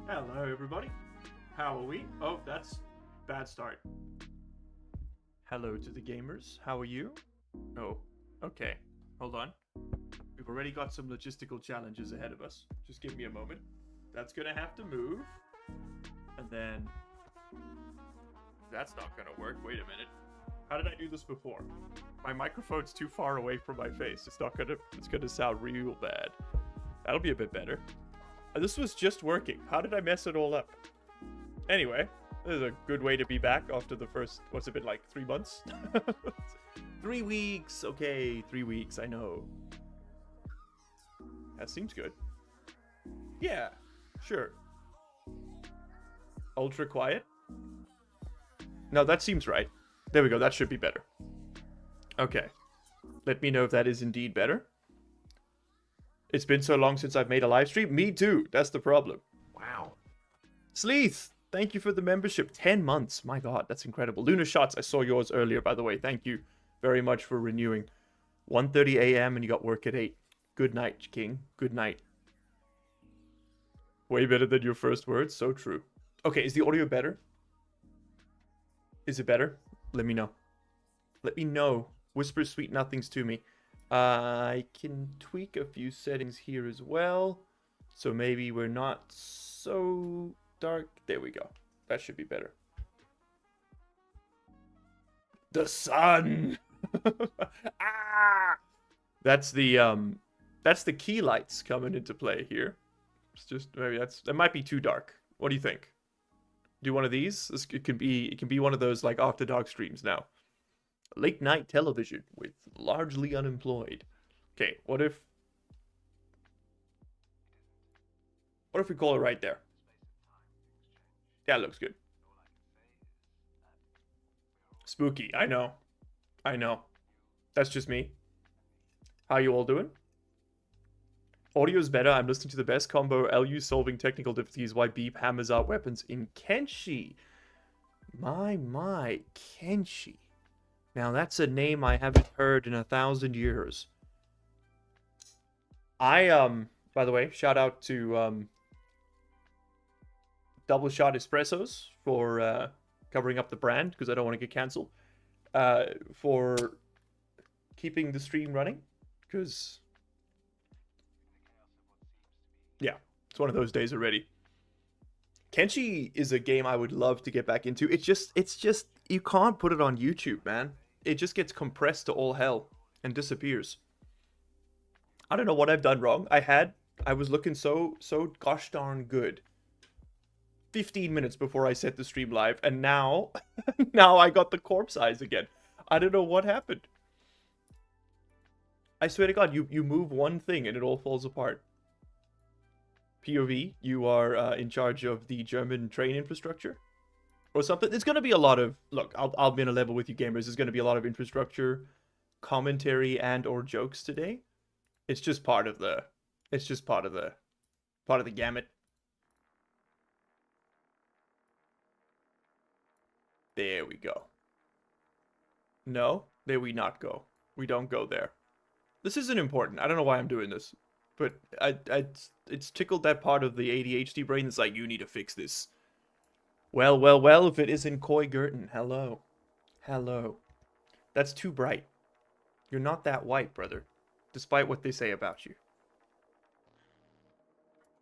Hello, everybody. How are we? Oh, that's bad start. Hello to the gamers. How are you? Oh, okay. Hold on. We've already got some logistical challenges ahead of us. Just give me a moment. That's gonna have to move. And then... That's not gonna work. Wait a minute. How did I do this before? My microphone's too far away from my face. It's gonna sound real bad. That'll be a bit better. This was just working. How did I mess it all up? Anyway, this is a good way to be back after the first, what's it been, like 3 months? 3 weeks. Okay, 3 weeks, I know. That seems good. Yeah, sure. Ultra quiet? No, that seems right. There we go, that should be better. Okay. Let me know if that is indeed better. It's been so long since I've made a live stream. Me too. That's the problem. Wow. Sleeth, thank you for the membership. 10 months. My God, that's incredible. Lunar Shots, I saw yours earlier, by the way. Thank you very much for renewing. 1:30 a.m. and you got work at 8. Good night, King. Good night. Way better than your first words. So true. Okay, is the audio better? Is it better? Let me know. Let me know. Whisper sweet nothings to me. I can tweak a few settings here as well. So maybe we're not so dark. There we go. That should be better. The sun! Ah! That's the key lights coming into play here. It's just maybe that might be too dark. What do you think? Do one of these? It can be one of those like after dark streams now. Late night television with largely unemployed. Okay, what if we call it right there? That looks good. Spooky, I know. I know. That's just me. How you all doing? Audio's better. I'm listening to the best combo. LU solving technical difficulties. Why Beep hammers out weapons in Kenshi. My, Kenshi. Now that's a name I haven't heard in 1,000 years. By the way, shout out to Double Shot Espressos for covering up the brand because I don't want to get cancelled. For keeping the stream running because yeah, it's one of those days already. Kenshi is a game I would love to get back into. It's just you can't put it on YouTube, man. It just gets compressed to all hell and disappears. I don't know what I've done wrong. I was looking so gosh darn good 15 minutes before I set the stream live, and now now I got the corpse eyes again. I don't know what happened. I swear to God, you move one thing and it all falls apart. POV, you are in charge of the German train infrastructure or something. There's going to be a lot of, look, I'll be in a level with you gamers. There's going to be a lot of infrastructure commentary and or jokes today. It's just part of the, it's just part of the gamut. There we go. No, there we not go. We don't go there. This isn't important. I don't know why I'm doing this, but it's tickled that part of the ADHD brain that's like, you need to fix this. Well, if it isn't Coy Girton. Hello. Hello. That's too bright. You're not that white, brother. Despite what they say about you.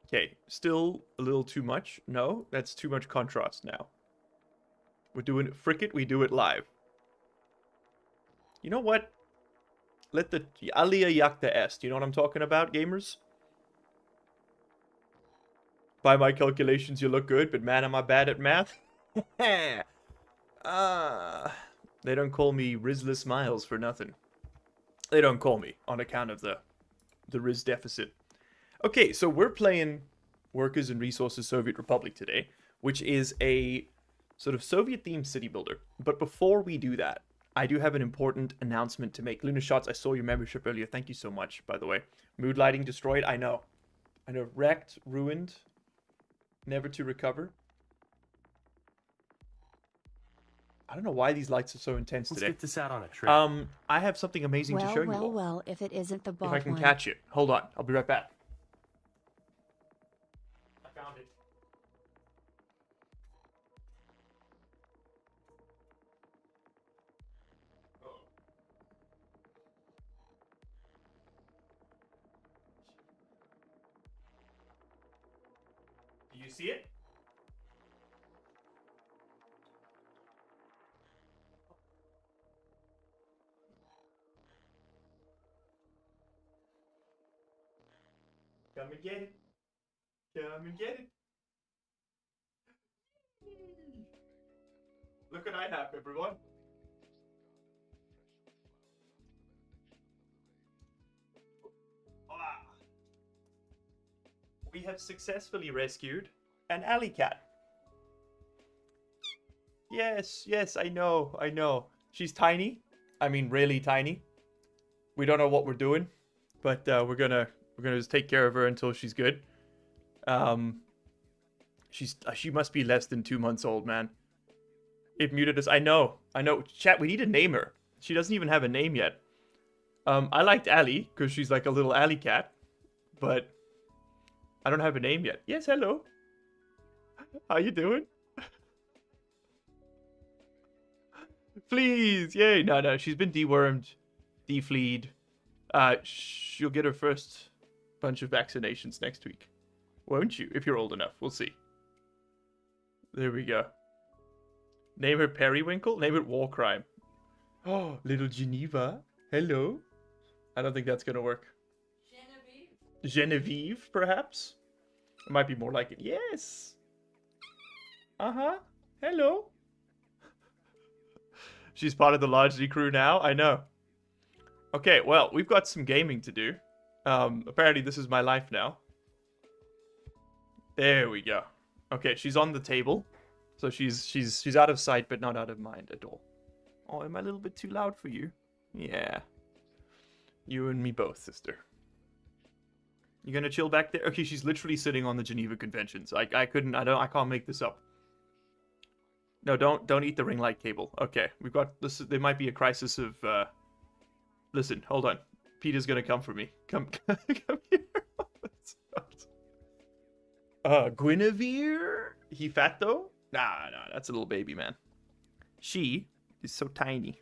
Okay, still a little too much. No, that's too much contrast now. We're doing it, frick it, we do it live. You know what? Let the Alia Yakta est. You know what I'm talking about, gamers? By my calculations, you look good, but man, am I bad at math? They don't call me Rizless Miles for nothing. They don't call me on account of the Riz deficit. Okay, so we're playing Workers and Resources Soviet Republic today, which is a sort of Soviet-themed city builder. But before we do that, I do have an important announcement to make. Luna Shots, I saw your membership earlier. Thank you so much, by the way. Mood lighting destroyed. I know. Wrecked, ruined, never to recover. I don't know why these lights are so intense today. Let's get this out on a trip. I have something amazing to show you all. Well, if it isn't the bald If I can one. catch it. Hold on. I'll be right back. I found it. Do you see it? Come and get it. Come and get it. Look what I have, everyone. We have successfully rescued an alley cat. Yes, I know. She's tiny. I mean, really tiny. We don't know what we're doing, but we're gonna just take care of her until she's good. She must be less than 2 months old, man. It muted us. I know. Chat, we need to name her. She doesn't even have a name yet. I liked Allie because she's like a little alley cat, but I don't have a name yet. Yes, hello. How you doing? Please, yay. No, she's been dewormed, defleed. She'll get her first bunch of vaccinations next week. Won't you? If you're old enough. We'll see. There we go. Name her Periwinkle? Name it War Crime. Oh, little Geneva. Hello. I don't think that's gonna work. Genevieve, perhaps? It might be more like it. Yes. Uh-huh. Hello. She's part of the Largely crew now. I know. Okay, well, we've got some gaming to do. Apparently this is my life now. There we go. Okay, she's on the table. So she's out of sight, but not out of mind at all. Oh, am I a little bit too loud for you? Yeah. You and me both, sister. You gonna chill back there? Okay, she's literally sitting on the Geneva Conventions. I can't make this up. No, don't eat the ring light cable. Okay, we've got this. There might be a crisis of. Listen, hold on. Peter's gonna come for me. Come here. Guinevere? He fat though? Nah, that's a little baby, man. She is so tiny.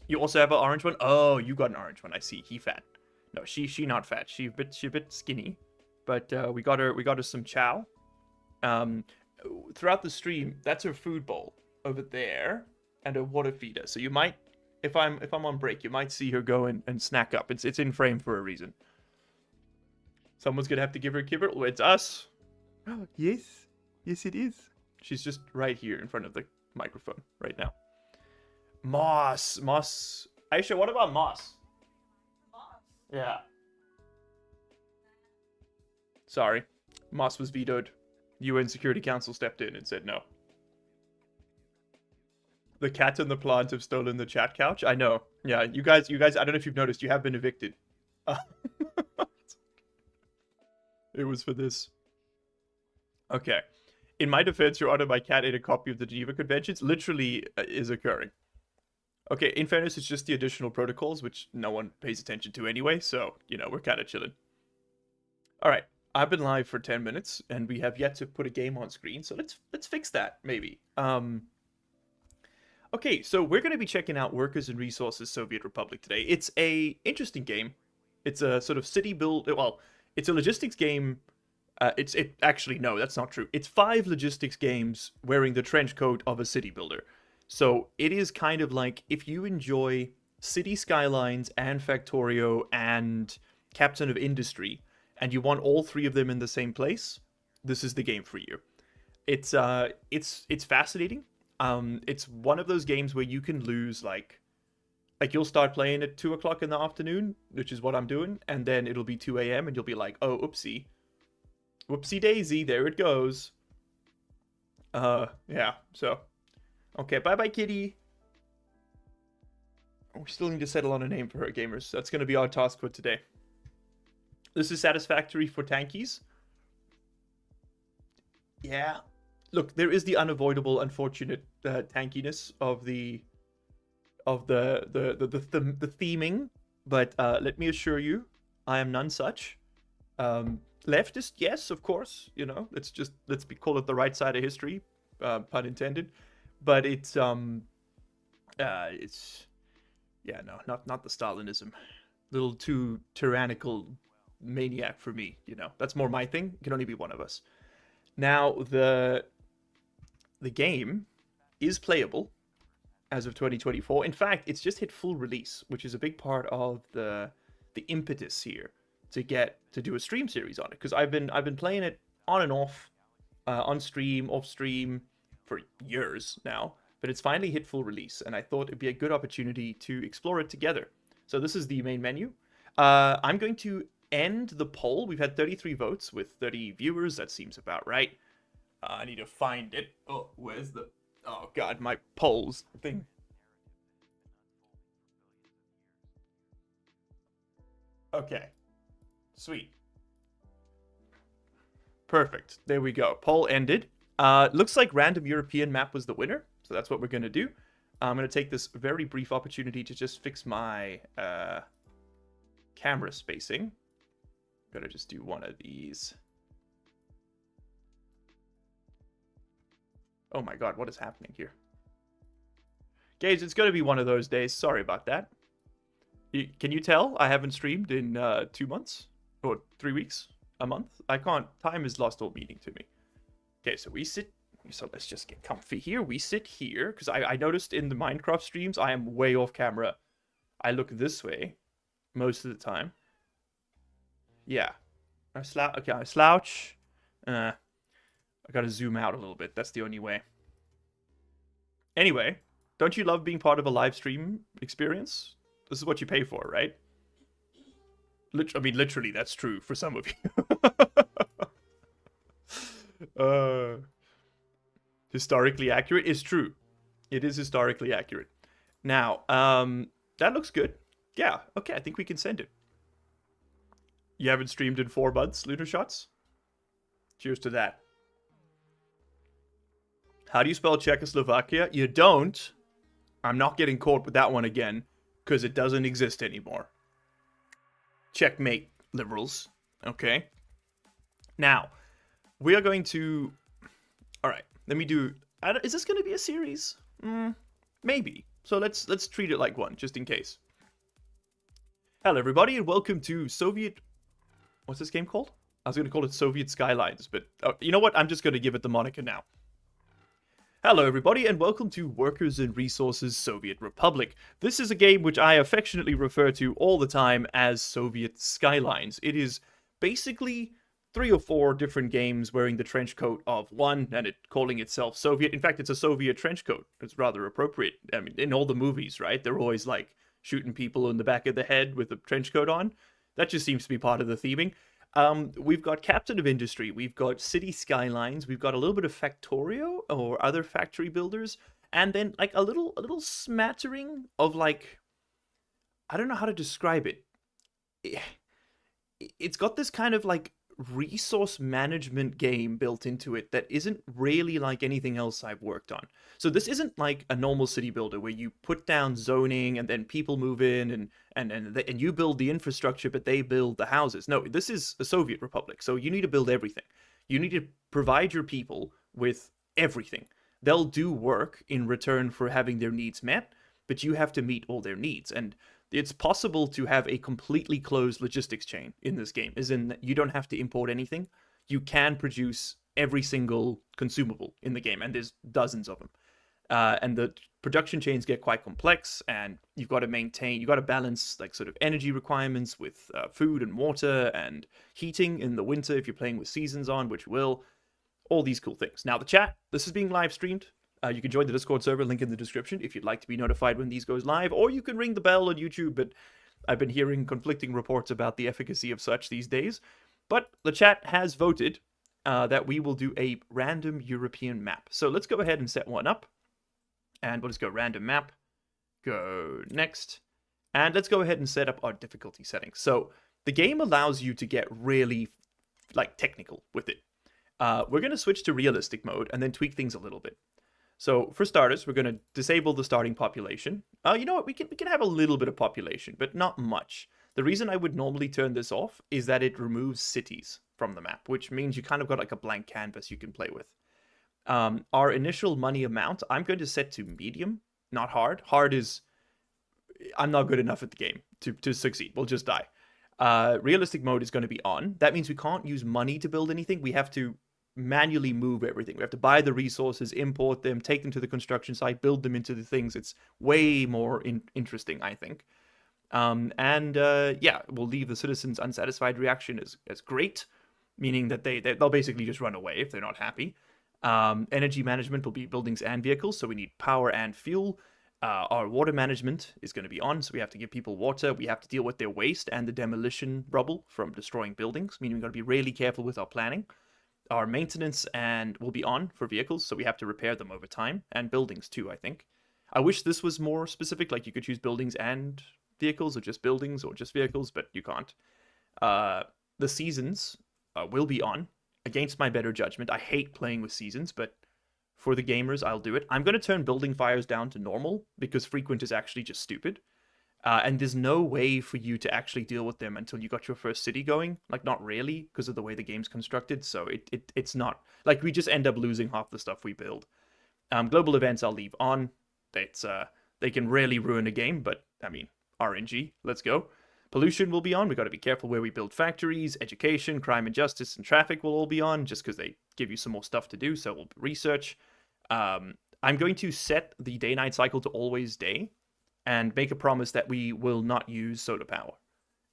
You also have an orange one? Oh, you got an orange one. I see. He fat. No, she not fat. She a bit skinny. But we got her some chow. Throughout the stream, that's her food bowl over there, and a water feeder. So you might, if I'm on break, you might see her go and snack up. It's in frame for a reason. Someone's gonna have to give her a kibble. Oh, it's us. Oh, yes, it is. She's just right here in front of the microphone right now. Moss. Aisha, what about Moss? Yeah. Sorry. Moss was vetoed. UN Security Council stepped in and said no. The cat and the plant have stolen the chat couch. I know. Yeah, you guys. I don't know if you've noticed. You have been evicted. It was for this. Okay. In my defense, Your Honor, my cat ate a copy of the Geneva Conventions. Literally is occurring. Okay, in fairness, it's just the additional protocols, which no one pays attention to anyway, so, we're kind of chilling. Alright, I've been live for 10 minutes, and we have yet to put a game on screen, so let's fix that, maybe. Okay, so we're going to be checking out Workers and Resources Soviet Republic today. It's a interesting game. It's a sort of city build, well, it's a logistics game. Actually, no, that's not true. It's 5 logistics games wearing the trench coat of a city builder. So it is kind of like if you enjoy City Skylines and Factorio and Captain of Industry, and you want all 3 of them in the same place, this is the game for you. It's fascinating. It's one of those games where you can lose like you'll start playing at 2 o'clock in the afternoon, which is what I'm doing, and then it'll be 2 a.m. and you'll be like, oh, oopsie. Whoopsie daisy, there it goes. Yeah, so. Okay, bye-bye, kitty. We still need to settle on a name for her, gamers. That's going to be our task for today. This is satisfactory for tankies. Yeah. Look, there is the unavoidable, unfortunate tankiness of the theming, but let me assure you, I am none such. Leftist, yes, of course. Let's call it the right side of history, pun intended. But it's yeah, no, not the Stalinism. Little too tyrannical maniac for me. That's more my thing. It can only be one of us. Now the game is playable as of 2024. In fact, it's just hit full release, which is a big part of the impetus here to do a stream series on it, because I've been playing it on and off, on stream, off stream for years now, but it's finally hit full release, and I thought it'd be a good opportunity to explore it together. So this is the main menu. I'm going to end the poll. We've had 33 votes with 30 viewers. That seems about right. I need to find it. Oh, where's the... Oh, God, my polls thing. Okay. Sweet. Perfect. There we go. Poll ended. Looks like random European map was the winner, so that's what we're going to do. I'm going to take this very brief opportunity to just fix my camera spacing. Gotta just do one of these. Oh my god, what is happening here? Guys, it's going to be one of those days. Sorry about that. Can you tell I haven't streamed in 2 months? Or 3 weeks? A month? I can't. Time has lost all meaning to me. Okay, so we sit... So let's just get comfy here. We sit here, because I noticed in the Minecraft streams, I am way off camera. I look this way most of the time. Yeah. I slouch. I gotta zoom out a little bit. That's the only way. Anyway, don't you love being part of a live stream experience? This is what you pay for, right? I mean, literally, that's true for some of you. Historically accurate is true. It is historically accurate. Now, that looks good. Yeah, okay, I think we can send it. You haven't streamed in 4 months, Lunar Shots? Cheers to that. How do you spell Czechoslovakia? You don't. I'm not getting caught with that one again, because it doesn't exist anymore. Checkmate, liberals. Okay. Now, we are going to... Alright, let me do... Is this going to be a series? Maybe. So let's treat it like one, just in case. Hello, everybody, and welcome to Soviet... What's this game called? I was going to call it Soviet Skylines, but you know what? I'm just going to give it the moniker now. Hello, everybody, and welcome to Workers and Resources Soviet Republic. This is a game which I affectionately refer to all the time as Soviet Skylines. It is basically 3 or 4 different games wearing the trench coat of one, and it calling itself Soviet. In fact, it's a Soviet trench coat. It's rather appropriate. I mean, in all the movies, right? They're always, like, shooting people in the back of the head with a trench coat on. That just seems to be part of the theming. We've got Captain of Industry, we've got City Skylines, we've got a little bit of Factorio or other factory builders, and then like a little smattering of like, I don't know how to describe it. It's got this kind of like resource management game built into it that isn't really like anything else I've worked on. So this isn't like a normal city builder where you put down zoning and then people move in and you build the infrastructure but they build the houses. No, this is a Soviet Republic. So you need to build everything. You need to provide your people with everything. They'll do work in return for having their needs met, but you have to meet all their needs. And it's possible to have a completely closed logistics chain in this game, as in you don't have to import anything. You can produce every single consumable in the game, and there's dozens of them. And the production chains get quite complex, and you've got to balance like sort of energy requirements with food and water and heating in the winter if you're playing with seasons on, which will. All these cool things. Now, the chat, this is being live streamed. You can join the Discord server, link in the description, if you'd like to be notified when these goes live, or you can ring the bell on YouTube, but I've been hearing conflicting reports about the efficacy of such these days. But the chat has voted that we will do a random European map. So let's go ahead and set one up. And we'll just go random map, go next, and let's go ahead and set up our difficulty settings. So the game allows you to get really like technical with it. We're going to switch to realistic mode and then tweak things a little bit. So for starters, we're going to disable the starting population. You know what? We can have a little bit of population, but not much. The reason I would normally turn this off is that it removes cities from the map, which means you kind of got like a blank canvas you can play with. Our initial money amount, I'm going to set to medium, not hard. Hard is, I'm not good enough at the game to succeed. We'll just die. Realistic mode is going to be on. That means we can't use money to build anything. We have to manually move everything. We have to buy the resources, import them, take them to the construction site, build them into the things. It's way more interesting, I think. Yeah, we'll leave the citizens' unsatisfied reaction as great, meaning that they'll basically just run away if they're not happy. Energy management will be buildings and vehicles, so we need power and fuel. Our water management is going to be on, so we have to give people water. We have to deal with their waste and the demolition rubble from destroying buildings, meaning we've got to be really careful with our planning. Our maintenance and will be on for vehicles, so we have to repair them over time, and buildings too, I think. I wish this was more specific, like you could choose buildings and vehicles, or just buildings, or just vehicles, but you can't. The seasons will be on, against my better judgment. I hate playing with seasons, but for the gamers, I'll do it. I'm going to turn building fires down to normal, because frequent is actually just stupid. And there's no way for you to actually deal with them until you got your first city going. Like, not really, because of the way the game's constructed. So it's not... Like, we just end up losing half the stuff we build. Global events I'll leave on. They can rarely ruin a game, but, I mean, RNG. Let's go. Pollution will be on. We've got to be careful where we build factories. Education, crime and justice, and traffic will all be on, just because they give you some more stuff to do, so we'll research. I'm going to set the day-night cycle to always day, and make a promise that we will not use solar power.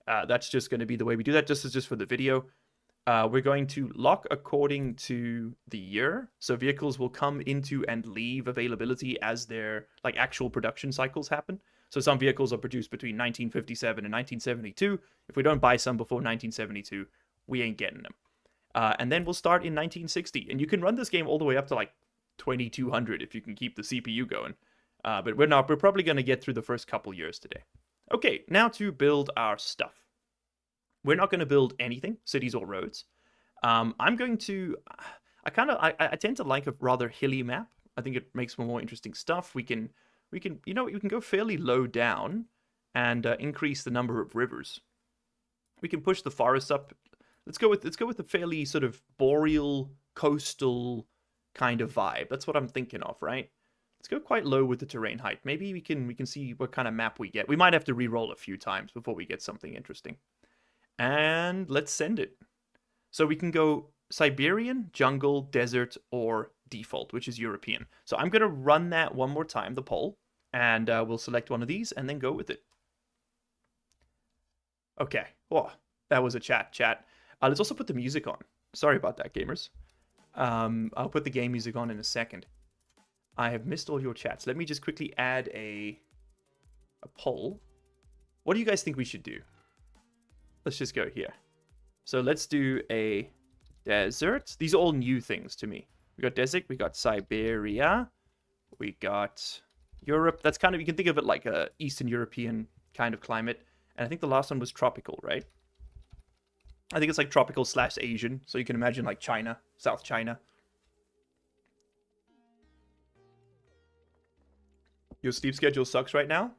That's just going to be the way we do that. This is just for the video. We're going to lock according to the year. So vehicles will come into and leave availability as their like actual production cycles happen. So some vehicles are produced between 1957 and 1972. If we don't buy some before 1972, we ain't getting them. And then we'll start in 1960. And you can run this game all the way up to like 2200 if you can keep the CPU going. But we're not. We're probably going to get through the first couple years today. Okay, now to build our stuff. We're not going to build anything, cities or roads. I'm going to... I tend to like a rather hilly map. I think it makes for more interesting stuff. We can go fairly low down and increase the number of rivers. We can push the forests up. Let's go with a fairly sort of boreal, coastal kind of vibe. That's what I'm thinking of, right? Let's go quite low with the terrain height. Maybe we can see what kind of map we get. We might have to re-roll a few times before we get something interesting. And let's send it. So we can go Siberian, jungle, desert, or default, which is European. So I'm going to run that one more time, the poll, and we'll select one of these and then go with it. Okay. Oh, that was a chat. Let's also put the music on. Sorry about that, gamers. I'll put the game music on in a second. I have missed all your chats. Let me just quickly add a poll. What do you guys think we should do? Let's just go here. So let's do a desert. These are all new things to me. We got desert, we got Siberia, we got Europe. That's kind of, you can think of it like a Eastern European kind of climate. And I think the last one was tropical, right? I think it's like tropical / Asian. So you can imagine like China, South China. Your sleep schedule sucks right now?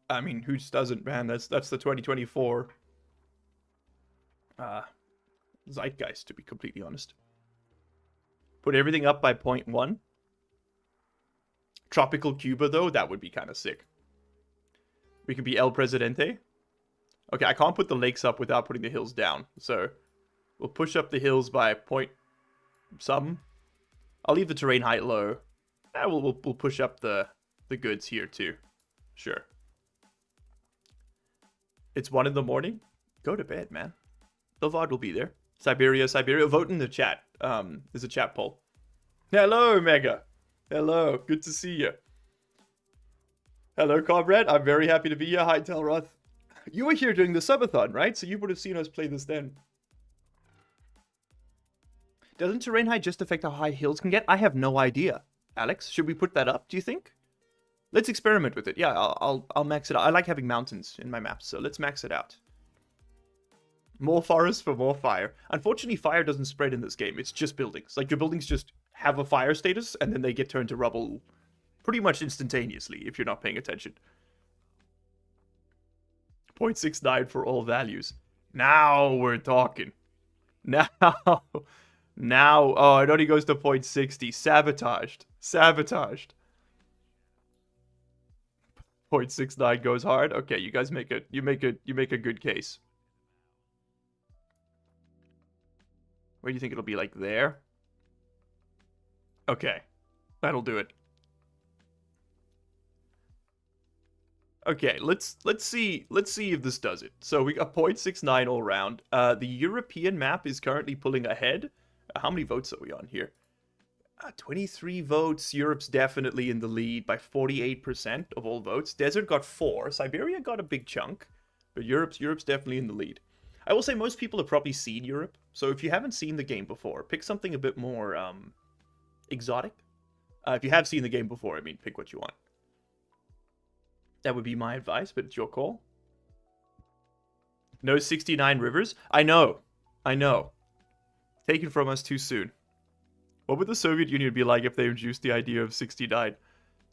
I mean, who just doesn't, man? That's the 2024 zeitgeist, to be completely honest. Put everything up by 0.1. Tropical Cuba, though, that would be kind of sick. We can be El Presidente. Okay, I can't put the lakes up without putting the hills down. So we'll push up the hills by point some. I'll leave the terrain height low. We'll push up the goods here too. Sure. It's 1 in the morning. Go to bed, man. The VOD will be there. Siberia. Vote in the chat. There's a chat poll. Hello, Mega. Hello. Good to see you. Hello, Comrade. I'm very happy to be here. Hi, Telroth. You were here during the subathon, right? So you would have seen us play this then. Doesn't terrain height just affect how high hills can get? I have no idea. Alex, should we put that up, do you think? Let's experiment with it. Yeah, I'll max it out. I like having mountains in my maps, so let's max it out. More forest for more fire. Unfortunately, fire doesn't spread in this game. It's just buildings. Like, your buildings just have a fire status, and then they get turned to rubble pretty much instantaneously if you're not paying attention. 0.69 for all values. Now we're talking. Now. Oh, it only goes to 0.60. Sabotaged. 0.69 goes hard. Okay, you guys make a good case. Where do you think it'll be, like there? Okay. That'll do it. Okay, let's see if this does it. So we got 0.69 all around. The European map is currently pulling ahead. How many votes are we on here? 23 votes. Europe's definitely in the lead by 48% of all votes. Desert got 4. Siberia got a big chunk, but Europe's definitely in the lead. I will say most people have probably seen Europe, so if you haven't seen the game before, pick something a bit more exotic. If you have seen the game before, I mean, pick what you want. That would be my advice, but it's your call. No 69 rivers? I know. Taken from us too soon. What would the Soviet Union be like if they introduced the idea of 69?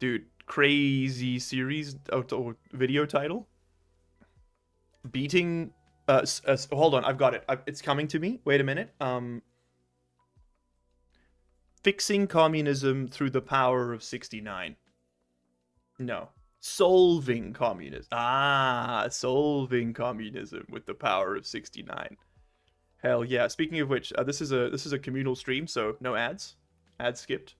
Dude, crazy series or video title? Beating... hold on, I've got it. It's coming to me. Wait a minute. Fixing communism through the power of 69. No. Solving communism. Solving communism with the power of 69. Hell yeah. Speaking of which, this is a communal stream, so no ads. Ads skipped.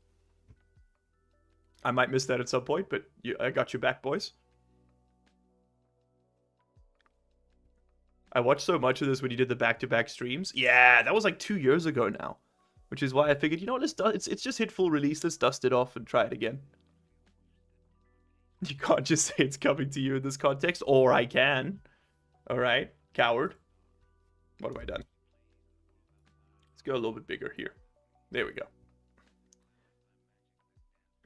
I might miss that at some point, but I got your back, boys. I watched so much of this when you did the back-to-back streams. Yeah, that was like 2 years ago now. Which is why I figured, you know what, it's just hit full release. Let's dust it off and try it again. You can't just say it's coming to you in this context, or I can. Alright, coward. What have I done? Let's go a little bit bigger here. There we go.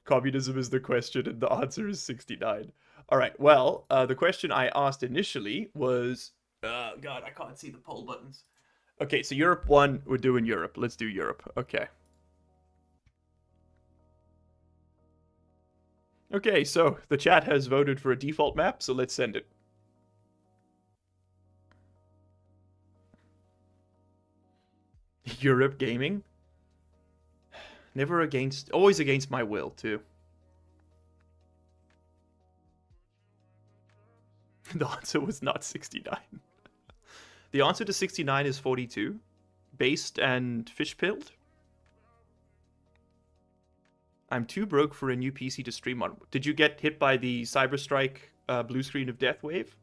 Communism is the question, and the answer is 69. Alright, well, the question I asked initially was... God, I can't see the poll buttons. Okay, so Europe 1, we're doing Europe. Let's do Europe. Okay. Okay, so the chat has voted for a default map, so let's send it. Europe gaming? Never against... Always against my will, too. The answer was not 69. The answer to 69 is 42. Based and fish-pilled? I'm too broke for a new PC to stream on. Did you get hit by the Cyberstrike blue screen of death wave?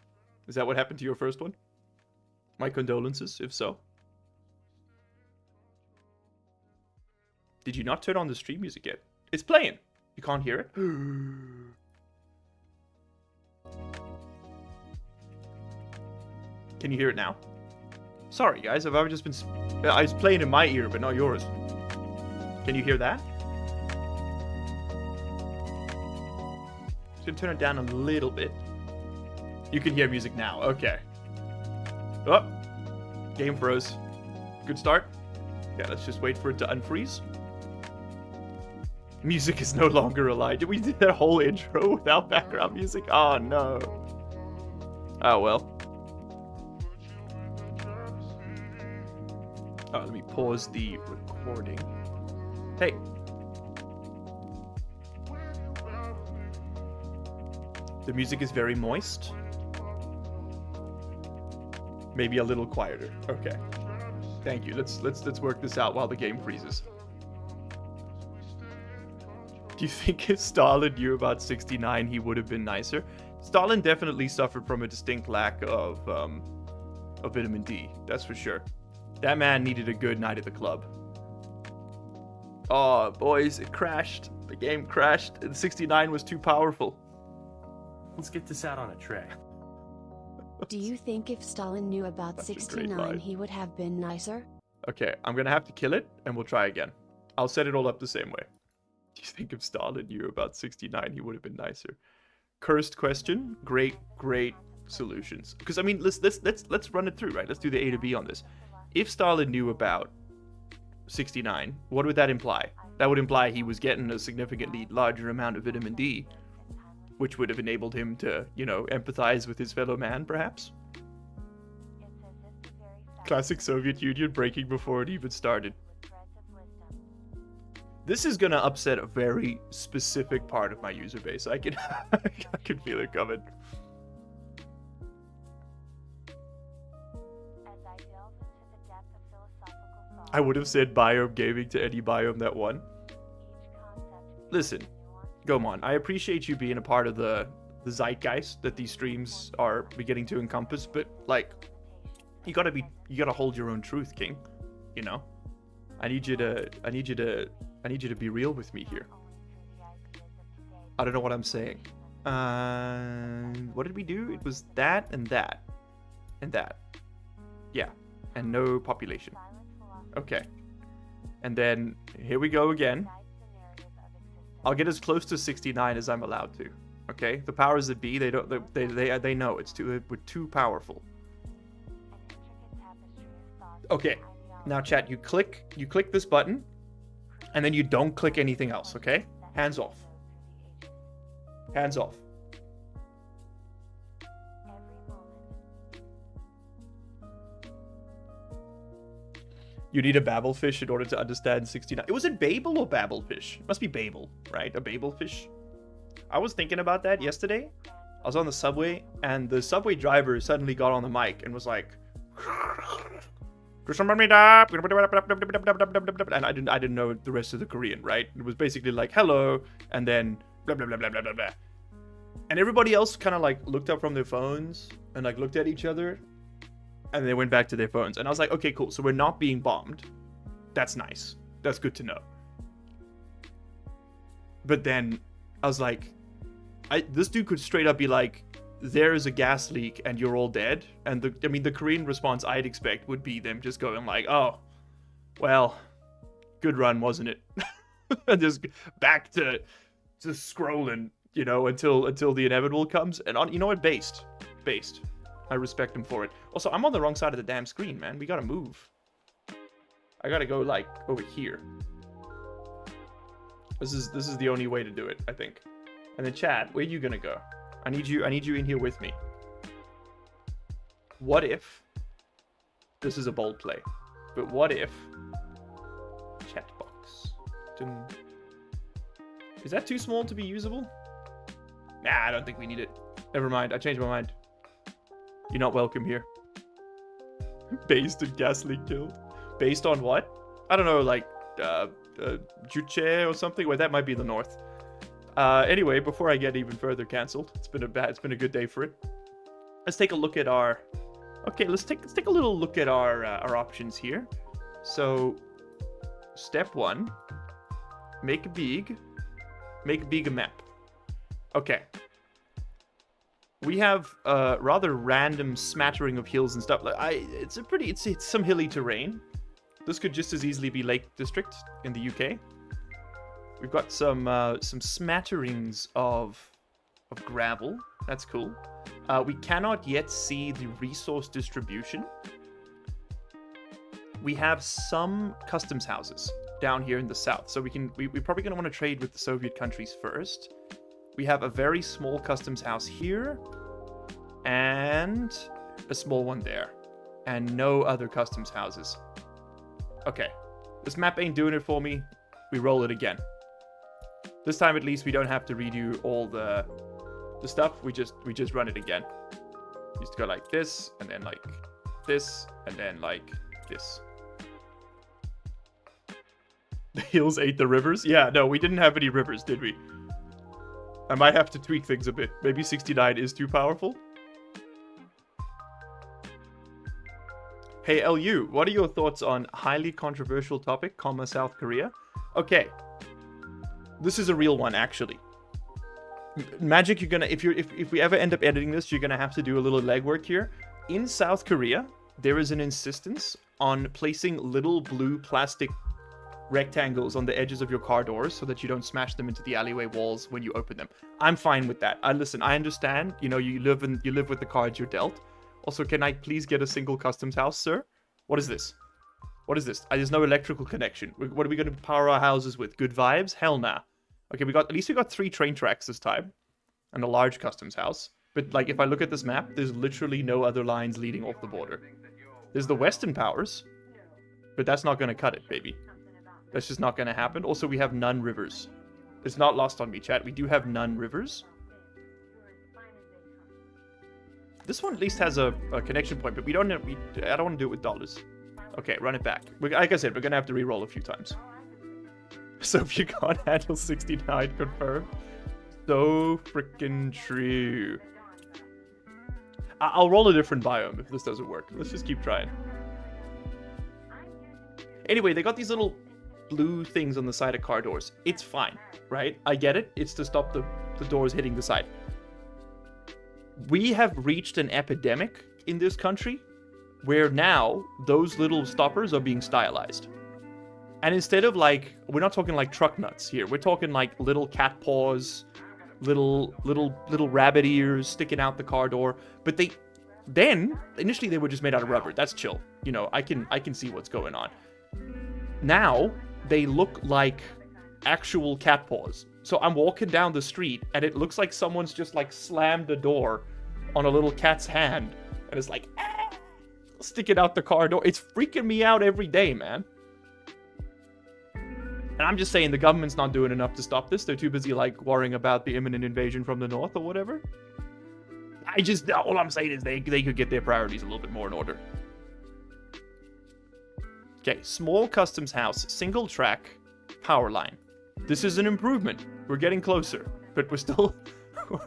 Is that what happened to your first one? My condolences, if so. Did you not turn on the stream music yet? It's playing. You can't hear it? Can you hear it now? Sorry, guys. I've just been... I was playing in my ear, but not yours. Can you hear that? Just gonna turn it down a little bit. You can hear music now. Okay. Oh. Game froze. Good start. Yeah, let's just wait for it to unfreeze. Music is no longer alive. Did we do that whole intro without background music? Oh, no. Oh, well. Oh, let me pause the recording. Hey. The music is very moist. Maybe a little quieter. Okay. Thank you. Let's work this out while the game freezes. Do you think if Stalin knew about 69, he would have been nicer? Stalin definitely suffered from a distinct lack of vitamin D. That's for sure. That man needed a good night at the club. Oh, boys, it crashed. The game crashed, and 69 was too powerful. Let's get this out on a tray. Do you think if Stalin knew about 69, he would have been nicer? Okay, I'm gonna have to kill it, and we'll try again. I'll set it all up the same way. Do you think if Stalin knew about 69, he would have been nicer? Cursed question. Great solutions. Because I mean, let's run it through, right? Let's do the A to B on this. If Stalin knew about 69, what would that imply? That would imply he was getting a significantly larger amount of vitamin D, which would have enabled him to, you know, empathize with his fellow man, perhaps. Classic Soviet Union breaking before it even started. This is gonna upset a very specific part of my user base. I can I can feel it coming. I would have said biome gaming to any biome that won. Listen, Gomon, I appreciate you being a part of the zeitgeist that these streams are beginning to encompass, but like, you gotta hold your own truth, King. You know, I need you to be real with me here. I don't know what I'm saying. What did we do? It was that and that and that. Yeah, and no population. Okay, and then here we go again. I'll get as close to 69 as I'm allowed to. Okay, the powers that be, they know we're too powerful. Okay, now chat, you click this button, and then you don't click anything else. Okay, hands off. Hands off. You need a Babelfish in order to understand 69. Was it Babel or Babelfish? It must be Babel, right? A Babelfish. I was thinking about that yesterday. I was on the subway, and the subway driver suddenly got on the mic and was like, and I didn't know the rest of the Korean, right? It was basically like, hello, and then blah blah blah blah blah blah blah. And everybody else kind of like looked up from their phones and like looked at each other. And they went back to their phones. And I was like, okay, cool. So we're not being bombed. That's nice. That's good to know. But then I was like, this dude could straight up be like, there is a gas leak and you're all dead. And the Korean response I'd expect would be them just going like, oh, well, good run, wasn't it? And just back to scrolling, you know, until the inevitable comes. And you know what? Based. I respect him for it. Also, I'm on the wrong side of the damn screen, man. We gotta move. I gotta go, like, over here. This is the only way to do it, I think. And then, Chad, where are you gonna go? I need you in here with me. What if... This is a bold play. But what if... Chat box. Is that too small to be usable? Nah, I don't think we need it. Never mind, I changed my mind. You're not welcome here. Based and gas leak killed. Based on what? I don't know, like, Juche or something? Well, that might be the north. Anyway, before I get even further cancelled, it's been a good day for it. Let's take a look at our... Okay, let's take a little look at our options here. So, step 1. Make big a map. Okay. we have a rather random smattering of hills and stuff. It's some hilly terrain. This could just as easily be Lake District in the UK. We've got some smatterings of gravel. That's cool. We cannot yet see the resource distribution. We have some customs houses down here in the south, so we're probably going to want to trade with the Soviet countries first. We have a very small customs house here, and a small one there, and no other customs houses. Okay, this map ain't doing it for me. We roll it again. This time, at least, we don't have to redo all the stuff. We just run it again. Used to go like this, and then like this, and then like this. The hills ate the rivers? Yeah, no, we didn't have any rivers, did we? I might have to tweak things a bit. Maybe 69 is too powerful. Hey, LU, what are your thoughts on highly controversial topic, South Korea? Okay. This is a real one, actually. Magic, you're gonna... If we ever end up editing this, you're gonna have to do a little legwork here. In South Korea, there is an insistence on placing little blue plastic rectangles on the edges of your car doors so that you don't smash them into the alleyway walls when you open them. I'm fine with that. Listen, I understand. You know, you live with the cards you're dealt. Also, can I please get a single customs house, sir? What is this? What is this? There's no electrical connection. What are we going to power our houses with? Good vibes? Hell nah. Okay, at least we got 3 train tracks this time and a large customs house. But like, if I look at this map, there's literally no other lines leading off the border. There's the Western powers, but that's not going to cut it, baby. That's just not going to happen. Also, we have none rivers. It's not lost on me, chat. We do have none rivers. This one at least has a connection point, but I don't want to do it with dollars. Okay, run it back. Like I said, we're going to have to re-roll a few times. So if you can't handle 69, confirmed. So freaking true. I'll roll a different biome if this doesn't work. Let's just keep trying. Anyway, they got these little blue things on the side of car doors. It's fine, right? I get it. It's to stop the doors hitting the side. We have reached an epidemic in this country where now those little stoppers are being stylized. And instead of like, we're not talking like truck nuts here. We're talking like little cat paws, little rabbit ears sticking out the car door. But initially they were just made out of rubber. That's chill. You know, I can see what's going on. Now they look like actual cat paws. So I'm walking down the street and it looks like someone's just like slammed the door on a little cat's hand and it's like sticking out the car door. It's freaking me out every day, man. And I'm just saying the government's not doing enough to stop this. They're too busy like worrying about the imminent invasion from the north or whatever. All I'm saying is they could get their priorities a little bit more in order. Okay, small customs house, single track, power line. This is an improvement. We're getting closer, but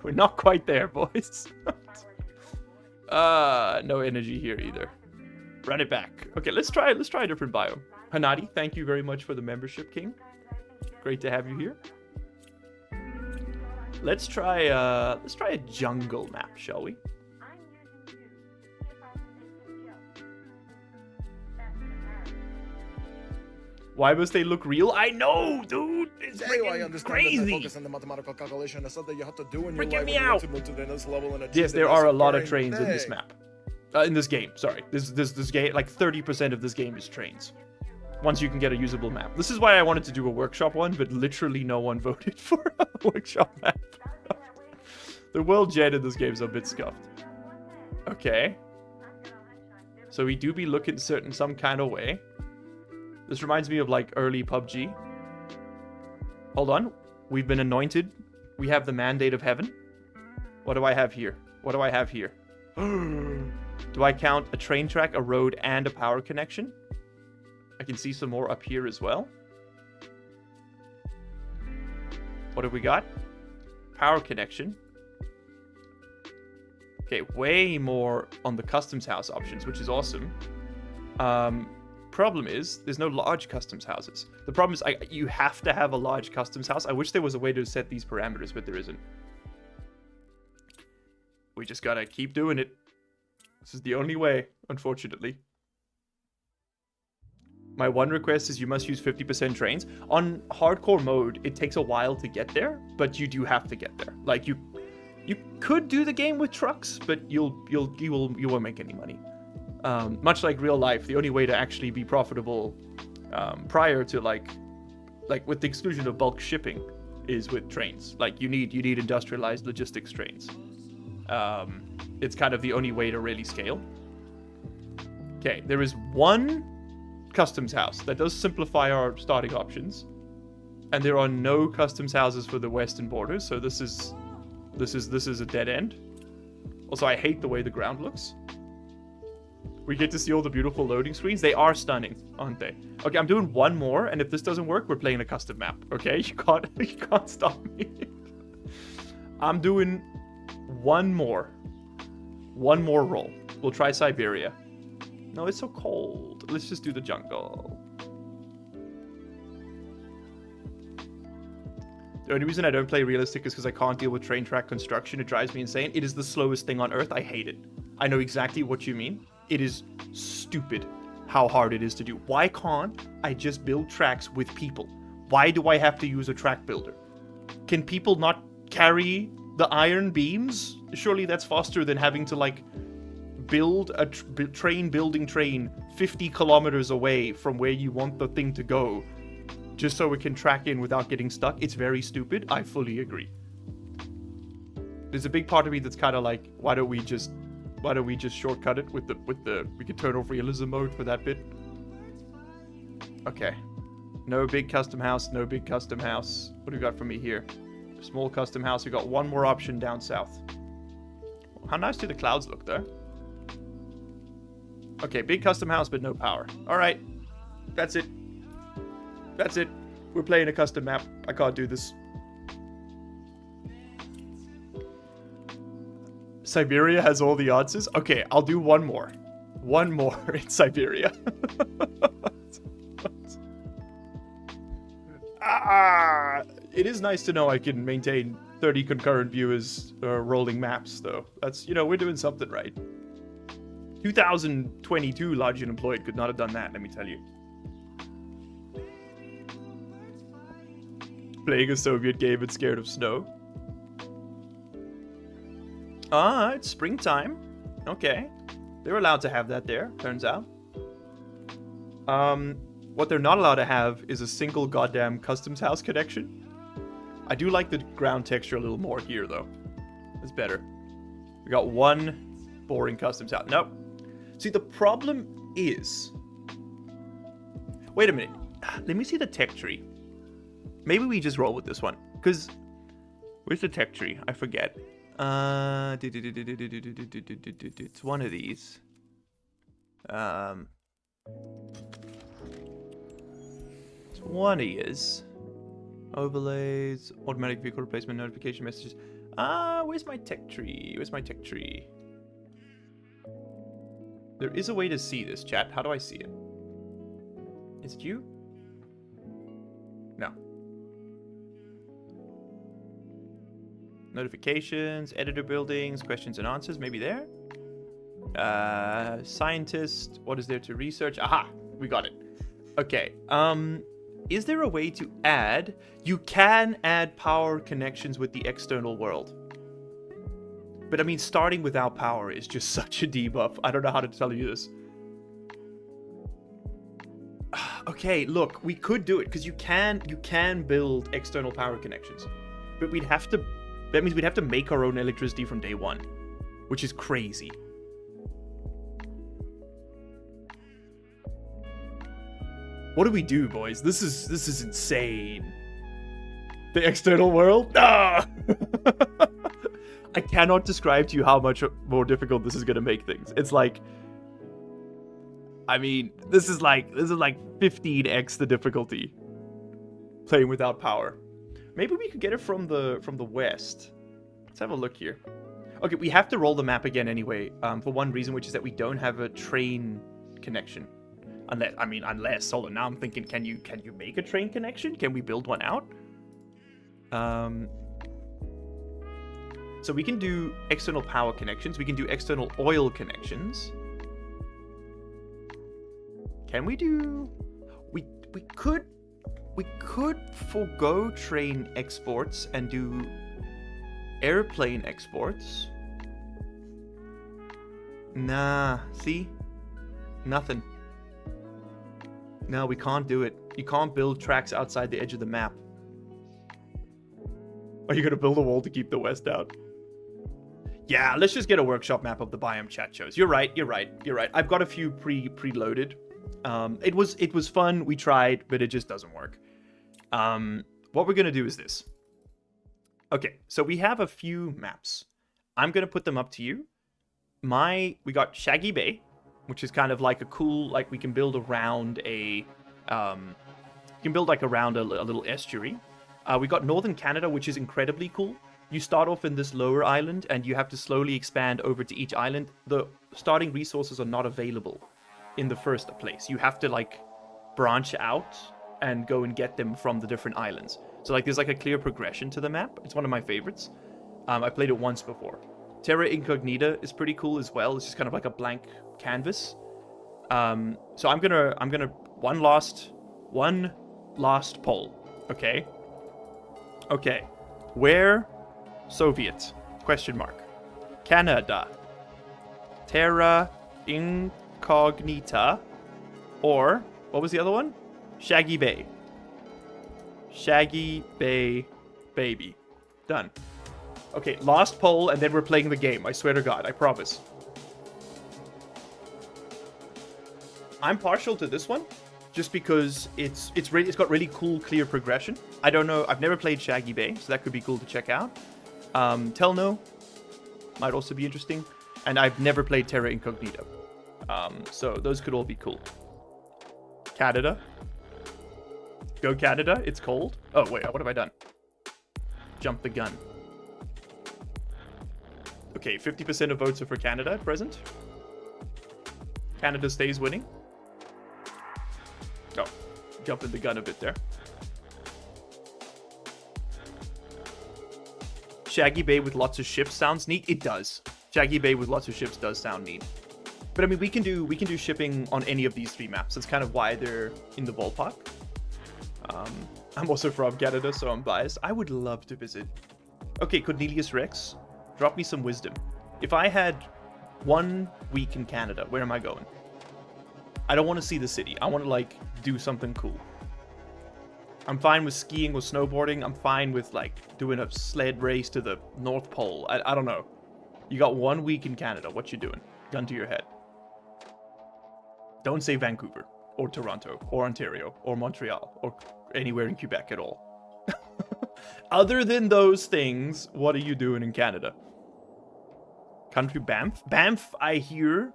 we're not quite there, boys. No energy here either. Run it back. Okay, let's try a different biome. Hanadi, thank you very much for the membership, King. Great to have you here. Let's try a jungle map, shall we? Why must they look real? I know, dude. It's freaking crazy. Freaking me out. Yes, there are a lot of trains in this map. In this game, sorry. This game, like 30% of this game is trains. Once you can get a usable map. This is why I wanted to do a workshop one, but literally no one voted for a workshop map. The world gen in this game is a bit scuffed. Okay. So we do be looking certain some kind of way. This reminds me of like early PUBG. Hold on. We've been anointed. We have the mandate of heaven. What do I have here? What do I have here? Do I count a train track, a road, and a power connection? I can see some more up here as well. What have we got? Power connection. Okay, way more on the customs house options, which is awesome. Problem is, there's no large customs houses. The problem is, you have to have a large customs house. I wish there was a way to set these parameters, but there isn't. We just gotta keep doing it. This is the only way, unfortunately. My one request is you must use 50% trains. On hardcore mode, it takes a while to get there, but you do have to get there. Like you could do the game with trucks, but you won't make any money. Much like real life, the only way to actually be profitable prior to like with the exclusion of bulk shipping is with trains. Like you need industrialized logistics trains. It's kind of the only way to really scale. Okay, there is one customs house that does simplify our starting options, and there are no customs houses for the western borders, so this is a dead end. Also, I hate the way the ground looks. We get to see all the beautiful loading screens. They are stunning, aren't they? Okay, I'm doing one more, and if this doesn't work, we're playing a custom map. Okay, you can't stop me. I'm doing one more roll. We'll try Siberia. No, it's so cold. Let's just do the jungle. The only reason I don't play realistic is because I can't deal with train track construction. It drives me insane. It is the slowest thing on earth. I hate it. I know exactly what you mean. It is stupid how hard it is to do. Why can't I just build tracks with people? Why do I have to use a track builder? Can people not carry the iron beams? Surely that's faster than having to like build a train 50 kilometers away from where you want the thing to go, just so it can track in without getting stuck. It's very stupid. I fully agree. There's a big part of me that's kind of like, why don't we just shortcut it with the we can turn off realism mode for that bit. Okay. No big custom house, no big custom house. What do we got for me here? Small custom house. We got one more option down south. How nice do the clouds look there? Okay, big custom house, but no power. Alright. That's it. That's it. We're playing a custom map. I can't do this. Siberia has all the answers? Okay, I'll do one more. One more in Siberia. It is nice to know I can maintain 30 concurrent viewers rolling maps, though. That's, we're doing something right. 2022 large unemployed could not have done that, let me tell you. Playing a Soviet game and scared of snow. Ah, it's springtime. Okay. They're allowed to have that there, turns out. What they're not allowed to have is a single goddamn customs house connection. I do like the ground texture a little more here, though. It's better. We got one boring customs house. Nope. See, the problem is... Wait a minute. Let me see the tech tree. Maybe we just roll with this one. Because... Where's the tech tree? I forget. It's one of these. It's one of these. Overlays, automatic vehicle replacement notification messages. Where's my tech tree? Where's my tech tree? There is a way to see this, chat. How do I see it? Is it you? No. Notifications, editor buildings, questions and answers. Maybe there? Scientist. What is there to research? Aha! We got it. Okay. Is there a way to add... You can add power connections with the external world. But I mean, starting without power is just such a debuff. I don't know how to tell you this. Okay, look, we could do it, because you can build external power connections. But we'd have to... That means we'd have to make our own electricity from day one. Which is crazy. What do we do, boys? This is insane. The external world? Ah! I cannot describe to you how much more difficult this is going to make things. It's like... I mean, this is like 15x the difficulty. Playing without power. Maybe we could get it from the west. Let's have a look here. Okay, we have to roll the map again anyway, for one reason, which is that we don't have a train connection. Unless, hold on, now I'm thinking, can you make a train connection? Can we build one out? So we can do external power connections. We can do external oil connections. Can we do... We could forgo train exports and do airplane exports. Nah, see? Nothing. No, we can't do it. You can't build tracks outside the edge of the map. Are you gonna build a wall to keep the west out? Yeah, let's just get a workshop map of the biome, chat shows. You're right. I've got a few preloaded. It was fun, we tried, but it just doesn't work. What we're gonna do is this. Okay, so we have a few maps. I'm gonna put them up to you. We got Shaggy Bay, which is kind of like a cool, like we can build around a, little estuary. We got Northern Canada, which is incredibly cool. You start off in this lower island, and you have to slowly expand over to each island. The starting resources are not available in the first place. You have to, like, branch out and go and get them from the different islands. So, like, there's, like, a clear progression to the map. It's one of my favorites. I played it once before. Terra Incognita is pretty cool as well. It's just kind of like a blank canvas. So I'm gonna one last poll. Okay. Where Soviet? Question mark. Canada. Terra Incognita. Or what was the other one? Shaggy Bay. Shaggy Bay baby. Done. Okay, last poll, and then we're playing the game. I swear to God, I promise. I'm partial to this one, just because it's got really cool, clear progression. I don't know. I've never played Shaggy Bay, so that could be cool to check out. Telno might also be interesting, and I've never played Terra Incognita. So those could all be cool. Canada. Go Canada. It's cold. Oh wait, what have I done? Jump the gun. Okay, 50% of votes are for Canada at present. Canada stays winning. Oh, jumping the gun a bit there. Shaggy Bay with lots of ships sounds neat. It does. Shaggy Bay with lots of ships does sound neat. But I mean, we can do shipping on any of these three maps. That's kind of why they're in the ballpark. I'm also from Canada, so I'm biased. I would love to visit. Okay, Cornelius Rex, drop me some wisdom. If I had 1 week in Canada, where am I going? I don't want to see the city. I want to, like, do something cool. I'm fine with skiing or snowboarding. I'm fine with, like, doing a sled race to the North Pole. I don't know. You got 1 week in Canada. What you doing? Gun to your head. Don't say Vancouver, or Toronto, or Ontario, or Montreal, or anywhere in Quebec at all. Other than those things, what are you doing in Canada? Country Banff? Banff, I hear,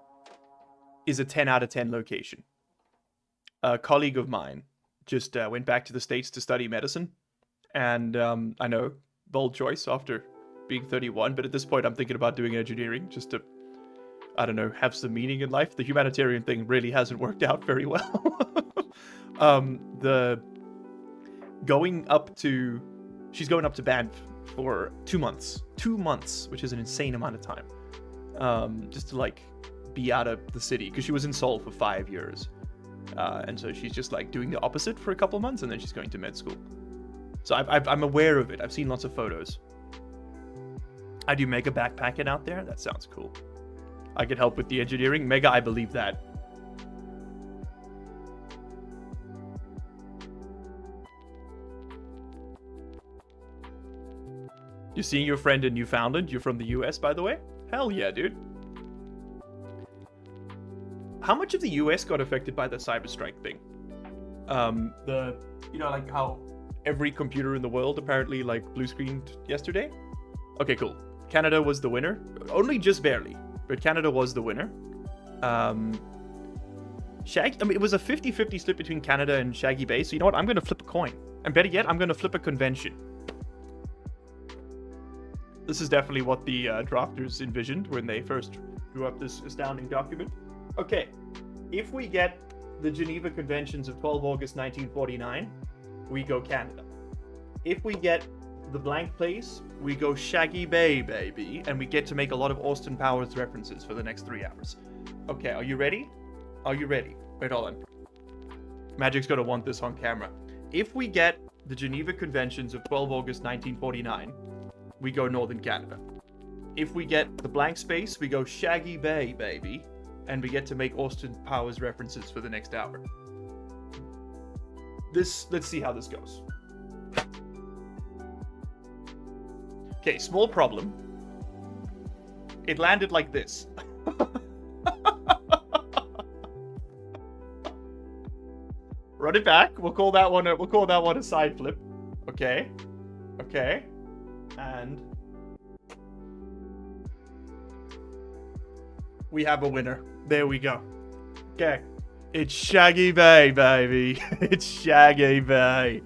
is a 10 out of 10 location. A colleague of mine just went back to the States to study medicine. And I know, bold choice after being 31, but at this point I'm thinking about doing engineering just to, I don't know, have some meaning in life. The humanitarian thing really hasn't worked out very well. She's going up to Banff for 2 months. 2 months, which is an insane amount of time. Just to, like, be out of the city. Because she was in Seoul for 5 years. And so she's just, like, doing the opposite for a couple months, and then she's going to med school. So I'm aware of it. I've seen lots of photos. I do mega backpacking out there. That sounds cool. I could help with the engineering. Mega, I believe that. You're seeing your friend in Newfoundland? You're from the US, by the way? Hell yeah, dude. How much of the US got affected by the cyberstrike thing? Like how every computer in the world apparently, like, blue screened yesterday? Okay, cool. Canada was the winner. Only just barely, but Canada was the winner. It was a 50-50 split between Canada and Shaggy Bay, so you know what? I'm going to flip a coin. And better yet, I'm going to flip a convention. This is definitely what the drafters envisioned when they first drew up this astounding document. Okay, if we get the Geneva Conventions of 12 August 1949, we go Canada. If we get the blank place, we go Shaggy Bay, baby, and we get to make a lot of Austin Powers references for the next 3 hours. Okay, are you ready? Are you ready? Wait, hold on. Magic's gonna want this on camera. If we get the Geneva Conventions of 12 August 1949, we go Northern Canada. If we get the blank space, we go Shaggy Bay, baby, and we get to make Austin Powers references for the next hour. Let's see how this goes. Okay, small problem. It landed like this. Run it back. We'll call that one a side flip. Okay. Okay. And we have a winner. There we go. Okay. It's Shaggy Bay, baby. It's Shaggy Bay.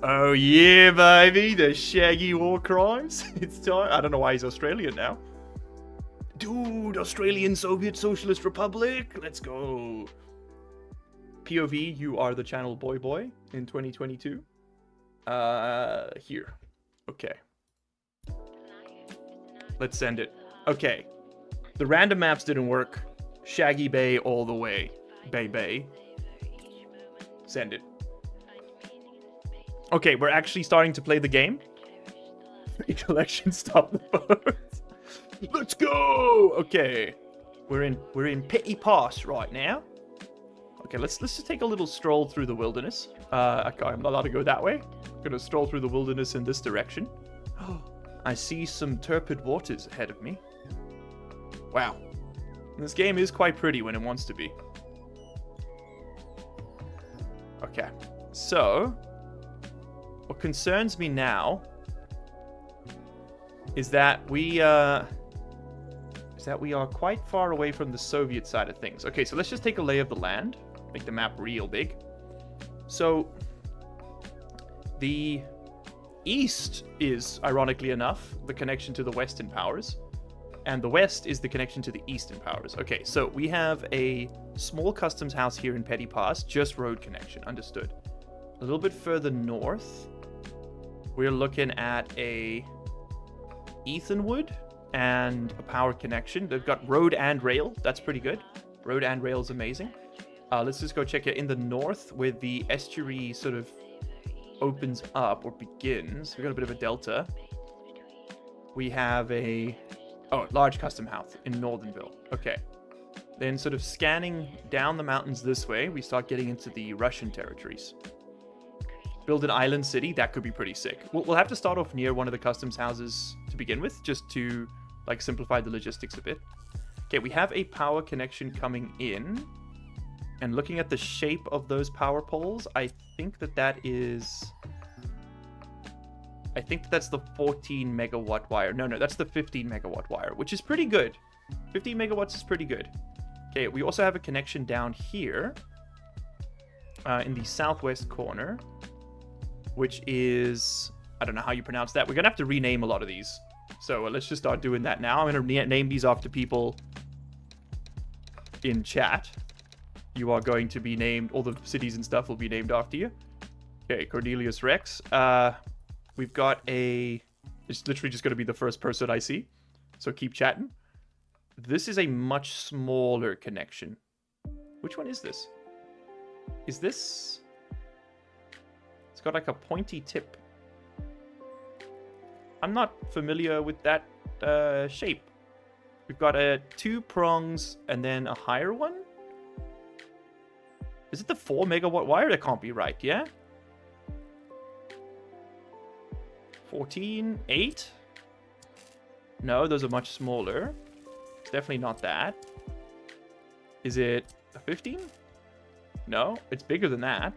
Oh yeah, baby. The Shaggy War Crimes. It's time. I don't know why he's Australian now. Dude, Australian Soviet Socialist Republic. Let's go. POV, you are the channel boy in 2022. Here. Okay. Let's send it. Okay. The random maps didn't work. Shaggy Bay all the way. Bay. Send it. Okay, we're actually starting to play the game. Collection, stop the vote. Let's go! Okay. We're in Petty Pass right now. Okay, let's just take a little stroll through the wilderness. Okay, I'm not allowed to go that way. I'm gonna stroll through the wilderness in this direction. I see some turbid waters ahead of me. Wow. This game is quite pretty when it wants to be. Okay, so what concerns me now is that we are quite far away from the Soviet side of things. Okay, so let's just take a lay of the land, make the map real big. So the east is, ironically enough, the connection to the Western powers, and the west is the connection to the Eastern powers. Okay, so we have a small customs house here in Petty Pass, just road connection, understood. A little bit further north, we're looking at a Ethanwood and a power connection. They've got road and rail. That's pretty good. Road and rail is amazing. Let's just go check it in the north where the estuary sort of opens up or begins. We've got a bit of a delta. We have a large custom house in Northernville. Okay. Then sort of scanning down the mountains this way, we start getting into the Russian territories. Build an island city. That could be pretty sick. We'll have to start off near one of the customs houses to begin with, just to like simplify the logistics a bit. Okay, we have a power connection coming in. And looking at the shape of those power poles, I think that's the 14 megawatt wire. No, that's the 15 megawatt wire, which is pretty good. 15 megawatts is pretty good. Okay, we also have a connection down here in the southwest corner, which is, I don't know how you pronounce that. We're going to have to rename a lot of these. So let's just start doing that now. I'm going to name these after people in chat. You are going to be named, all the cities and stuff will be named after you. Okay, Cornelius Rex. We've got it's literally just going to be the first person I see. So keep chatting. This is a much smaller connection. Which one is this? Is this? It's got like a pointy tip. I'm not familiar with that shape. We've got 2 prongs and then a higher one. Is it the 4 megawatt wire? That can't be right, yeah? 14, 8? No, those are much smaller. It's definitely not that. Is it a 15? No, it's bigger than that.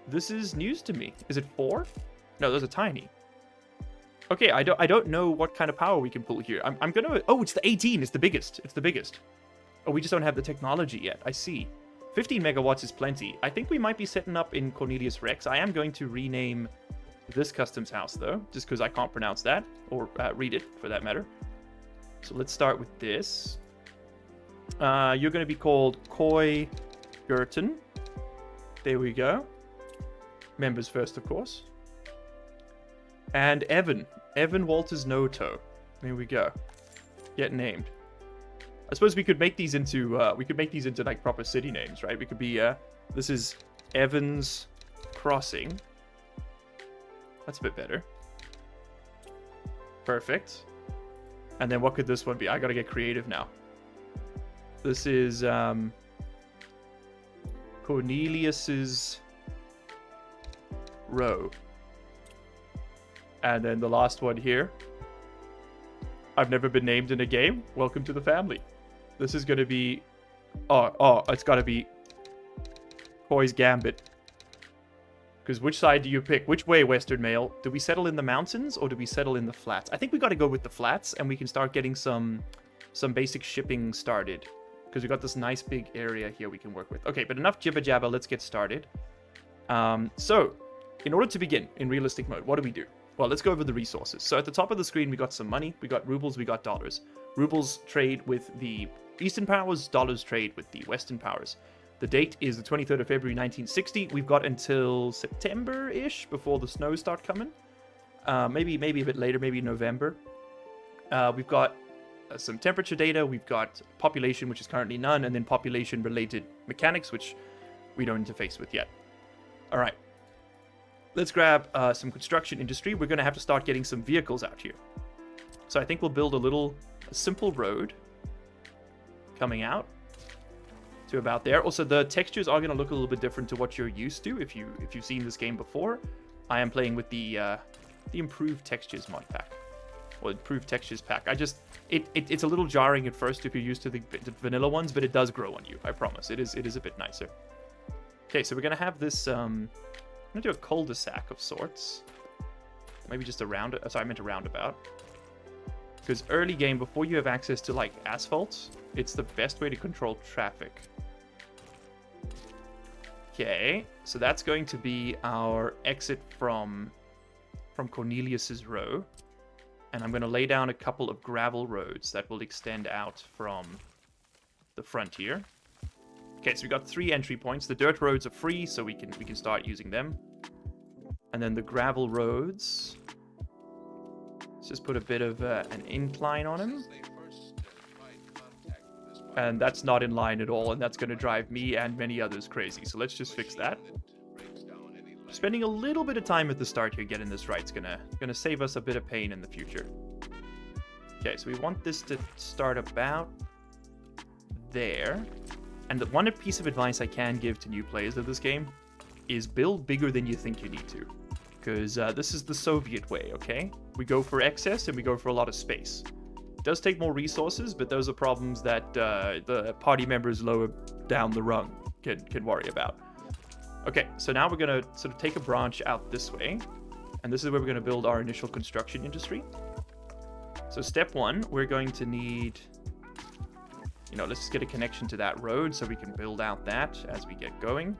This is news to me. Is it 4? No, those are tiny. Okay, I don't know what kind of power we can pull here. I'm gonna... Oh, it's the 18. It's the biggest. It's the biggest. Oh, we just don't have the technology yet. I see. 15 megawatts is plenty. I think we might be setting up in Cornelius Rex. I am going to rename this customs house, though, just because I can't pronounce that, or read it, for that matter. So let's start with this. You're going to be called Koi Gerton. There we go. Members first, of course. And Evan. Evan Walters Noto. There we go. Get named. I suppose we could make these into like proper city names, right? We could be this is Evans Crossing. That's a bit better. Perfect. And then what could this one be? I gotta get creative now. This is Cornelius's Row. And then the last one here. I've never been named in a game. Welcome to the family. This is gonna be it's gotta be Coy's Gambit. Because which side do you pick? Which way, Western Mail? Do we settle in the mountains or do we settle in the flats? I think we got to go with the flats, and we can start getting some basic shipping started. Because we got this nice big area here we can work with. Okay, but enough jibber jabber. Let's get started. So, in order to begin in realistic mode, what do? Well, let's go over the resources. So at the top of the screen, we got some money. We got rubles. We got dollars. Rubles trade with the Eastern powers. Dollars trade with the Western powers. The date is the 23rd of February, 1960. We've got until September-ish before the snows start coming. Maybe a bit later, maybe November. We've got some temperature data. We've got population, which is currently none, and then population-related mechanics, which we don't interface with yet. All right. Let's grab some construction industry. We're going to have to start getting some vehicles out here. So I think we'll build a simple road coming out to about there. Also, the textures are going to look a little bit different to what you're used to if you've seen this game before. I am playing with the improved textures mod pack, or improved textures pack. It's a little jarring at first if you're used to the vanilla ones, but it does grow on you. I promise. It is a bit nicer. Okay, so we're going to have this. I'm going to do a cul-de-sac of sorts. Maybe just a roundabout. Because early game, before you have access to like asphalt, it's the best way to control traffic. Okay, so that's going to be our exit from Cornelius's Row. And I'm going to lay down a couple of gravel roads that will extend out from the front here. Okay, so we've got 3 entry points. The dirt roads are free, so we can start using them. And then the gravel roads, let's just put a bit of an incline on them. And that's not in line at all, and that's going to drive me and many others crazy. So let's just fix that. Spending a little bit of time at the start here getting this right is gonna save us a bit of pain in the future. Okay, so we want this to start about there. And the one piece of advice I can give to new players of this game is build bigger than you think you need to. Because this is the Soviet way, okay? We go for excess and we go for a lot of space. It does take more resources, but those are problems that the party members lower down the rung can worry about. Okay, so now we're going to sort of take a branch out this way. And this is where we're going to build our initial construction industry. So step 1, we're going to need... let's just get a connection to that road so we can build out that as we get going.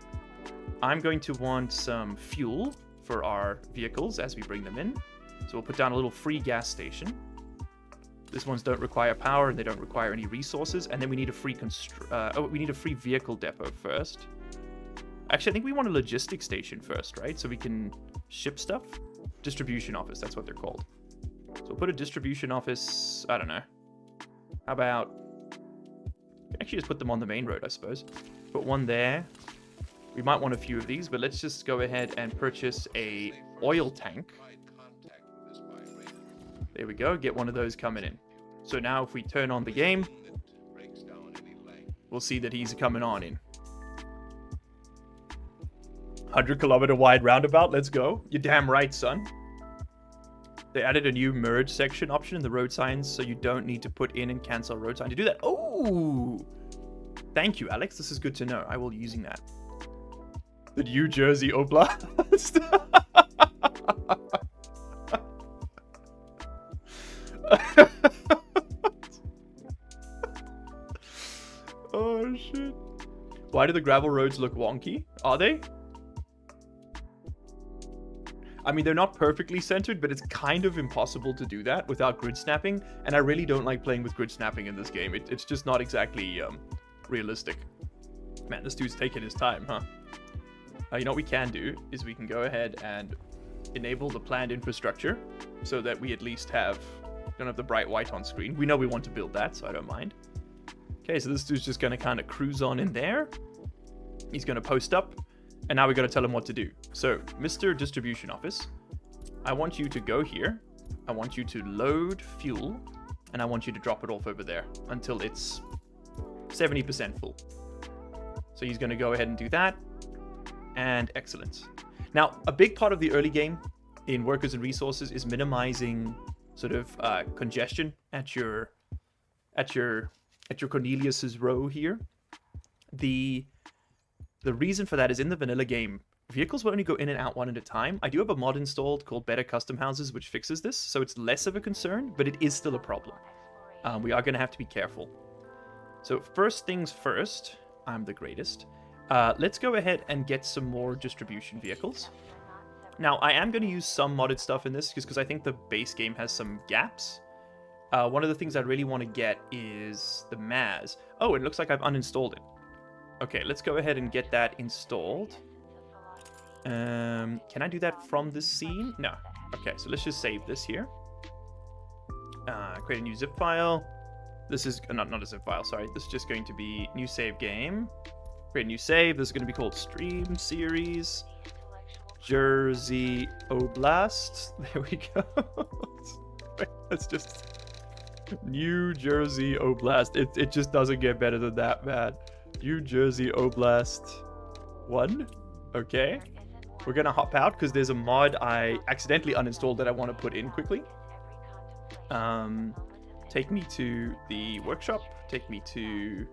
I'm going to want some fuel for our vehicles as we bring them in. So we'll put down a little free gas station. These ones don't require power and they don't require any resources. And then we need a free we need a free vehicle depot first. Actually, I think we want a logistics station first, right? So we can ship stuff. Distribution office, that's what they're called. So we'll put a distribution office, I don't know. How about... actually just put them on the main road, I suppose. Put one there. We might want a few of these, but let's just go ahead and purchase a oil tank. There we go, get one of those coming in. So now if we turn on the game, we'll see that he's coming on in. 100-kilometer wide roundabout, let's go. You're damn right, son. They added a new merge section option in the road signs, so you don't need to put in and cancel road sign to do that. Oh! Thank you, Alex. This is good to know. I will be using that. The New Jersey Oblast. Oh, shit. Why do the gravel roads look wonky? Are they? I mean, they're not perfectly centered, but it's kind of impossible to do that without grid snapping. And I really don't like playing with grid snapping in this game. It's just not exactly realistic. Man, this dude's taking his time, huh? You know what we can do is we can go ahead and enable the planned infrastructure so that we at least don't have the bright white on screen. We know we want to build that, so I don't mind. Okay, so this dude's just going to kind of cruise on in there. He's going to post up, and now we're going to tell him what to do. So, Mr. Distribution Office, I want you to go here. I want you to load fuel, and I want you to drop it off over there until it's 70% full. So he's going to go ahead and do that, and excellent. Now, a big part of the early game in workers and resources is minimizing sort of congestion at your Cornelius's row here. The reason for that is in the vanilla game, vehicles will only go in and out one at a time. I do have a mod installed called Better Custom Houses, which fixes this, so it's less of a concern, but it is still a problem. We are going to have to be careful. So first things first, I'm the greatest. Let's go ahead and get some more distribution vehicles. Now, I am going to use some modded stuff in this just because I think the base game has some gaps. One of the things I really want to get is the Maz. Oh, it looks like I've uninstalled it. Okay, let's go ahead and get that installed. Can I do that from this scene? No. Okay, so let's just save this here. Create a new zip file. This is not a zip file, sorry. This is just going to be new save game. Create a new save. This is going to be called Stream Series Jersey Oblast. There we go. Let's just New Jersey Oblast. It just doesn't get better than that, man. New Jersey Oblast 1. Okay. We're going to hop out because there's a mod I accidentally uninstalled that I want to put in quickly. Take me to the workshop. Take me to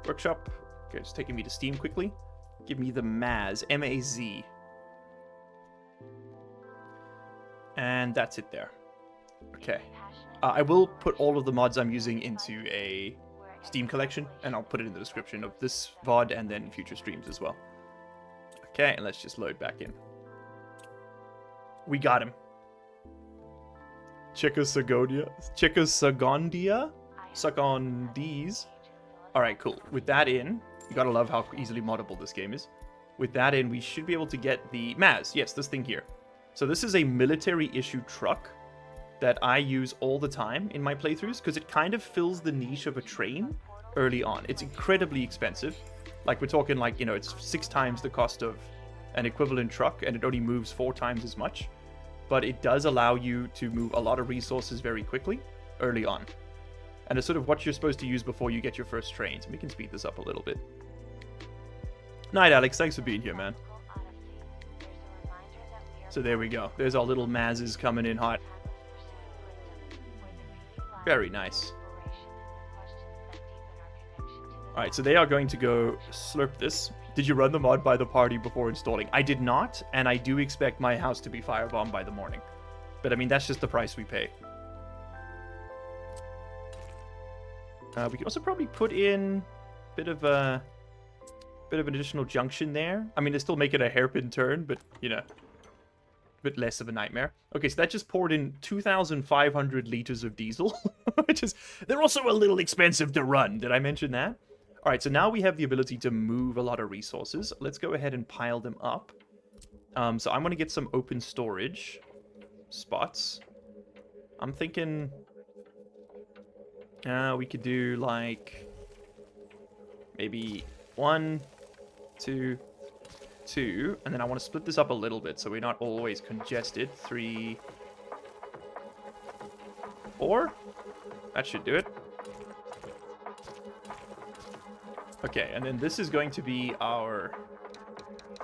workshop. Okay, it's taking me to Steam quickly. Give me the Maz. M-A-Z. And that's it there. Okay. I will put all of the mods I'm using into a Steam collection, and I'll put it in the description of this VOD and then future streams as well. Okay, and let's just load back in. We got him. Czechoslovakia? Secondes. Alright, cool. With that in, you gotta love how easily moddable this game is. With that in, we should be able to get the Maz. Yes, this thing here. So this is a military-issue truck that I use all the time in my playthroughs because it kind of fills the niche of a train early on. It's incredibly expensive. Like, we're talking like, you know, it's 6 times the cost of an equivalent truck, and it only moves 4 times as much. But it does allow you to move a lot of resources very quickly early on. And it's sort of what you're supposed to use before you get your first trains. And we can speed this up a little bit. Night, Alex. Thanks for being here, man. So there we go. There's our little Mazes coming in hot. Very nice. Alright, so they are going to go slurp this. Did you run the mod by the party before installing? I did not, and I do expect my house to be firebombed by the morning. But I mean, that's just the price we pay. We can also probably put in a bit of an additional junction there. I mean, they still make it a hairpin turn, but, you know, a bit less of a nightmare. Okay, so that just poured in 2,500 liters of diesel, which is, they're also a little expensive to run. Did I mention that? All right, so now we have the ability to move a lot of resources. Let's go ahead and pile them up. So I'm going to get some open storage spots. I'm thinking we could do like maybe 1, 2, 2, and then I want to split this up a little bit so we're not always congested. 3, 4. That should do it. Okay, and then this is going to be our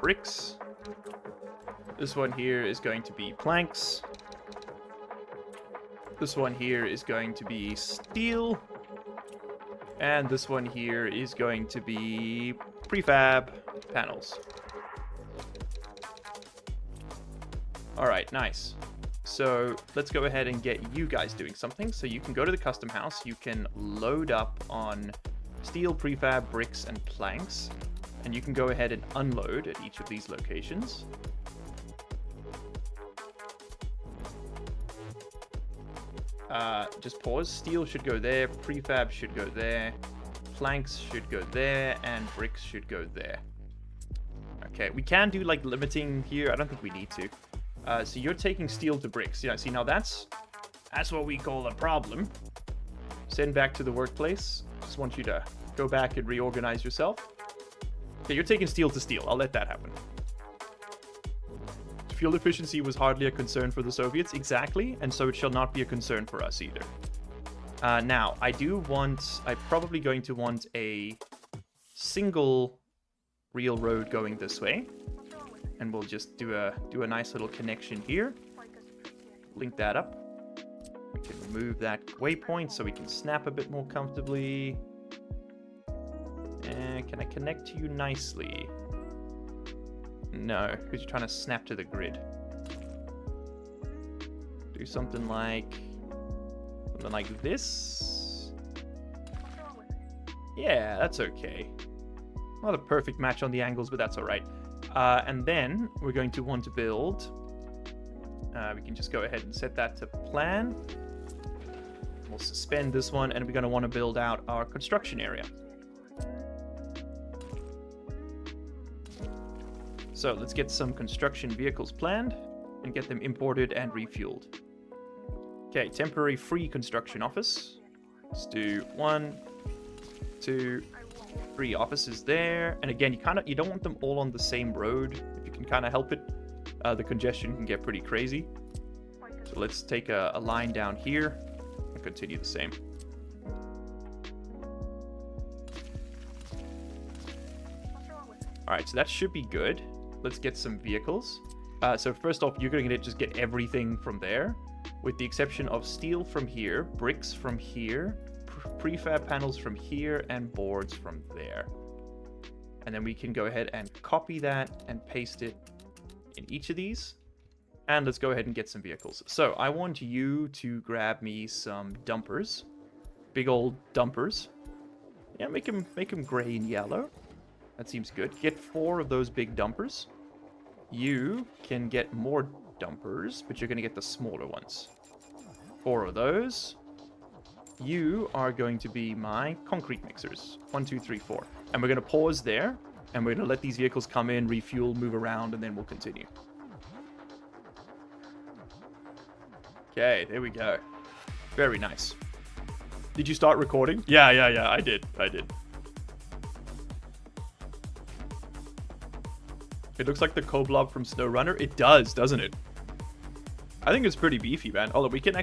bricks. This one here is going to be planks. This one here is going to be steel. And this one here is going to be prefab panels. Alright, nice. So let's go ahead and get you guys doing something. So you can go to the custom house. You can load up on steel, prefab, bricks, and planks. And you can go ahead and unload at each of these locations. Just pause. Steel should go there, prefab should go there, planks should go there, and bricks should go there. Okay, we can do like limiting here. I don't think we need to. So you're taking steel to bricks. Yeah, see, now that's what we call a problem. Send back to the workplace. Just want you to go back and reorganize yourself. Okay, you're taking steel to steel. I'll let that happen. Fuel efficiency was hardly a concern for the Soviets, exactly, and so it shall not be a concern for us either. Now, I'm probably going to want a single real road going this way. And we'll just do a nice little connection here. Link that up. We can remove that waypoint so we can snap a bit more comfortably. And can I connect to you nicely? No, because you're trying to snap to the grid. Do something like this. Yeah, that's okay. Not a perfect match on the angles, but that's all right. And then we're going to want to build. We can just go ahead and set that to plan. We'll suspend this one, and we're going to want to build out our construction area. So let's get some construction vehicles planned and get them imported and refueled. Okay, temporary free construction office. Let's do 1, 2, 3 offices there. And again, you don't want them all on the same road. If you can kind of help it, the congestion can get pretty crazy. So let's take a line down here and continue the same. All right, so that should be good. Let's get some vehicles. So first off, you're going to just get everything from there, with the exception of steel from here, bricks from here, prefab panels from here, and boards from there. And then we can go ahead and copy that and paste it in each of these. And let's go ahead and get some vehicles. So I want you to grab me some dumpers. Big old dumpers. Yeah, make them gray and yellow. That seems good. Get 4 of those big dumpers. You can get more dumpers, but you're going to get the smaller ones. 4 of those. You are going to be my concrete mixers. 1, 2, 3, 4. And we're going to pause there, and we're going to let these vehicles come in, refuel, move around, and then we'll continue. Okay, there we go. Very nice. Did you start recording? Yeah, I did. It looks like the Koblob from SnowRunner. It does, doesn't it? I think it's pretty beefy, man. Although we can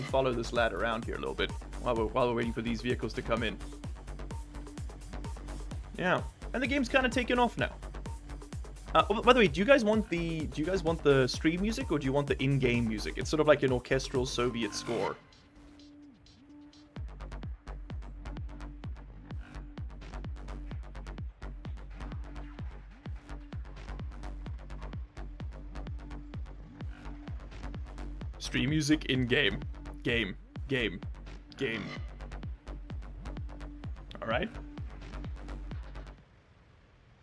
follow this lad around here a little bit while we're waiting for these vehicles to come in. Yeah, and the game's kind of taken off now. By the way, do you guys want the stream music or do you want the in-game music? It's sort of like an orchestral Soviet score. Stream music in-game. Game. Alright.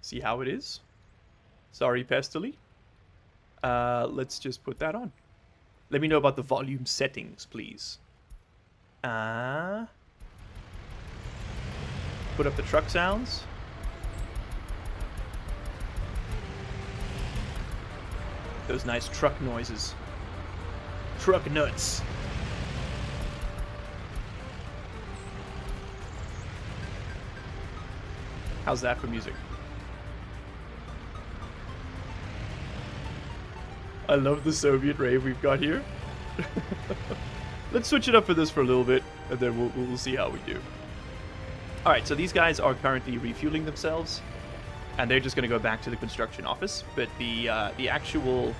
See how it is? Sorry, Pestily. Let's just put that on. Let me know about the volume settings, please. Put up the truck sounds. Those nice truck noises. Truck nuts. How's that for music? I love the Soviet rave we've got here. Let's switch it up for this for a little bit, and then we'll see how we do. All right, so these guys are currently refueling themselves, and they're just going to go back to the construction office. But the actual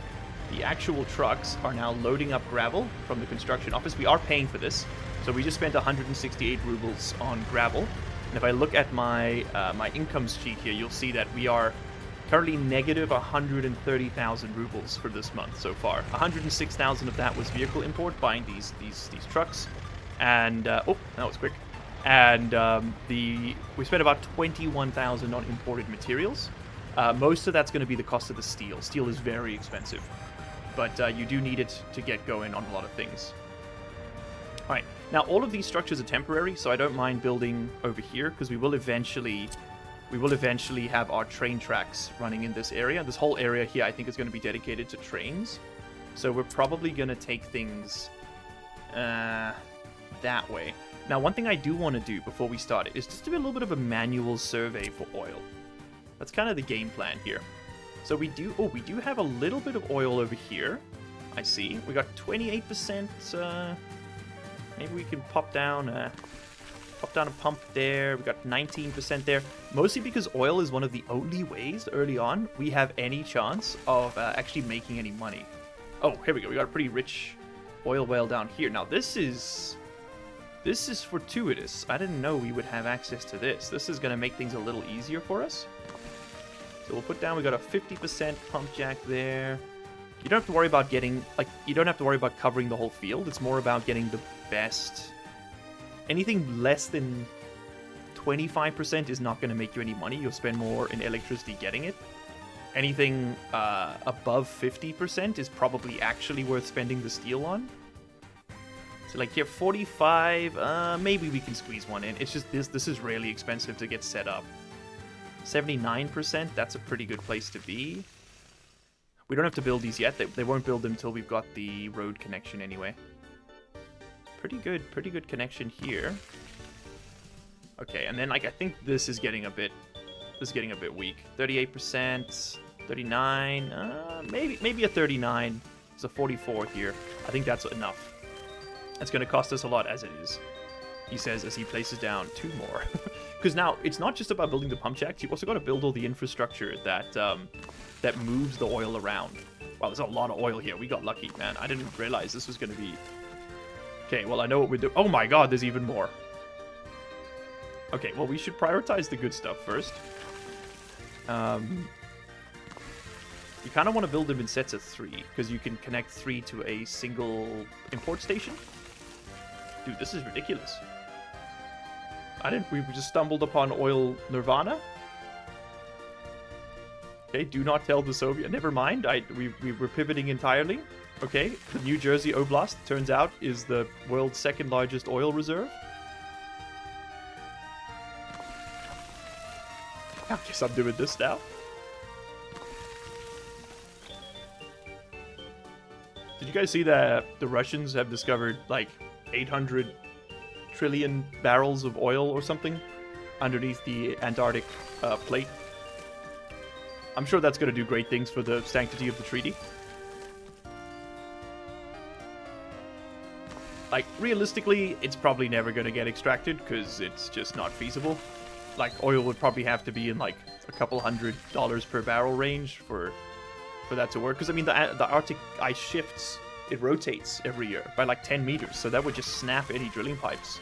trucks are now loading up gravel from the construction office. We are paying for this, so we just spent 168 rubles on gravel. And if I look at my my income sheet here, you'll see that we are currently negative 130,000 rubles for this month so far. 106,000 of that was vehicle import, buying these trucks, and oh, that was quick. And we spent about 21,000 on imported materials. Most of that's going to be the cost of the steel. Steel is very expensive, but you do need it to get going on a lot of things. All right, now all of these structures are temporary, so I don't mind building over here because we will eventually we will eventually have our train tracks running in this area. This whole area here, I think, is going to be dedicated to trains. So we're probably going to take things that way. Now, one thing I do want to do before we start it is just do a little bit of a manual survey for oil. That's kind of the game plan here. So we do have a little bit of oil over here. I see. We got 28%. Maybe we can pop down a pump there. We got 19% there. Mostly because oil is one of the only ways early on we have any chance of actually making any money. Oh, here we go. We got a pretty rich oil well down here. Now this is fortuitous. I didn't know we would have access to this. This is going to make things a little easier for us. So we'll put down, we got a 50% pump jack there. You don't have to worry about you don't have to worry about covering the whole field. It's more about getting the best. Anything less than 25% is not going to make you any money. You'll spend more in electricity getting it. Anything above 50% is probably actually worth spending the steel on. So like here, 45, maybe we can squeeze one in. It's just this is really expensive to get set up. 79%, that's a pretty good place to be. We don't have to build these yet. They won't build them until we've got the road connection anyway. Pretty good connection here. Okay, and then like I think this is getting a bit weak. 38%, 39, maybe a 39. It's a 44 here. I think that's enough. That's going to cost us a lot as it is. He says as he places down 2 more. Because now, it's not just about building the pump jacks, you've also got to build all the infrastructure that moves the oil around. Wow, there's a lot of oil here. We got lucky, man. I didn't realize this was going to be... Okay, well, I know what we're doing. Oh my god, there's even more. Okay, well, we should prioritize the good stuff first. You kind of want to build them in sets of 3, because you can connect 3 to a single import station. Dude, this is ridiculous. We just stumbled upon oil nirvana. Okay, do not tell the Soviet. Never mind. We were pivoting entirely. Okay, the New Jersey Oblast, turns out, is the world's 2nd largest oil reserve. I guess I'm doing this now. Did you guys see that the Russians have discovered, like, 800 trillion barrels of oil or something underneath the Antarctic plate? I'm sure that's going to do great things for the sanctity of the treaty. Like, realistically, it's probably never going to get extracted because it's just not feasible. Like, oil would probably have to be in, like, a couple $100 per barrel range for that to work. Because, I mean, the Arctic ice shifts. It rotates every year by, like, 10 meters. So that would just snap any drilling pipes.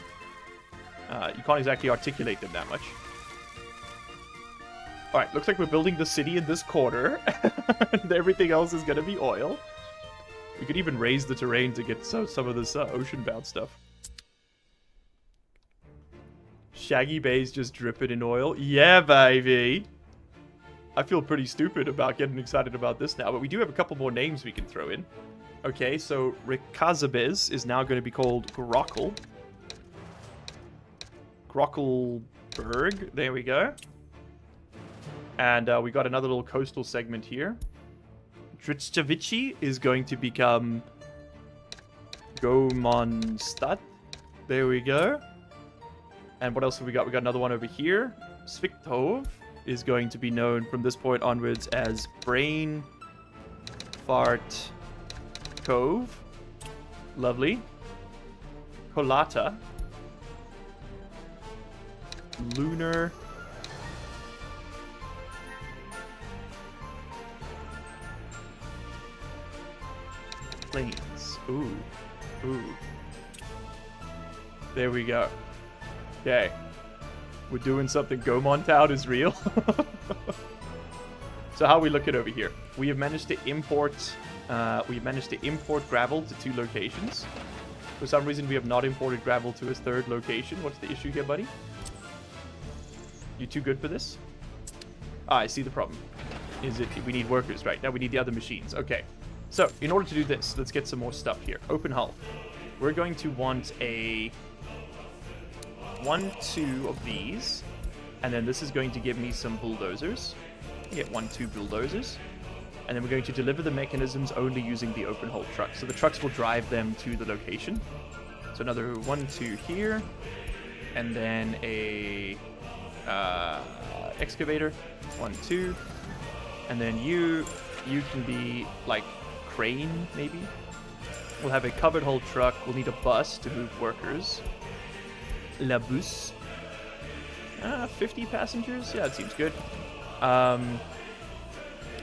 You can't exactly articulate them that much. Alright, looks like we're building the city in this corner. And everything else is going to be oil. We could even raise the terrain to get some of this ocean-bound stuff. Shaggy Bay's just dripping in oil. Yeah, baby! I feel pretty stupid about getting excited about this now, but we do have a couple more names we can throw in. Okay, so Rekazabez is now going to be called Grokkel. Grokkelberg. There we go. And we got another little coastal segment here. Dritschavici is going to become Gomonstad. There we go. And what else have we got? We got another one over here. Sviktov is going to be known from this point onwards as Brain Fart Cove. Lovely. Kolata. Lunar. Plains. Ooh. Ooh. There we go. Okay. We're doing something. Gomontown is real. So how are we looking over here? We have managed to import gravel to 2 locations. For some reason we have not imported gravel to a 3rd location. What's the issue here, buddy? You too good for this? Ah, I see the problem. Is it we need workers, right? Now we need the other machines. Okay. So, in order to do this, let's get some more stuff here. Open hull. We're going to want a 1, 2 of these. And then this is going to give me some bulldozers. I get 1, 2 bulldozers. And then we're going to deliver the mechanisms only using the open hole trucks. So the trucks will drive them to the location. So another 1, 2 here. And then a excavator. 1, 2. And then you can be like crane, maybe. We'll have a covered hull truck. We'll need a bus to move workers. La bus. 50 passengers? Yeah, that seems good.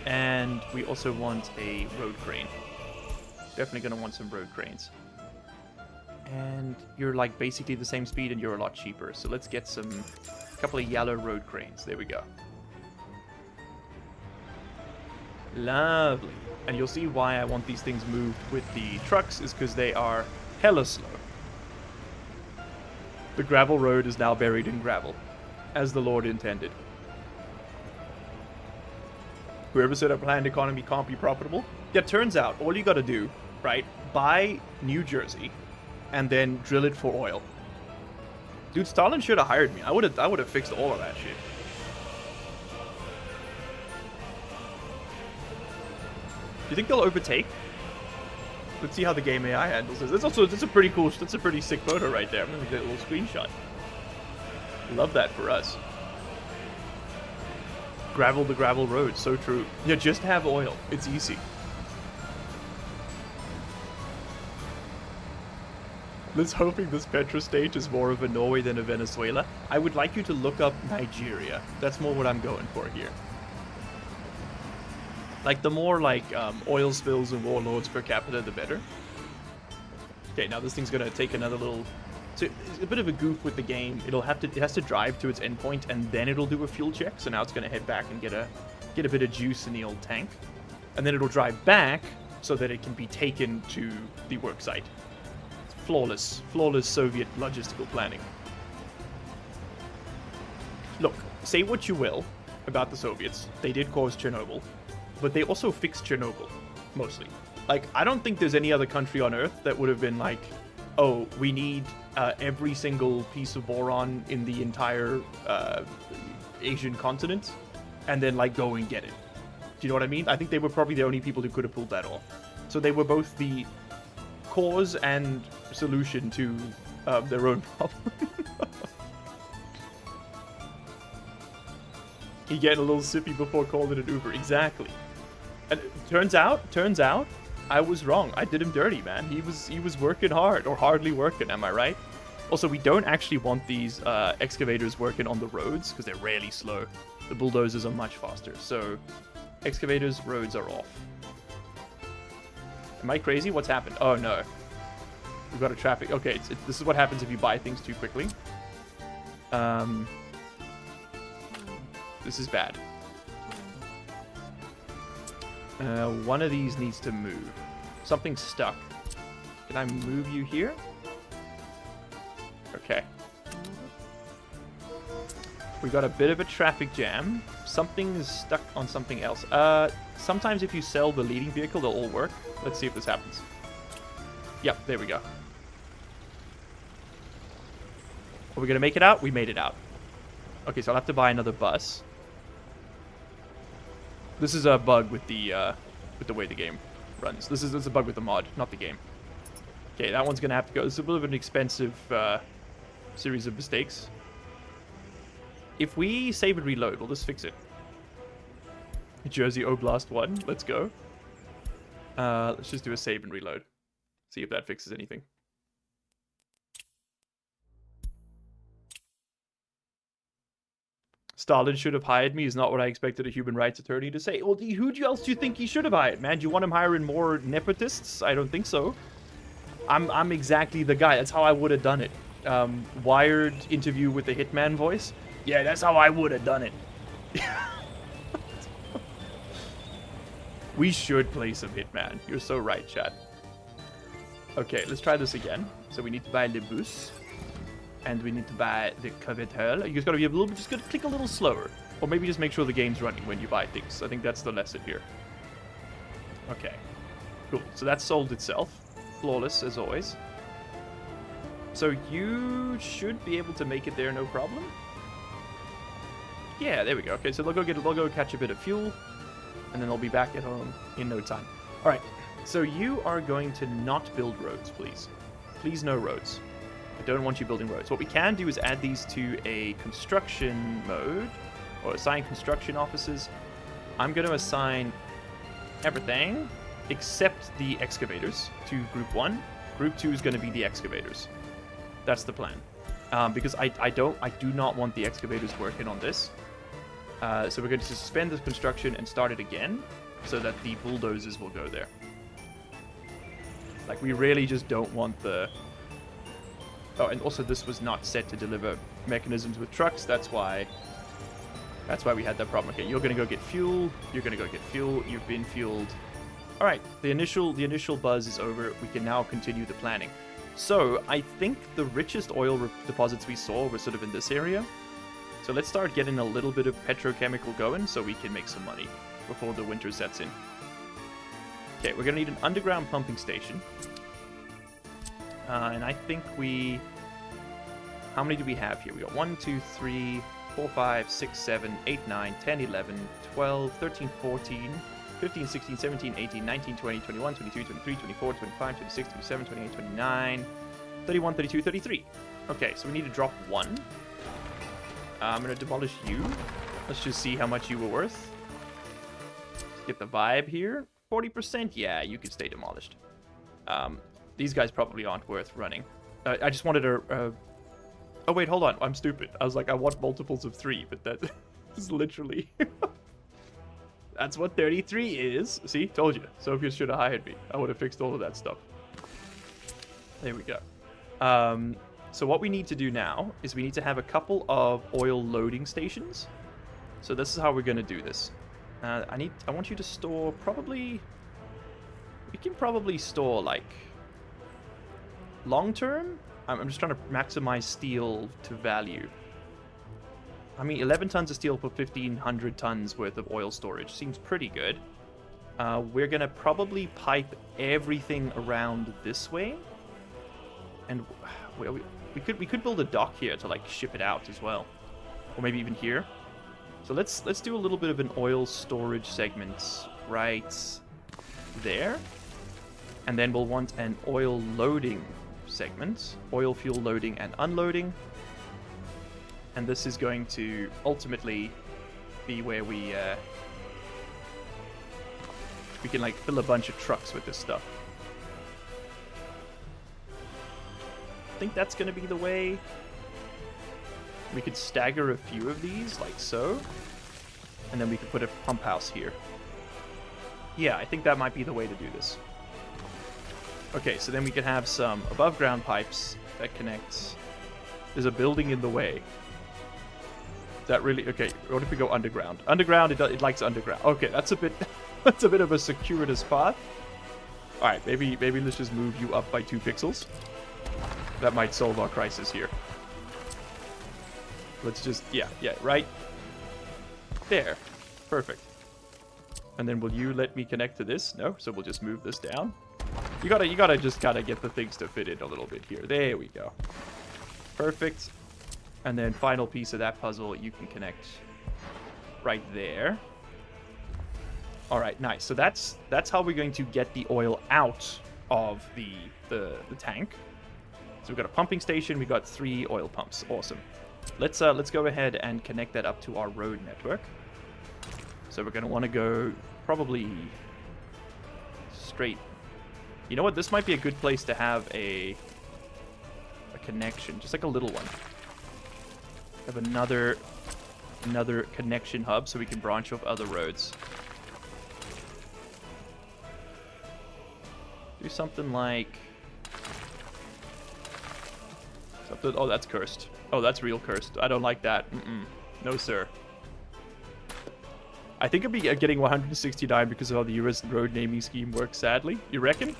And we also want a road crane. Definitely going to want some road cranes. And you're like basically the same speed and you're a lot cheaper. So let's get a couple of yellow road cranes. There we go. Lovely. And you'll see why I want these things moved with the trucks is because they are hella slow. The gravel road is now buried in gravel, as the Lord intended. Whoever said a planned economy can't be profitable? Yeah, turns out, all you gotta do, right, buy New Jersey, and then drill it for oil. Dude, Stalin should have hired me. I would have fixed all of that shit. Do you think they'll overtake? Let's see how the game AI handles this. That's a pretty cool, that's a pretty sick photo right there. I'm gonna get a little screenshot. Love that for us. Gravel the gravel road, so true. Yeah, just have oil. It's easy. Let's hoping this Petra state is more of a Norway than a Venezuela. I would like you to look up Nigeria. That's more what I'm going for here. Like, the more, like, oil spills and warlords per capita, the better. Okay, now this thing's gonna take another little... So, it's a bit of a goof with the game. It has to drive to its endpoint, and then it'll do a fuel check. So now it's gonna head back and get a bit of juice in the old tank. And then it'll drive back, so that it can be taken to the work site. It's flawless Soviet logistical planning. Look, say what you will about the Soviets. They did cause Chernobyl. But they also fixed Chernobyl, mostly. Like, I don't think there's any other country on Earth that would have been like, oh, we need every single piece of boron in the entire Asian continent, and then, like, go and get it. Do you know what I mean? I think they were probably the only people who could have pulled that off. So they were both the cause and solution to their own problem. He getting a little sippy before calling it an Uber. Exactly. And turns out, I was wrong. I did him dirty, man. He was working hard, or hardly working, am I right? Also, we don't actually want these excavators working on the roads, because they're really slow. The bulldozers are much faster. So, excavators, roads are off. Am I crazy? What's happened? Oh, no. We've got a traffic... Okay, this is what happens if you buy things too quickly. This is bad. One of these needs to move. Something's stuck. Can I move you here? Okay. We got a bit of a traffic jam. Something is stuck on something else. Sometimes if you sell the leading vehicle, they'll all work. Let's see if this happens. Yep, there we go. Are we gonna make it out? We made it out. Okay, so I'll have to buy another bus. This is a bug with the way the game runs. This is a bug with the mod, not the game. Okay, that one's gonna have to go. This is a bit of an expensive series of mistakes. If we save and reload, we'll just fix it. Jersey Oblast 1, let's go. Let's just do a save and reload. See if that fixes anything. Stalin should have hired me is not what I expected a human rights attorney to say. Well, who else do you think he should have hired, man? Do you want him hiring more nepotists? I don't think so. I'm exactly the guy. That's how I would have done it. Wired interview with the hitman voice. Yeah, that's how I would have done it. We should play some Hitman. You're so right, chat. Okay, let's try this again. So we need to buy Le Bus. And we need to buy the Comrade. You just gotta be a little bit, just gotta click a little slower. Or maybe just make sure the game's running when you buy things. I think that's the lesson here. Okay. Cool. So that sold itself. Flawless, as always. So you should be able to make it there, no problem. Yeah, there we go. Okay, so they'll go catch a bit of fuel, and then they'll be back at home in no time. All right, so you are going to not build roads, please. Please, no roads. I don't want you building roads. What we can do is add these to a construction mode, or assign construction offices. I'm going to assign everything except the excavators to Group 1. Group 2 is going to be the excavators. That's the plan. Because I do not want the excavators working on this. So we're going to suspend this construction and start it again, so that the bulldozers will go there. Like, we really just don't want the... Oh, and also this was not set to deliver mechanisms with trucks. That's why we had that problem. Okay, you're going to go get fuel. You're going to go get fuel. You've been fueled. All right, the initial buzz is over. We can now continue the planning. So I think the richest oil deposits we saw were sort of in this area. So let's start getting a little bit of petrochemical going so we can make some money before the winter sets in. Okay, we're going to need an underground pumping station. And I think we... How many do we have here? We got 1, 2, 3, 4, 5, 6, 7, 8, 9, 10, 11, 12, 13, 14, 15, 16, 17, 18, 19, 20, 21, 22, 23, 24, 25, 26, 27, 28, 29, 31, 32, 33. Okay, so we need to drop 1. I'm going to demolish you. Let's just see how much you were worth. Let's get the vibe here. 40%? Yeah, you can stay demolished. These guys probably aren't worth running. I just wanted a... Oh, wait, hold on. I'm stupid. I was like, I want multiples of 3, but that is literally... That's what 33 is. See? Told you. Sophia should have hired me. I would have fixed all of that stuff. There we go. So what we need to do now is we need to have a couple of oil loading stations. So this is how we're going to do this. I want you to store probably... We can probably store, like... Long term? I'm just trying to maximize steel to value. I mean, 11 tons of steel for 1,500 tons worth of oil storage seems pretty good. We're going to probably pipe everything around this way. And we could build a dock here to, like, ship it out as well. Or maybe even here. So let's do a little bit of an oil storage segment right there. And then we'll want an oil loading segment. Oil fuel loading and unloading. And this is going to ultimately be where we can, like, fill a bunch of trucks with this stuff. I think that's going to be the way. We could stagger a few of these, like so. And then we could put a pump house here. Yeah, I think that might be the way to do this. Okay, so then we could have some above ground pipes that connect. There's a building in the way. That really... Okay, what if we go underground? Underground, it likes underground. Okay, that's a bit... That's a bit of a circuitous path. Alright, maybe let's just move you up by 2 pixels. That might solve our crisis here. Let's just... Yeah, right there. Perfect. And then will you let me connect to this? No? So we'll just move this down. You gotta just get the things to fit in a little bit here. There we go. Perfect. And then final piece of that puzzle, you can connect right there. All right, nice. So that's how we're going to get the oil out of the tank. So we've got a pumping station. We got 3 oil pumps. Awesome. Let's go ahead and connect that up to our road network. So we're going to want to go probably straight. You know what? This might be a good place to have a connection, just like a little one. Have another connection hub so we can branch off other roads. Do something like... Oh, that's cursed. Oh, that's real cursed. I don't like that. No, sir. I think I'll be getting 169 because of how the US road naming scheme works, sadly. You reckon?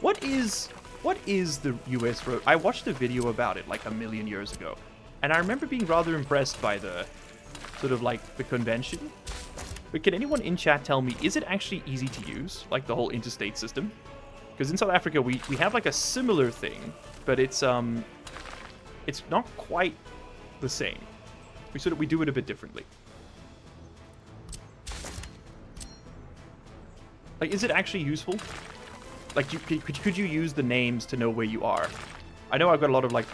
What is the US road? I watched a video about it like a million years ago. And I remember being rather impressed by the sort of like the convention. But can anyone in chat tell me, is it actually easy to use? Like the whole interstate system? Because in South Africa, we have like a similar thing, but it's not quite the same. We do it a bit differently. Like, is it actually useful? Like, could you use the names to know where you are? I know I've got a lot of, like,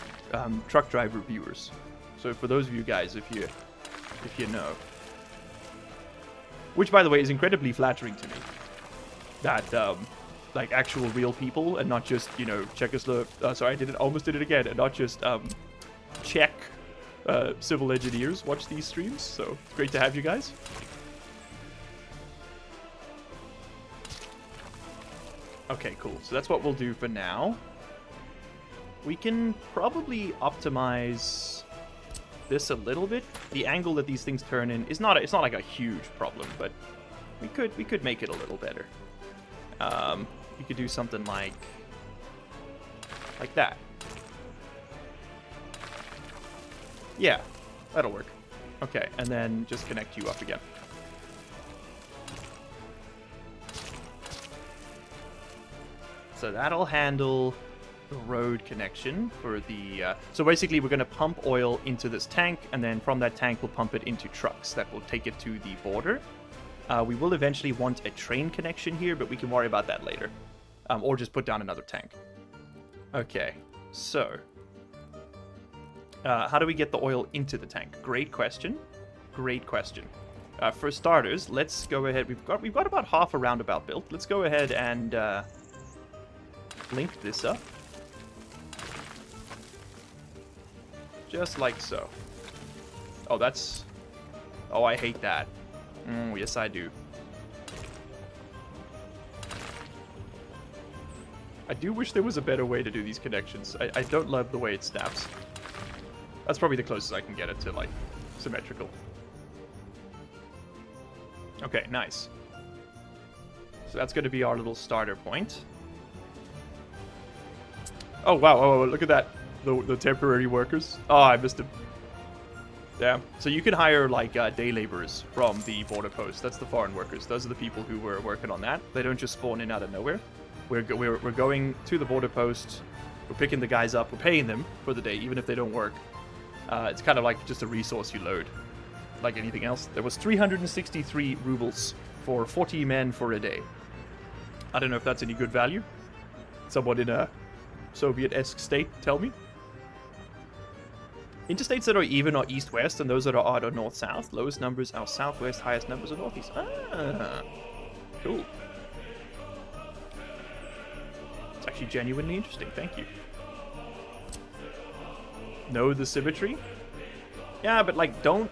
truck driver viewers. So for those of you guys, if you know. Which, by the way, is incredibly flattering to me. That, like, actual real people, and not just, you know, sorry, almost did it again, and not just, Czech, civil engineers watch these streams. So, it's great to have you guys. Okay, cool. So that's what we'll do for now. We can probably optimize this a little bit. The angle that these things turn in is it's not like a huge problem, but we could make it a little better. You could do something like that. Yeah, that'll work. Okay, and then just connect you up again. So that'll handle the road connection for the... So basically, we're going to pump oil into this tank, and then from that tank, we'll pump it into trucks that will take it to the border. We will eventually want a train connection here, but we can worry about that later. Or just put down another tank. Okay, so... how do we get the oil into the tank? Great question. Great question. For starters, let's go ahead... We've got about half a roundabout built. Let's go ahead and... link this up. Just like so. Oh, that's... Oh, I hate that. Yes, I do. I do wish there was a better way to do these connections. I don't love the way it snaps. That's probably the closest I can get it to, like, symmetrical. Okay, nice. So that's going to be our little starter point. Oh, wow. Oh, look at that. The temporary workers. Oh, I missed him. Damn. So you can hire, like, day laborers from the border post. That's the foreign workers. Those are the people who were working on that. They don't just spawn in out of nowhere. We're going to the border post. We're picking the guys up. We're paying them for the day, even if they don't work. It's kind of like just a resource you load. Like anything else. There was 363 rubles for 40 men for a day. I don't know if that's any good value. Someone in a Soviet-esque state, tell me. Interstates that are even are east-west, and those that are odd are north-south. Lowest numbers are southwest, highest numbers are northeast. Ah, cool. It's actually genuinely interesting, thank you. Know the symmetry? Yeah, but like, don't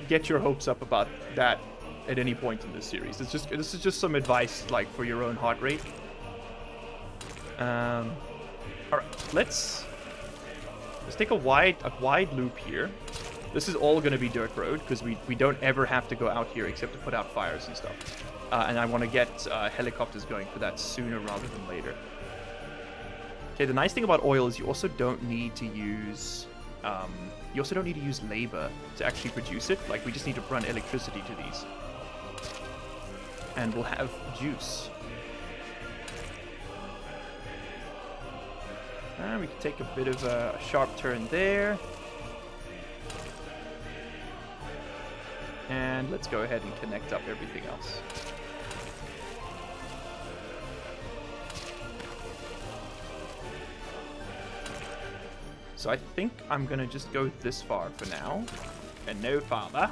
get your hopes up about that at any point in this series. This is just some advice, like, for your own heart rate. Alright, let's take a wide loop here. This is all going to be dirt road, because we don't ever have to go out here except to put out fires and stuff. And I want to get helicopters going for that sooner rather than later. Okay, the nice thing about oil is you also don't need to use... labor to actually produce it. Like, we just need to run electricity to these. And we'll have juice. And we can take a bit of a sharp turn there. And let's go ahead and connect up everything else. So I think I'm going to just go this far for now, and no farther.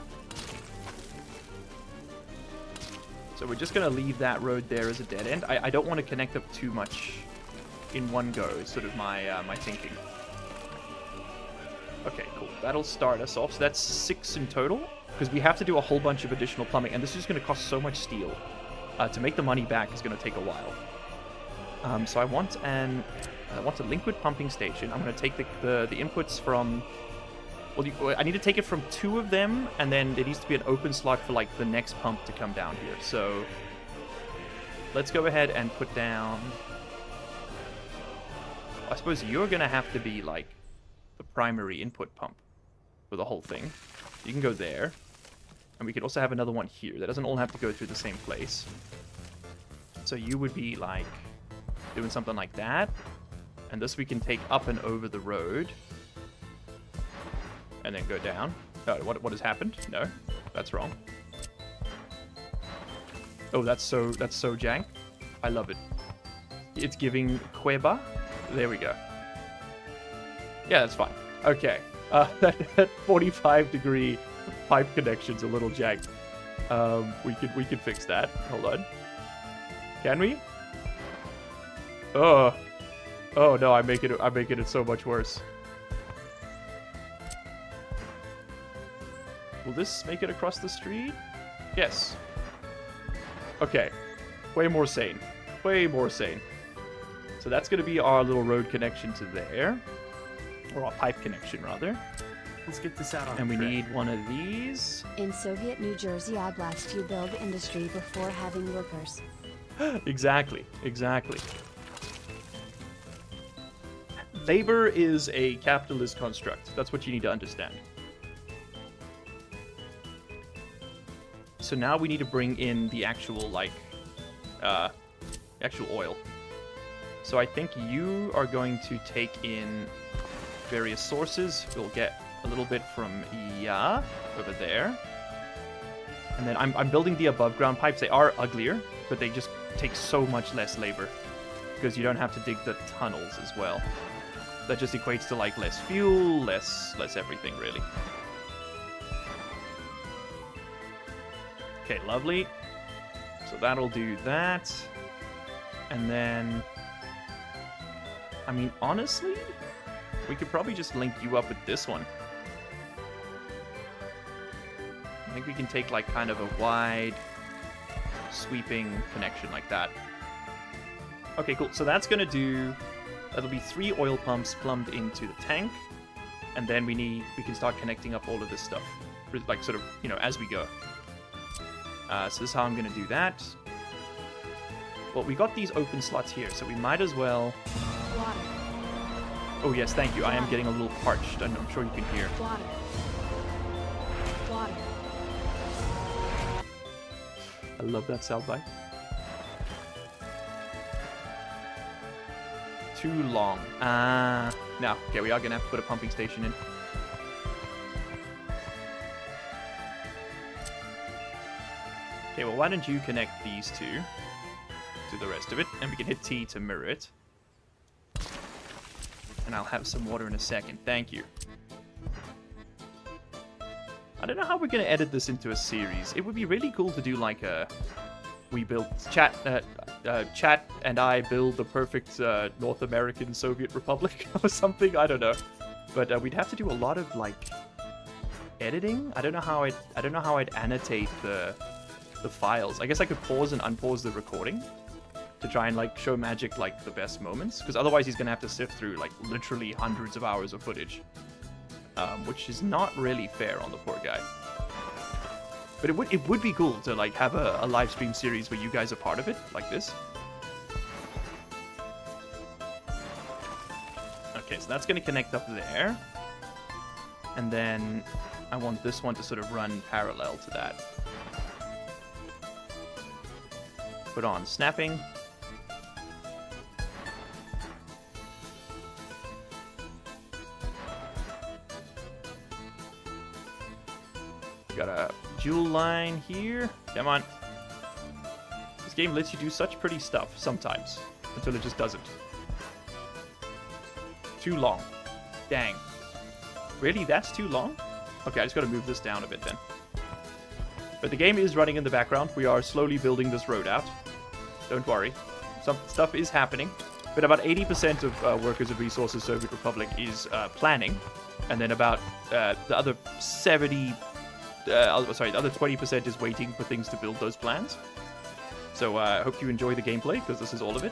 So we're just going to leave that road there as a dead end. I don't want to connect up too much in one go, is sort of my thinking. Okay, cool. That'll start us off. So that's 6 in total, because we have to do a whole bunch of additional plumbing, and this is going to cost so much steel. To make the money back is going to take a while. So I want a liquid pumping station. I'm going to take the inputs from... Well, I need to take it from 2 of them, and then there needs to be an open slot for, like, the next pump to come down here. So let's go ahead and put down... I suppose you're going to have to be, like, the primary input pump for the whole thing. You can go there. And we could also have another one here. That doesn't all have to go through the same place. So you would be, like, doing something like that. And this we can take up and over the road. And then go down. Oh, what has happened? No, that's wrong. Oh, that's so jank. I love it. It's giving Cueva. There we go. Yeah, that's fine. Okay. That 45-degree pipe connection's a little jank. We can fix that. Hold on. Can we? Oh. Oh no, I'm making it so much worse. Will this make it across the street? Yes. Okay. Way more sane. Way more sane. So that's going to be our little road connection to there. Or our pipe connection, rather. Let's get this out on And the we tray. need one of these. In Soviet New Jersey, Oblast, you build industry before having workers. Exactly. Exactly. Labor is a capitalist construct. That's what you need to understand. So now we need to bring in the actual, like, actual oil. So I think you are going to take in various sources. We'll get a little bit from over there. And then I'm building the above ground pipes. They are uglier, but they just take so much less labor because you don't have to dig the tunnels as well. That just equates to like less fuel, less everything really. Okay, lovely. So that'll do that. And then, I mean, honestly, we could probably just link you up with this one. I think we can take like kind of a wide, sweeping connection like that. Okay, cool. So that's gonna do. That'll be 3 oil pumps plumbed into the tank, and then we can start connecting up all of this stuff, like sort of, you know, as we go. So this is how I'm gonna do that. Well, we got these open slots here, so we might as well. Water. Oh yes, thank you. I am getting a little parched, and I'm sure you can hear. Water. Water. I love that soundbite. Too long. No. Okay, we are gonna have to put a pumping station in. Okay, well, why don't you connect these two to the rest of it, and we can hit T to mirror it. And I'll have some water in a second. Thank you. I don't know how we're gonna edit this into a series. It would be really cool to do like a chat and I build the perfect North American Soviet Republic or something. I don't know, but we'd have to do a lot of like editing. I don't know how I'd annotate the files. I guess I could pause and unpause the recording to try and like show Magic like the best moments, because otherwise he's gonna have to sift through like literally hundreds of hours of footage, which is not really fair on the poor guy. But it would be cool to like have a live stream series where you guys are part of it, like this. Okay, so that's going to connect up there. And then I want this one to sort of run parallel to that. Put on snapping. Got a dual line here. Come on. This game lets you do such pretty stuff sometimes, until it just doesn't. Too long. Dang. Really? That's too long? Okay, I just gotta move this down a bit then. But the game is running in the background. We are slowly building this road out. Don't worry. Some stuff is happening. But about 80% of Workers and Resources Soviet Republic is planning. And then about the other 70... the other 20% is waiting for things to build those plans. So I hope you enjoy the gameplay, because this is all of it.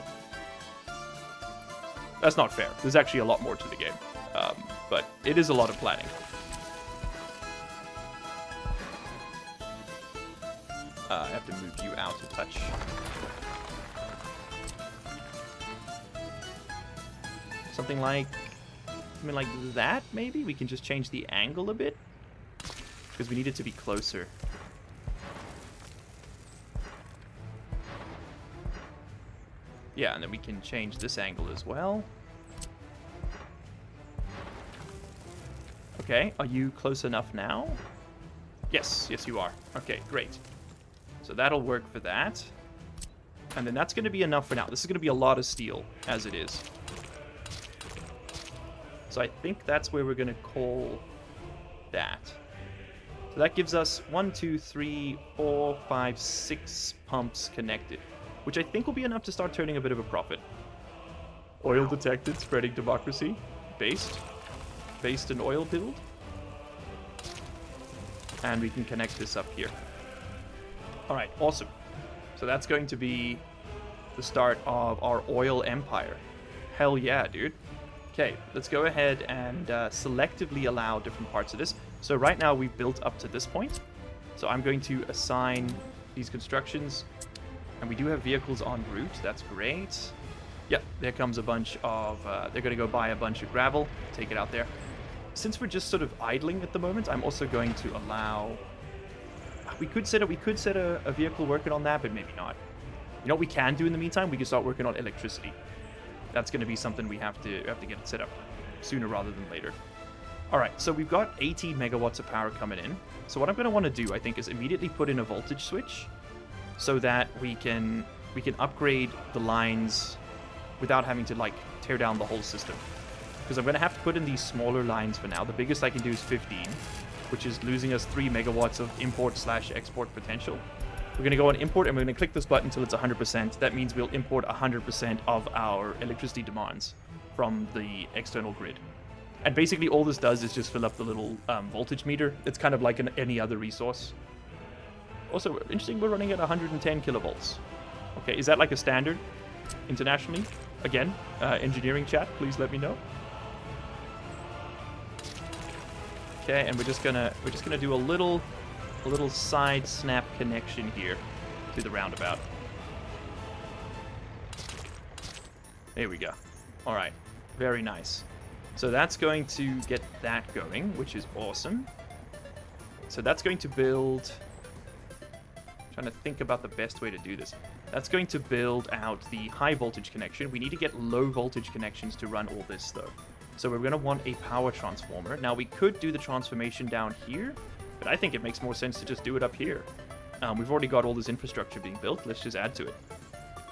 That's not fair. There's actually a lot more to the game. But it is a lot of planning. I have to move you out a touch. Something like that, maybe? We can just change the angle a bit. Because we need it to be closer. Yeah, and then we can change this angle as well. Okay, are you close enough now? Yes, yes you are. Okay, great. So that'll work for that. And then that's going to be enough for now. This is going to be a lot of steel, as it is. So I think that's where we're going to call that. So that gives us 1, 2, 3, 4, 5, 6 pumps connected, which I think will be enough to start turning a bit of a profit. Oil detected, spreading democracy. Based in oil build. And we can connect this up here. Alright, awesome. So that's going to be the start of our oil empire. Hell yeah, dude. Okay, let's go ahead and selectively allow different parts of this. So right now we've built up to this point. So I'm going to assign these constructions. And we do have vehicles en route. That's great. Yeah, there comes a bunch of... they're going to go buy a bunch of gravel. Take it out there. Since we're just sort of idling at the moment, I'm also going to allow... We could set a vehicle working on that, but maybe not. You know what we can do in the meantime? We can start working on electricity. That's going to be something we have to get it set up sooner rather than later. All right, so we've got 18 megawatts of power coming in. So what I'm going to want to do, I think, is immediately put in a voltage switch so that we can upgrade the lines without having to like tear down the whole system. Because I'm going to have to put in these smaller lines for now. The biggest I can do is 15, which is losing us 3 megawatts of import/export potential. We're going to go on import, and we're going to click this button until it's 100%. That means we'll import 100% of our electricity demands from the external grid. And basically all this does is just fill up the little voltage meter. It's kind of like any other resource. Also, interesting, we're running at 110 kilovolts. Okay, is that like a standard internationally? Again, engineering chat, please let me know. Okay, and we're just gonna do a little side snap connection here to the roundabout. There we go. All right, very nice. So that's going to get that going, which is awesome. So that's going to build... I'm trying to think about the best way to do this. That's going to build out the high voltage connection. We need to get low voltage connections to run all this though. So we're going to want a power transformer. Now we could do the transformation down here, but I think it makes more sense to just do it up here. We've already got all this infrastructure being built. Let's just add to it.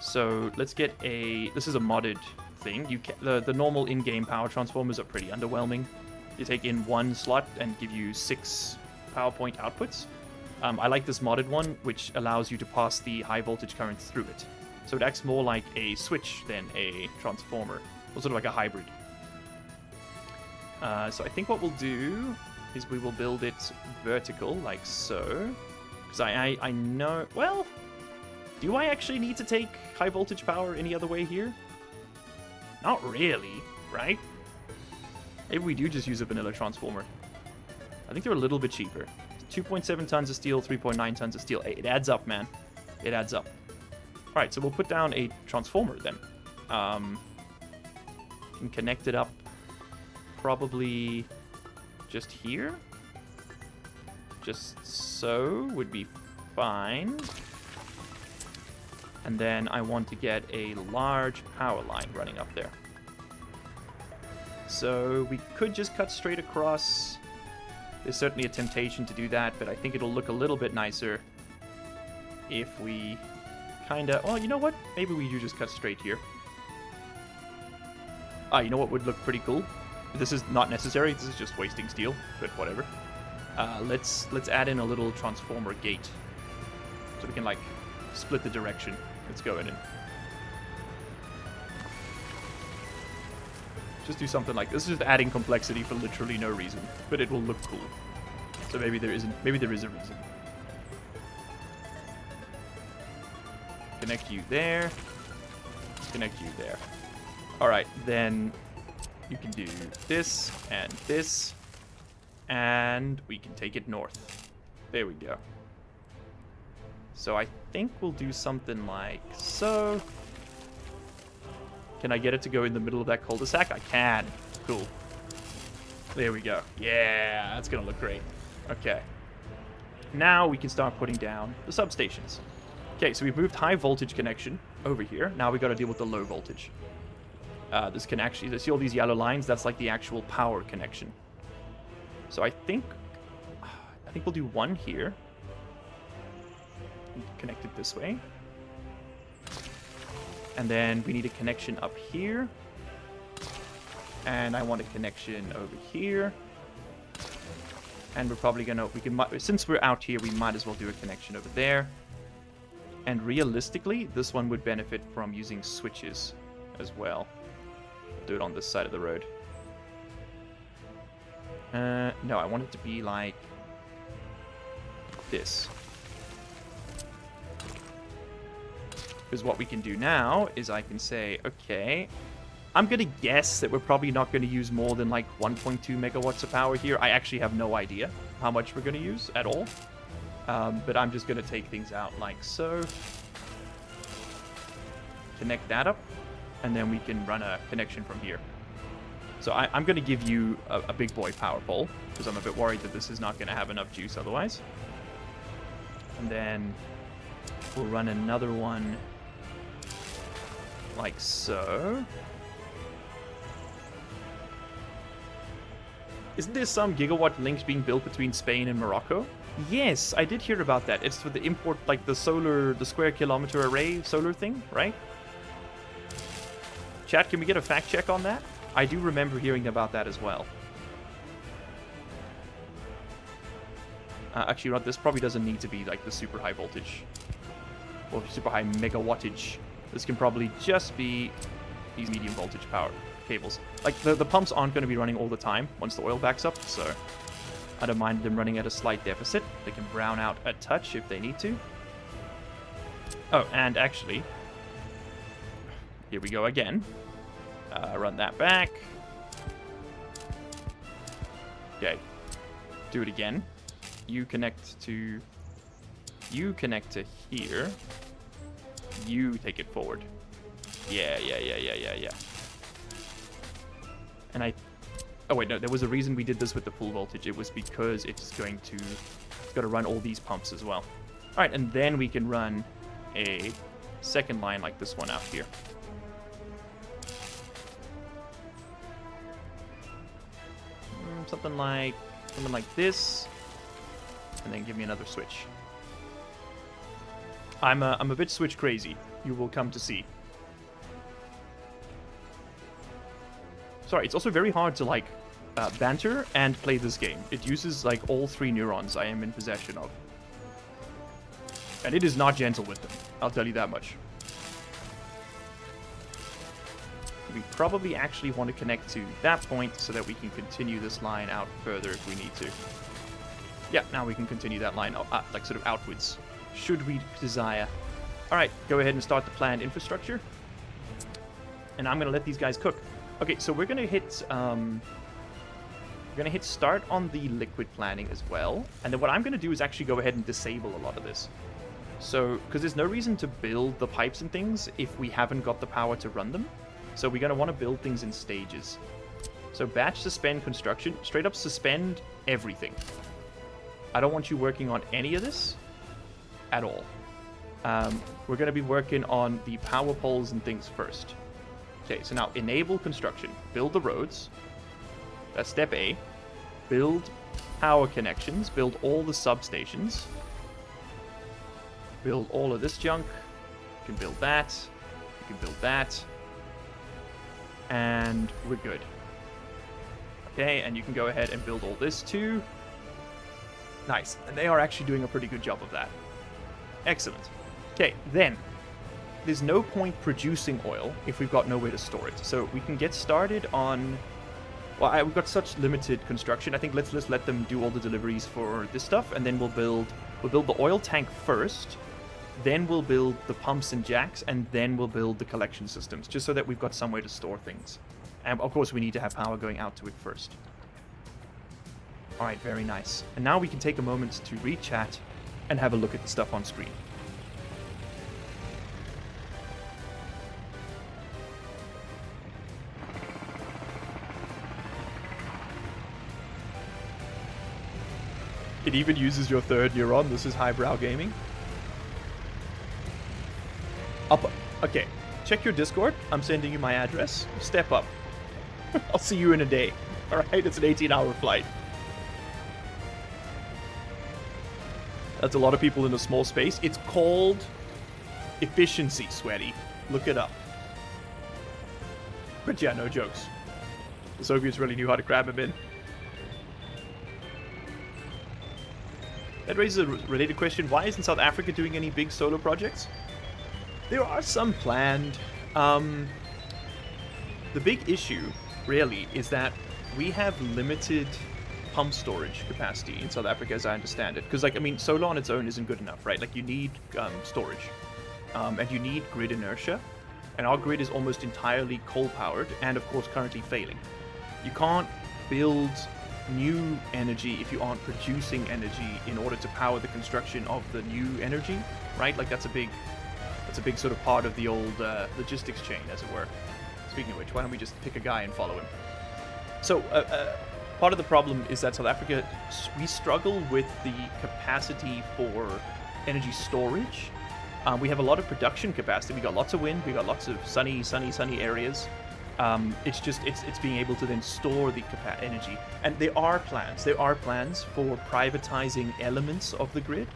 So let's get a... This is a modded thing. The normal in-game power transformers are pretty underwhelming. You take in one slot and give you 6 PowerPoint outputs. I like this modded one, which allows you to pass the high voltage current through it. So it acts more like a switch than a transformer, or sort of like a hybrid. So I think what we'll do is we will build it vertical, like so. Because I know... Well, do I actually need to take high voltage power any other way here? Not really, right? Maybe we do just use a vanilla transformer. I think they're a little bit cheaper. 2.7 tons of steel, 3.9 tons of steel. It adds up, man. It adds up. Alright, so we'll put down a transformer then. Can connect it up probably just here. Just so would be fine. And then I want to get a large power line running up there. So we could just cut straight across. There's certainly a temptation to do that, but I think it'll look a little bit nicer if we kind of... Oh, you know what? Maybe we do just cut straight here. You know what would look pretty cool? This is not necessary. This is just wasting steel, but whatever. Let's add in a little transformer gate, so we can like split the direction. Let's go in and just do something like this. Is just adding complexity for literally no reason, but it will look cool. So maybe there isn't. Maybe there is a reason. Connect you there. Connect you there. All right, then you can do this, and we can take it north. There we go. So I think we'll do something like so. Can I get it to go in the middle of that cul-de-sac? I can. Cool. There we go. Yeah, that's gonna look great. Okay. Now we can start putting down the substations. Okay, so we've moved high voltage connection over here. Now we got to deal with the low voltage. This can actually, see all these yellow lines? That's like the actual power connection. So I think we'll do one here. connect it this way. And then we need a connection up here. And I want a connection over here. And we're probably gonna, since we're out here, we might as well do a connection over there. And realistically, this one would benefit from using switches as well. Do it on this side of the road. No, I want it to be like this. Because what we can do now is I can say, okay, I'm going to guess that we're probably not going to use more than like 1.2 megawatts of power here. I actually have no idea how much we're going to use at all. But I'm just going to take things out like so. Connect that up. And then we can run a connection from here. So I'm going to give you a big boy power pole. Because I'm a bit worried that this is not going to have enough juice otherwise. And then we'll run another one like so. Isn't there some gigawatt links being built between Spain and Morocco? Yes, I did hear about that. It's for the import, like the square kilometer array solar thing, right? Chat, can we get a fact check on that? I do remember hearing about that as well. Actually, you know, this probably doesn't need to be like the super high voltage or super high megawattage. This can probably just be these medium voltage power cables. Like the pumps aren't going to be running all the time once the oil backs up, so I don't mind them running at a slight deficit. They can brown out a touch if they need to. Oh, and actually, here we go again. Run that back. Okay. Do it again. You connect to here. You take it forward. Yeah. And oh wait, no, there was a reason we did this with the full voltage. It was because it's got to run all these pumps as well. All right, and then we can run a second line like this one out here. Something like this, and then give me another switch. I'm a bit switch crazy. You will come to see. Sorry, it's also very hard to like banter and play this game. It uses like all 3 neurons I am in possession of, and it is not gentle with them. I'll tell you that much. We probably actually want to connect to that point so that we can continue this line out further if we need to. Yeah, now we can continue that line like sort of outwards, should we desire. All right, go ahead and start the planned infrastructure. And I'm going to let these guys cook. Okay, so we're going to hit start on the liquid planning as well. And then what I'm going to do is actually go ahead and disable a lot of this. So, because there's no reason to build the pipes and things if we haven't got the power to run them. So we're going to want to build things in stages. So batch suspend construction, straight up suspend everything. I don't want you working on any of this at all. We're going to be working on the power poles and things first. Okay, so now enable construction. Build the roads. That's step A. Build power connections. Build all the substations. Build all of this junk. You can build that. You can build that. And we're good. Okay, and you can go ahead and build all this too. Nice. And they are actually doing a pretty good job of that. Excellent. Okay, then there's no point producing oil if we've got nowhere to store it. So we can get started on... Well, we've got such limited construction. I think let's let them do all the deliveries for this stuff, and then we'll build the oil tank first. Then we'll build the pumps and jacks, and then we'll build the collection systems, just so that we've got somewhere to store things. And of course, we need to have power going out to it first. All right, very nice. And now we can take a moment to read chat and have a look at the stuff on screen. It even uses your third neuron. This is highbrow gaming. Okay, check your Discord. I'm sending you my address. Step up. I'll see you in a day. All right, it's an 18-hour flight. That's a lot of people in a small space. It's called efficiency, sweaty. Look it up. But yeah, no jokes. The Soviets really knew how to grab him in. That raises a related question. Why isn't South Africa doing any big solar projects? There are some planned. The big issue, really, is that we have limited pump storage capacity in South Africa, as I understand it. Because, like, I mean, solar on its own isn't good enough, right? Like, you need storage. And you need grid inertia. And our grid is almost entirely coal-powered, and, of course, currently failing. You can't build new energy if you aren't producing energy in order to power the construction of the new energy, right? Like, that's a big sort of part of the old logistics chain, as it were. Speaking of which, why don't we just pick a guy and follow him? So, part of the problem is that South Africa, we struggle with the capacity for energy storage. We have a lot of production capacity. We got lots of wind. We got lots of sunny areas. It's just it's being able to then store the energy. And there are plans for privatizing elements of the grid,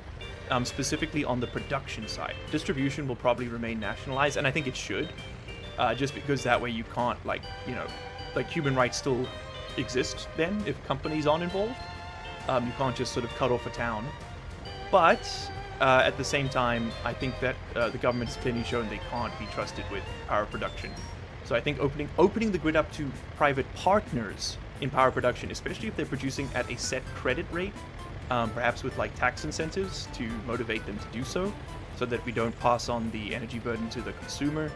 specifically on the production side. Distribution will probably remain nationalized, and I think it should, just because that way you can't, like, you know, like, human rights still exist then if companies aren't involved. You can't just sort of cut off a town. But at the same time, I think that the government has clearly shown they can't be trusted with power production. So I think opening the grid up to private partners in power production, especially if they're producing at a set credit rate, perhaps with, like, tax incentives to motivate them to do so that we don't pass on the energy burden to the consumer,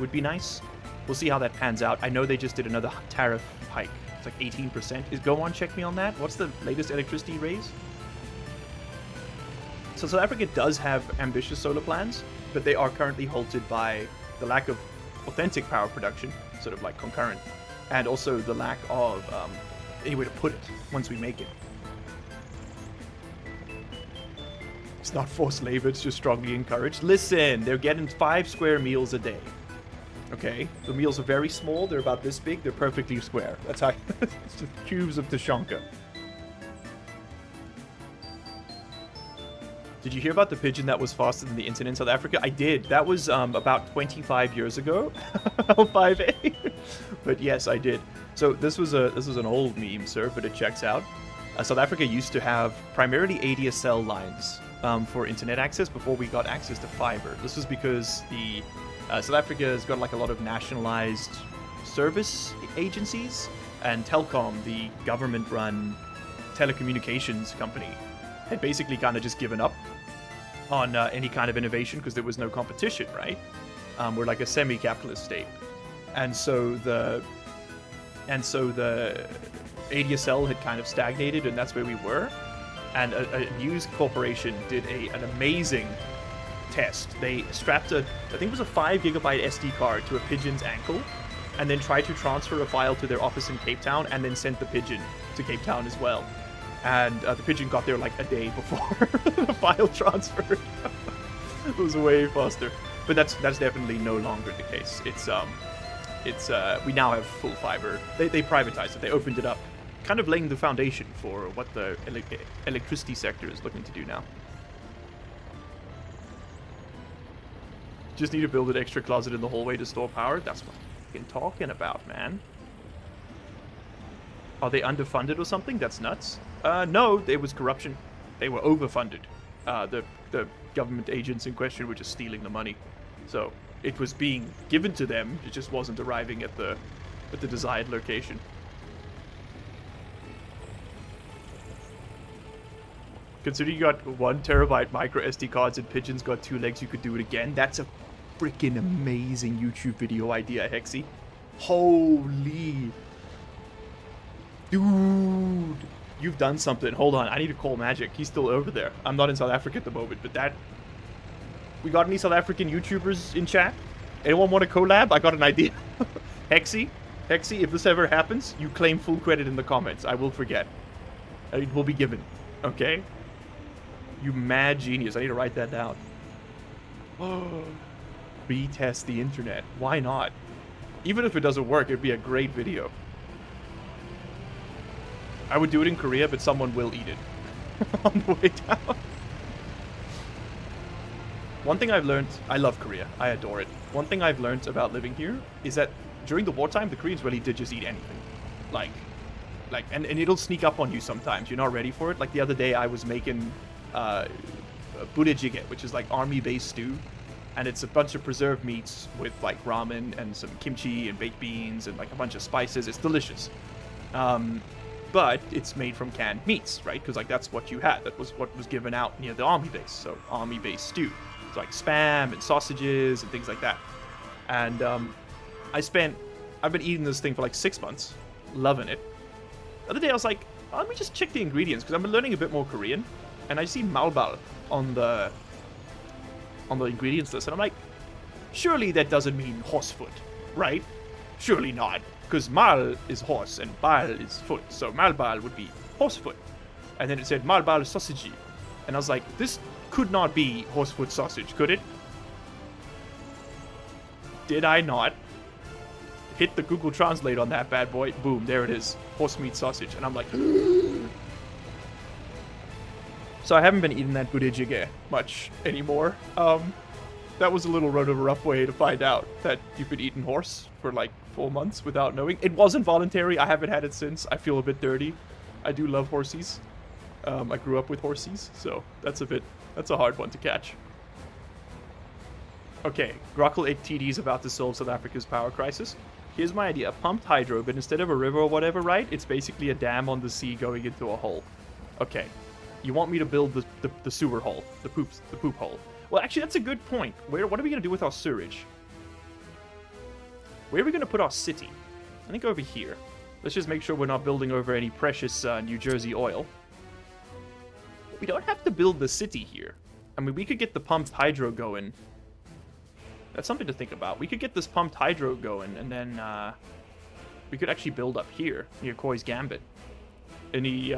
would be nice. We'll see how that pans out. I know they just did another tariff hike. It's like 18%. Go on, check me on that. What's the latest electricity raise? So South Africa does have ambitious solar plans, but they are currently halted by the lack of authentic power production, sort of like concurrent, and also the lack of any way to put it once we make it. It's not forced labor, it's just strongly encouraged. Listen, they're getting 5 square meals a day. Okay? The meals are very small, they're about this big, they're perfectly square. That's how it's just cubes of Tashanka. Did you hear about the pigeon that was faster than the internet in South Africa? I did. That was about 25 years ago. 5A. But yes, I did. So this was an old meme, sir, but it checks out. South Africa used to have primarily ADSL lines for internet access before we got access to fiber. This was because the South Africa has got, like, a lot of nationalized service agencies, and Telkom, the government-run telecommunications company, had basically kind of just given up on any kind of innovation because there was no competition, right? We're like a semi-capitalist state, and so the ADSL had kind of stagnated, and that's where we were. And a news corporation did an amazing test. They strapped I think it was a 5 gigabyte SD card to a pigeon's ankle, and then tried to transfer a file to their office in Cape Town, and then sent the pigeon to Cape Town as well. And the pigeon got there like a day before the file transferred. It was way faster. But that's definitely no longer the case. We now have full fiber. They privatized it. They opened it up, kind of laying the foundation for what the electricity sector is looking to do now. Just need to build an extra closet in the hallway to store power. That's what I'm fucking talking about, man. Are they underfunded or something? That's nuts. No, there was corruption. They were overfunded. The government agents in question were just stealing the money. So it was being given to them. It just wasn't arriving at the desired location. Considering you got 1 terabyte micro SD cards and pigeons got 2 legs, you could do it again. That's a freaking amazing YouTube video idea, Hexy. Holy... Dude, you've done something. Hold on, I need to call Magic. He's still over there. I'm not in South Africa at the moment, but that... We got any South African YouTubers in chat? Anyone want to collab? I got an idea. Hexy, if this ever happens, you claim full credit in the comments. I will forget. It will be given. Okay? You mad genius. I need to write that down. Retest the internet. Why not? Even if it doesn't work, it'd be a great video. I would do it in Korea, but someone will eat it on the way down. One thing I've learned, I love Korea. I adore it. One thing I've learned about living here is that during the wartime, the Koreans really did just eat anything. And it'll sneak up on you sometimes. You're not ready for it. Like the other day, I was making budae-jjigae, which is like army-based stew. And it's a bunch of preserved meats with like ramen and some kimchi and baked beans and like a bunch of spices. It's delicious. But it's made from canned meats, right? Because like that's what you had. That was what was given out near the army base. So army-based stew. It's like spam and sausages and things like that. And I've been eating this thing for like 6 months, loving it. The other day I was like, oh, let me just check the ingredients because I've been learning a bit more Korean, and I see malbal on the ingredients list, and I'm like, surely that doesn't mean horsefoot, right? Surely not, because mal is horse and bal is foot, so malbal would be horsefoot. And then it said malbal sausage, and I was like, this could not be horsefoot sausage, could it? Did I not? Hit the Google Translate on that bad boy. Boom, there it is. Horse meat sausage. And I'm like... So I haven't been eating that budae-jjigae much anymore. That was a little rough way to find out that you've been eating horse for like 4 months without knowing. It wasn't voluntary. I haven't had it since. I feel a bit dirty. I do love horsies. I grew up with horsies, so that's a hard one to catch. Okay, Grockle 8 TD is about to solve South Africa's power crisis. Here's my idea. Pumped hydro, but instead of a river or whatever, right? It's basically a dam on the sea going into a hole. Okay. You want me to build the sewer hole. The poop hole. Well, actually, that's a good point. What are we going to do with our sewage? Where are we going to put our city? I think over here. Let's just make sure we're not building over any precious New Jersey oil. We don't have to build the city here. I mean, we could get the pumped hydro going. That's something to think about. We could get this pumped hydro going, and then we could actually build up here near Koi's Gambit. Any,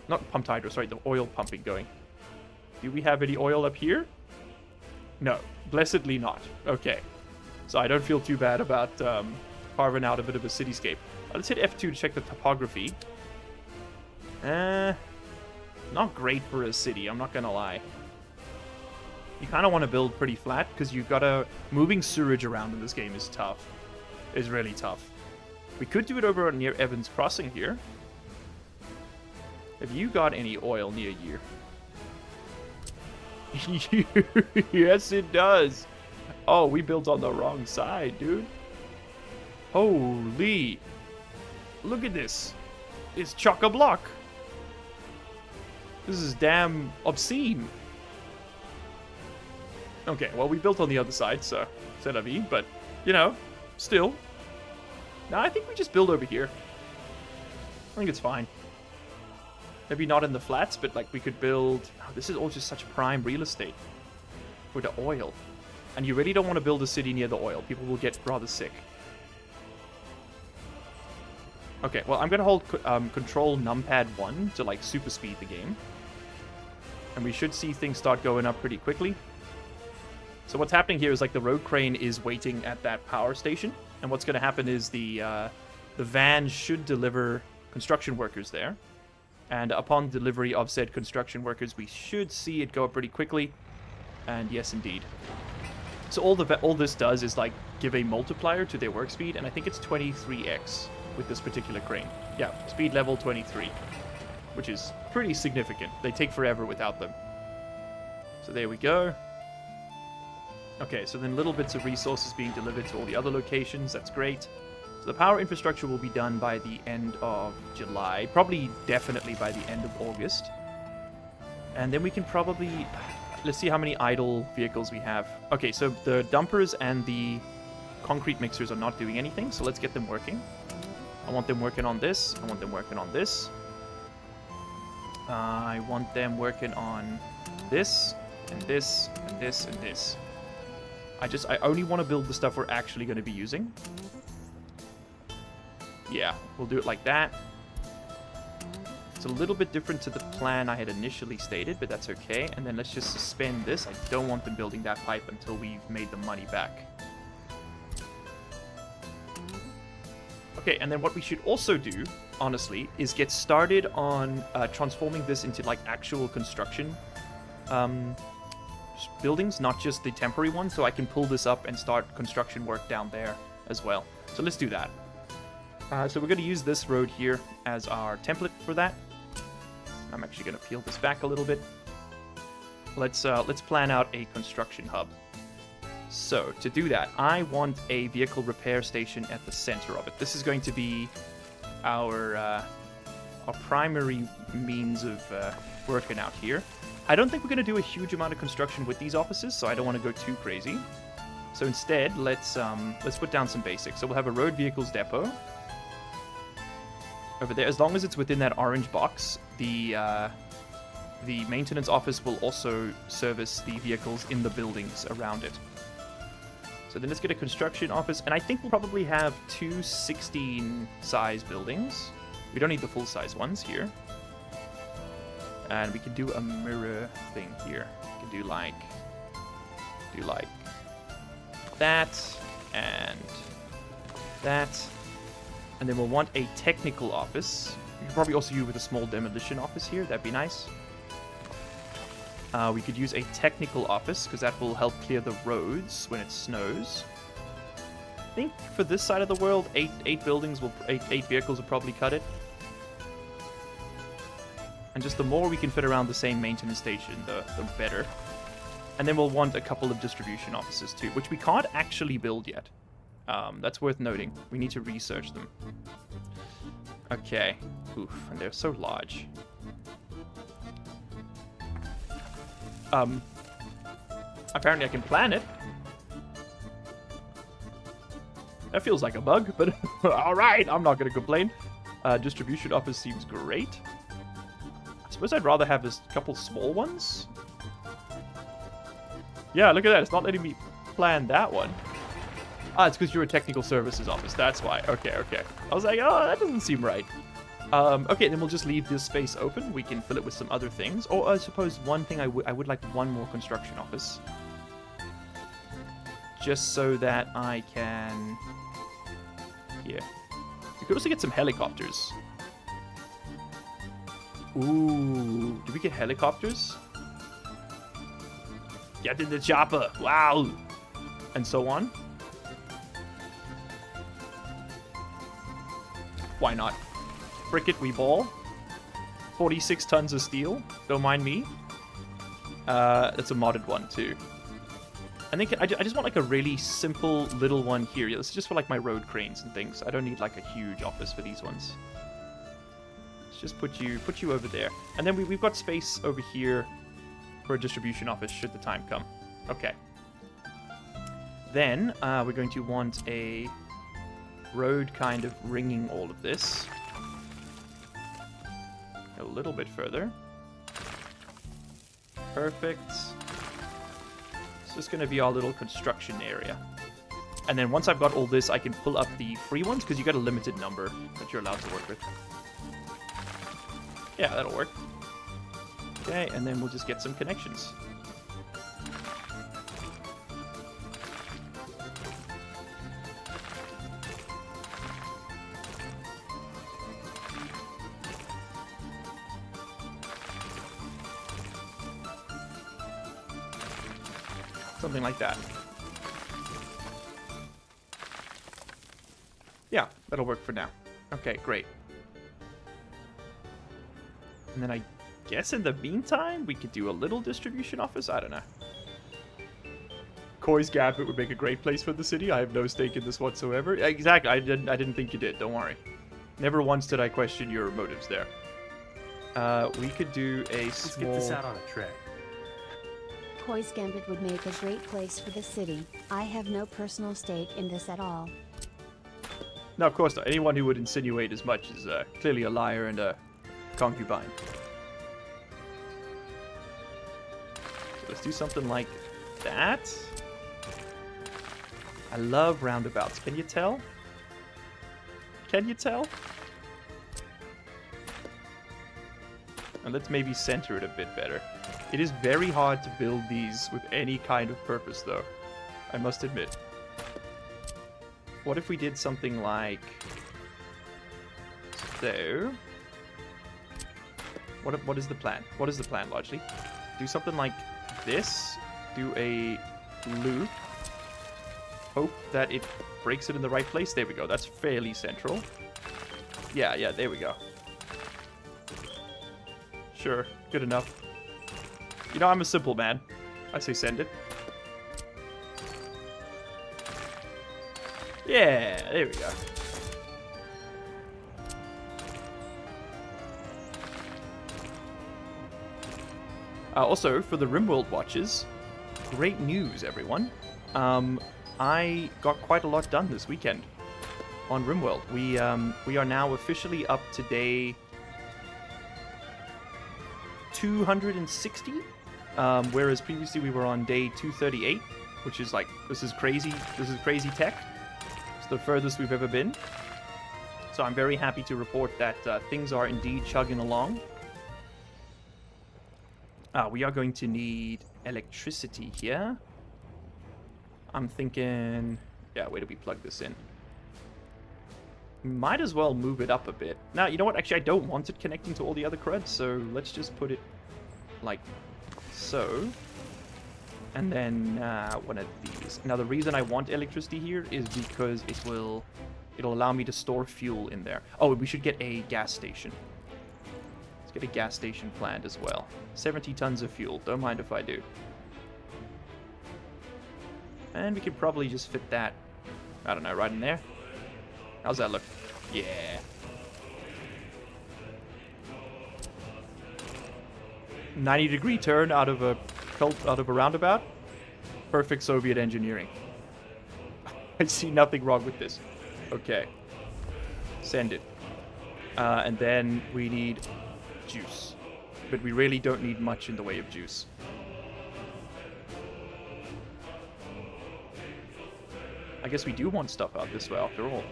not pumped hydro, sorry, the oil pumping going. Do we have any oil up here? No, blessedly not. Okay, so I don't feel too bad about carving out a bit of a cityscape. Let's hit F2 to check the topography. Not great for a city, I'm not gonna lie. You kind of want to build pretty flat, because you've got to... Moving sewage around in this game is tough. Is really tough. We could do it over near Evans Crossing here. Have you got any oil near you? Yes, it does. Oh, we built on the wrong side, dude. Holy. Look at this. It's chock-a-block. This is damn obscene. Okay, well, we built on the other side, so c'est la vie, but, you know, still. No, I think we just build over here. I think it's fine. Maybe not in the flats, but, like, we could build... Oh, this is all just such prime real estate for the oil. And you really don't want to build a city near the oil. People will get rather sick. Okay, well, I'm going to hold control numpad 1 to, like, super speed the game. And we should see things start going up pretty quickly. So what's happening here is like the road crane is waiting at that power station, and what's going to happen is the van should deliver construction workers there, and upon delivery of said construction workers, we should see it go up pretty quickly. And yes, indeed. So all this does is like give a multiplier to their work speed, and I think it's 23x with this particular crane. Yeah, speed level 23, which is pretty significant. They take forever without them. So there we go. Okay, so then little bits of resources being delivered to all the other locations. That's great. So the power infrastructure will be done by the end of July. Probably, definitely by the end of August. And then we can probably... Let's see how many idle vehicles we have. Okay, so the dumpers and the concrete mixers are not doing anything, so let's get them working. I want them working on this. I want them working on this. I want them working on this, and this, and this, and this. I only want to build the stuff we're actually going to be using. Yeah, we'll do it like that. It's a little bit different to the plan I had initially stated, but that's okay. And then let's just suspend this. I don't want them building that pipe until we've made the money back. Okay, and then what we should also do, honestly, is get started on transforming this into, like, actual construction buildings, not just the temporary ones, so I can pull this up and start construction work down there as well. So let's do that. So we're going to use this road here as our template for that. I'm actually going to peel this back a little bit. Let's plan out a construction hub. So to do that, I want a vehicle repair station at the center of it. This is going to be our primary means of working out here. I don't think we're going to do a huge amount of construction with these offices, so I don't want to go too crazy. So instead, let's put down some basics. So we'll have a road vehicles depot over there. As long as it's within that orange box, the maintenance office will also service the vehicles in the buildings around it. So then let's get a construction office, and I think we'll probably have 2 16-size buildings. We don't need the full-size ones here. And we can do a mirror thing here. We can do like that and that. And then we'll want a technical office. We could probably also use with a small demolition office here. That'd be nice. We could use a technical office because that will help clear the roads when it snows. I think for this side of the world, eight vehicles will probably cut it. And just the more we can fit around the same maintenance station, the better. And then we'll want a couple of distribution offices too, which we can't actually build yet. That's worth noting. We need to research them. Okay. Oof, and they're so large. Apparently I can plan it. That feels like a bug, but alright, I'm not going to complain. Distribution office seems great. I suppose I'd rather have a couple small ones. Yeah, look at that. It's not letting me plan that one. Ah, it's because you're a technical services office. That's why. Okay. I was like, oh, that doesn't seem right. Okay, then we'll just leave this space open. We can fill it with some other things. Or I suppose one thing I would like one more construction office. Just so that I can... Here. We could also get some helicopters. Ooh, do we get helicopters? Get in the chopper. Wow. And so on. Why not? Frick it, we ball. 46 tons of steel. Don't mind me. That's a modded one too. I think I just want like a really simple little one here. Yeah, this is just for like my road cranes and things. I don't need like a huge office for these ones. Let's just put you over there. And then we've got space over here for a distribution office should the time come. Okay. Then we're going to want a road kind of ringing all of this. A little bit further. Perfect. So it's going to be our little construction area. And then once I've got all this, I can pull up the free ones, because you got a limited number that you're allowed to work with. Yeah, that'll work. Okay, and then we'll just get some connections. Something like that. Yeah, that'll work for now. Okay, great. And then I guess in the meantime, we could do a little distribution office? I don't know. Koi's Gambit would make a great place for the city. I have no stake in this whatsoever. Exactly, I didn't think you did, don't worry. Never once did I question your motives there. We could do a Let's small... get this out on a tray. Koi's Gambit would make a great place for the city. I have no personal stake in this at all. No, of course not. Anyone who would insinuate as much is clearly a liar and a concubine. So let's do something like that. I love roundabouts. Can you tell? Can you tell? And let's maybe center it a bit better. It is very hard to build these with any kind of purpose, though. I must admit. What if we did something like... So... What is the plan? What is the plan, largely? Do something like this, do a loop. Hope that it breaks it in the right place. There we go. That's fairly central. Yeah, there we go. Sure, good enough. You know, I'm a simple man. I say send it. Yeah, there we go. Also, for the RimWorld watchers, great news, everyone. I got quite a lot done this weekend on RimWorld. We are now officially up to day 260, whereas previously we were on day 238, which is like, this is crazy tech. It's the furthest we've ever been. So I'm very happy to report that things are indeed chugging along. We are going to need electricity here. I'm thinking... Yeah, where do we plug this in? Might as well move it up a bit. Now, you know what? Actually, I don't want it connecting to all the other cruds, so let's just put it like so. And then one of these. Now, the reason I want electricity here is because it'll allow me to store fuel in there. Oh, we should get a gas station. Let's get a gas station planned as well. 70 tons of fuel. Don't mind if I do. And we could probably just fit that, I don't know, right in there. How's that look? Yeah. "90-degree turn out of a roundabout. Perfect Soviet engineering. I see nothing wrong with this. Okay. Send it. And then we need juice. But we really don't need much in the way of juice. I guess we do want stuff out this way after all.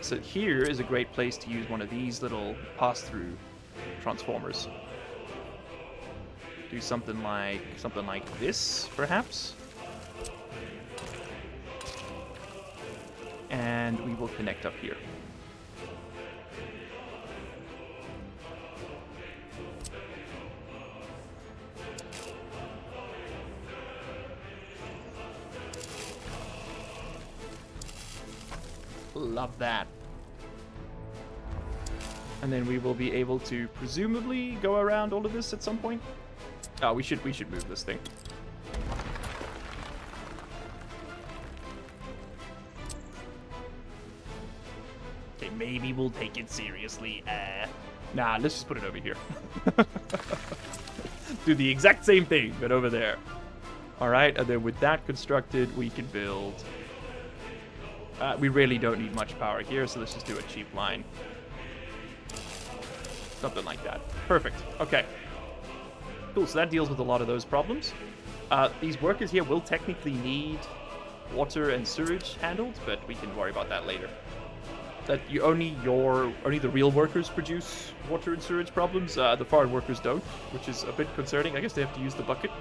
So here is a great place to use one of these little pass-through transformers. Do something like this, perhaps. And we will connect up here. Love that. And then we will be able to presumably go around all of this at some point. Oh, we should move this thing. Okay, maybe we'll take it seriously. Nah, let's just put it over here. Do the exact same thing, but over there. Alright, and then with that constructed, we can build... we really don't need much power here, so let's just do a cheap line. Something like that. Perfect. Okay. Cool, so that deals with a lot of those problems. These workers here will technically need water and sewage handled, but we can worry about that later. That only the real workers produce water and sewage problems. The foreign workers don't, which is a bit concerning. I guess they have to use the bucket.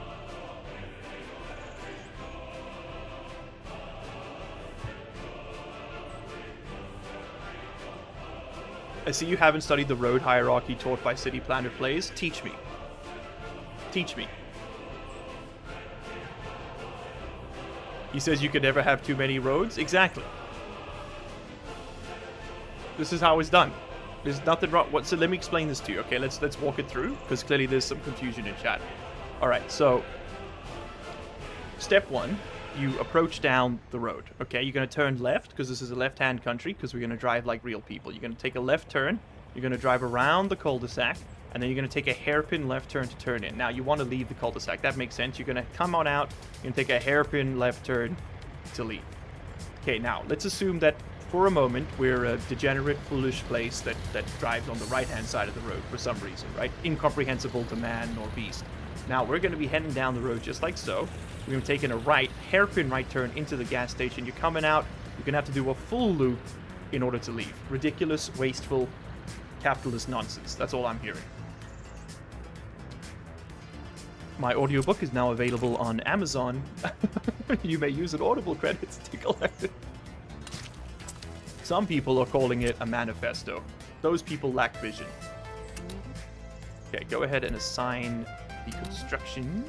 I see you haven't studied the road hierarchy taught by City Planner Plays. Teach me. Teach me. He says you could never have too many roads. Exactly. This is how it's done. There's nothing wrong. So let me explain this to you. Okay, let's walk it through, because clearly there's some confusion in chat. All right, so step one, you approach down the road. Okay, you're going to turn left, because this is a left-hand country, because we're going to drive like real people. You're going to take a left turn. You're going to drive around the cul-de-sac, and then you're going to take a hairpin left turn to turn in. Now, you want to leave the cul-de-sac. That makes sense. You're going to come on out. You're going to take a hairpin left turn to leave. Okay, now, let's assume that for a moment, we're a degenerate, foolish place that drives on the right-hand side of the road for some reason, right? Incomprehensible to man or beast. Now, we're going to be heading down the road just like so. We're going to take in a hairpin right turn into the gas station. You're coming out. You're going to have to do a full loop in order to leave. Ridiculous, wasteful, capitalist nonsense. That's all I'm hearing. My audiobook is now available on Amazon. You may use an Audible credits to collect it. Some people are calling it a manifesto. Those people lack vision. Okay, go ahead and assign the construction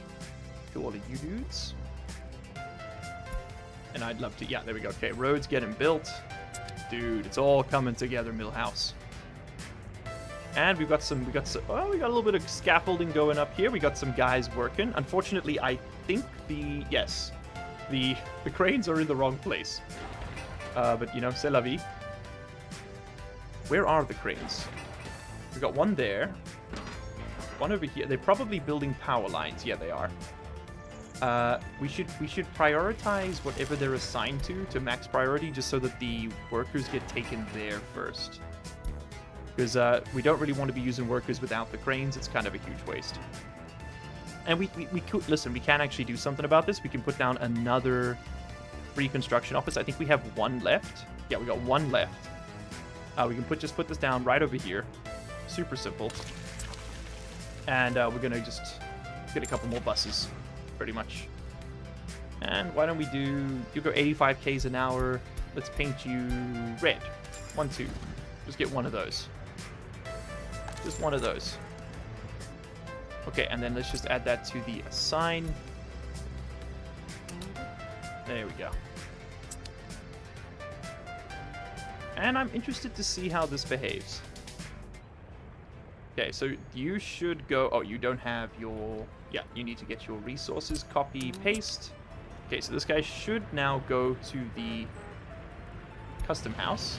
to all of you dudes. And I'd love to... Yeah, there we go. Okay, roads getting built. Dude, it's all coming together, Millhouse. And we got well, we got a little bit of scaffolding going up here. We got some guys working. Unfortunately, I think the cranes are in the wrong place. But, you know, c'est la vie. Where are the cranes? We got one there. One over here. They're probably building power lines. Yeah, they are. We should prioritize whatever they're assigned to max priority, just so that the workers get taken there first. Because we don't really want to be using workers without the cranes. It's kind of a huge waste. And we could... Listen, we can actually do something about this. We can put down another free construction office. I think we have one left. Yeah, we got one left. We can just put this down right over here. Super simple. And we're going to just get a couple more buses, pretty much. And why don't we do... You go 85 Ks an hour. Let's paint you red. 1, 2. Just get one of those. Just one of those. Okay, and then let's just add that to the assign. There we go. And I'm interested to see how this behaves. Okay, so you should go... Oh, you don't have your... Yeah, you need to get your resources. Copy, paste. Okay, so this guy should now go to the custom house.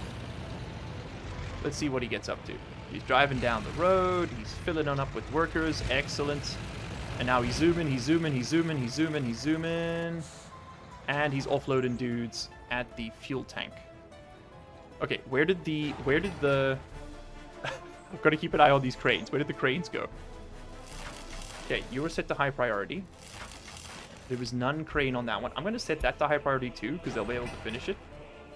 Let's see what he gets up to. He's driving down the road. He's filling on up with workers. Excellent. And now he's zooming, he's zooming, he's zooming, he's zooming, he's zooming. And he's offloading dudes at the fuel tank. Okay, where did the... I've got to keep an eye on these cranes. Where did the cranes go? Okay, you were set to high priority. There was none crane on that one. I'm going to set that to high priority too, because they'll be able to finish it.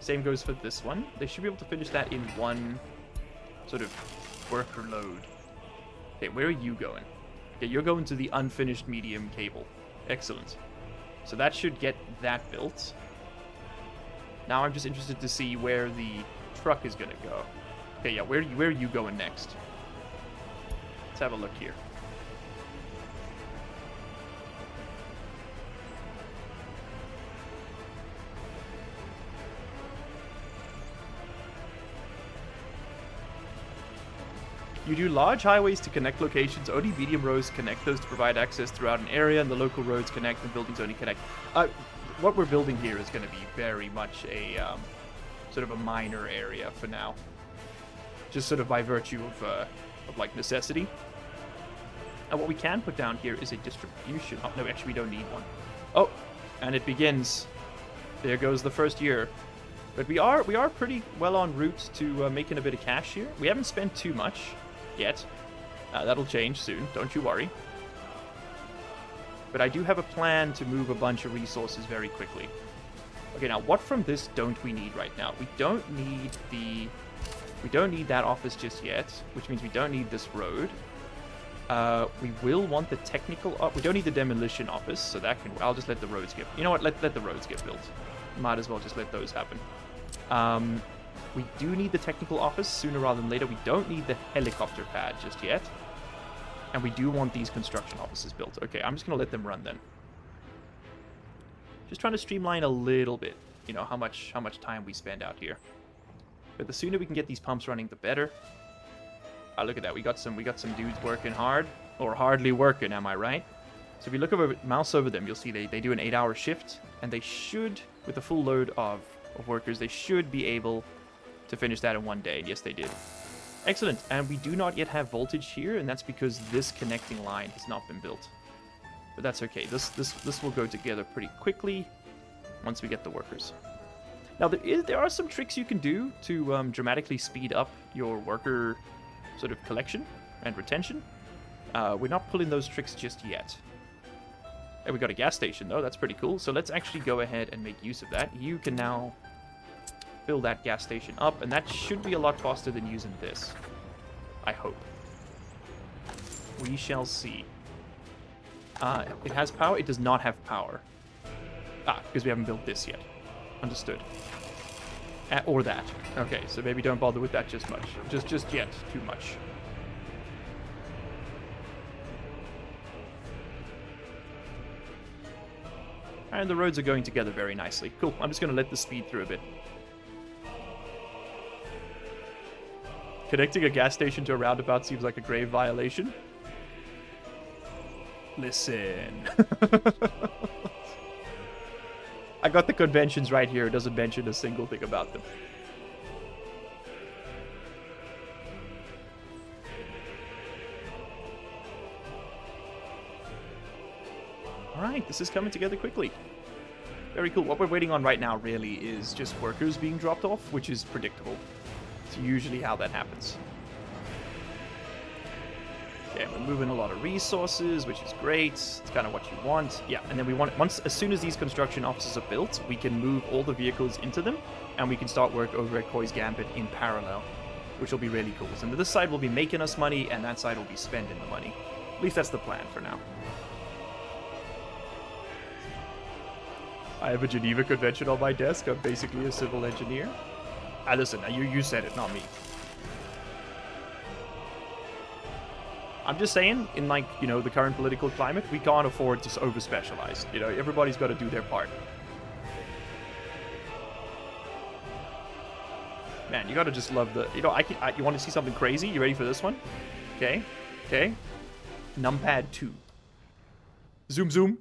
Same goes for this one. They should be able to finish that in one sort of worker load. Okay, where are you going? Okay, you're going to the unfinished medium cable. Excellent. So that should get that built. Now I'm just interested to see where the truck is going to go. Okay, yeah, where are you going next? Let's have a look here. You do large highways to connect locations. Only medium roads connect those to provide access throughout an area, and the local roads connect and buildings only connect. What we're building here is going to be very much a sort of a minor area for now. Just sort of by virtue of like necessity. And what we can put down here is a distribution. Oh, no, actually we don't need one. Oh, and it begins. There goes the first year. But we are pretty well en route to making a bit of cash here. We haven't spent too much yet. That'll change soon, don't you worry. But I do have a plan to move a bunch of resources very quickly. Okay, now what from this don't we need right now? We don't need that office just yet, which means we don't need this road. We will want the technical... we don't need the demolition office, so that can... I'll just let the roads get... You know what? Let the roads get built. Might as well just let those happen. We do need the technical office sooner rather than later. We don't need the helicopter pad just yet. And we do want these construction offices built. Okay, I'm just going to let them run then. Just trying to streamline a little bit, you know, how much time we spend out here. But the sooner we can get these pumps running, the better. Look at that. We got some dudes working hard, or hardly working, am I right? So if you look over, mouse over them, you'll see they do an 8-hour shift, and they should, with a full load of workers, they should be able to finish that in one day. Yes, they did. Excellent. And we do not yet have voltage here, and that's because this connecting line has not been built. But that's okay. This will go together pretty quickly once we get the workers. Now, there are some tricks you can do to dramatically speed up your worker sort of collection and retention. We're not pulling those tricks just yet. And we got a gas station, though. That's pretty cool. So let's actually go ahead and make use of that. You can now fill that gas station up, and that should be a lot faster than using this. I hope. We shall see. It has power. It does not have power. Because we haven't built this yet. Understood. Or that. Okay, so maybe don't bother with that just much. Just yet. Too much. And the roads are going together very nicely. Cool, I'm just going to let the speed through a bit. Connecting a gas station to a roundabout seems like a grave violation. Listen. I got the conventions right here. It doesn't mention a single thing about them. Alright, this is coming together quickly. Very cool. What we're waiting on right now really is just workers being dropped off, which is predictable. It's usually how that happens. Okay, we're moving a lot of resources, which is great. It's kind of what you want. Yeah, and then we want, as soon as these construction offices are built, we can move all the vehicles into them, and we can start work over at Koi's Gambit in parallel, which will be really cool. So this side will be making us money, and that side will be spending the money. At least that's the plan for now. I have a Geneva Convention on my desk. I'm basically a civil engineer. Listen, you said it, not me. I'm just saying, in like, you know, the current political climate, we can't afford to over-specialize. You know, everybody's got to do their part. Man, you got to just love the... You know, you want to see something crazy? You ready for this one? Okay. Okay. Numpad 2. Zoom, zoom.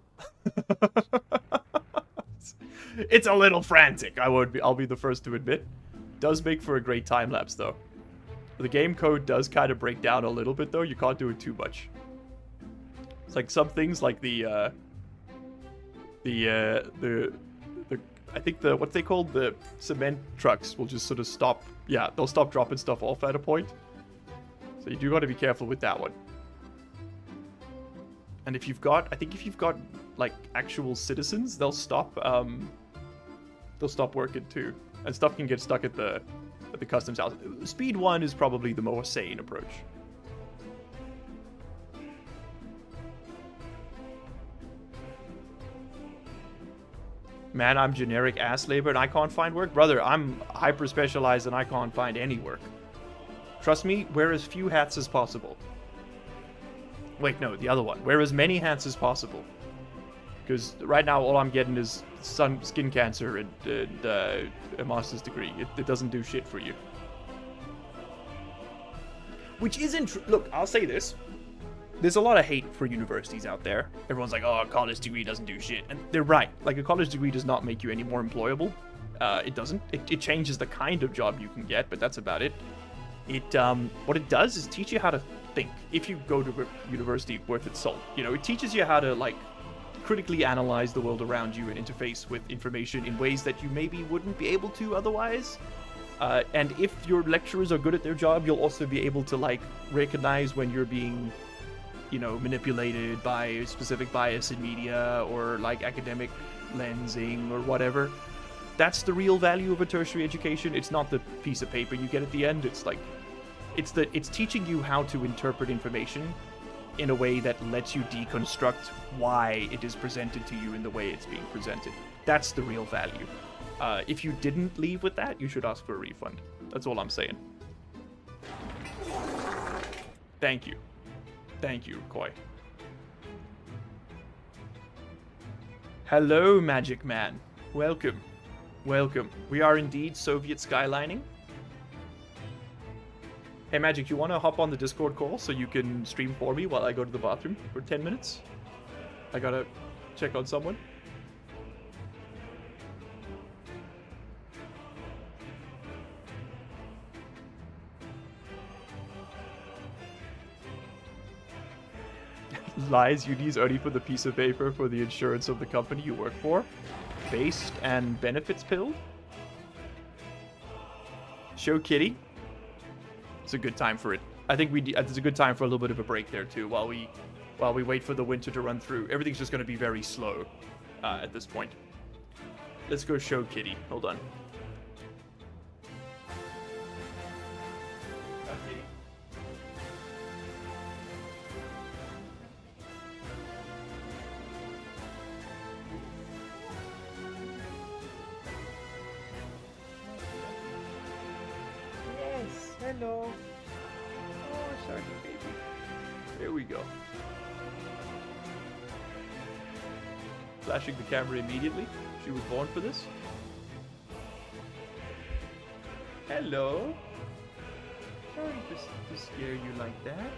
It's a little frantic, I'll be the first to admit. Does make for a great time lapse though. The game code does kind of break down a little bit though. You can't do it too much. It's like some things like I think what they called the cement trucks will just sort of stop. Yeah, they'll stop dropping stuff off at a point. So you do got to be careful with that one. And if you've got like actual citizens, they'll stop working too, and stuff can get stuck at the customs house. Speed 1 is probably the more sane approach. Man, I'm generic ass labor and I can't find work? Brother, I'm hyper specialized and I can't find any work. Trust me, wear as few hats as possible. Wait, no, the other one. Wear as many hats as possible. Because right now all I'm getting is skin cancer and a master's degree. It doesn't do shit for you. Which isn't true. Look, I'll say this. There's a lot of hate for universities out there. Everyone's like, oh, a college degree doesn't do shit. And they're right. Like, a college degree does not make you any more employable. It doesn't. It changes the kind of job you can get, but that's about it. What it does is teach you how to think. If you go to a university worth its salt, you know, it teaches you how to, like, critically analyze the world around you and interface with information in ways that you maybe wouldn't be able to otherwise. And if your lecturers are good at their job, you'll also be able to, like, recognize when you're being, you know, manipulated by a specific bias in media or, like, academic lensing or whatever. That's the real value of a tertiary education. It's not the piece of paper you get at the end. It's like, it's teaching you how to interpret information in a way that lets you deconstruct why it is presented to you in the way it's being presented. That's the real value. If you didn't leave with that, you should ask for a refund. That's all I'm saying. Thank you. Thank you, Koi. Hello, Magic Man. Welcome. Welcome. We are indeed Soviet skylining. Hey, Magic, you want to hop on the Discord call so you can stream for me while I go to the bathroom for 10 minutes? I gotta check on someone. Lies, you use only for the piece of paper for the insurance of the company you work for. Based and benefits pilled. Show Kitty. It's a good time for it. I think it's a good time for a little bit of a break there too, while we wait for the winter to run through. Everything's just going to be very slow at this point. Let's go show Kitty. Hold on. Hello. Oh, sorry, baby. There we go. Flashing the camera immediately. She was born for this. Hello. Sorry to scare you like that.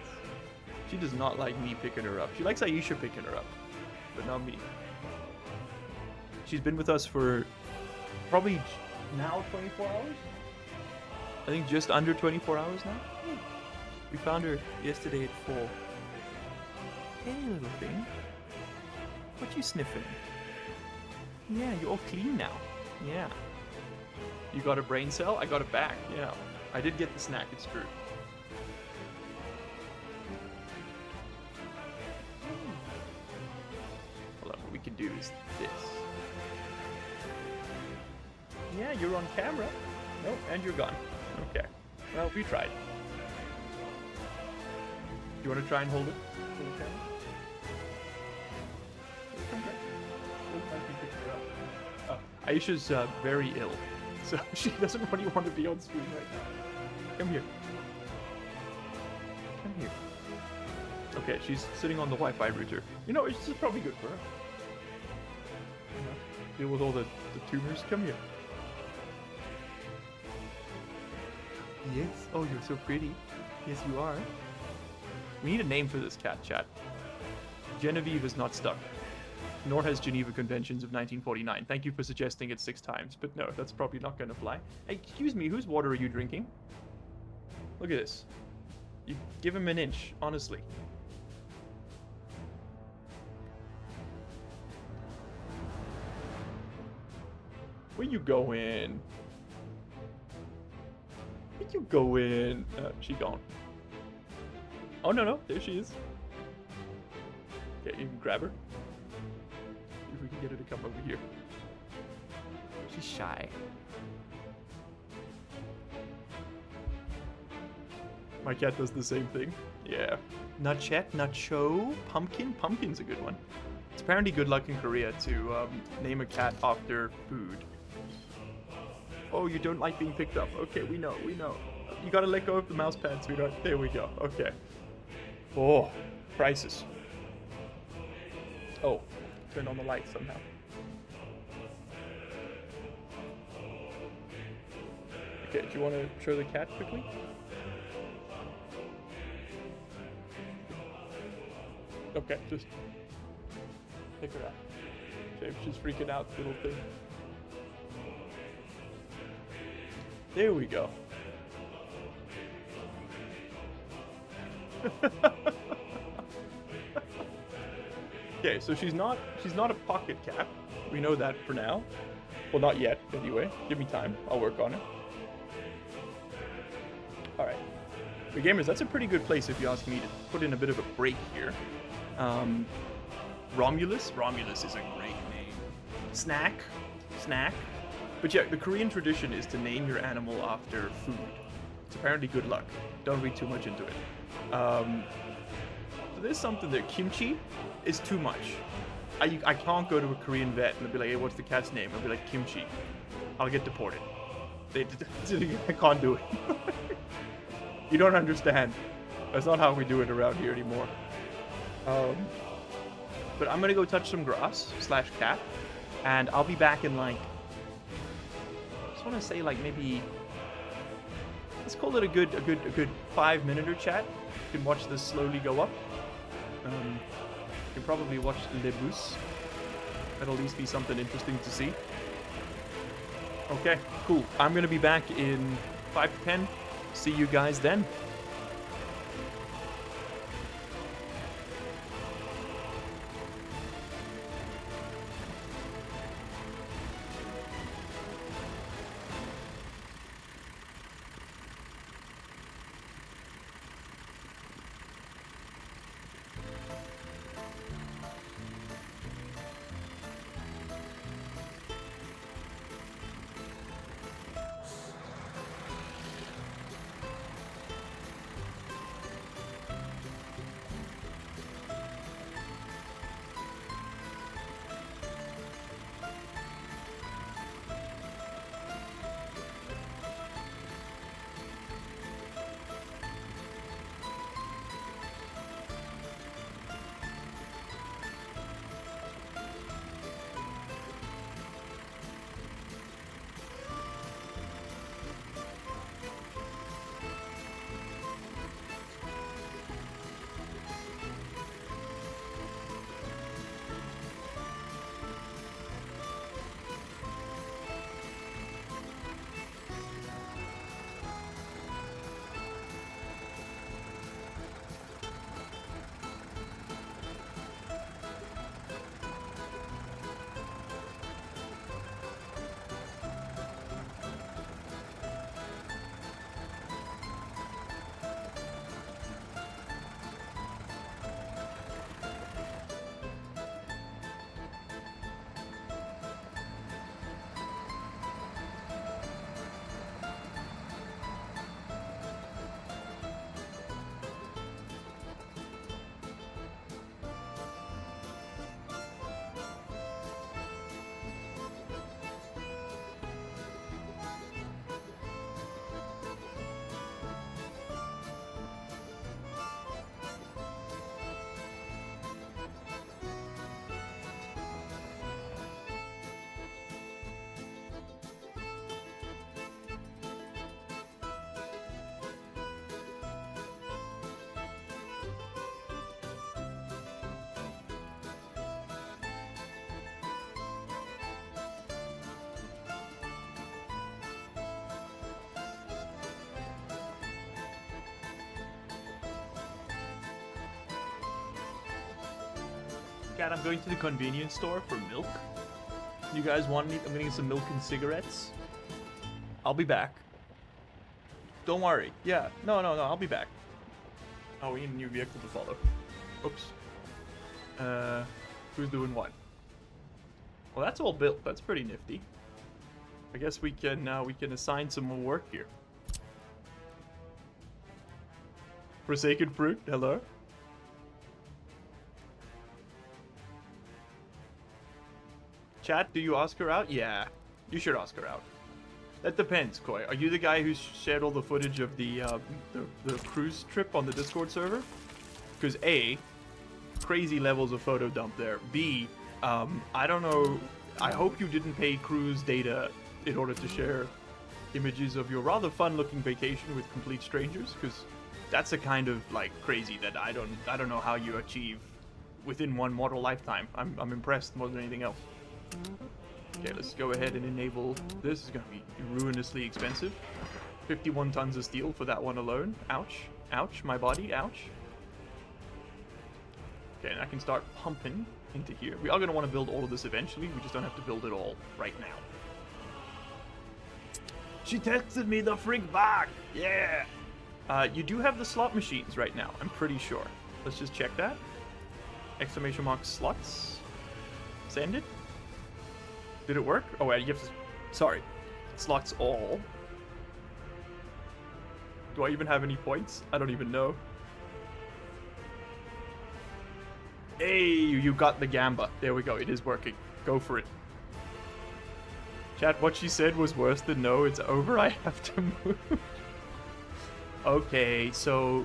She does not like me picking her up. She likes Aisha picking her up, but not me. She's been with us for probably now 24 hours? I think just under 24 hours now. We found her yesterday at 4. Hey, little thing. What you sniffing? Yeah, you're all clean now. Yeah. You got a brain cell? I got it back. Yeah. I did get the snack. It's true. Hold on. What we can do is this. Yeah, you're on camera. Nope, and you're gone. Okay. Well, we tried. You want to try and hold it for the camera? Aisha's very ill, so she doesn't really want to be on screen right now. Come here. Come here. Okay, she's sitting on the Wi-Fi router. You know, this is probably good for her. You know, deal with all the tumors. Come here. Yes. Oh, you're so pretty. Yes, you are. We need a name for this cat, chat. Genevieve is not stuck. Nor has Geneva Conventions of 1949. Thank you for suggesting it 6 times, but no, that's probably not going to fly. Hey, excuse me, whose water are you drinking? Look at this. You give him an inch, honestly. Where you going? Where you going? She gone. Oh, no, there she is. Okay, you can grab her. If we can get her to come over here. She's shy. My cat does the same thing. Yeah. Nutchet, Nutcho, Pumpkin. Pumpkin's a good one. It's apparently good luck in Korea to name a cat after food. Oh, you don't like being picked up. Okay, we know. You gotta let go of the mouse pad, sweetheart. There we go. Okay. Oh, crisis. Oh, turn on the light somehow. Okay, do you want to show the cat quickly? Okay, just pick her out. Okay, she's freaking out, little thing. There we go. Okay, so she's not a pocket cat. We know that for now. Well, not yet, anyway. Give me time. I'll work on it. Alright. The gamers, that's a pretty good place if you ask me to put in a bit of a break here. Romulus? Romulus is a great name. Snack? Snack? But yeah, the Korean tradition is to name your animal after food. It's apparently good luck. Don't read too much into it. So there's something there. Kimchi is too much. I can't go to a Korean vet and be like, hey, what's the cat's name? I'll be like, Kimchi. I'll get deported. I can't do it. You don't understand. That's not how we do it around here anymore. But I'm gonna go touch some grass / cat, and I'll be back in like, I just want to say like maybe, let's call it a good 5-minute chat. You can watch this slowly go up. You can probably watch Le Bus. That'll at least be something interesting to see. Okay, cool. I'm gonna be back in 5 to 10. See you guys then. Cat, I'm going to the convenience store for milk. You guys want me? I'm gonna get some milk and cigarettes. I'll be back. Don't worry. Yeah. No, I'll be back. Oh, we need a new vehicle to follow. Oops. Who's doing what? Well, that's all built. That's pretty nifty. I guess we can assign some more work here. Forsaken fruit. Hello. Chat, do you ask her out? Yeah, you should ask her out. That depends, Koi. Are you the guy who shared all the footage of the cruise trip on the Discord server? Because A, crazy levels of photo dump there. B, I don't know. I hope you didn't pay cruise data in order to share images of your rather fun-looking vacation with complete strangers. Because that's a kind of like crazy that I don't know how you achieve within one mortal lifetime. I'm impressed more than anything else. Okay, let's go ahead and enable this. It's gonna be ruinously expensive. 51 tons of steel for that one alone. Ouch. Ouch, my body, ouch. Okay, and I can start pumping into here. We are gonna want to build all of this eventually, we just don't have to build it all right now. She texted me the freak back! Yeah! You do have the slot machines right now, I'm pretty sure. Let's just check that. Exclamation mark slots. Send it. Did it work? Oh wait, you have to... Sorry. Slots all. Do I even have any points? I don't even know. Hey, you got the gamba. There we go, it is working. Go for it. Chat, what she said was worse than no, it's over, I have to move. Okay, so...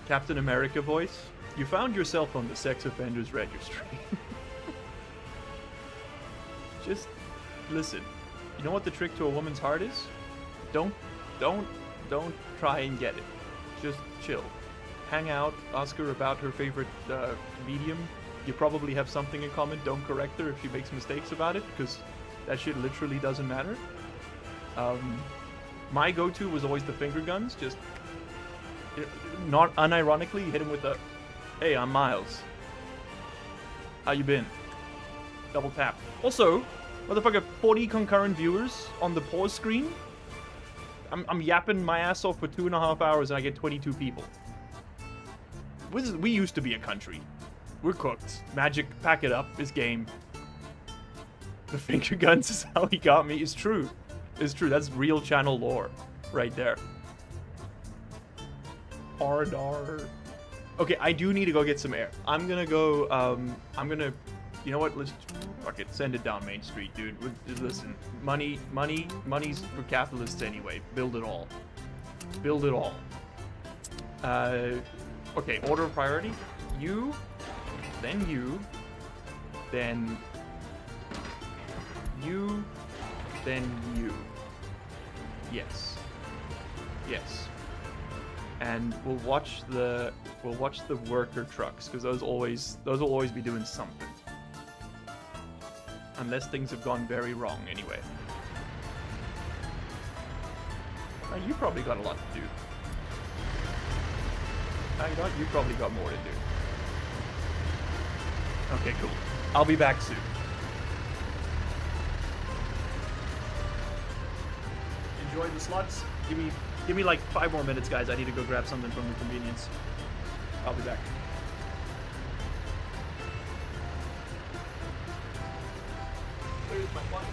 Captain America voice. You found yourself on the sex offenders registry. Just listen. You know what the trick to a woman's heart is? Don't try and get it. Just chill. Hang out, ask her about her favorite medium. You probably have something in common. Don't correct her if she makes mistakes about it, because that shit literally doesn't matter. My go-to was always the finger guns. Just not unironically hit him with a, "Hey, I'm Miles. How you been?" Double tap. Also, motherfucker, 40 concurrent viewers on the pause screen. I'm yapping my ass off for 2.5 hours and I get 22 people. We used to be a country. We're cooked. Magic, pack it up. It's game. The finger guns is how he got me. It's true. It's true. That's real channel lore right there. Ardar. Okay, I do need to go get some air. I'm gonna go, you know what? Let's fuck it. Send it down Main Street, dude. Listen, money's for capitalists anyway. Build it all. Build it all. Okay, order of priority. You, then you, then you, then you. Yes. Yes. And we'll watch the worker trucks, because those will always be doing something. Unless things have gone very wrong anyway. You probably got a lot to do. You know what? You probably got more to do. Okay, cool. I'll be back soon. Enjoy the slots. Give me like 5 more minutes, guys. I need to go grab something from the convenience. I'll be back. Where's my one?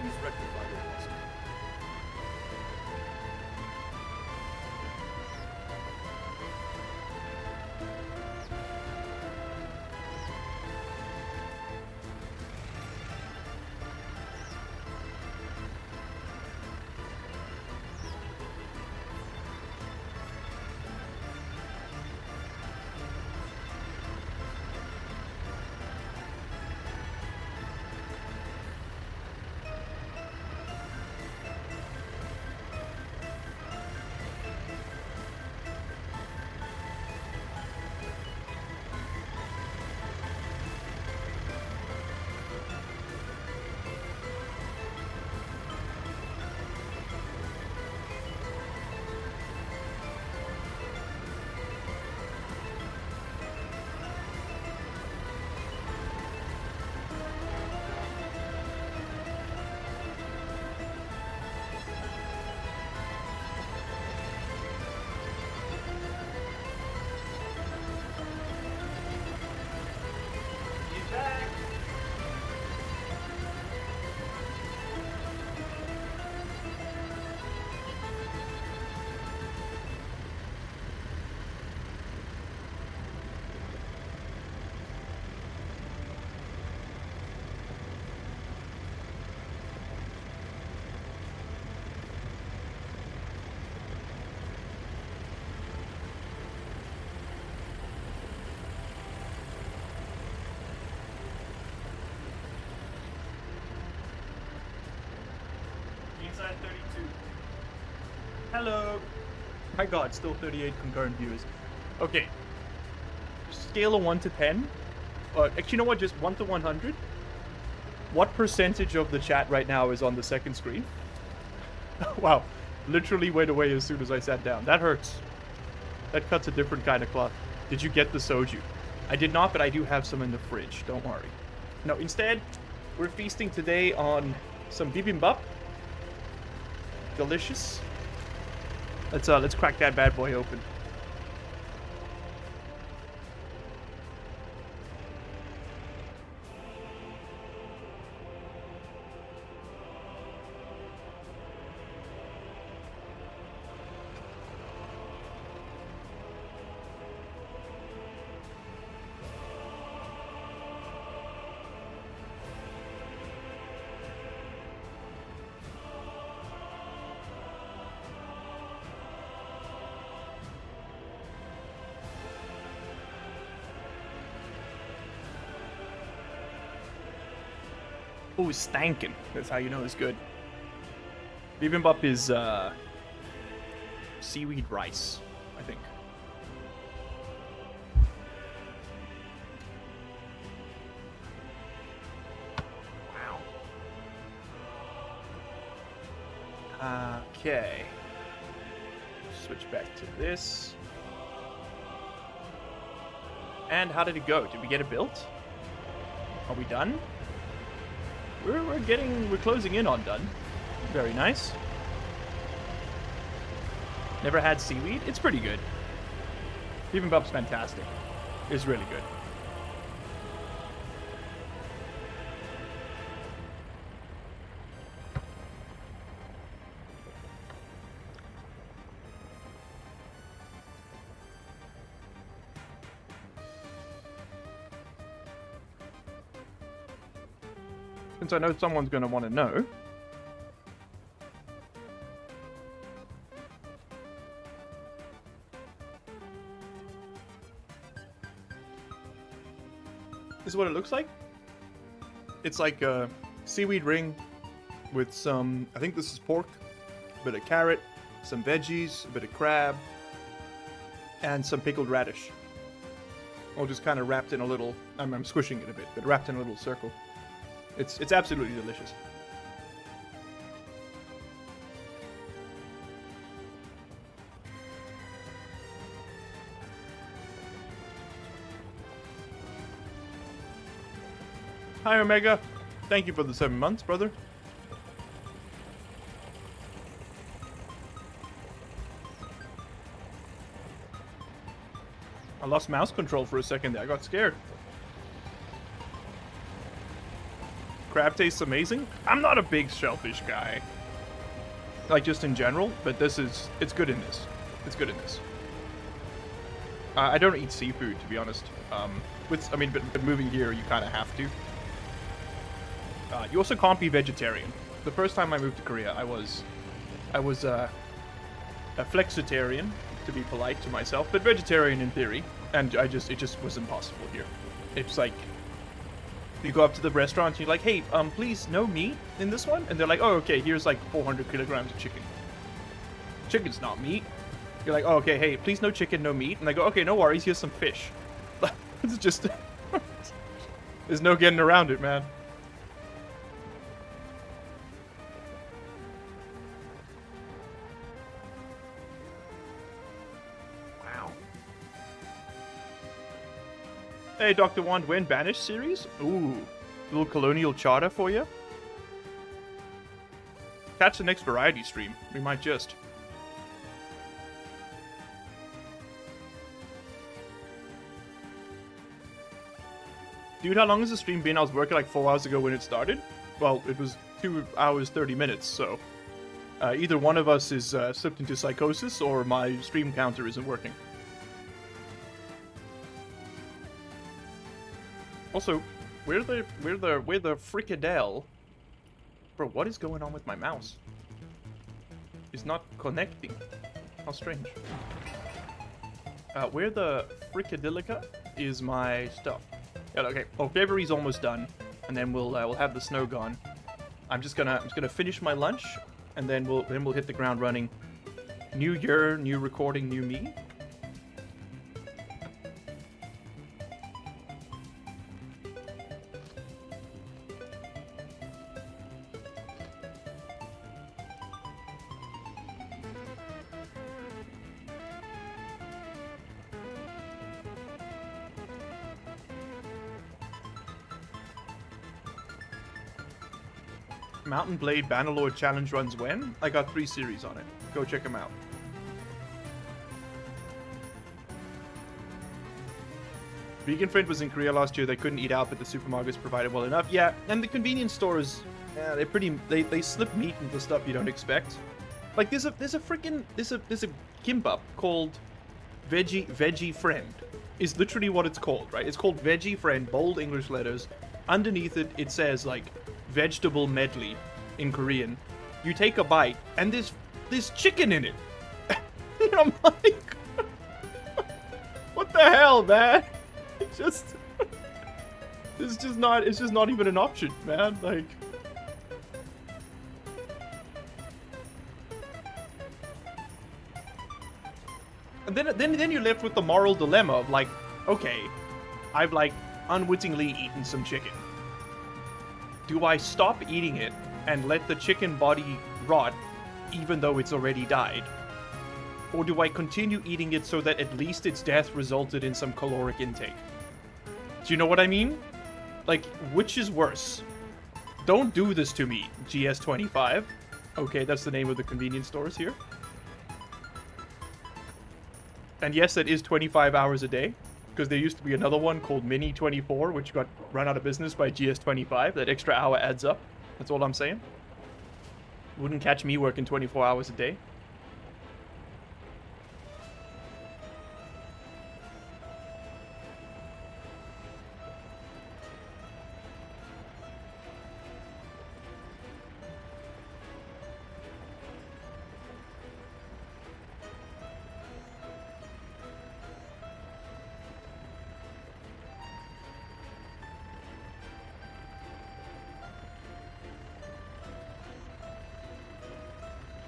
Please rectify your mistake. Inside 32. Hello. My god, still 38 concurrent viewers. Okay. Scale of 1 to 10. Actually, you know what? Just 1 to 100. What percentage of the chat right now is on the second screen? Wow. Literally went away as soon as I sat down. That hurts. That cuts a different kind of cloth. Did you get the soju? I did not, but I do have some in the fridge. Don't worry. No, instead, we're feasting today on some bibimbap. Delicious. Let's crack that bad boy open. Oh, stankin'. That's how you know it's good. Bibimbap is seaweed rice, I think. Wow. Okay. Switch back to this. And how did it go? Did we get it built? Are we done? We're closing in on done. Very nice. Never had seaweed? It's pretty good. Bibimbap's fantastic. It's really good. Since I know someone's going to want to know. This is what it looks like. It's like a seaweed ring with some, I think this is pork, a bit of carrot, some veggies, a bit of crab, and some pickled radish. All just kind of wrapped in a little, I'm squishing it a bit, but wrapped in a little circle. It's absolutely delicious. Hi, Omega. Thank you for the 7 months, brother. I lost mouse control for a second there. I got scared. crab tastes amazing. I'm not a big shellfish guy. Like, just in general, but it's good in this. It's good in this. I don't eat seafood, to be honest. But moving here, you kind of have to. You also can't be vegetarian. The first time I moved to Korea, I was a flexitarian, to be polite to myself, but vegetarian in theory, and it just was impossible here. It's like, you go up to the restaurant and you're like, hey, please, no meat in this one? And they're like, oh, okay, here's like 400 kilograms of chicken. Chicken's not meat. You're like, oh, okay, hey, please no chicken, no meat. And they go, okay, no worries, here's some fish. It's just, there's no getting around it, man. Hey, Dr. Wand, when Banished series? Ooh, little colonial charter for you. Catch the next variety stream. We might just. Dude, how long has the stream been? I was working like 4 hours ago when it started. Well, it was 2 hours, 30 minutes, so... either one of us is slipped into psychosis, or my stream counter isn't working. Also, where the fricadelle? Bro, what is going on with my mouse? It's not connecting. How strange. Where the fricadelica is my stuff? Yeah, okay. Oh, February's almost done, and then we'll have the snow gone. I'm just gonna finish my lunch, and then we'll hit the ground running. New year, new recording, new me. Mountain Blade Bannerlord Challenge runs when? I got 3 series on it. Go check them out. Vegan Friend was in Korea last year. They couldn't eat out, but the supermarkets provided well enough. Yeah, and the convenience stores, they're pretty. They slip meat into stuff you don't expect. Like there's a kimbap called Veggie Friend. Is literally what it's called, right? It's called Veggie Friend, bold English letters. Underneath it, it says like vegetable medley in Korean. You take a bite and there's chicken in it. And I'm like, what the hell, man? It's just not even an option, man. Like, and then you're left with the moral dilemma of like, okay, I've like unwittingly eaten some chicken. Do I stop eating it and let the chicken body rot even though it's already died? Or do I continue eating it so that at least its death resulted in some caloric intake? Do you know what I mean? Like, which is worse? Don't do this to me, GS25. Okay, that's the name of the convenience stores here. And yes, that is 25 hours a day. Because there used to be another one called Mini 24, which got run out of business by GS25. That extra hour adds up. That's all I'm saying. Wouldn't catch me working 24 hours a day.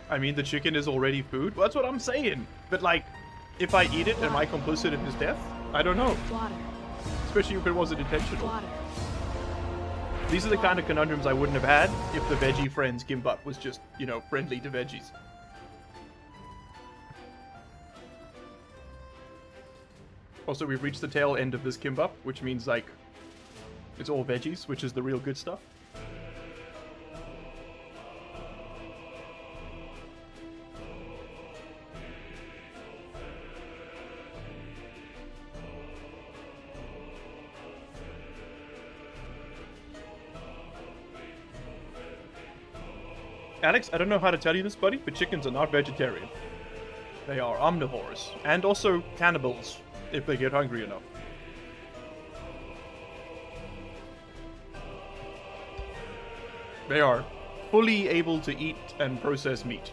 I mean, the chicken is already food. Well, that's what I'm saying. But, like, if I eat it, am I complicit in his death? I don't know. Water. Especially if it wasn't intentional. Water. These are the kind of conundrums I wouldn't have had if the Veggie Friends Gimbap was just, you know, friendly to veggies. Also, we've reached the tail end of this Kimbap, which means, like, it's all veggies, which is the real good stuff. Alex, I don't know how to tell you this, buddy, but chickens are not vegetarian. They are omnivores, and also cannibals, if they get hungry enough. They are fully able to eat and process meat.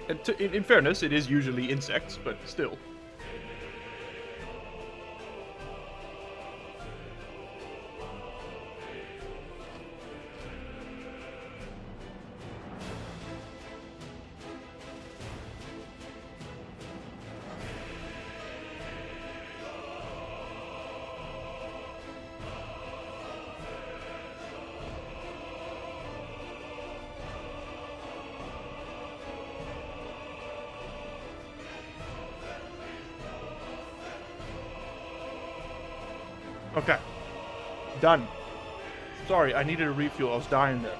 And in fairness, it is usually insects, but still. Okay. Done. Sorry, I needed a refuel. I was dying there.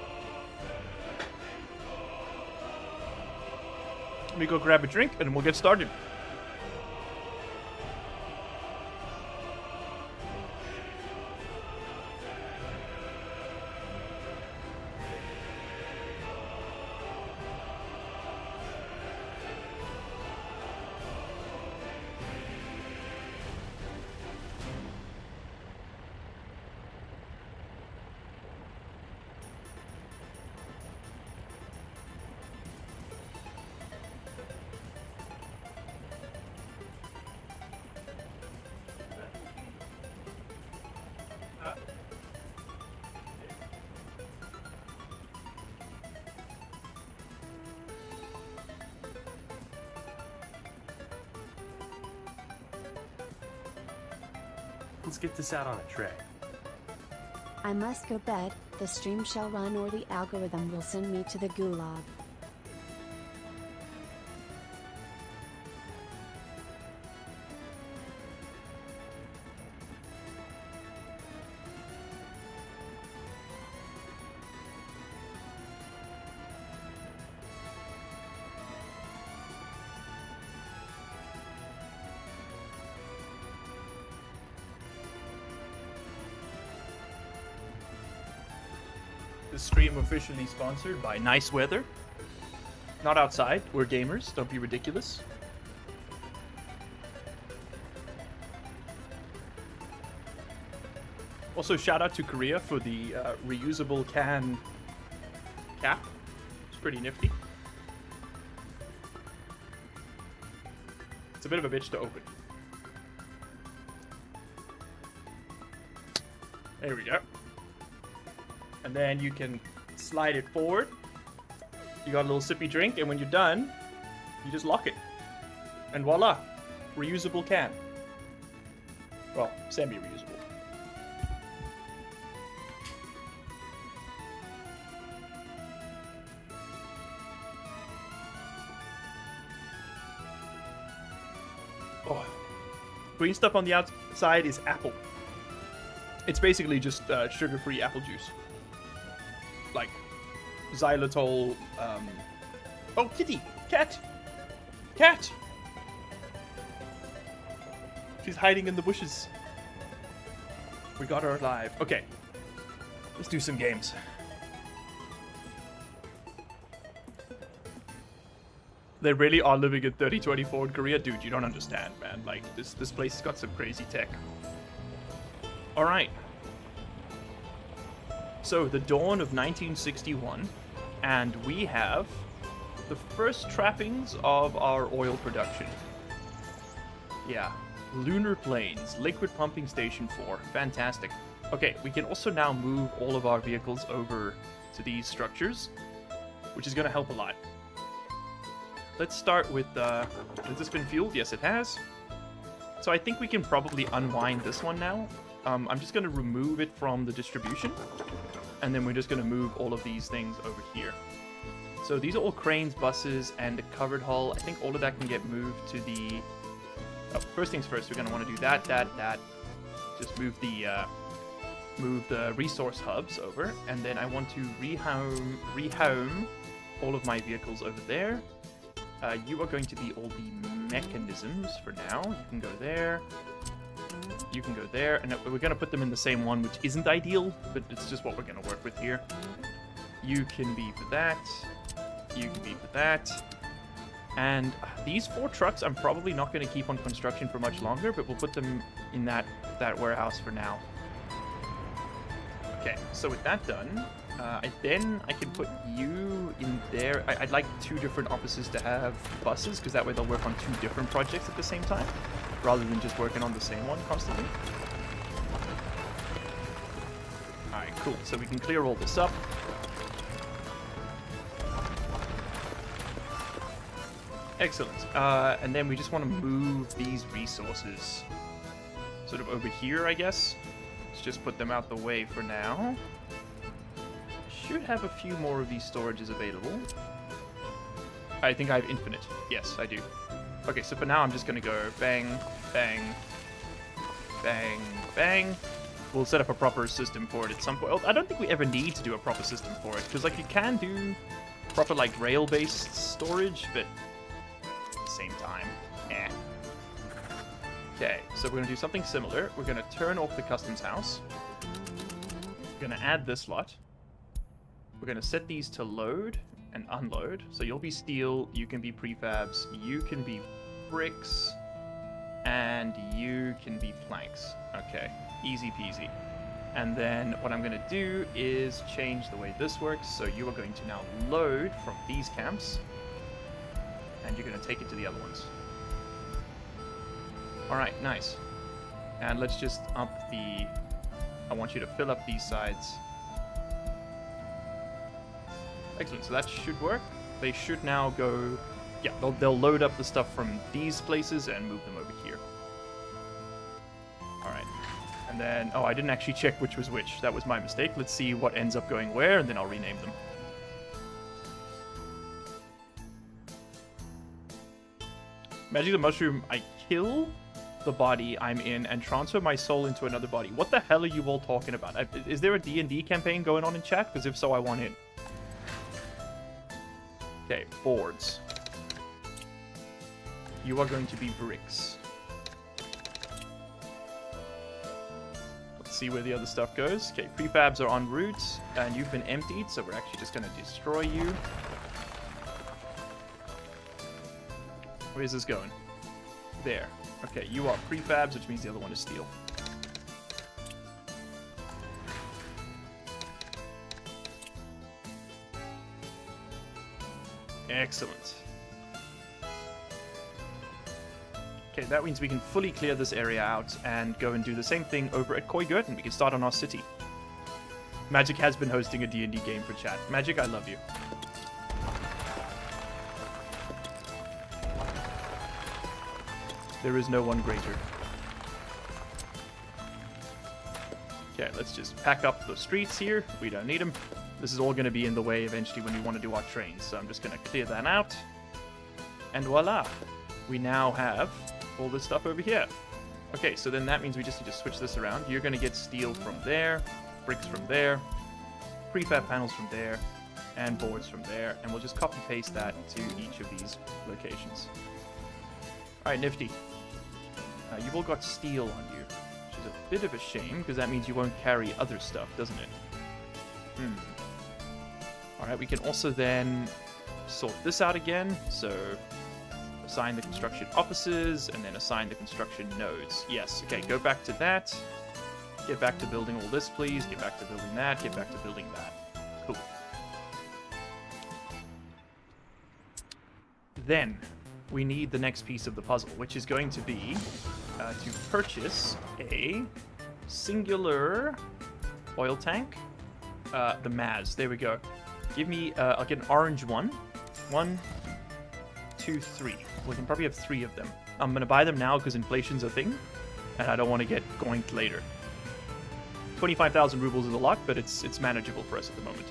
Let me go grab a drink and we'll get started. Let's get this out on a tray. I must go bed, the stream shall run or the algorithm will send me to the gulag. This stream officially sponsored by Nice Weather. Not outside, we're gamers, don't be ridiculous. Also, shout out to Korea for the reusable can cap. It's pretty nifty. It's a bit of a bitch to open. There we go. And then you can slide it forward. You got a little sippy drink, and when you're done, you just lock it. And voila, reusable can. Well, semi-reusable. Oh. Green stuff on the outside is apple. It's basically just sugar-free apple juice. Like xylitol. Oh, kitty! Cat! Cat! She's hiding in the bushes. We got her alive. Okay. Let's do some games. They really are living in 3024 in Korea? Dude, you don't understand, man. Like, this place has got some crazy tech. Alright. So, the dawn of 1961, and we have the first trappings of our oil production. Yeah. Lunar Plains, Liquid Pumping Station 4. Fantastic. Okay, we can also now move all of our vehicles over to these structures, which is going to help a lot. Let's start with, has this been fueled? Yes, it has. So I think we can probably unwind this one now. I'm just going to remove it from the distribution, and then we're just going to move all of these things over here. So these are all cranes, buses, and a covered hull. I think all of that can get moved to the... Oh, first things first, we're going to want to do that. Just move the resource hubs over, and then I want to rehome all of my vehicles over there. You are going to be all the mechanisms for now. You can go there. You can go there, and we're going to put them in the same one, which isn't ideal, but it's just what we're going to work with here. You can be for that. You can be for that. And these 4 trucks, I'm probably not going to keep on construction for much longer, but we'll put them in that warehouse for now. Okay, so with that done, then I can put you in there. I'd like 2 different offices to have buses, because that way they'll work on 2 different projects at the same time, rather than just working on the same one constantly. Alright, cool. So we can clear all this up. Excellent. And then we just want to move these resources sort of over here, I guess. Let's just put them out the way for now. Should have a few more of these storages available. I think I have infinite. Yes, I do. Okay, so for now I'm just going to go bang, bang, bang, bang. We'll set up a proper system for it at some point. I don't think we ever need to do a proper system for it, because like you can do proper like rail-based storage, but same time. Okay, so we're going to do something similar. We're going to turn off the customs house. We're going to add this lot. We're going to set these to load and unload. So you'll be steel, you can be prefabs, you can be bricks, and you can be planks. Okay, easy peasy. And then what I'm going to do is change the way this works. So you are going to now load from these camps, and you're going to take it to the other ones. Alright, nice. And let's just up the... I want you to fill up these sides. Excellent, so that should work. They should now go... Yeah, they'll load up the stuff from these places and move them over here. Alright. And then... Oh, I didn't actually check which was which. That was my mistake. Let's see what ends up going where, and then I'll rename them. Magic the Mushroom, I kill the body I'm in and transfer my soul into another body. What the hell are you all talking about? Is there a D&D campaign going on in chat? Because if so, I want in. Okay, boards. You are going to be bricks. Let's see where the other stuff goes. Okay, prefabs are en route, and you've been emptied, so we're actually just going to destroy you. Where's this going? There. Okay, you are prefabs, which means the other one is steel. Excellent. Okay, that means we can fully clear this area out and go and do the same thing over at Koigurten. We can start on our city. Magic has been hosting a D&D game for chat. Magic, I love you. There is no one greater. Okay, let's just pack up the streets here. We don't need them. This is all going to be in the way eventually when we want to do our trains. So I'm just going to clear that out. And voila. We now have all this stuff over here. Okay, so then that means we just need to switch this around. You're going to get steel from there, bricks from there, prefab panels from there, and boards from there. And we'll just copy paste that to each of these locations. Alright, nifty. You've all got steel on you, which is a bit of a shame, because that means you won't carry other stuff, doesn't it? Alright, we can also then sort this out again, so assign the construction offices, and then assign the construction nodes. Yes, okay, go back to that. Get back to building all this, please. Get back to building that. Get back to building that. Cool. Then we need the next piece of the puzzle, which is going to be to purchase a singular oil tank. The Maz. There we go. Give me, I'll get an orange one. 1, 2, 3. We can probably have 3 of them. I'm going to buy them now because inflation's a thing, and I don't want to get goinked later. 25,000 rubles is a lot, but it's manageable for us at the moment.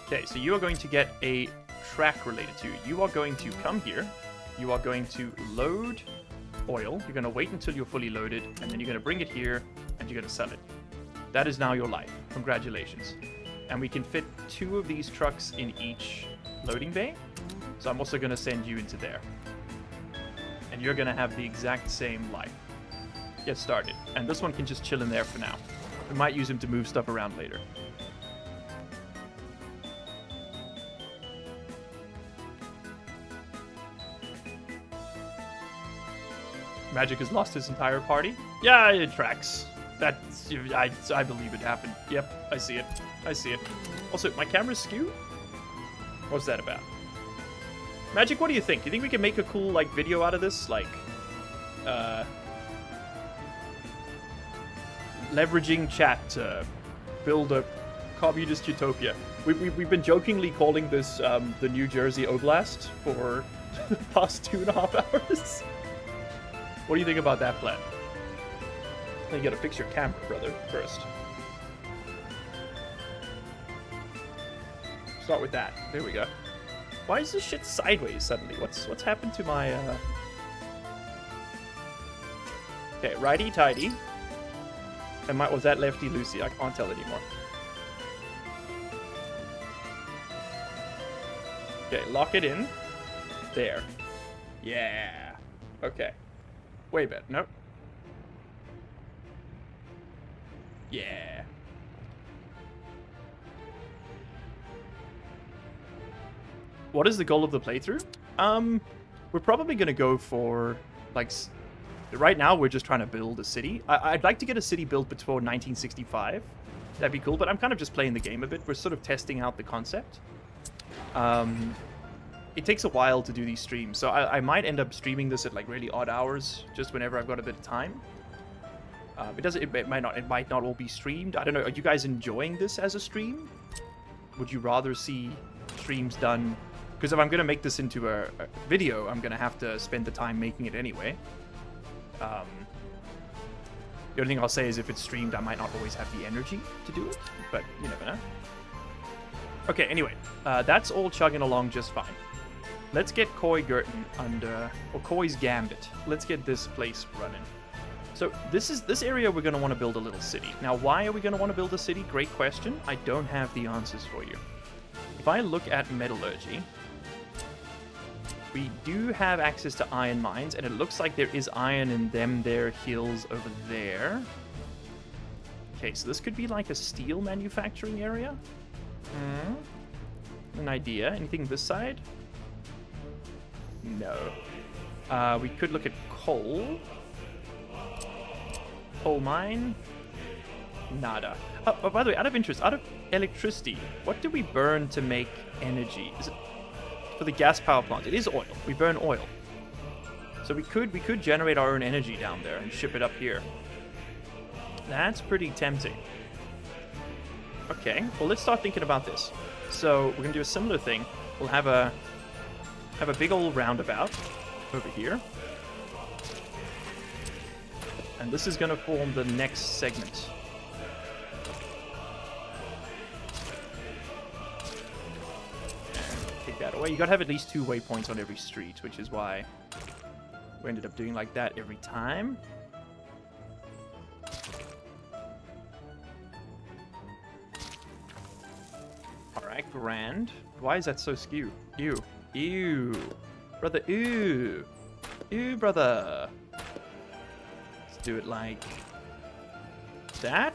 Okay, so you are going to get a track related to. You are going to come here. You are going to load oil. You're going to wait until you're fully loaded, and then you're going to bring it here, and you're going to sell it. That is now your life. Congratulations. And we can fit 2 of these trucks in each loading bay. So I'm also going to send you into there. And you're going to have the exact same life. Get started. And this one can just chill in there for now. We might use him to move stuff around later. Magic has lost his entire party? Yeah, it tracks. That's... I believe it happened. Yep, I see it. I see it. Also, my camera's skew? What's that about? Magic, what do you think? Do you think we can make a cool, like, video out of this? Like, leveraging chat to build a communist utopia. We've been jokingly calling this the New Jersey Oblast for the past 2.5 hours. What do you think about that plan? You gotta fix your camera, brother, first. Start with that. There we go. Why is this shit sideways suddenly? What's happened to my Okay, righty tighty. And was that lefty loosey? I can't tell anymore. Okay, lock it in. There. Yeah. Okay. Way better. Nope. Yeah. What is the goal of the playthrough? We're probably gonna go for, like, right now we're just trying to build a city. I'd like to get a city built before 1965. That'd be cool, but I'm kind of just playing the game a bit. We're sort of testing out the concept. It takes a while to do these streams, so I might end up streaming this at, like, really odd hours, just whenever I've got a bit of time. It might not all be streamed. I don't know. Are you guys enjoying this as a stream? Would you rather see streams done? Because if I'm going to make this into a video, I'm going to have to spend the time making it anyway. The only thing I'll say is if it's streamed, I might not always have the energy to do it, but you never know. Okay, anyway, that's all chugging along just fine. Let's get Koi Girton under, or Koi's Gambit. Let's get this place running. So this area we're going to want to build a little city. Now, why are we going to want to build a city? Great question. I don't have the answers for you. If I look at metallurgy, we do have access to iron mines, and it looks like there is iron in them there hills over there. Okay, so this could be like a steel manufacturing area. An idea. Anything this side? No. We could look at coal. Coal mine. Nada. Oh, by the way, out of interest, out of electricity, what do we burn to make energy? Is it for the gas power plant? It is oil. We burn oil. So we could generate our own energy down there and ship it up here. That's pretty tempting. Okay, well, let's start thinking about this. So we're gonna do a similar thing. We'll have a big old roundabout over here. And this is gonna form the next segment. Take that away. You gotta have at least 2 waypoints on every street, which is why we ended up doing like that every time. Alright, grand. Why is that so skew? Ew. Ew. Brother, ew. Ew, brother. Let's do it like that.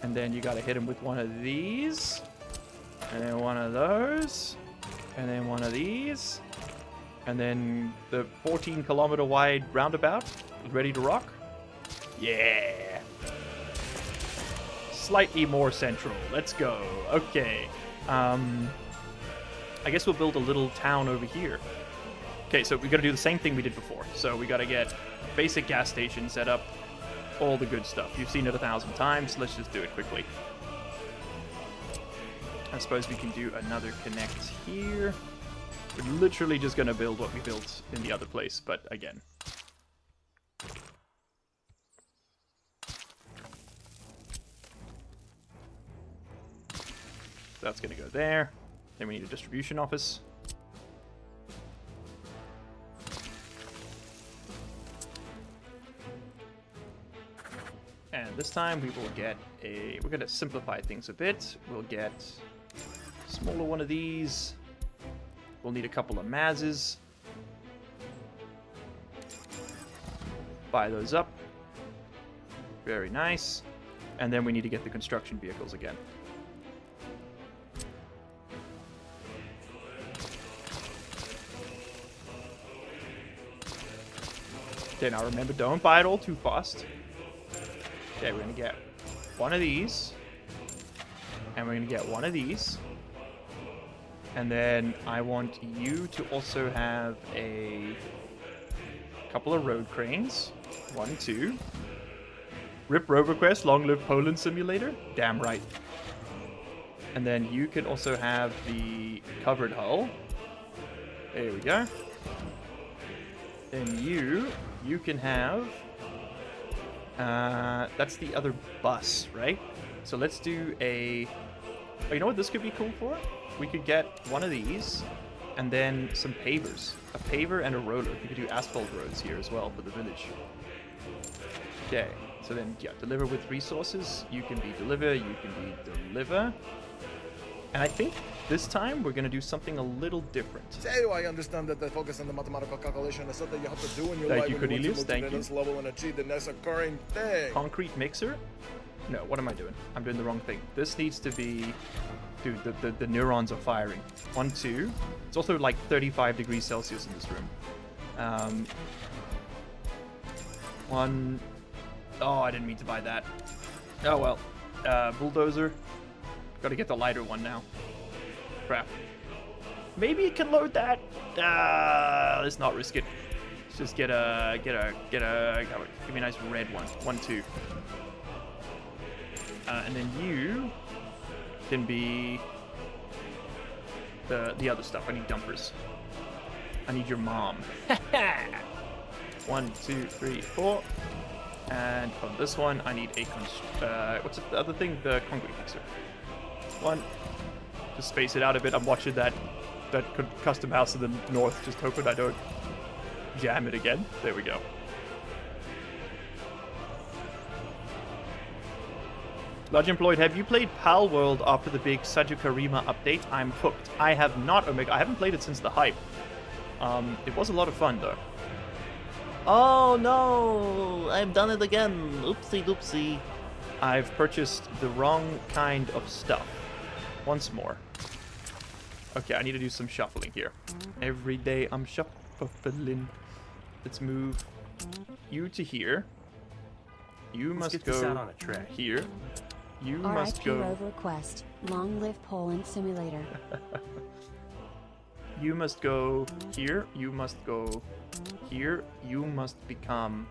And then you gotta hit him with one of these. And then one of those. And then one of these. And then the 14-kilometer wide roundabout is ready to rock. Yeah. Slightly more central. Let's go. Okay. I guess we'll build a little town over here. Okay, so we gotta do the same thing we did before. So we gotta get a basic gas station set up. All the good stuff. You've seen it 1,000 times. Let's just do it quickly. I suppose we can do another connect here. We're literally just going to build what we built in the other place, but again. That's going to go there. Then we need a distribution office. And this time we will get a... We're going to simplify things a bit. We'll get a smaller one of these. We'll need a couple of Mazes. Buy those up. Very nice. And then we need to get the construction vehicles again. Okay, now remember, don't buy it all too fast. Okay, we're gonna get one of these. And we're gonna get one of these. And then I want you to also have a couple of road cranes. 1, 2. Rip RoboQuest, Long Live Poland Simulator. Damn right. And then you can also have the covered hull. There we go. Then you can have... that's the other bus, right? So let's do a... Oh, you know what this could be cool for? We could get one of these, and then some pavers. A paver and a roller. We could do asphalt roads here as well for the village. Okay, so then, yeah, deliver with resources. You can be deliver, you can be deliver. And I think this time we're going to do something a little different. So I understand that the focus on the mathematical calculation is something you have to do in your Thank life you, when you Cornelius, want to thank move to the you. next level and achieve the next occurring thing. Concrete mixer? No, what am I doing? I'm doing the wrong thing. This needs to be... Dude, the neurons are firing. 1, 2. It's also like 35 degrees Celsius in this room. 1... Oh, I didn't mean to buy that. Oh, well. Bulldozer. Gotta get the lighter one now. Crap. Maybe it can load that. Let's not risk it. Let's just get a... Give me a nice red one. 1, 2. And then you can be the other stuff. I need dumpers. I need your mom. 1, 2, 3, 4. And on this one, I need a what's the other thing? The concrete mixer. 1. Just space it out a bit. I'm watching that custom house in the north. Just hoping I don't jam it again. There we go. Large Employed, have you played Pal World after the big Sajukarima update? I'm hooked. I have not, Omega. I haven't played it since the hype. It was a lot of fun, though. Oh no! I've done it again. Oopsie doopsie. I've purchased the wrong kind of stuff. Once more. Okay, I need to do some shuffling here. Every day I'm shuffling. Let's move you to here. You Let's must get this out go on a tray. here. You must RIP go... Rover Quest, Long Live Poland Simulator. You must go here. You must go here. You must become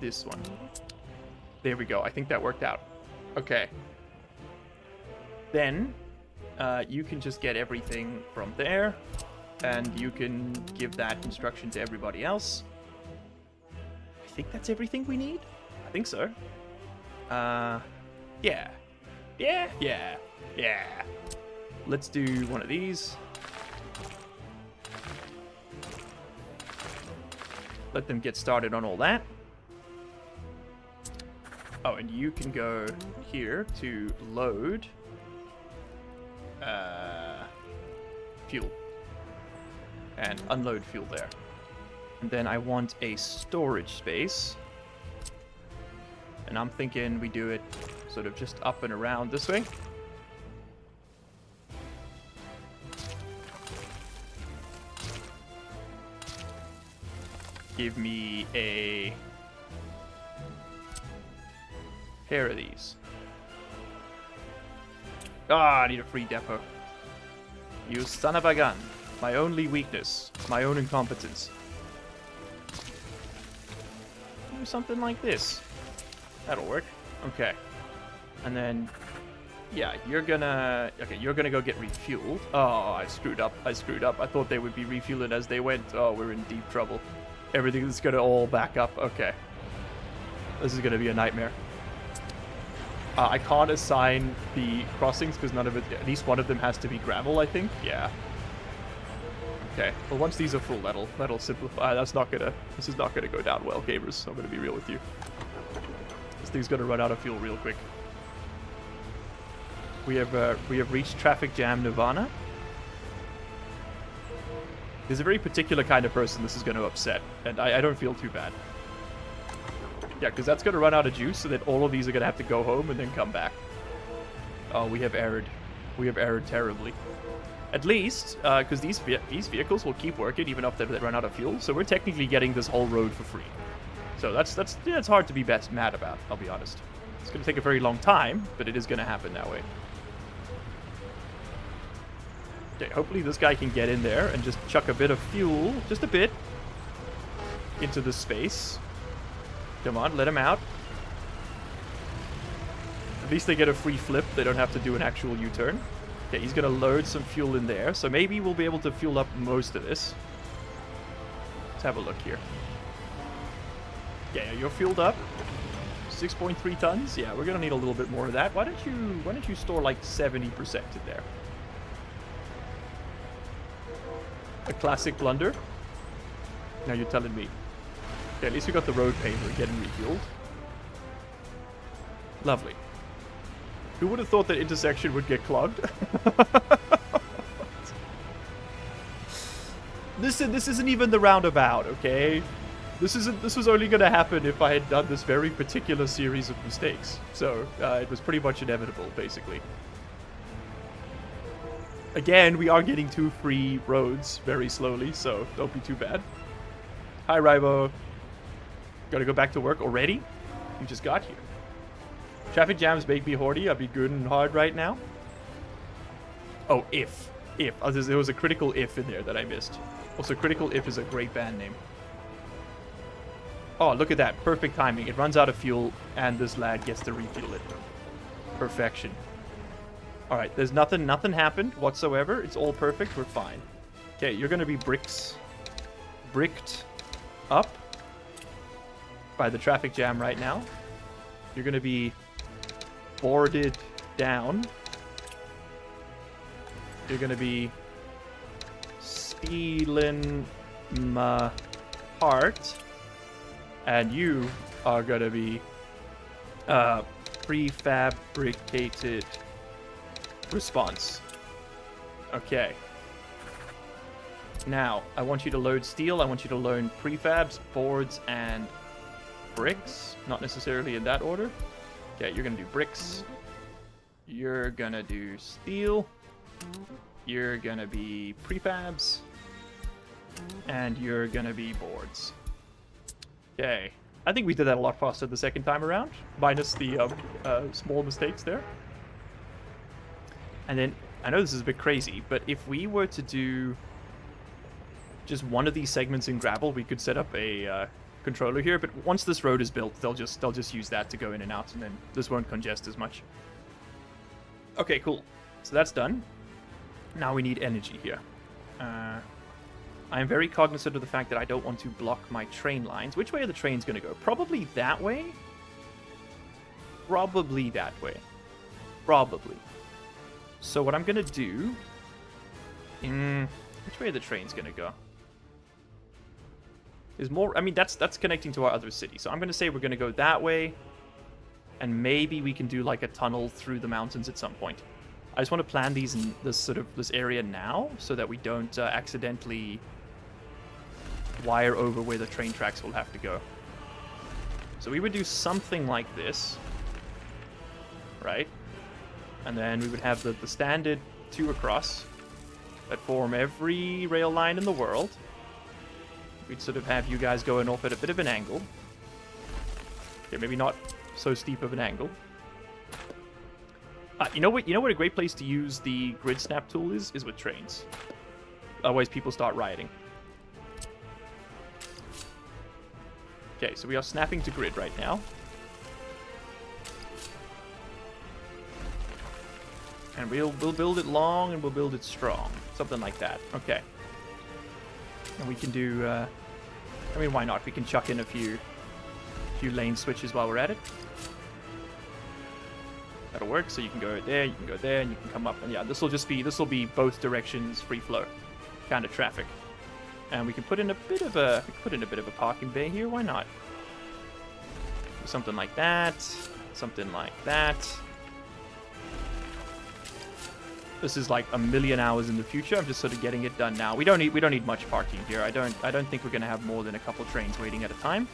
this one. There we go. I think that worked out. Okay. Then you can just get everything from there, and you can give that instruction to everybody else. I think that's everything we need. I think so. Yeah. Let's do one of these. Let them get started on all that. Oh, and you can go here to load fuel and unload fuel there. And then I want a storage space. And I'm thinking we do it sort of just up and around this way. Give me a pair of these. Ah, I need a free depot. You son of a gun. My only weakness. My own incompetence. Do something like this. That'll work. Okay. And then... Yeah, you're gonna... Okay, you're gonna go get refueled. Oh, I screwed up. I thought they would be refueling as they went. Oh, we're in deep trouble. Everything's gonna all back up. Okay. This is gonna be a nightmare. I can't assign the crossings because none of it... At least one of them has to be gravel, I think. Yeah. Okay. Well, once these are full, that'll simplify. This is not gonna go down well, gamers. I'm gonna be real with you. This thing's gonna run out of fuel real quick. We have reached traffic jam nirvana. There's a very particular kind of person this is going to upset, and I don't feel too bad. Yeah, because that's going to run out of juice, so then all of these are going to have to go home and then come back. Oh, we have erred. We have erred terribly. At least, because these vehicles will keep working even after they run out of fuel. So we're technically getting this whole road for free. So yeah, it's hard to be mad about, I'll be honest. It's going to take a very long time, but it is going to happen that way. Okay, hopefully this guy can get in there and just chuck a bit of fuel, just a bit, into the space. Come on, let him out. At least they get a free flip. They don't have to do an actual U-turn. Okay, he's going to load some fuel in there. So maybe we'll be able to fuel up most of this. Let's have a look here. Yeah, you're fueled up. 6.3 tons. Yeah, we're going to need a little bit more of that. Why don't you store like 70% in there? A classic blunder. Now you're telling me. Okay, at least we got the road paver getting refueled. Lovely. Who would have thought that intersection would get clogged? This isn't even the roundabout, okay? This was only going to happen if I had done this very particular series of mistakes. So, it was pretty much inevitable, basically. Again, we are getting 2 free roads very slowly, so don't be too bad. Hi, Ribo. Gotta go back to work already? You just got here. Traffic jams make me horny. I'd be good and hard right now. Oh, if. If. Oh, there was a critical if in there that I missed. Also, critical if is a great band name. Oh, look at that. Perfect timing. It runs out of fuel, and this lad gets to refuel it. Perfection. Alright, there's nothing happened whatsoever. It's all perfect. We're fine. Okay, you're going to be bricked up by the traffic jam right now. You're going to be boarded down. You're going to be stealing my heart. And you are going to be prefabricated response. Okay. Now, I want you to load steel. I want you to load prefabs, boards, and bricks. Not necessarily in that order. Okay, you're going to do bricks. You're going to do steel. You're going to be prefabs. And you're going to be boards. Okay. I think we did that a lot faster the second time around. Minus the small mistakes there. And then, I know this is a bit crazy, but if we were to do just one of these segments in gravel, we could set up a controller here. But once this road is built, they'll just use that to go in and out, and then this won't congest as much. Okay, cool. So that's done. Now we need energy here. I am very cognizant of the fact that I don't want to block my train lines. Which way are the trains going to go? Probably that way? Probably that way. Probably. So what I'm going to do... which way are the trains going to go? There's more... I mean, that's connecting to our other city. So I'm going to say we're going to go that way. And maybe we can do like a tunnel through the mountains at some point. I just want to plan these in this area now, so that we don't accidentally wire over where the train tracks will have to go. So we would do something like this, right? And then we would have the standard 2 across that form every rail line in the world. We'd sort of have you guys going off at a bit of an angle. Okay, maybe not so steep of an angle. You know what a great place to use the grid snap tool is with trains. Otherwise people start rioting. Okay, so we are snapping to grid right now. And we'll build it long and we'll build it strong. Something like that. Okay. And we can do I mean, why not? We can chuck in a few lane switches while we're at it. That'll work. So you can go there, you can go there, and you can come up. And yeah, this will be both directions free flow kind of traffic. And we can put in a bit of a parking bay here. Why not? Do something like that. Something like that. This is like a million hours in the future. I'm just sort of getting it done now. We don't need much parking here. I don't think we're gonna have more than a couple trains waiting at a time.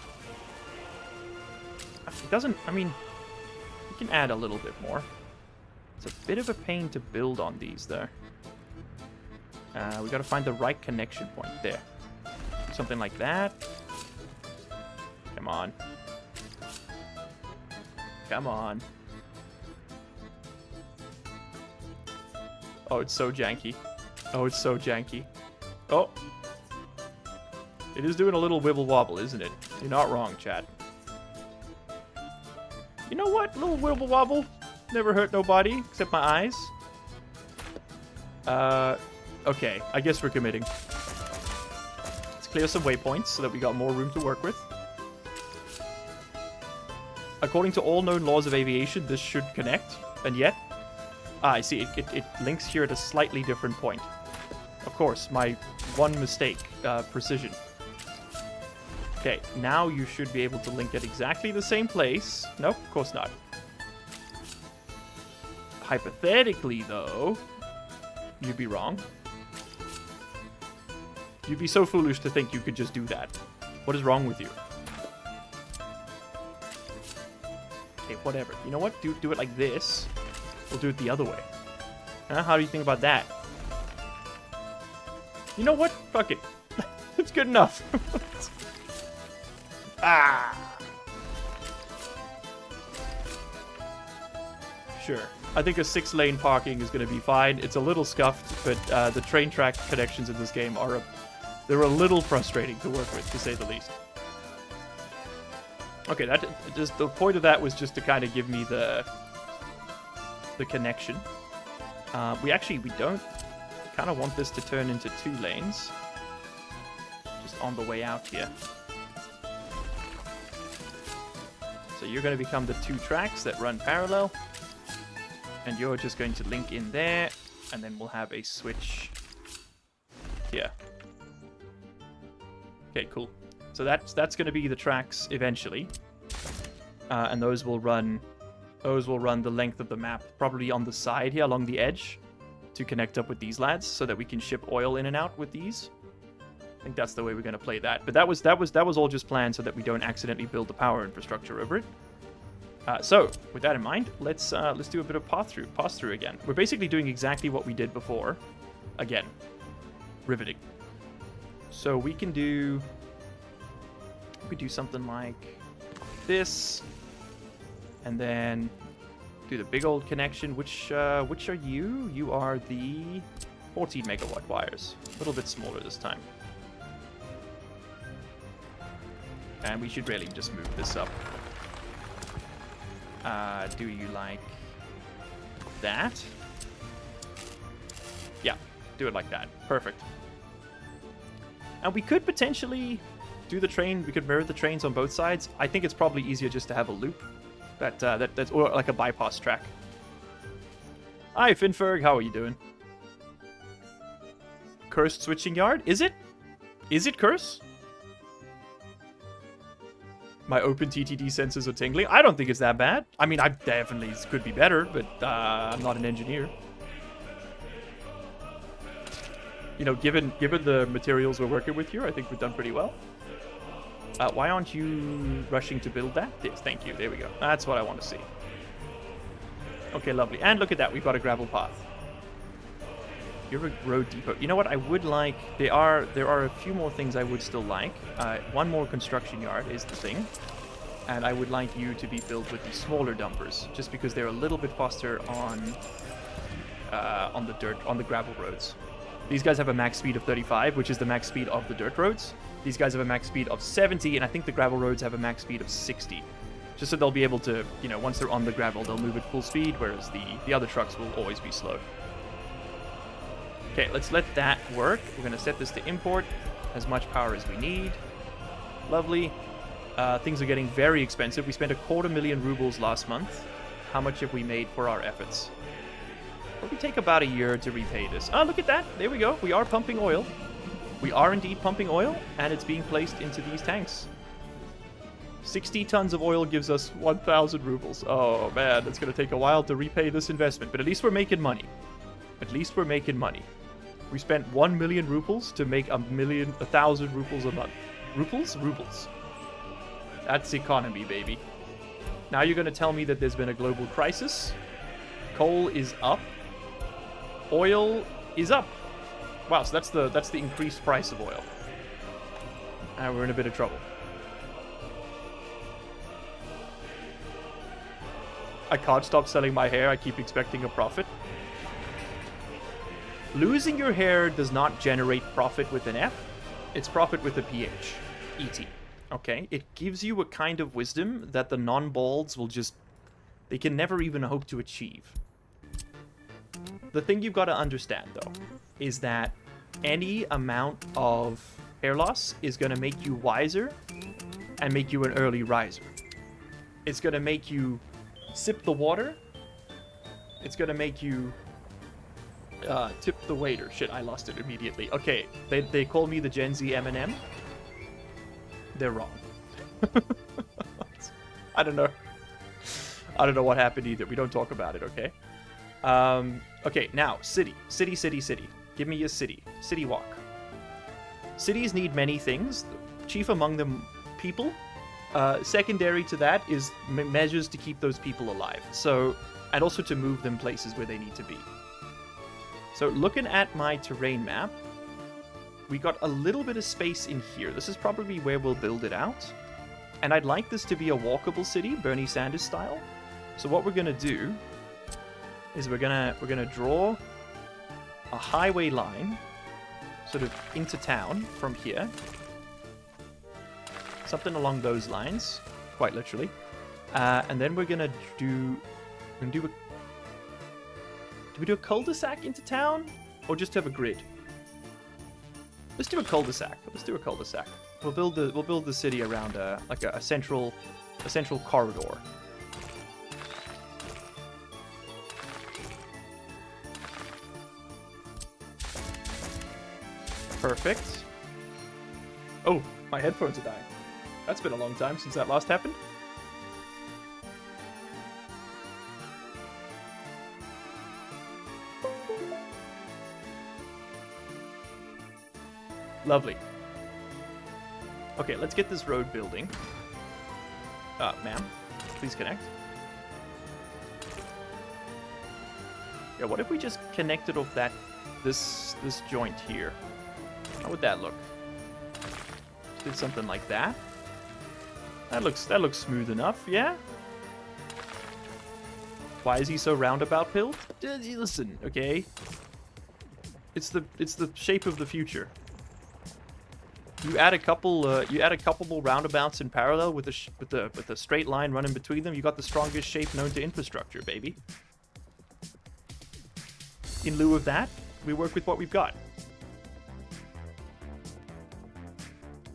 It doesn't. I mean, we can add a little bit more. It's a bit of a pain to build on these, though. We gotta find the right connection point there. Something like that. Come on. Come on. Oh, it's so janky. Oh, it's so janky. Oh. It is doing a little wibble wobble, isn't it? You're not wrong, chat. You know what? A little wibble wobble. Never hurt nobody, except my eyes. Okay. I guess we're committing. Let's clear some waypoints so that we got more room to work with. According to all known laws of aviation, this should connect. And yet... I see. It links here at a slightly different point. Of course, my one mistake. Precision. Okay, now you should be able to link at exactly the same place. Nope, of course not. Hypothetically, though, you'd be wrong. You'd be so foolish to think you could just do that. What is wrong with you? Okay, whatever. You know what? Do it like this. We'll do it the other way. How do you think about that? You know what? Fuck it. It's good enough. Ah! Sure. I think a 6-lane parking is going to be fine. It's a little scuffed, but the train track connections in this game are they're a little frustrating to work with, to say the least. Okay, that just the point of that was just to kind of give me the connection. We don't kind of want this to turn into 2 lanes. Just on the way out here. So you're going to become the 2 tracks that run parallel. And you're just going to link in there. And then we'll have a switch here. Okay, cool. So that's going to be the tracks eventually. And those will run the length of the map, probably on the side here along the edge, to connect up with these lads so that we can ship oil in and out with these. I think that's the way we're going to play that. But that was all just planned so that we don't accidentally build the power infrastructure over it. So with that in mind, let's do a bit of pass through again. We're basically doing exactly what we did before. Again, riveting. So we do something like this, and then do the big old connection. Which are you? You are the 14 megawatt wires. A little bit smaller this time. And we should really just move this up. Do you like that? Yeah, do it like that. Perfect. And we could potentially do the train. We could mirror the trains on both sides. I think it's probably easier just to have a loop. That's or like a bypass track. Hi, Finferg. How are you doing? Cursed switching yard? Is it? Is it curse? My open TTD sensors are tingling. I don't think it's that bad. I mean, I definitely could be better, but I'm not an engineer. You know, given the materials we're working with here, I think we've done pretty well. Why aren't you rushing to build that? Yes, thank you. There we go. That's what I want to see. Okay, lovely. And look at that. We've got a gravel path. You're a road depot. You know what? I would like... There are a few more things I would still like. One more construction yard is the thing. And I would like you to be filled with the smaller dumpers, just because they're a little bit faster on the gravel roads. These guys have a max speed of 35, which is the max speed of the dirt roads. These guys have a max speed of 70, and I think the gravel roads have a max speed of 60. Just so they'll be able to, you know, once they're on the gravel, they'll move at full speed, whereas the other trucks will always be slow. Okay, let's let that work. We're going to set this to import as much power as we need. Lovely. Things are getting very expensive. We spent 250,000 rubles last month. How much have we made for our efforts? Probably take about a year to repay this. Ah, look at that. There we go. We are pumping oil. We are indeed pumping oil, and it's being placed into these tanks. 60 tons of oil gives us 1,000 rubles. Oh, man, it's going to take a while to repay this investment, but at least we're making money. At least we're making money. We spent 1 million rubles to make 1,000 rubles a month. Rubles? Rubles. That's economy, baby. Now you're going to tell me that there's been a global crisis. Coal is up. Oil is up. Wow, so that's the increased price of oil. And we're in a bit of trouble. I can't stop selling my hair. I keep expecting a profit. Losing your hair does not generate profit with an F. It's profit with a PH. ET. Okay? It gives you a kind of wisdom that the non-balds will just... They can never even hope to achieve. The thing you've got to understand, though, is that any amount of hair loss is going to make you wiser and make you an early riser. It's going to make you sip the water. It's going to make you tip the waiter. Shit, I lost it immediately. Okay, they call me the Gen Z Eminem. They're wrong. I don't know. I don't know what happened either. We don't talk about it, okay? Okay, now, city. City, city, city. Give me a city. City walk. Cities need many things. Chief among them, people. Secondary to that is measures to keep those people alive. So, and also to move them places where they need to be. So, looking at my terrain map, we got a little bit of space in here. This is probably where we'll build it out. And I'd like this to be a walkable city, Bernie Sanders style. So what we're gonna do is we're gonna draw a highway line sort of into town from here. Something along those lines, quite literally. And then we're gonna do do we do a cul-de-sac into town, or just have a grid? Let's do a cul-de-sac. Let's do a cul-de-sac. We'll build the city around like a central corridor. Perfect. Oh, my headphones are dying. That's been a long time since that last happened. Lovely. Okay, let's get this road building. Ma'am, please connect. Yeah, what if we just connected off this joint here? How would that look? Did something like that. That looks smooth enough, yeah? Why is he so roundabout built? Listen, okay? It's the shape of the future. You add a couple more roundabouts in parallel with a straight line running between them. You got the strongest shape known to infrastructure, baby. In lieu of that, we work with what we've got.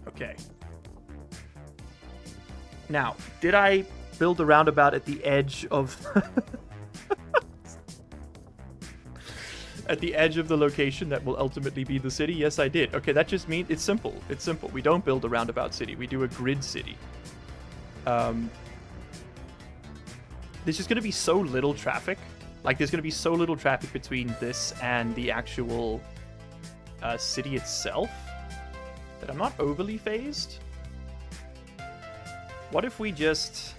Okay. Now, did I build a roundabout at the edge of at the edge of the location that will ultimately be the city? Yes, I did. Okay, that just means it's simple. It's simple. We don't build a roundabout city. We do a grid city. There's just going to be so little traffic. Like, there's going to be so little traffic between this and the actual city itself that I'm not overly phased. What if we just...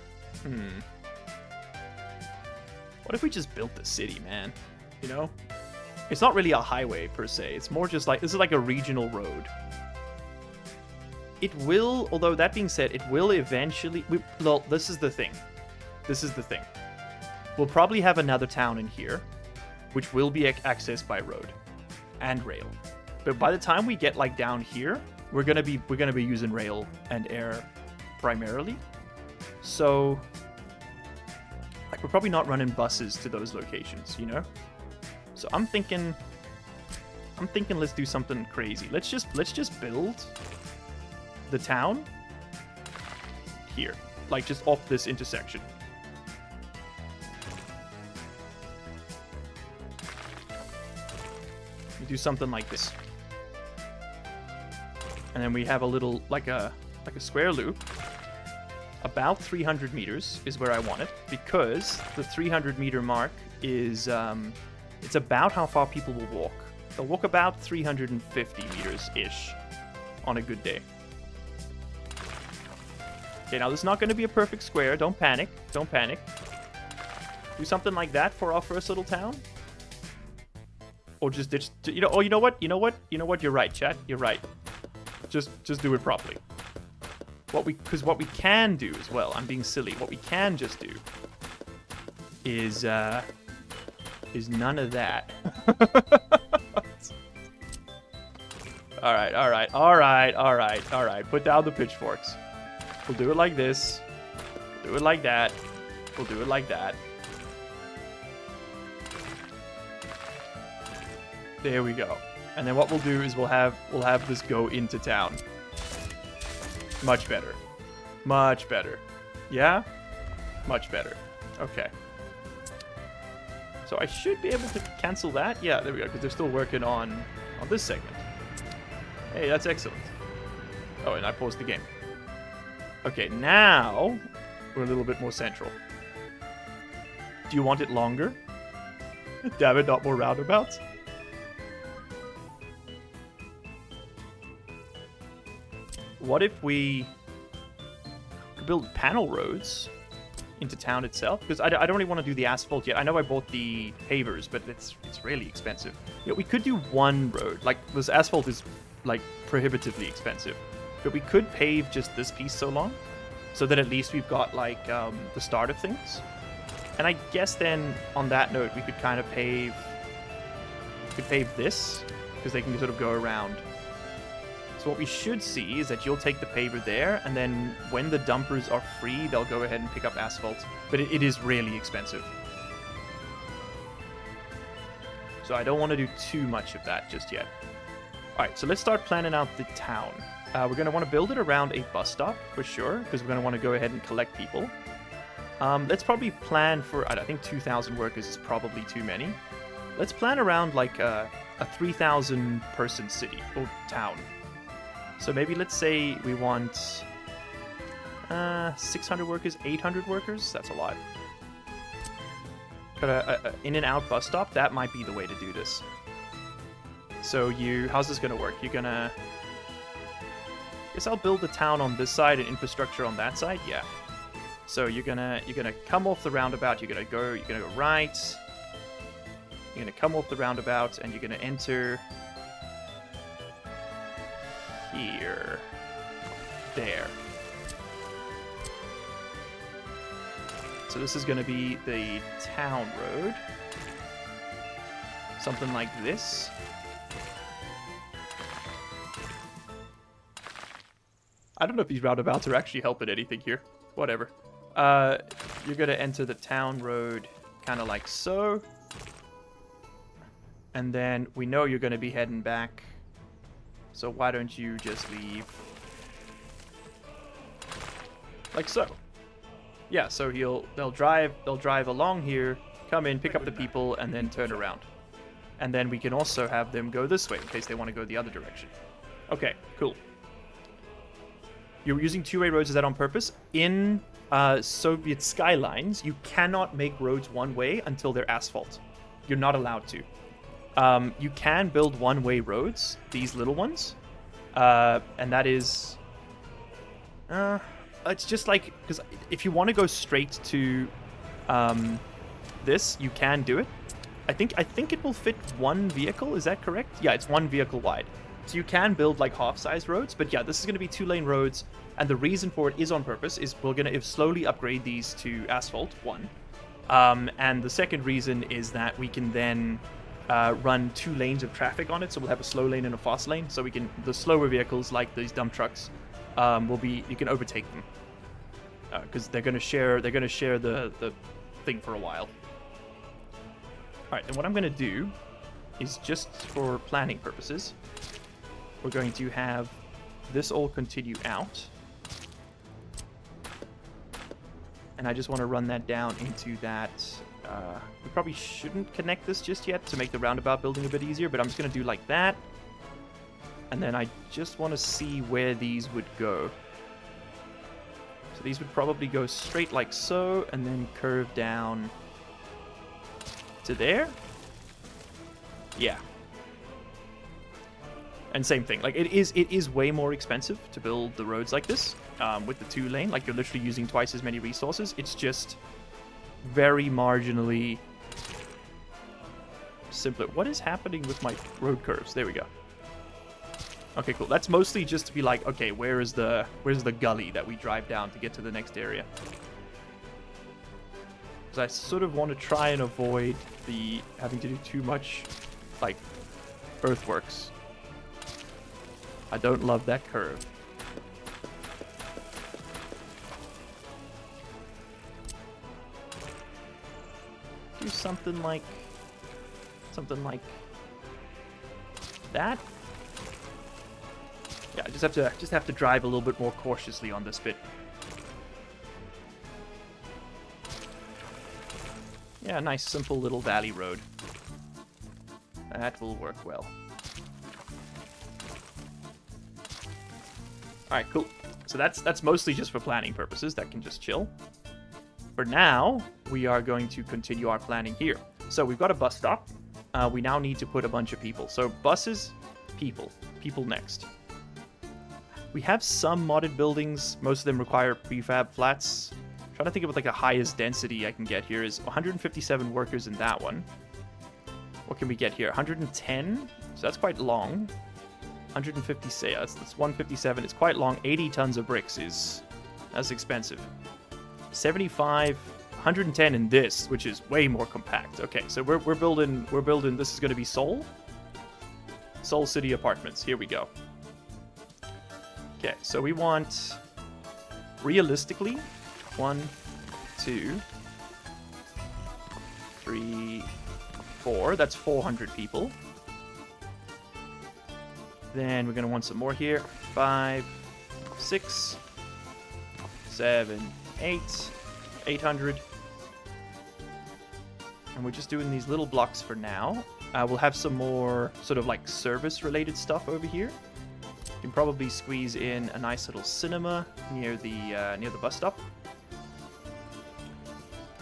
What if we just built the city, man? You know? It's not really a highway, per se. It's more just like... This is like a regional road. It will... Although, that being said, it will eventually... Well, this is the thing. This is the thing. We'll probably have another town in here, which will be accessed by road and rail. But by the time we get, like, down here, we're gonna be using rail and air primarily. So... Like, we're probably not running buses to those locations, you know? So I'm thinking let's do something crazy. Let's just build the town here, like just off this intersection. We do something like this, and then we have a little like a square loop. About 300 meters is where I want it, because the 300 meter mark is it's about how far people will walk. They'll walk about 350 meters-ish on a good day. Okay, now this is not going to be a perfect square. Don't panic. Don't panic. Do something like that for our first little town. Or just ditch, you know, oh, you know what? You know what? You know what? You're right, chat. You're right. Just do it properly. Because what we can do as well, I'm being silly. What we can just do is none of that. All right. Put down the pitchforks. We'll do it like this. Do it like that. We'll do it like that. There we go. And then what we'll do is we'll have this go into town. Much better. Much better. Yeah? Much better. Okay. So I should be able to cancel that. Yeah, there we go, because they're still working on this segment. Hey, that's excellent. Oh, and I paused the game. Okay, now we're a little bit more central. Do you want it longer? Damn it, not more roundabouts? What if we build panel roads into town itself? Because I don't really want to do the asphalt yet. I know I bought the pavers, but it's really expensive. Yeah, we could do one road. Like, this asphalt is, like, prohibitively expensive. But we could pave just this piece so long, so that at least we've got, like, the start of things. And I guess then, on that note, we could kind of pave... We could pave this, because they can sort of go around. So what we should see is that you'll take the paver there, and then when the dumpers are free, they'll go ahead and pick up asphalt. But it is really expensive. So I don't want to do too much of that just yet. Alright, so let's start planning out the town. We're going to want to build it around a bus stop, for sure, because we're going to want to go ahead and collect people. Let's probably plan for, I think 2,000 workers is probably too many. Let's plan around like a 3,000 person city, or town. So maybe let's say we want 600 workers, 800 workers. That's a lot. Got a in and out bus stop. That might be the way to do this. So how's this gonna work? You're gonna, guess I'll build the town on this side and infrastructure on that side. Yeah. So you're gonna come off the roundabout. You're gonna go right. You're gonna come off the roundabout and you're gonna enter. Here. There. So this is going to be the town road. Something like this. I don't know if these roundabouts are actually helping anything here. Whatever. You're going to enter the town road kind of like so. And then we know you're going to be heading back. So why don't you just leave like so? Yeah, so they'll drive along here, come in, pick up the people, and then turn around. And then we can also have them go this way in case they want to go the other direction. Okay, cool. You're using two-way roads, is that on purpose? In Soviet skylines, you cannot make roads one way until they're asphalt. You're not allowed to. You can build one-way roads, these little ones, and that is, it's just like, because if you want to go straight to this, you can do it. I think it will fit one vehicle, is that correct? Yeah, it's one vehicle wide. So you can build like half-size roads, but yeah, this is going to be two-lane roads, and the reason for it is on purpose, is we're going to slowly upgrade these to asphalt, one. And the second reason is that we can then run 2 lanes of traffic on it, so we'll have a slow lane and a fast lane, so we can, the slower vehicles like these dump trucks you can overtake them because they're going to share the thing for a while. All right, and what I'm going to do is, just for planning purposes, we're going to have this all continue out, and I just want to run that down into that. We probably shouldn't connect this just yet to make the roundabout building a bit easier, but I'm just going to do like that. And then I just want to see where these would go. So these would probably go straight like so, and then curve down to there. Yeah. And same thing, like it is way more expensive to build the roads like this, with the 2-lane. Like, you're literally using twice as many resources. It's just very marginally simpler. What is happening with my road curves? There we go. Okay, cool. That's mostly just to be like, okay, where's the gully that we drive down to get to the next area? Because I sort of want to try and avoid the having to do too much, like, earthworks. I don't love that curve. Do something like that. Yeah, I just have to drive a little bit more cautiously on this bit. Yeah, nice simple little valley road. That will work well. Alright, cool. So that's mostly just for planning purposes. That can just chill. For now, we are going to continue our planning here. So we've got a bus stop. We now need to put a bunch of people. So buses, people. People next. We have some modded buildings. Most of them require prefab flats. I'm trying to think of like the highest density I can get here is 157 workers in that one. What can we get here? 110? So that's quite long. 150, say, that's 157. It's quite long. 80 tons of bricks that's expensive. 75, 110 in this, which is way more compact. Okay, so we're building. This is going to be Seoul City Apartments. Here we go. Okay, so we want realistically 1, 2, 3, 4. That's 400 people. Then we're going to want some more here. 5, 6, 7, 8. 800. And we're just doing these little blocks for now. We'll have some more sort of like service-related stuff over here. You can probably squeeze in a nice little cinema near the bus stop.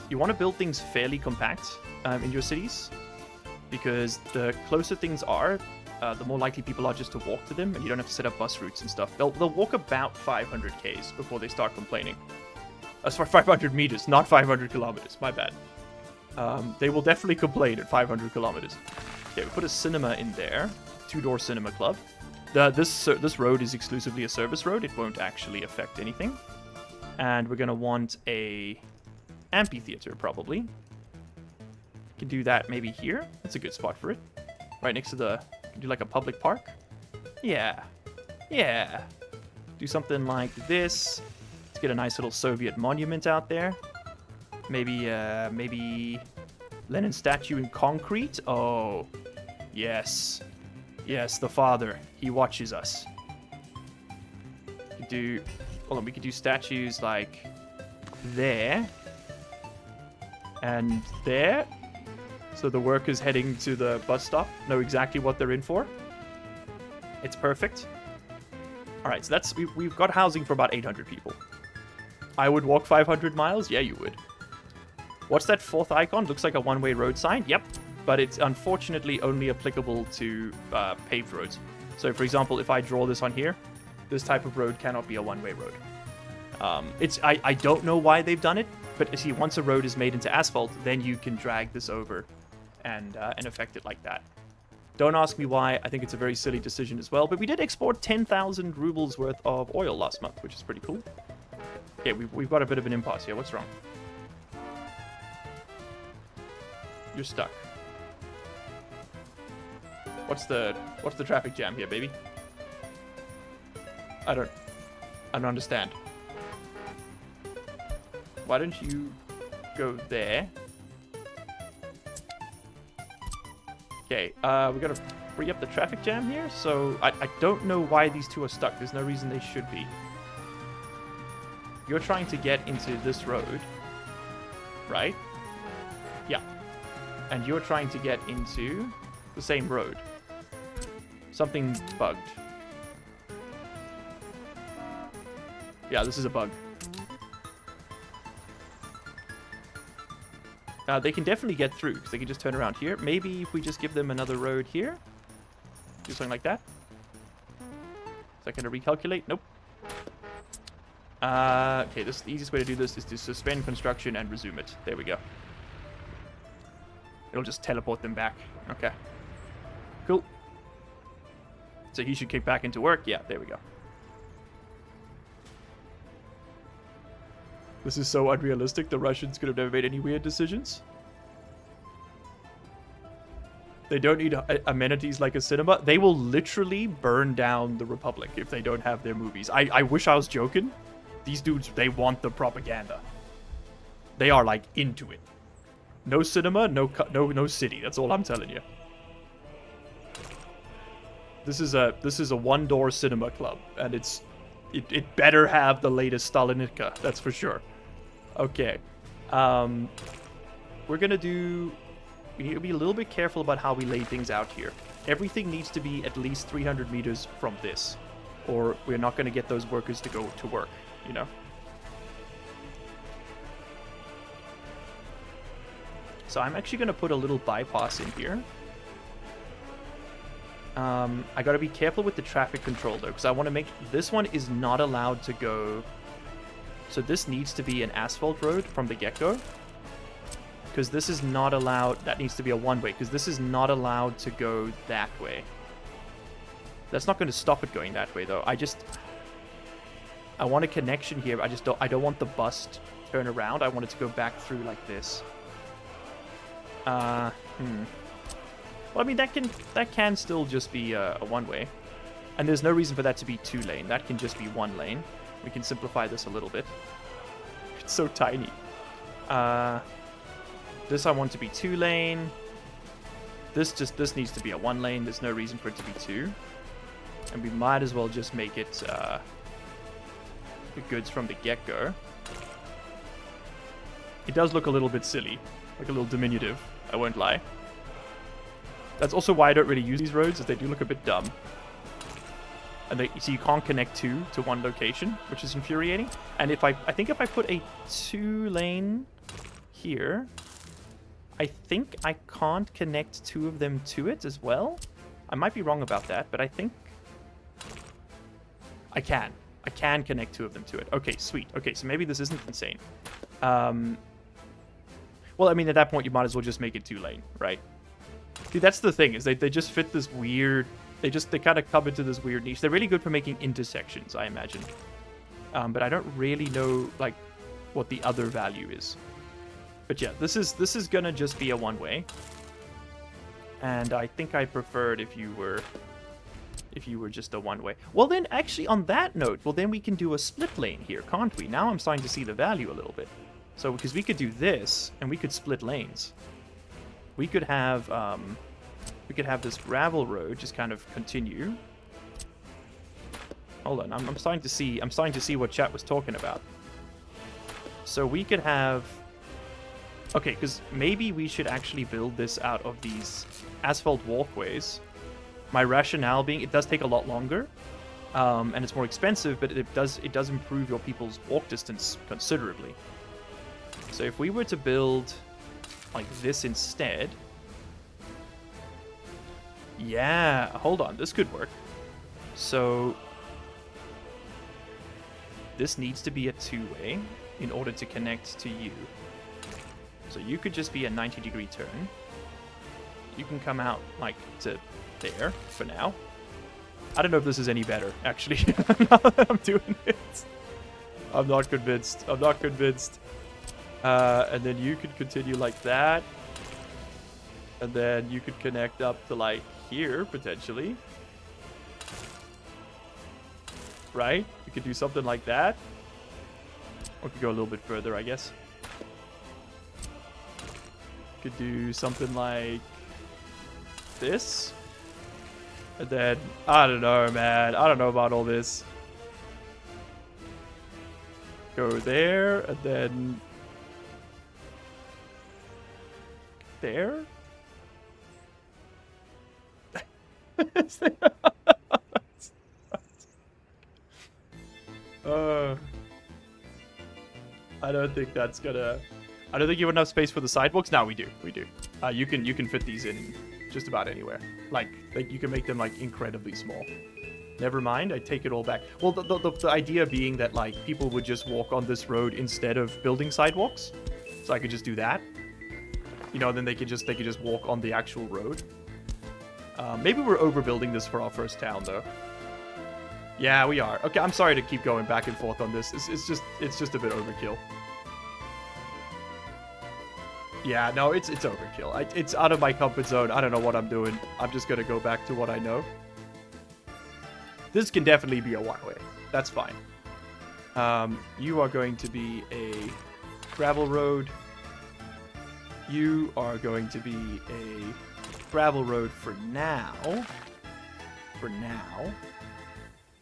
You want to build things fairly compact in your cities, because the closer things are, the more likely people are just to walk to them, and you don't have to set up bus routes and stuff. They'll walk about 500 k's before they start complaining. That's for 500 meters, not 500 kilometers. My bad. They will definitely complain at 500 kilometers. Okay, we put a cinema in there. Two-door cinema club. This road is exclusively a service road. It won't actually affect anything. And we're going to want a amphitheater, probably. Can do that maybe here. That's a good spot for it. Right next to the... Can do like a public park. Yeah. Yeah. Do something like this. Let's get a nice little Soviet monument out there. Maybe Lenin statue in concrete. Oh, yes. Yes, the father. He watches us. Hold on, we could do statues like there and there. So the workers heading to the bus stop know exactly what they're in for. It's perfect. All right, so we've got housing for about 800 people. I would walk 500 miles? Yeah, you would. What's that fourth icon? Looks like a one-way road sign. Yep, but it's unfortunately only applicable to paved roads. So, for example, if I draw this on here, this type of road cannot be a one-way road. I don't know why they've done it, but see, once a road is made into asphalt, then you can drag this over and affect it like that. Don't ask me why. I think it's a very silly decision as well. But we did export 10,000 rubles worth of oil last month, which is pretty cool. Okay, we've got a bit of an impasse here. What's wrong? You're stuck. What's the traffic jam here, baby? I don't understand. Why don't you go there? Okay, we gotta free up the traffic jam here. So I don't know why these two are stuck. There's no reason they should be. You're trying to get into this road, right? Yeah. And you're trying to get into the same road. Something bugged. Yeah, this is a bug. They can definitely get through, because they can just turn around here. Maybe if we just give them another road here. Do something like that. Is that going to recalculate? Nope. Okay, the easiest way to do this is to suspend construction and resume it. There we go. It'll just teleport them back. Okay. Cool. So he should kick back into work. Yeah, there we go. This is so unrealistic. The Russians could have never made any weird decisions. They don't need amenities like a cinema. They will literally burn down the Republic if they don't have their movies. I wish I was joking. These dudes, they want the propaganda. They are like into it. No cinema, no city. That's all I'm telling you. This is a one-door cinema club, and it better have the latest Stalinica. That's for sure. Okay, we're gonna do. We need to be a little bit careful about how we lay things out here. Everything needs to be at least 300 meters from this, or we're not gonna get those workers to go to work. You know. So I'm actually gonna put a little bypass in here. I gotta be careful with the traffic control though, because I want to make this one is not allowed to go. So this needs to be an asphalt road from the get-go, because this is not allowed. That needs to be a one-way, because this is not allowed to go that way. That's not going to stop it going that way though. I want a connection here. I don't want the bus to turn around. I want it to go back through like this. Well, I mean, that can still just be a one-way. And there's no reason for that to be two-lane. That can just be one lane. We can simplify this a little bit. It's so tiny. This I want to be two-lane. This needs to be a one-lane. There's no reason for it to be two. And we might as well just make it the goods from the get-go. It does look a little bit silly. Like a little diminutive. I won't lie. That's also why I don't really use these roads, is they do look a bit dumb. And so you can't connect two to one location, which is infuriating. And I think if I put a two-lane here, I think I can't connect two of them to it as well. I might be wrong about that, but I think I can. I can connect two of them to it. Okay, sweet. Okay, so maybe this isn't insane. Well, I mean, at that point, you might as well just make it two-lane, right? See, that's the thing, is they just fit this weird... They kind of come into this weird niche. They're really good for making intersections, I imagine. But I don't really know, like, what the other value is. But yeah, this is gonna just be a one-way. And I think I preferred if you were just a one-way. Well, then, actually, on that note, well, then we can do a split lane here, can't we? Now I'm starting to see the value a little bit. So, because we could do this, and we could split lanes. We could have this gravel road just kind of continue. Hold on, I'm starting to see what chat was talking about. So we could have... Okay, because maybe we should actually build this out of these asphalt walkways. My rationale being, it does take a lot longer, and it's more expensive, but it does improve your people's walk distance considerably. So if we were to build like this instead... Yeah, hold on, this could work. So this needs to be a two-way in order to connect to you. So you could just be a 90-degree turn. You can come out like to there for now. I don't know if this is any better, actually. Now that I'm doing it. I'm not convinced. I'm not convinced. And then you could continue like that. And then you could connect up to like here, potentially. Right? You could do something like that. Or could go a little bit further, I guess. Could do something like this. And then, I don't know, man. I don't know about all this. Go there, and then... there? I don't think that's gonna... I don't think you have enough space for the sidewalks. No, we do. We do. You can fit these in just about anywhere. Like you can make them like incredibly small. Never mind, I take it all back. Well, the idea being that like people would just walk on this road instead of building sidewalks. So I could just do that. You know, then they could just walk on the actual road. Maybe we're overbuilding this for our first town, though. Yeah, we are. Okay, I'm sorry to keep going back and forth on this. It's just a bit overkill. Yeah, no, it's overkill. It's out of my comfort zone. I don't know what I'm doing. I'm just gonna go back to what I know. This can definitely be a one-way. That's fine. You are going to be a gravel road. You are going to be a gravel road for now. For now.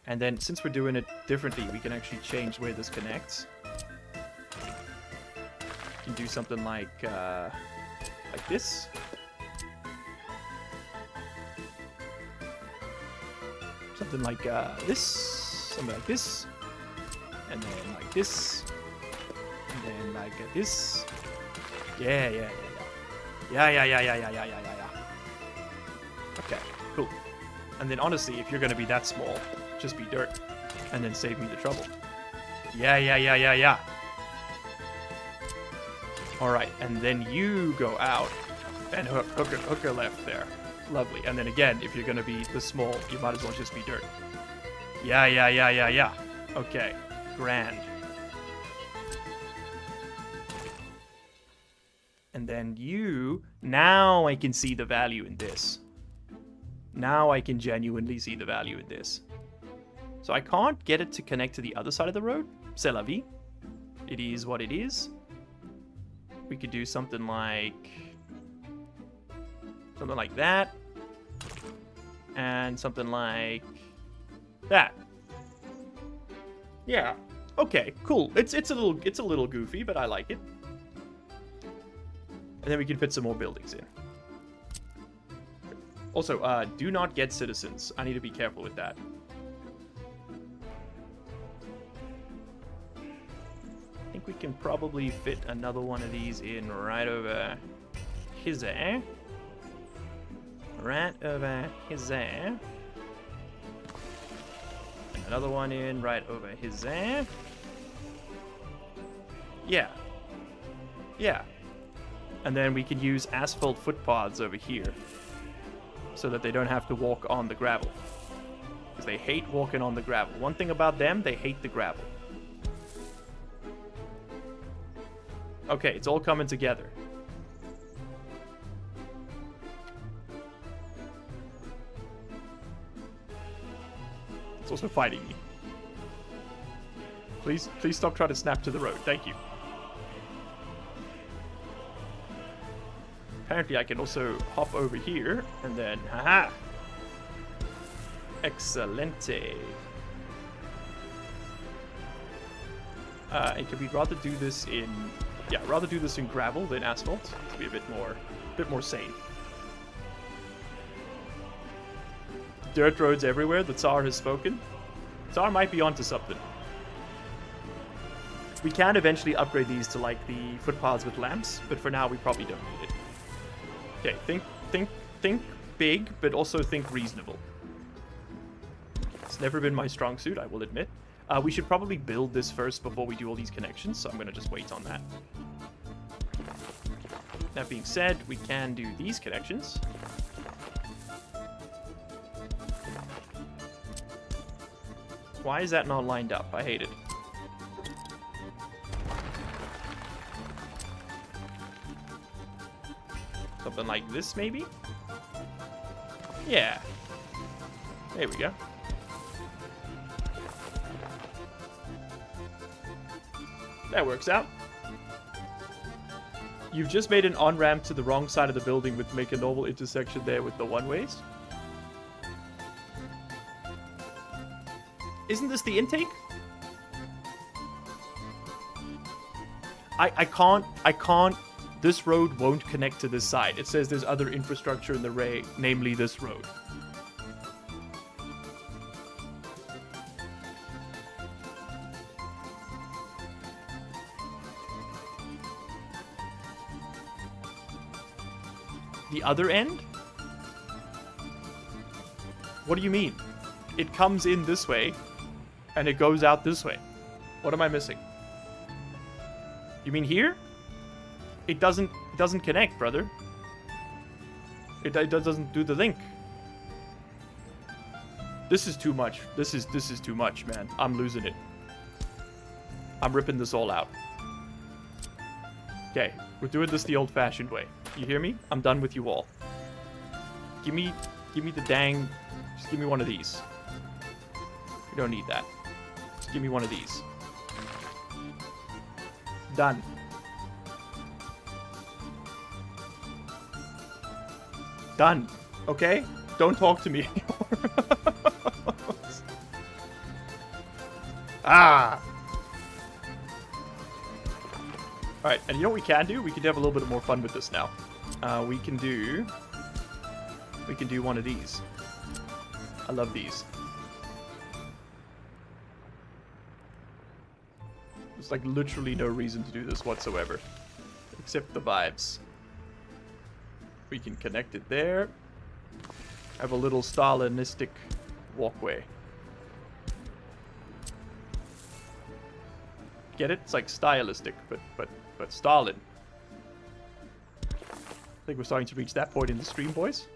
And then, since we're doing it differently, we can actually change where this connects. We can do something like this. Something like this. Something like this. And then like this. And then like this. Yeah. Okay, cool. And then honestly, if you're gonna be that small, just be dirt. And then save me the trouble. Yeah. Alright, and then you go out and hook a left there. Lovely. And then again, if you're gonna be this small, you might as well just be dirt. Yeah. Okay, grand. And then you... Now I can see the value in this. Now I can genuinely see the value in this. So I can't get it to connect to the other side of the road. C'est la vie. It is what it is. We could do something like... Something like that. And something like... that. Yeah. Okay, cool. It's a little goofy, but I like it. And then we can fit some more buildings in. Also, do not get citizens. I need to be careful with that. I think we can probably fit another one of these in right over here. Right over here. And another one in right over here. Yeah. And then we can use asphalt footpaths over here. So that they don't have to walk on the gravel. Because they hate walking on the gravel. One thing about them, they hate the gravel. Okay, it's all coming together. It's also fighting me. Please stop trying to snap to the road. Thank you. Apparently I can also hop over here, and then, haha! Excelente. And could we rather do this in... Yeah, rather do this in gravel than asphalt, to be a bit more sane. Dirt roads everywhere, the Tsar has spoken. Tsar might be onto something. We can eventually upgrade these to, like, the footpaths with lamps, but for now we probably don't need it. Okay, think big, but also think reasonable. It's never been my strong suit, I will admit. We should probably build this first before we do all these connections, so I'm going to just wait on that. That being said, we can do these connections. Why is that not lined up? I hate it. Something like this, maybe? Yeah. There we go. That works out. You've just made an on-ramp to the wrong side of the building with make a normal intersection there with the one-ways. Isn't this the intake? I can't. This road won't connect to this side. It says there's other infrastructure in the way, namely this road. The other end? What do you mean? It comes in this way, and it goes out this way. What am I missing? You mean here? It doesn't It doesn't connect, brother. It doesn't do the link. This is too much. This is too much, man. I'm losing it. I'm ripping this all out. Okay, we're doing this the old-fashioned way. You hear me? I'm done with you all. Give me the dang... Just give me one of these. We don't need that. Just give me one of these. Done. Done. Okay? Don't talk to me anymore. Ah! Alright, and you know what we can do? We can have a little bit more fun with this now. We can do one of these. I love these. There's like literally no reason to do this whatsoever. Except the vibes. We can connect it there. Have a little Stalinistic walkway. Get it? It's like stylistic, but Stalin. I think we're starting to reach that point in the stream, boys.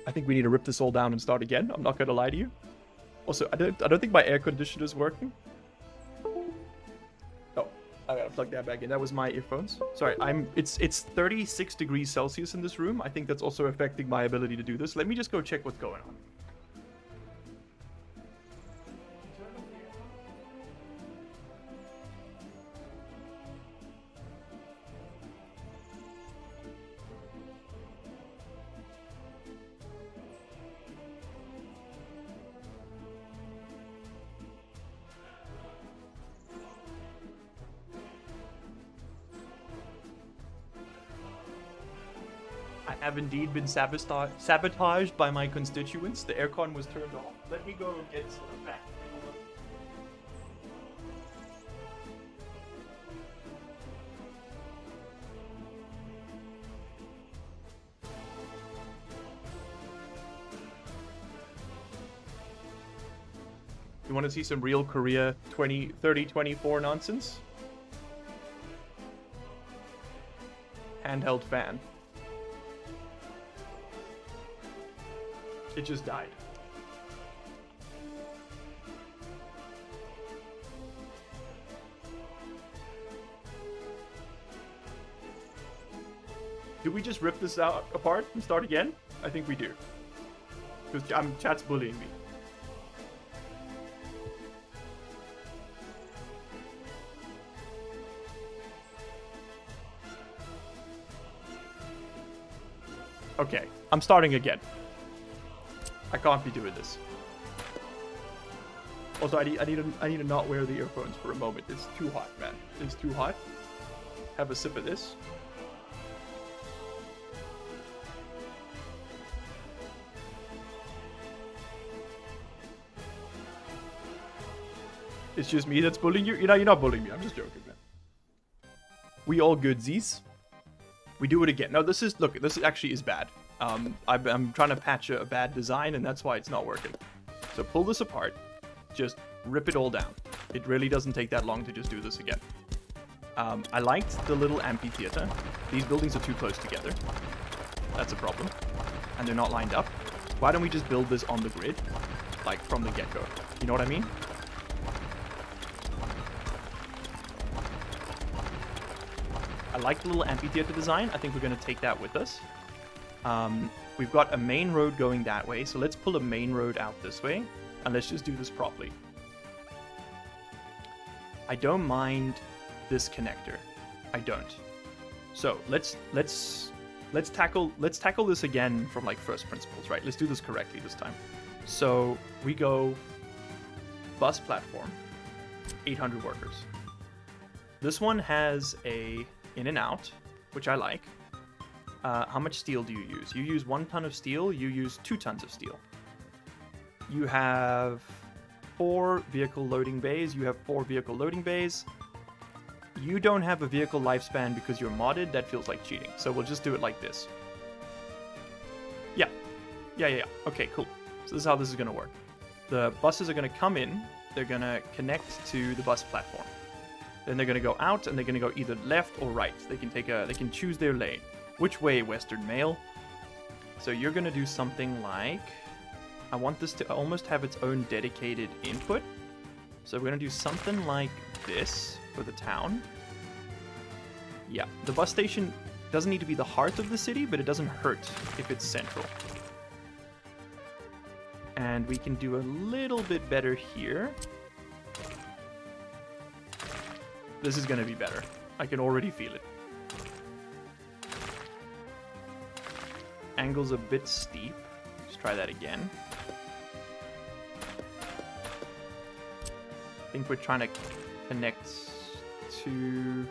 I think we need to rip this all down and start again. I'm not gonna lie to you. Also, I don't think my air conditioner is working. Oh, I gotta plug that back in. That was my earphones. Sorry, it's 36 degrees Celsius in this room. I think that's also affecting my ability to do this. Let me just go check what's going on. Have indeed been sabotaged by my constituents. The aircon was turned off. Let me go get some back. You want to see some real Korea 3024 nonsense? Handheld fan. It just died. Do we just rip this out apart and start again? I think we do. Because chat's bullying me. Okay, I'm starting again. I can't be doing this. Also, I need to not wear the earphones for a moment. It's too hot, man. It's too hot. Have a sip of this. It's just me that's bullying you. You're not bullying me. I'm just joking, man. We all goodsies. We do it again. No, this actually is bad. I'm trying to patch a bad design, and that's why it's not working. So pull this apart. Just rip it all down. It really doesn't take that long to just do this again. I liked the little amphitheater. These buildings are too close together. That's a problem. And they're not lined up. Why don't we just build this on the grid? Like, from the get-go. You know what I mean? I like the little amphitheater design. I think we're going to take that with us. We've got a main road going that way, so let's pull a main road out this way, and let's just do this properly. I don't mind this connector. I don't. So let's tackle this again from like first principles, right? Let's do this correctly this time. So we go bus platform, 800 workers. This one has a in and out, which I like. How much steel do you use? You use 1 ton of steel, you use 2 tons of steel. You have 4 vehicle loading bays, you have 4 vehicle loading bays. You don't have a vehicle lifespan because you're modded, that feels like cheating. So we'll just do it like this. Yeah. Okay, cool. So this is how this is gonna work. The buses are gonna come in they're gonna connect to the bus platform. Then they're gonna go out, and they're gonna go either left or right. They can choose their lane. Which way, Western Mail? So you're gonna do something like, I want this to almost have its own dedicated input. So we're gonna do something like this for the town. Yeah, the bus station doesn't need to be the heart of the city, but it doesn't hurt if it's central. And we can do a little bit better here. This is going to be better. I can already feel it. Angle's a bit steep. Let's try that again. I think we're trying to connect too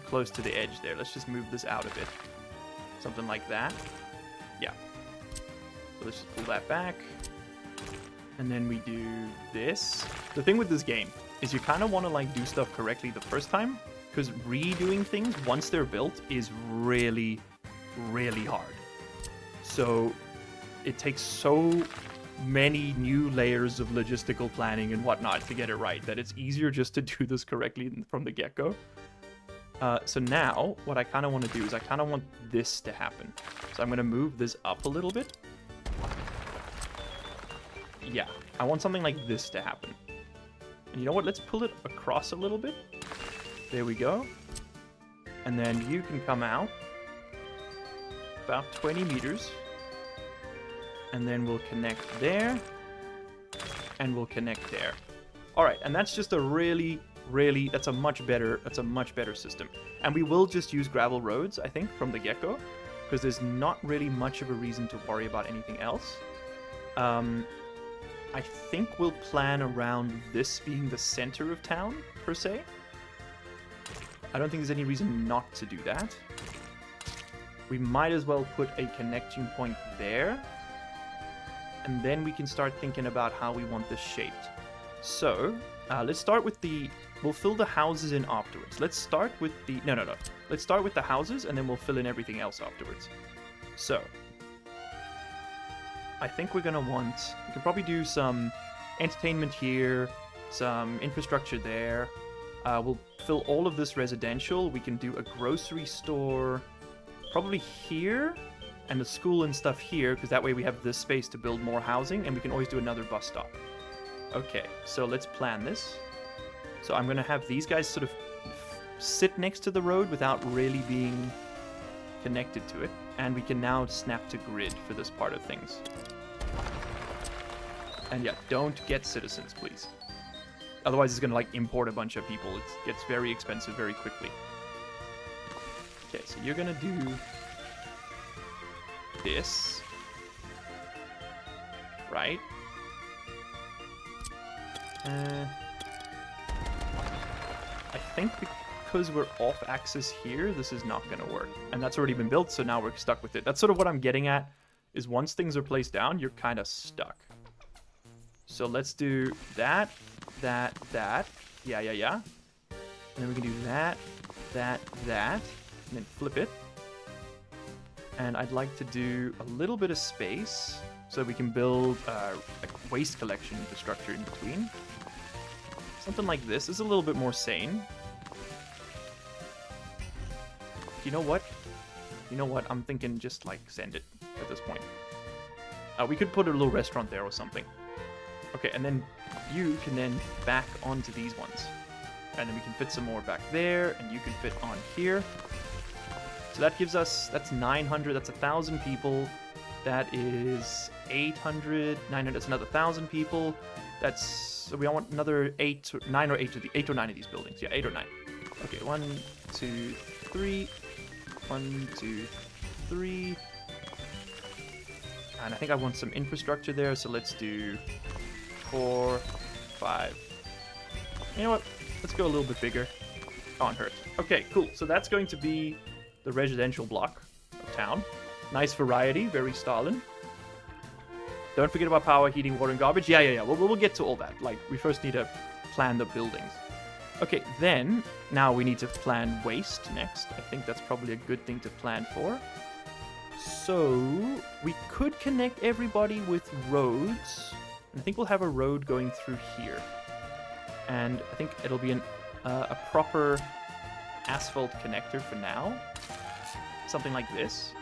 close to the edge there. Let's just move this out a bit. Something like that. Yeah. So let's just pull that back. And then we do this. The thing with this game is you kind of want to like do stuff correctly the first time, because redoing things once they're built is really, really hard. So it takes so many new layers of logistical planning and whatnot to get it right that it's easier just to do this correctly from the get-go. So now what I kind of want to do is I kind of want this to happen. So I'm going to move this up a little bit. Yeah, I want something like this to happen. And you know what? Let's pull it across a little bit. There we go. And then you can come out about 20 meters. And then we'll connect there. And we'll connect there. All right, and that's just a really, that's a much better system. And we will just use gravel roads, I think, from the get-go, because there's not really much of a reason to worry about anything else. I think we'll plan around this being the center of town, per se. I don't think there's any reason not to do that. We might as well put a connecting point there. And then we can start thinking about how we want this shaped. So, let's start with the... We'll fill the houses in afterwards. Let's start with the... No. Let's start with the houses, and then we'll fill in everything else afterwards. So, I think we're going to want... We can probably do some entertainment here, some infrastructure there. We'll fill all of this residential. We can do a grocery store probably here, and a school and stuff here, because that way we have this space to build more housing, and we can always do another bus stop. Okay, so let's plan this. So I'm going to have these guys sort of sit next to the road without really being connected to it. And we can now snap to grid for this part of things. And yeah, don't get citizens, please. Otherwise it's going to like import a bunch of people. It gets very expensive very quickly. Okay, so you're going to do this. Right? I think because we're off axis here, this is not going to work. And that's already been built, so now we're stuck with it. That's sort of what I'm getting at, is once things are placed down, you're kind of stuck. So let's do that, that. Yeah. And then we can do that, and then flip it. And I'd like to do a little bit of space so we can build like waste collection infrastructure in between. Something like this is a little bit more sane. You know what? I'm thinking just like send it at this point. We could put a little restaurant there or something. Okay, and then you can then back onto these ones. And then we can fit some more back there, and you can fit on here. So that gives us, that's 900, that's 1,000 people. That is 800, 900, that's another 1,000 people. That's, so we want another 8 or 9 of these buildings. Yeah, 8 or 9. Okay, 1, 2, 3. 1, 2, 3. And I think I want some infrastructure there, so let's do 4, 5. You know what? Let's go a little bit bigger. Can't hurt. Okay, cool. So that's going to be the residential block of town. Nice variety, very Stalin. Don't forget about power, heating, water, and garbage. Yeah. We'll get to all that. Like, we first need to plan the buildings. Okay, then, now we need to plan waste next. I think that's probably a good thing to plan for. So, we could connect everybody with roads. And I think we'll have a road going through here. And I think it'll be a proper asphalt connector for now. Something like this.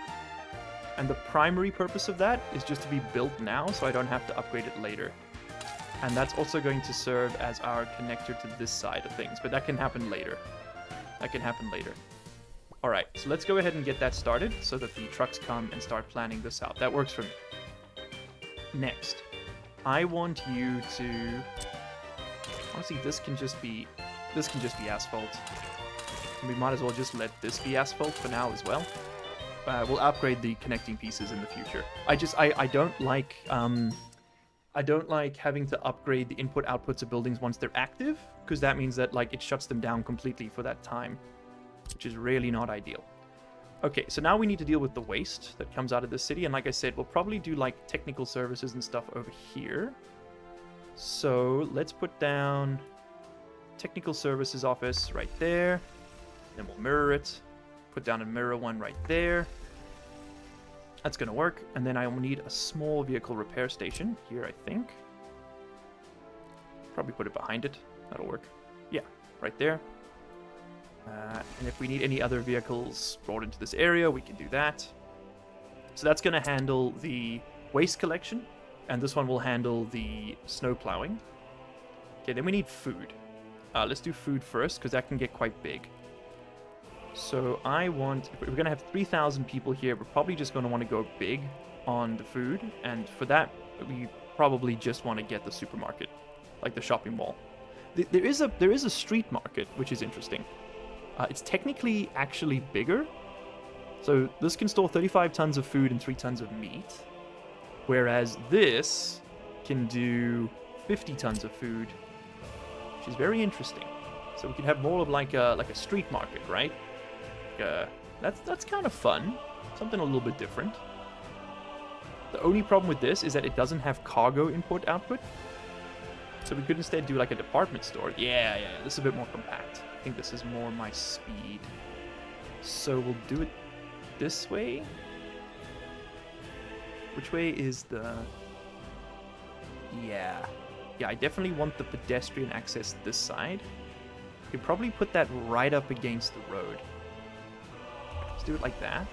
And the primary purpose of that is just to be built now, so I don't have to upgrade it later. And that's also going to serve as our connector to this side of things, but that can happen later. That can happen later. Alright, so let's go ahead and get that started so that the trucks come and start planning this out. That works for me. Next, I want you to... Honestly, this can just be asphalt. And we might as well just let this be asphalt for now as well. We'll upgrade the connecting pieces in the future. I don't like having to upgrade the input outputs of buildings once they're active, because that means that like it shuts them down completely for that time, which is really not ideal. Okay, so now we need to deal with the waste that comes out of the city, and like I said, we'll probably do like technical services and stuff over here. So let's put down technical services office right there. Then we'll mirror it. Put down a mirror one right there. That's going to work. And then I will need a small vehicle repair station here, I think. Probably put it behind it. That'll work. Yeah, right there. And if we need any other vehicles brought into this area, we can do that. So that's going to handle the waste collection. And this one will handle the snow plowing. Okay, then we need food. Let's do food first, because that can get quite big. So I want, if we're going to have 3,000 people here, we're probably just going to want to go big on the food. And for that, we probably just want to get the supermarket, like the shopping mall. There is a street market, which is interesting. It's technically actually bigger. So this can store 35 tons of food and 3 tons of meat. Whereas this can do 50 tons of food, which is very interesting. So we can have more of like a street market, right? That's kind of fun. Something a little bit different. The only problem with this is that it doesn't have cargo input-output. So we could instead do like a department store. Yeah, this is a bit more compact. I think this is more my speed. So we'll do it this way. Which way is the... Yeah, I definitely want the pedestrian access this side. We could probably put that right up against the road. Let's do it like that.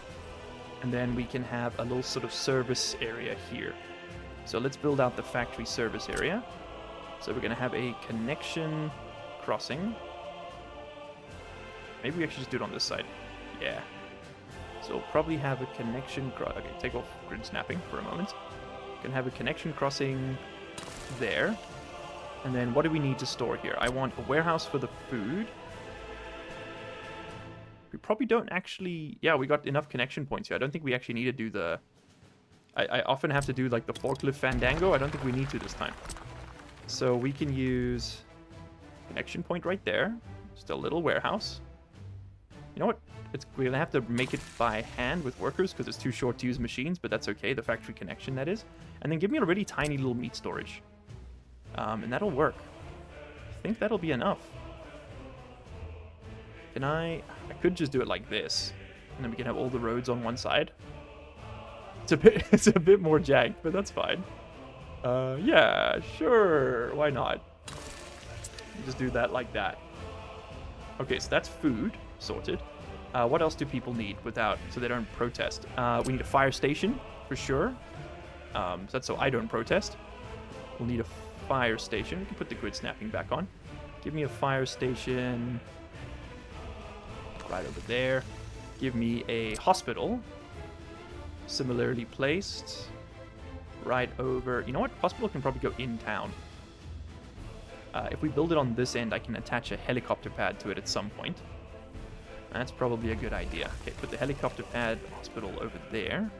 And then we can have a little sort of service area here. So let's build out the factory service area. So we're going to have a connection crossing. Maybe we actually just do it on this side. Yeah. So we'll probably have a connection... Okay, take off grid snapping for a moment. We can have a connection crossing there. And then what do we need to store here? I want a warehouse for the food. We probably don't actually... Yeah, we got enough connection points here. I don't think we actually need to do the... I often have to do like the forklift fandango. I don't think we need to this time. So we can use connection point right there. Just a little warehouse. You know what? We're going to have to make it by hand with workers because it's too short to use machines, but that's okay. The factory connection, that is. And then give me a really tiny little meat storage. And that'll work. I think that'll be enough. Can I could just do it like this. And then we can have all the roads on one side. It's a bit more jagged, but that's fine. Yeah, sure. Why not? Just do that like that. Okay, so that's food sorted. What else do people need so they don't protest? We need a fire station for sure. So that's so I don't protest. We'll need a fire station. We can put the grid snapping back on. Give me a fire station right over there. Give me a hospital. Similarly placed. Right over... You know what? Hospital can probably go in town. If we build it on this end, I can attach a helicopter pad to it at some point. That's probably a good idea. Okay, put the helicopter pad hospital over there.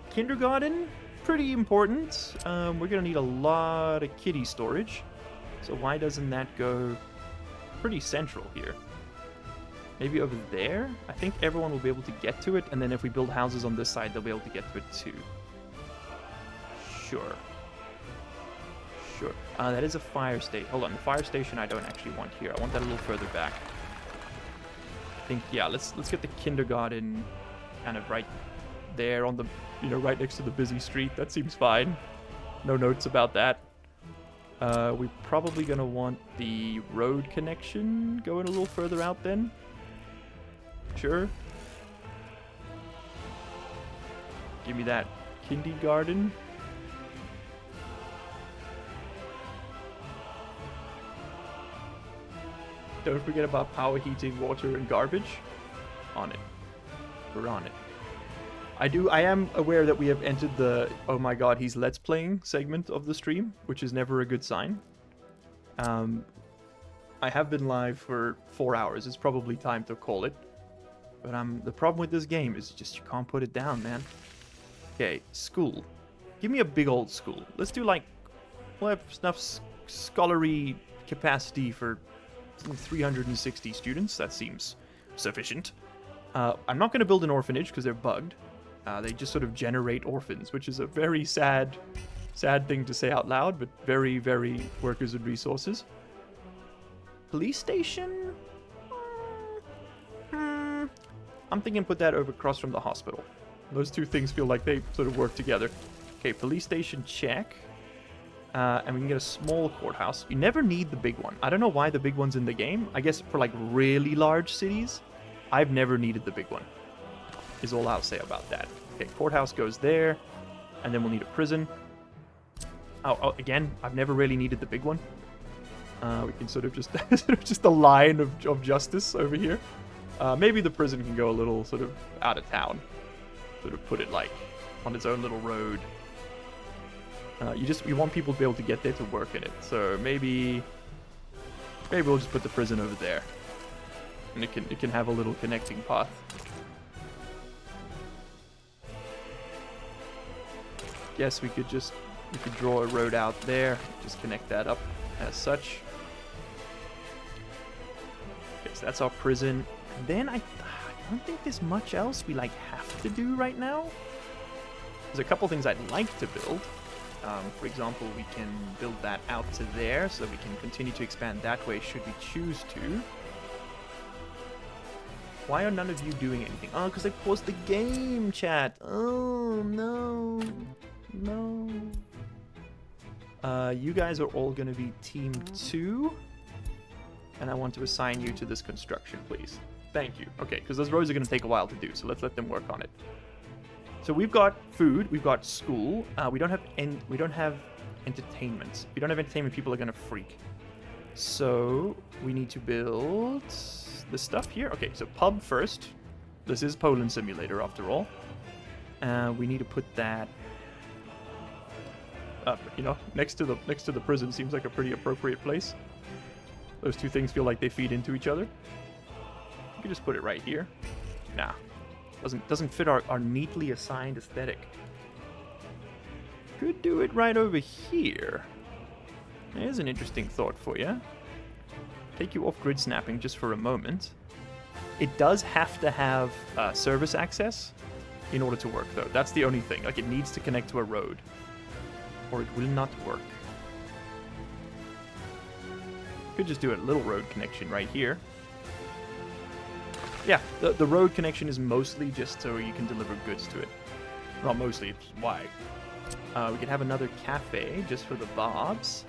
Kindergarten, pretty important. We're going to need a lot of kitty storage. So why doesn't that go pretty central here? Maybe over there? I think everyone will be able to get to it. And then if we build houses on this side, they'll be able to get to it too. Sure. That is a fire station. Hold on, the fire station I don't actually want here. I want that a little further back. I think, yeah, let's get the kindergarten kind of right there on the, right next to the busy street. That seems fine. No notes about that. We're probably gonna want the road connection going a little further out then. Sure. Give me that kindergarten. Don't forget about power heating, water, and garbage. On it. We're on it. I am aware that we have entered the oh my god, he's let's playing segment of the stream, which is never a good sign. I have been live for 4 hours. It's probably time to call it. But the problem with this game is just you can't put it down, man. Okay, school. Give me a big old school. Let's do we'll have enough scholarly capacity for 360 students. That seems sufficient. I'm not going to build an orphanage because they're bugged. They just sort of generate orphans, which is a very sad thing to say out loud, but very, very workers and resources. Police station? I'm thinking put that over across from the hospital. Those two things feel like they sort of work together. Okay, police station, check. And we can get a small courthouse. You never need the big one. I don't know why the big one's in the game. I guess for really large cities, I've never needed the big one. Is all I'll say about that. Okay, courthouse goes there. And then we'll need a prison. Oh, again, I've never really needed the big one. We can sort of just a line of justice over here. Maybe the prison can go a little sort of out of town. Sort of put it on its own little road. You want people to be able to get there to work in it. So maybe we'll just put the prison over there. And it can have a little connecting path. Guess we could draw a road out there, just connect that up as such. Okay, so that's our prison. And then I don't think there's much else we have to do right now. There's a couple things I'd like to build. For example, we can build that out to there, so we can continue to expand that way should we choose to. Why are none of you doing anything? Oh, because I paused the game, chat. Oh, no. No. You guys are all going to be Team 2. And I want to assign you to this construction, please. Thank you. Okay, because those roads are going to take a while to do, so let's let them work on it. So we've got food, we've got school. We don't have entertainment. If we don't have entertainment, people are going to freak. So we need to build the stuff here. Okay, so pub first. This is Poland Simulator after all. We need to put that up, next to the prison seems like a pretty appropriate place. Those two things feel like they feed into each other. You can just put it right here. Nah. Doesn't fit our neatly assigned aesthetic. Could do it right over here. There's an interesting thought for you. Take you off grid snapping just for a moment. It does have to have service access in order to work, though. That's the only thing. It needs to connect to a road, or it will not work. Could just do a little road connection right here. Yeah, the road connection is mostly just so you can deliver goods to it. Not mostly, it's why. We could have another cafe just for the Bobs.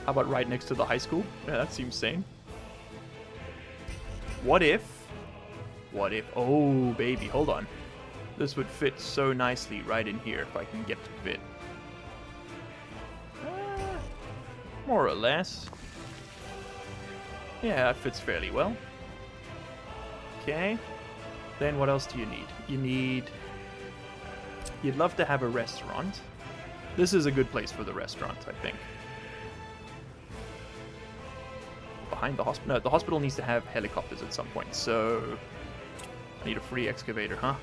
How about right next to the high school? Yeah, that seems sane. What if... Oh, baby, hold on. This would fit so nicely right in here if I can get to fit. More or less. Yeah, that fits fairly well. Okay. Then what else do you need? You'd love to have a restaurant. This is a good place for the restaurant, I think. Behind the hospital. No, the hospital needs to have helicopters at some point, so I need a free excavator, huh?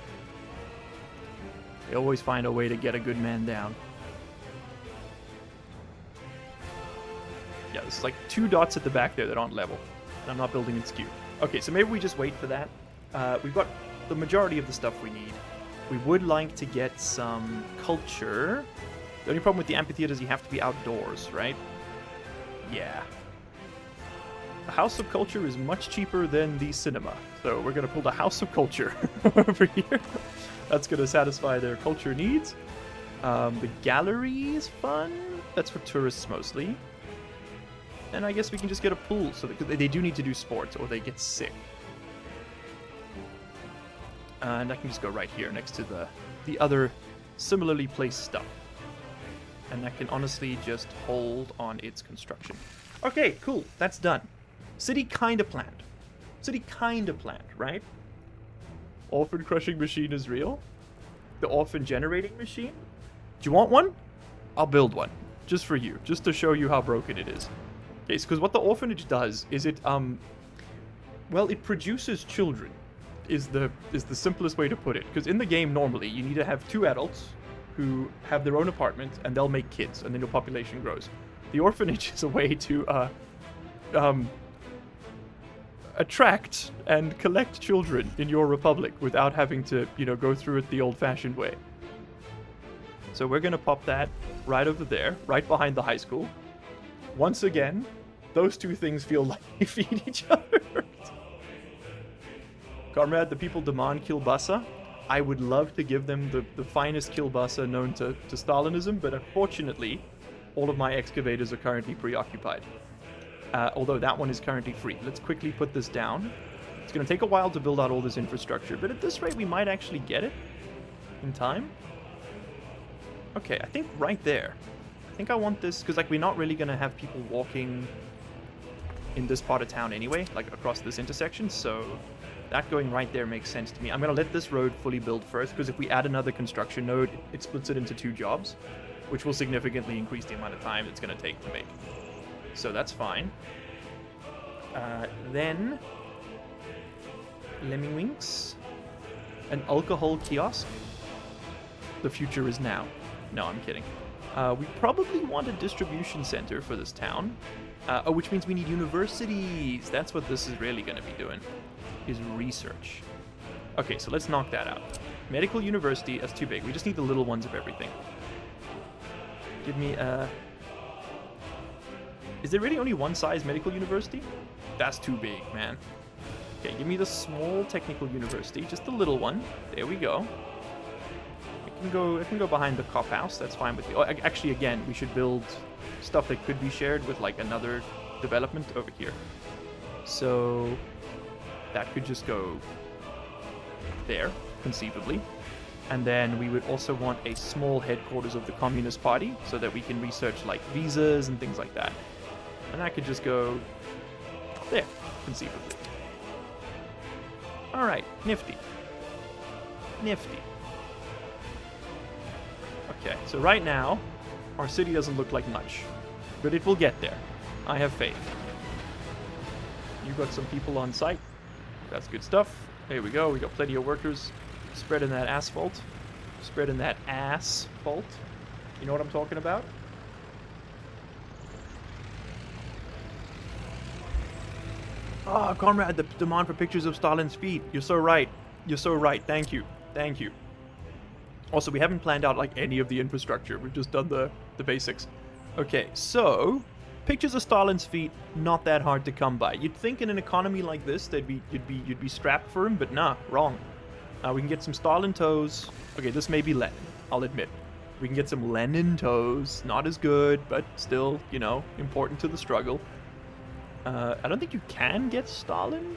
They always find a way to get a good man down. Yeah, there's 2 dots at the back there that aren't level. And I'm not building in skew. Okay, so maybe we just wait for that. We've got the majority of the stuff we need. We would like to get some culture. The only problem with the amphitheater is you have to be outdoors, right? Yeah. The House of Culture is much cheaper than the cinema. So we're going to pull the House of Culture over here. That's going to satisfy their culture needs. The gallery is fun. That's for tourists mostly. And I guess we can just get a pool, so that, 'cause they do need to do sports or they get sick. And I can just go right here next to the other similarly placed stuff. And that can honestly just hold on its construction. Okay, cool. That's done. City kinda planned. City kinda planned, right? Orphan crushing machine is real. The orphan generating machine? Do you want one? I'll build one. Just for you. Just to show you how broken it is. Okay, because what the orphanage does is it, well, it produces children. Is the simplest way to put it. Because in the game, normally, you need to have 2 adults who have their own apartment, and they'll make kids, and then your population grows. The orphanage is a way to, attract and collect children in your republic without having to, go through it the old-fashioned way. So we're going to pop that right over there, right behind the high school. Once again, those 2 things feel like they feed each other. Comrade, the people demand kielbasa. I would love to give them the finest kielbasa known to Stalinism, but unfortunately, all of my excavators are currently preoccupied. Although that one is currently free. Let's quickly put this down. It's going to take a while to build out all this infrastructure, but at this rate, we might actually get it in time. Okay, I think right there. I think I want this, because we're not really going to have people walking in this part of town anyway, across this intersection, so that going right there makes sense to me. I'm going to let this road fully build first, because if we add another construction node, it splits it into 2 jobs, which will significantly increase the amount of time it's going to take to make. So that's fine. Then, Lemmingwinks, an alcohol kiosk. The future is now. No, I'm kidding. We probably want a distribution center for this town, which means we need universities. That's what this is really going to be doing, is research. Okay, so let's knock that out. Medical university, that's too big. We just need the little ones of everything. Give me Is there really only one size medical university? That's too big, man. Okay, give me the small technical university, just the little one. There we go. It can go behind the cop house. That's fine with me. Oh, actually, again, we should build stuff that could be shared with another development over here. So that could just go there, conceivably. And then we would also want a small headquarters of the Communist Party so that we can research visas and things like that. And that could just go there, conceivably. All right, nifty. Nifty. Okay, so right now, our city doesn't look like much, but it will get there. I have faith. You got some people on site. That's good stuff. There we go. We got plenty of workers spreading that asphalt. Spreading that asphalt. You know what I'm talking about? Oh, Comrade, the demand for pictures of Stalin's feet. You're so right. You're so right. Thank you. Thank you. Also, we haven't planned out any of the infrastructure. We've just done the basics. Okay, so pictures of Stalin's feet, not that hard to come by. You'd think in an economy like this that you'd be strapped for him, but nah, wrong. We can get some Stalin toes. Okay, this may be Lenin, I'll admit. We can get some Lenin toes. Not as good, but still, important to the struggle. I don't think you can get Stalin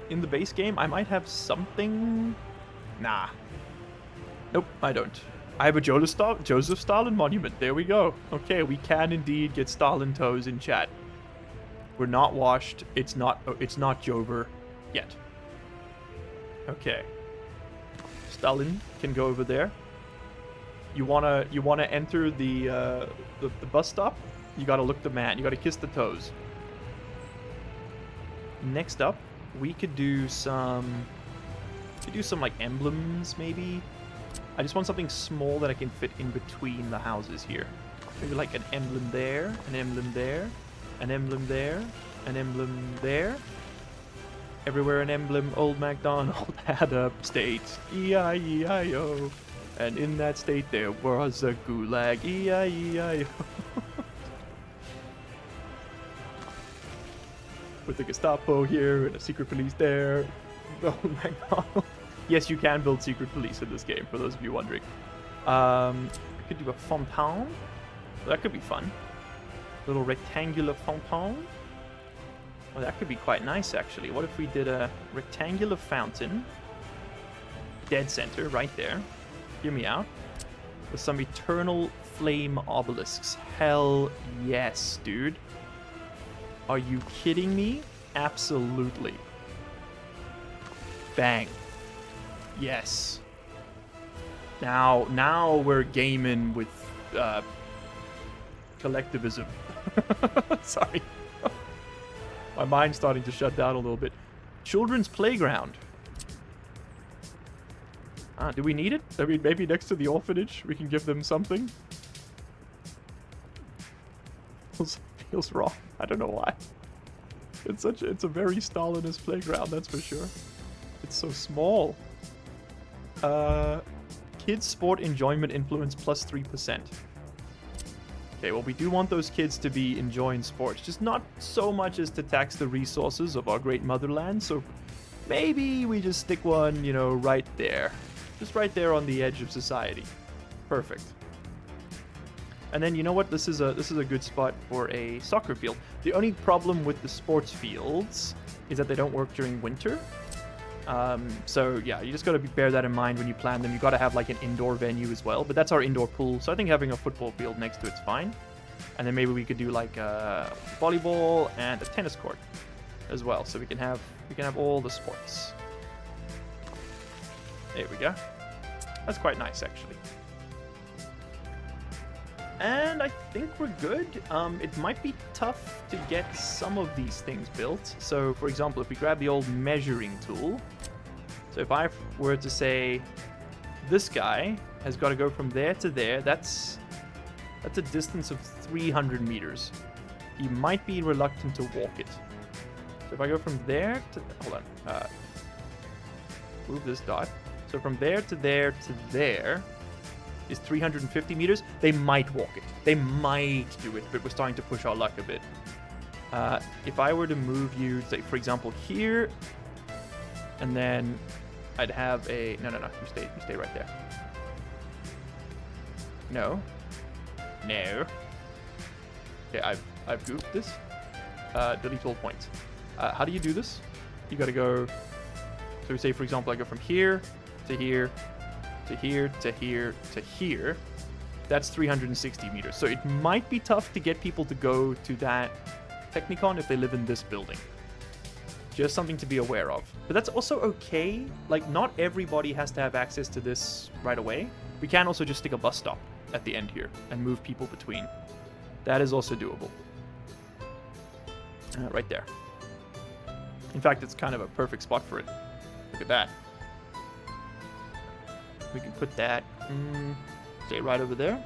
in the base game. I might have something. Nah. Nope, I don't. I have a Joseph Stalin monument. There we go. Okay, we can indeed get Stalin toes in chat. We're not washed. It's not Jover yet. Okay. Stalin can go over there. You wanna enter the bus stop? You gotta look the man. You gotta kiss the toes. Next up, we could do some emblems maybe. I just want something small that I can fit in between the houses here. Maybe an emblem there, an emblem there, an emblem there, an emblem there. Everywhere an emblem, old MacDonald had a state, E-I-E-I-O. And in that state there was a gulag, E-I-E-I-O. With the Gestapo here and a secret police there. Old MacDonald. Yes, you can build secret police in this game, for those of you wondering. I could do a fontaine. That could be fun. Little rectangular fontaine. Well, that could be quite nice, actually. What if we did a rectangular fountain, dead center, right there. Hear me out. With some eternal flame obelisks. Hell yes, dude. Are you kidding me? Absolutely. Bang. Yes. Now we're gaming with collectivism. Sorry. My mind's starting to shut down a little bit. Children's playground. Do we need it? I mean, maybe next to the orphanage, we can give them something. Feels wrong. I don't know why. It's a very Stalinist playground, that's for sure. It's so small. Kids sport enjoyment influence plus 3%. Okay, well, we do want those kids to be enjoying sports, just not so much as to tax the resources of our great motherland, so maybe we just stick one, you know, right there. Just right there on the edge of society. Perfect. And then, you know what? This is a good spot for a soccer field. The only problem with the sports fields is that they don't work during winter. So yeah, you just got to bear that in mind when you plan them. You got to have like an indoor venue as well, but that's our indoor pool. So I think having a football field next to it's fine. And then maybe we could do like a volleyball and a tennis court as well. So we can have all the sports. There we go. That's quite nice, actually. And I think we're good. It might be tough to get some of these things built. So, for example, if we grab the old measuring tool. So if I were to say, this guy has got to go from there to there, that's a distance of 300 meters. He might be reluctant to walk it. So if I go from there to... Hold on. Move this dot. So from there to there to there is 350 meters. They might walk it. They might do it, but we're starting to push our luck a bit. If I were to move you, say, for example, here, and then I'd have a... No. You stay right there. No. Okay, I've goofed this. Delete all points. How do you do this? You gotta go... So we say, for example, I go from here to here to here to here to here. That's 360 meters. So it might be tough to get people to go to that Technicon if they live in this building. Just something to be aware of. But that's also okay. Like, not everybody has to have access to this right away. We can also just stick a bus stop at the end here and move people between. That is also doable. Right there. In fact, it's kind of a perfect spot for it. Look at that. We can put that, say, right over there.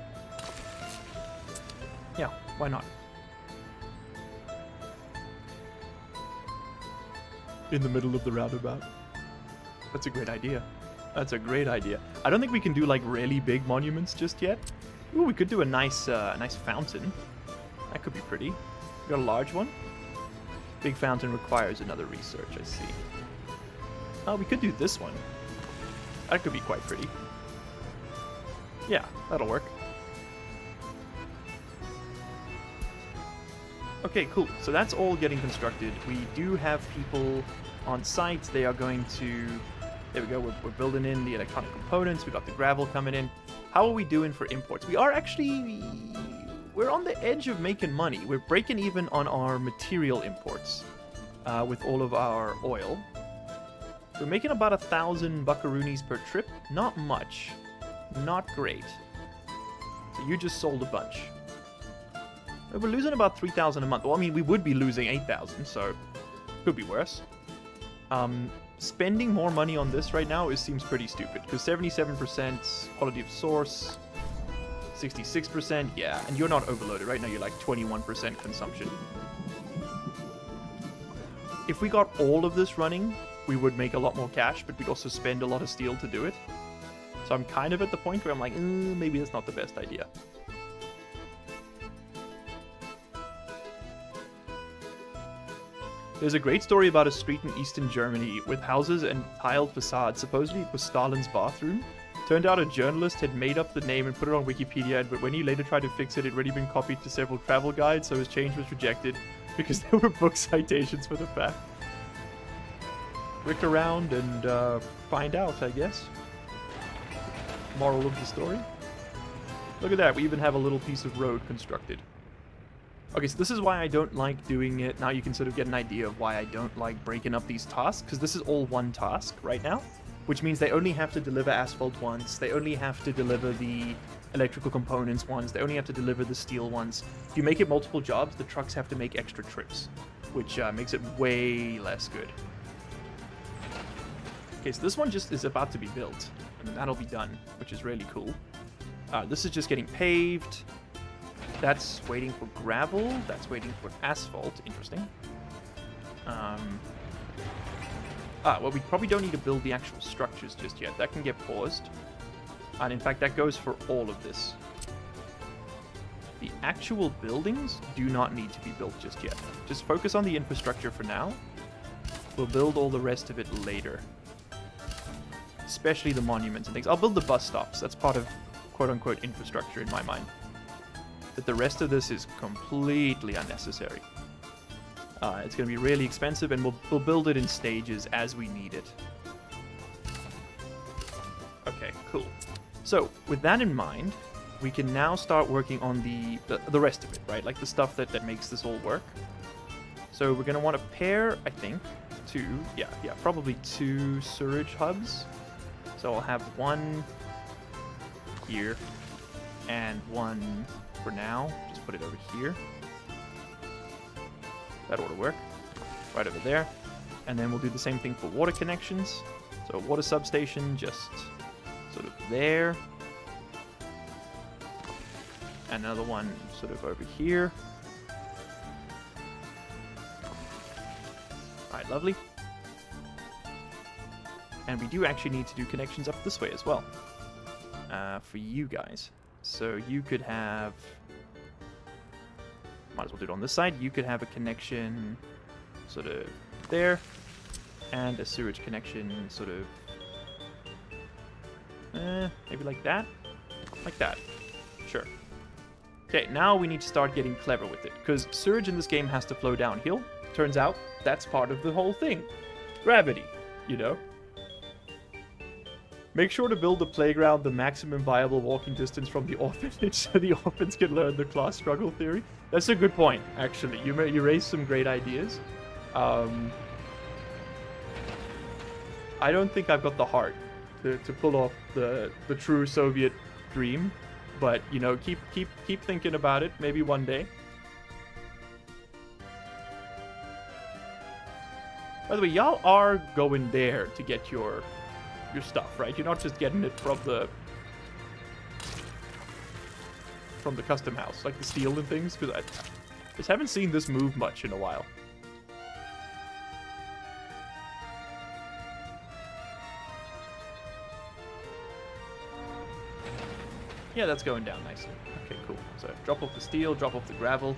Yeah, why not? In the middle of the roundabout. That's a great idea. That's a great idea. I don't think we can do like really big monuments just yet. Ooh, we could do a nice fountain. That could be pretty. We got a large one. Big fountain requires another research, I see. Oh, we could do this one. That could be quite pretty. Yeah, that'll work. Okay, cool. So that's all getting constructed. We do have people on site. They are going to... There we go. We're building in the electronic components. We got the gravel coming in. How are we doing for imports? We are actually... We're on the edge of making money. We're breaking even on our material imports with all of our oil. We're making about 1,000 buckaroonies per trip. Not much. Not great. So you just sold a bunch. We're losing about 3,000 a month. Well, I mean, we would be losing 8,000, so could be worse. Spending more money on this right now seems pretty stupid, because 77% quality of source, 66%, yeah, and you're not overloaded. Right now you're like 21% consumption. If we got all of this running, we would make a lot more cash, but we'd also spend a lot of steel to do it. So I'm kind of at the point where I'm like, maybe that's not the best idea. There's a great story about a street in eastern Germany with houses and tiled facades. Supposedly it was Stalin's bathroom. Turned out a journalist had made up the name and put it on Wikipedia, but when he later tried to fix it, it had already been copied to several travel guides, so his change was rejected because there were book citations for the fact. Look around and find out, I guess. Moral of the story. Look at that, we even have a little piece of road constructed. Okay, so this is why I don't like doing it. Now you can sort of get an idea of why I don't like breaking up these tasks, because this is all one task right now, which means they only have to deliver asphalt once, they only have to deliver the electrical components once, they only have to deliver the steel once. If you make it multiple jobs, the trucks have to make extra trips, which makes it way less good. Okay, so this one just is about to be built, and that'll be done, which is really cool. This is just getting paved. That's waiting for gravel. That's waiting for asphalt. Interesting. Well, we probably don't need to build the actual structures just yet. That can get paused. And in fact, that goes for all of this. The actual buildings do not need to be built just yet. Just focus on the infrastructure for now. We'll build all the rest of it later. Especially the monuments and things. I'll build the bus stops. That's part of quote-unquote infrastructure in my mind. But the rest of this is completely unnecessary. It's going to be really expensive, and we'll build it in stages as we need it. Okay, cool. So, with that in mind, we can now start working on the rest of it, right? Like the stuff that makes this all work. So we're going to want to pair, I think, probably 2 sewage hubs. So I'll have one here and one for now. Just put it over here. That ought to work. Right over there. And then we'll do the same thing for water connections. So water substation just sort of there. And another one sort of over here. Alright, lovely. And we do actually need to do connections up this way as well. For you guys. So you could have... Might as well do it on this side. You could have a connection sort of there. And a sewage connection sort of... maybe like that? Like that. Sure. Okay, now we need to start getting clever with it. Because sewage in this game has to flow downhill. Turns out, that's part of the whole thing. Gravity, you know? Make sure to build the playground the maximum viable walking distance from the orphanage so the orphans can learn the class struggle theory. That's a good point, actually. You raised some great ideas. I don't think I've got the heart to pull off the true Soviet dream, but you know, keep thinking about it. Maybe one day. By the way, y'all are going there to get your stuff, right? You're not just getting it from the custom house, like the steel and things, because I just haven't seen this move much in a while. Yeah, that's going down nicely. Okay, cool. So drop off the steel, drop off the gravel,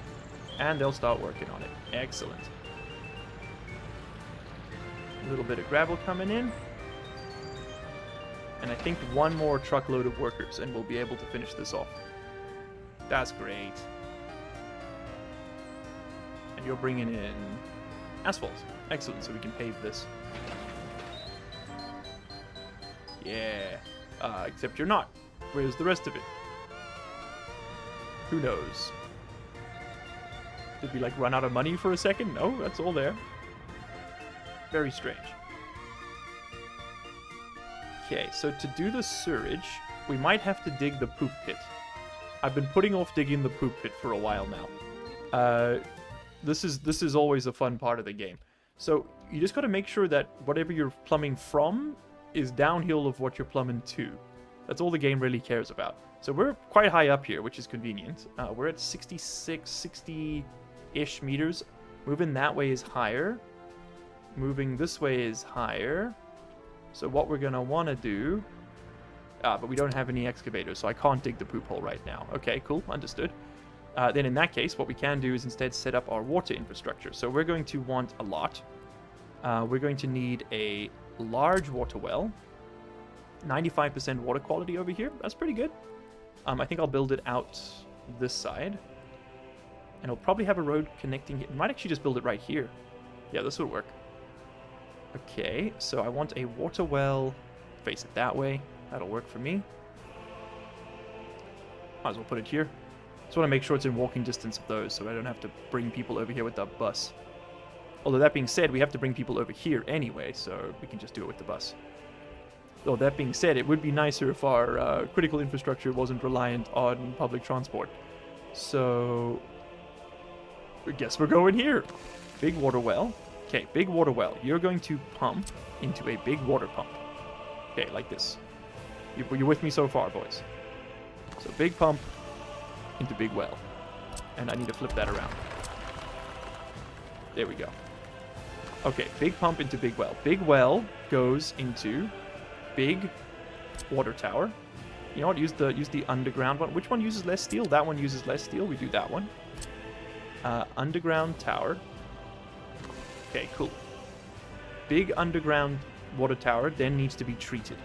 and they'll start working on it. Excellent. A little bit of gravel coming in. And I think one more truckload of workers, and we'll be able to finish this off. That's great. And you're bringing in asphalt. Excellent, so we can pave this. Yeah. Except you're not. Where's the rest of it? Who knows? Did we, like, run out of money for a second? No, that's all there. Very strange. Okay, so to do the sewage, we might have to dig the poop pit. I've been putting off digging the poop pit for a while now. This is always a fun part of the game. So you just got to make sure that whatever you're plumbing from is downhill of what you're plumbing to. That's all the game really cares about. So we're quite high up here, which is convenient. We're at 66, 60-ish meters. Moving that way is higher. Moving this way is higher. So what we're going to want to do... but we don't have any excavators, so I can't dig the poop hole right now. Okay, cool. Understood. then in that case, what we can do is instead set up our water infrastructure. So we're going to want a lot. We're going to need a large water well. 95% water quality over here. That's pretty good. I think I'll build it out this side. And it'll probably have a road connecting it. Might actually just build it right here. Yeah, this would work. Okay, so I want a water well. Face it that way. That'll work for me. Might as well put it here. Just want to make sure it's in walking distance of those, so I don't have to bring people over here with the bus. Although that being said, we have to bring people over here anyway, so we can just do it with the bus. Though that being said, it would be nicer if our critical infrastructure wasn't reliant on public transport. So I guess we're going here. Big water well. Okay, big water well. You're going to pump into a big water pump. Okay, like this. You're with me so far, boys. So big pump into big well. And I need to flip that around. There we go. Okay, big pump into big well. Big well goes into big water tower. You know what? Use the underground one. Which one uses less steel? That one uses less steel. We do that one. Underground tower. Okay, cool. Big underground water tower then needs to be treated.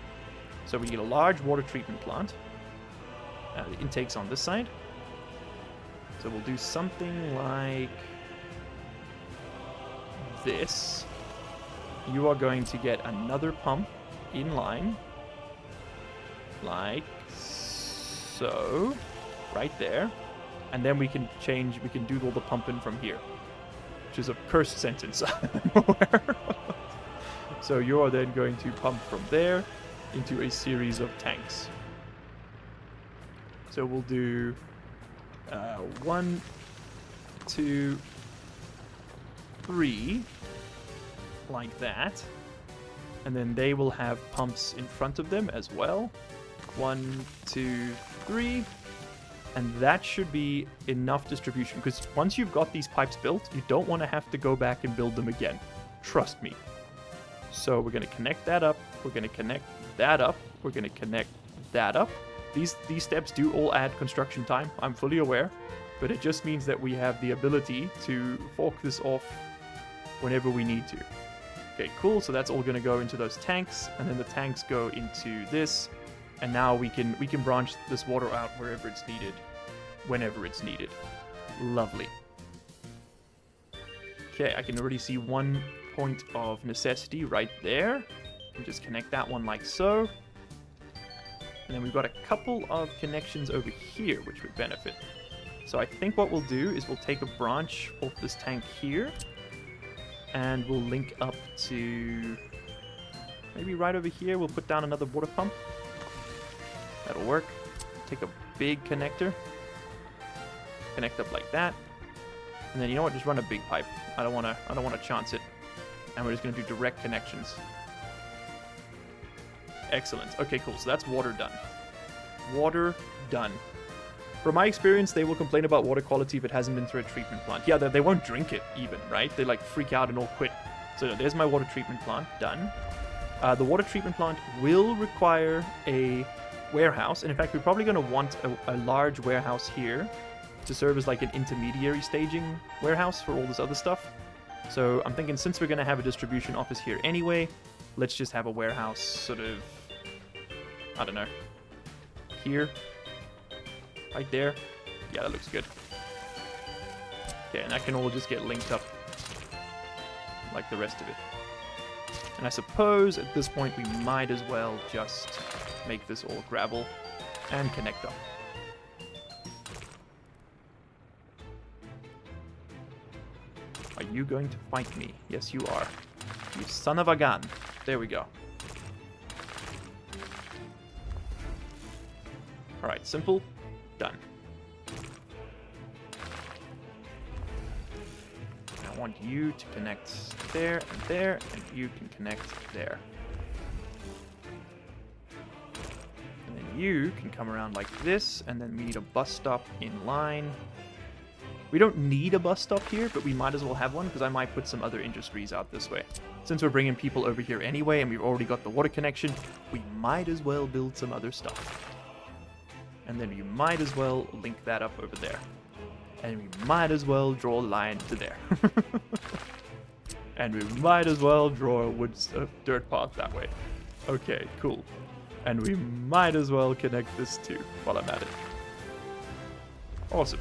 So we need a large water treatment plant. The intake's on this side. So we'll do something like this. You are going to get another pump in line. Like so. Right there. And then we can do all the pumping from here. Which is a cursed sentence. I'm aware. So you are then going to pump from there into a series of tanks. So we'll do 1, 2, 3, like that. And then they will have pumps in front of them as well. 1, 2, 3. And that should be enough distribution, because once you've got these pipes built, you don't want to have to go back and build them again. Trust me. So we're going to connect that up. We're going to connect that up. We're going to connect that up. These steps do all add construction time. I'm fully aware. But it just means that we have the ability to fork this off whenever we need to. Okay, cool. So that's all going to go into those tanks. And then the tanks go into this. And now we can branch this water out wherever it's needed, whenever it's needed. Lovely. Okay, I can already see one point of necessity right there. And just connect that one like so. And then we've got a couple of connections over here, which would benefit. So I think what we'll do is we'll take a branch off this tank here. And we'll link up to maybe right over here. We'll put down another water pump. That'll work. Take a big connector. Connect up like that. And then you know what? Just run a big pipe. I don't wanna chance it. And we're just gonna do direct connections. Excellent. Okay, cool. So that's water done. Water done. From my experience, they will complain about water quality if it hasn't been through a treatment plant. Yeah, they won't drink it even, right? They like freak out and all quit. So there's my water treatment plant done. The water treatment plant will require a warehouse, and in fact we're probably going to want a large warehouse here to serve as like an intermediary staging warehouse for all this other stuff. So I'm thinking, since we're going to have a distribution office here anyway, let's just have a warehouse sort of, I don't know, here, right there. Yeah, that looks good. Okay, and that can all just get linked up like the rest of it. And I suppose at this point we might as well just make this all gravel and connect up. Are you going to fight me? Yes, you are. You son of a gun. There we go. Alright, simple. Done. I want you to connect there, and you can connect there. And then you can come around like this, and then we need a bus stop in line. We don't need a bus stop here, but we might as well have one, because I might put some other industries out this way. Since we're bringing people over here anyway, and we've already got the water connection, we might as well build some other stuff. And then you might as well link that up over there. And we might as well draw a line to there. And we might as well draw a dirt path that way. Okay, cool. And we might as well connect this too while I'm at it. Awesome.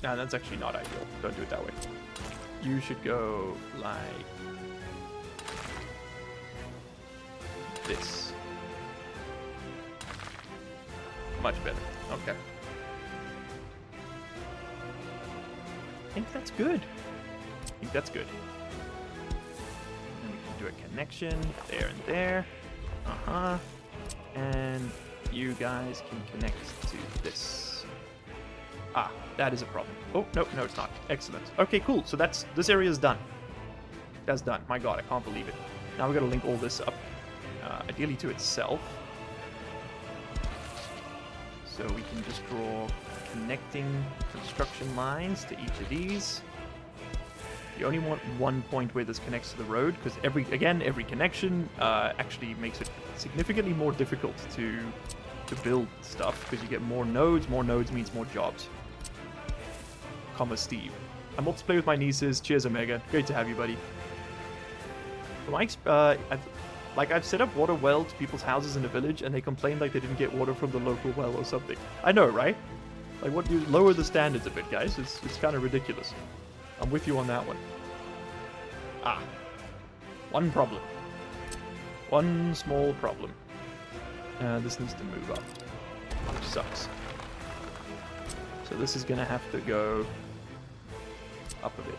Nah, that's actually not ideal. Don't do it that way. You should go like this. Much better. Okay. I think that's good. I think that's good. And we can do a connection there and there. Uh-huh. And you guys can connect to this. Ah, that is a problem. Oh, no, no, it's not. Excellent. Okay, cool. So this area is done. That's done. My god, I can't believe it. Now we got to link all this up. Ideally to itself. So we can just draw connecting construction lines to each of these. You only want one point where this connects to the road, because every connection actually makes it significantly more difficult to build stuff, because you get more nodes. More nodes means more jobs. Comma Steve. I multiplayer with my nieces. Cheers, Omega. Great to have you, buddy. I've set up water well to people's houses in the village, and they complained like they didn't get water from the local well or something. I know, right? Like, what? You lower the standards a bit, guys. It's kind of ridiculous. I'm with you on that one. Ah. One problem. One small problem. This needs to move up, which sucks. So this is going to have to go up a bit.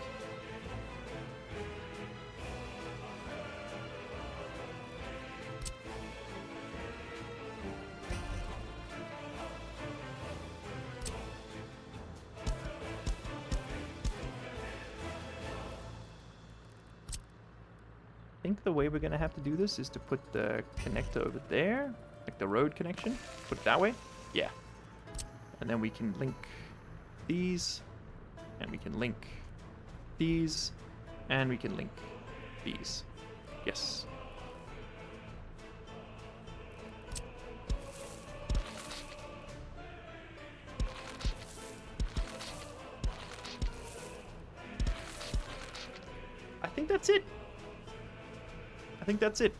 I think the way we're going to have to do this is to put the connector over there, like the road connection. Put it that way. Yeah. And then we can link these, and we can link these, and we can link these. Yes. I think that's it. I think that's it.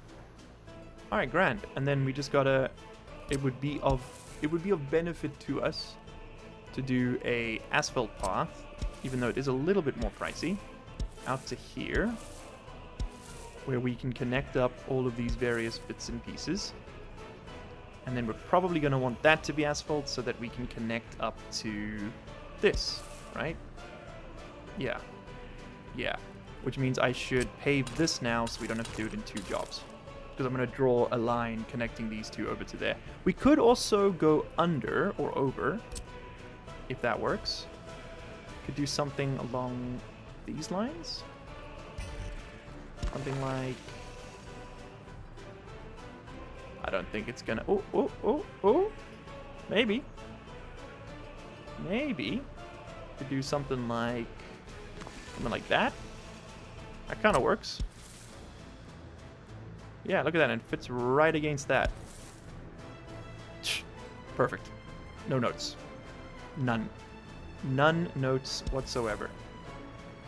All right, grand. And then we just gotta. It would be of benefit to us to do a asphalt path, even though it is a little bit more pricey, out to here, where we can connect up all of these various bits and pieces. And then we're probably gonna want that to be asphalt so that we can connect up to this, right? Yeah. Yeah. Which means I should pave this now so we don't have to do it in two jobs. Because I'm going to draw a line connecting these two over to there. We could also go under or over, if that works. Could do something along these lines. Something like... I don't think it's going to... Oh. Maybe. Maybe. Could do something like that. That kind of works. Yeah, look at that. And it fits right against that. Perfect. No notes. None. None notes whatsoever.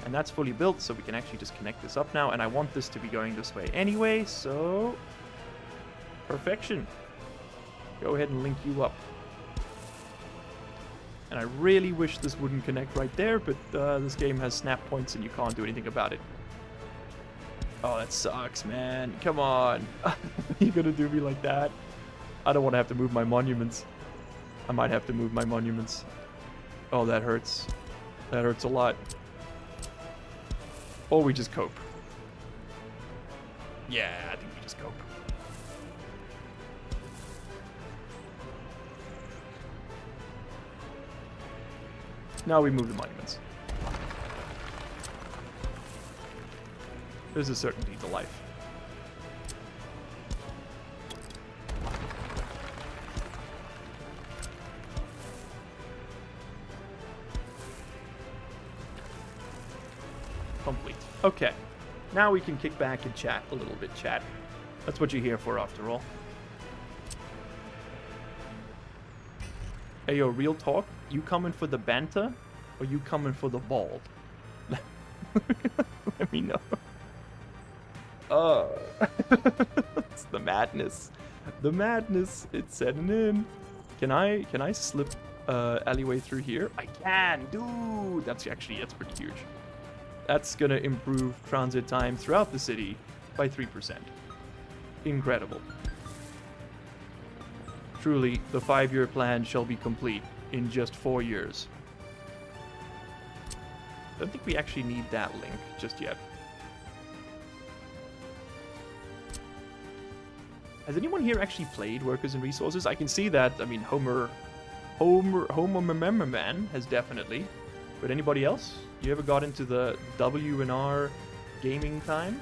And that's fully built, so we can actually just connect this up now. And I want this to be going this way anyway, so... Perfection. Go ahead and link you up. And I really wish this wouldn't connect right there, but this game has snap points and you can't do anything about it. Oh, that sucks, man. Come on. You're gonna do me like that? I don't want to have to move my monuments. I might have to move my monuments. Oh, that hurts. That hurts a lot. Or we just cope. Yeah, I think we just cope. Now we move the monuments. There's a certainty to life. Complete. Okay. Now we can kick back and chat a little bit, chat. That's what you're here for, after all. Hey, yo, real talk. You coming for the banter, or you coming for the ball? Let me know. It's the madness. The madness. It's setting in. Can I slip alleyway through here? I can, dude. That's pretty huge. That's gonna improve transit time throughout the city by 3%. Incredible. Truly, the 5-year plan shall be complete in just 4 years. I don't think we actually need that link just yet. Has anyone here actually played Workers and Resources? I can see that, I mean, Homer Man has definitely. But anybody else? You ever got into the W&R gaming time?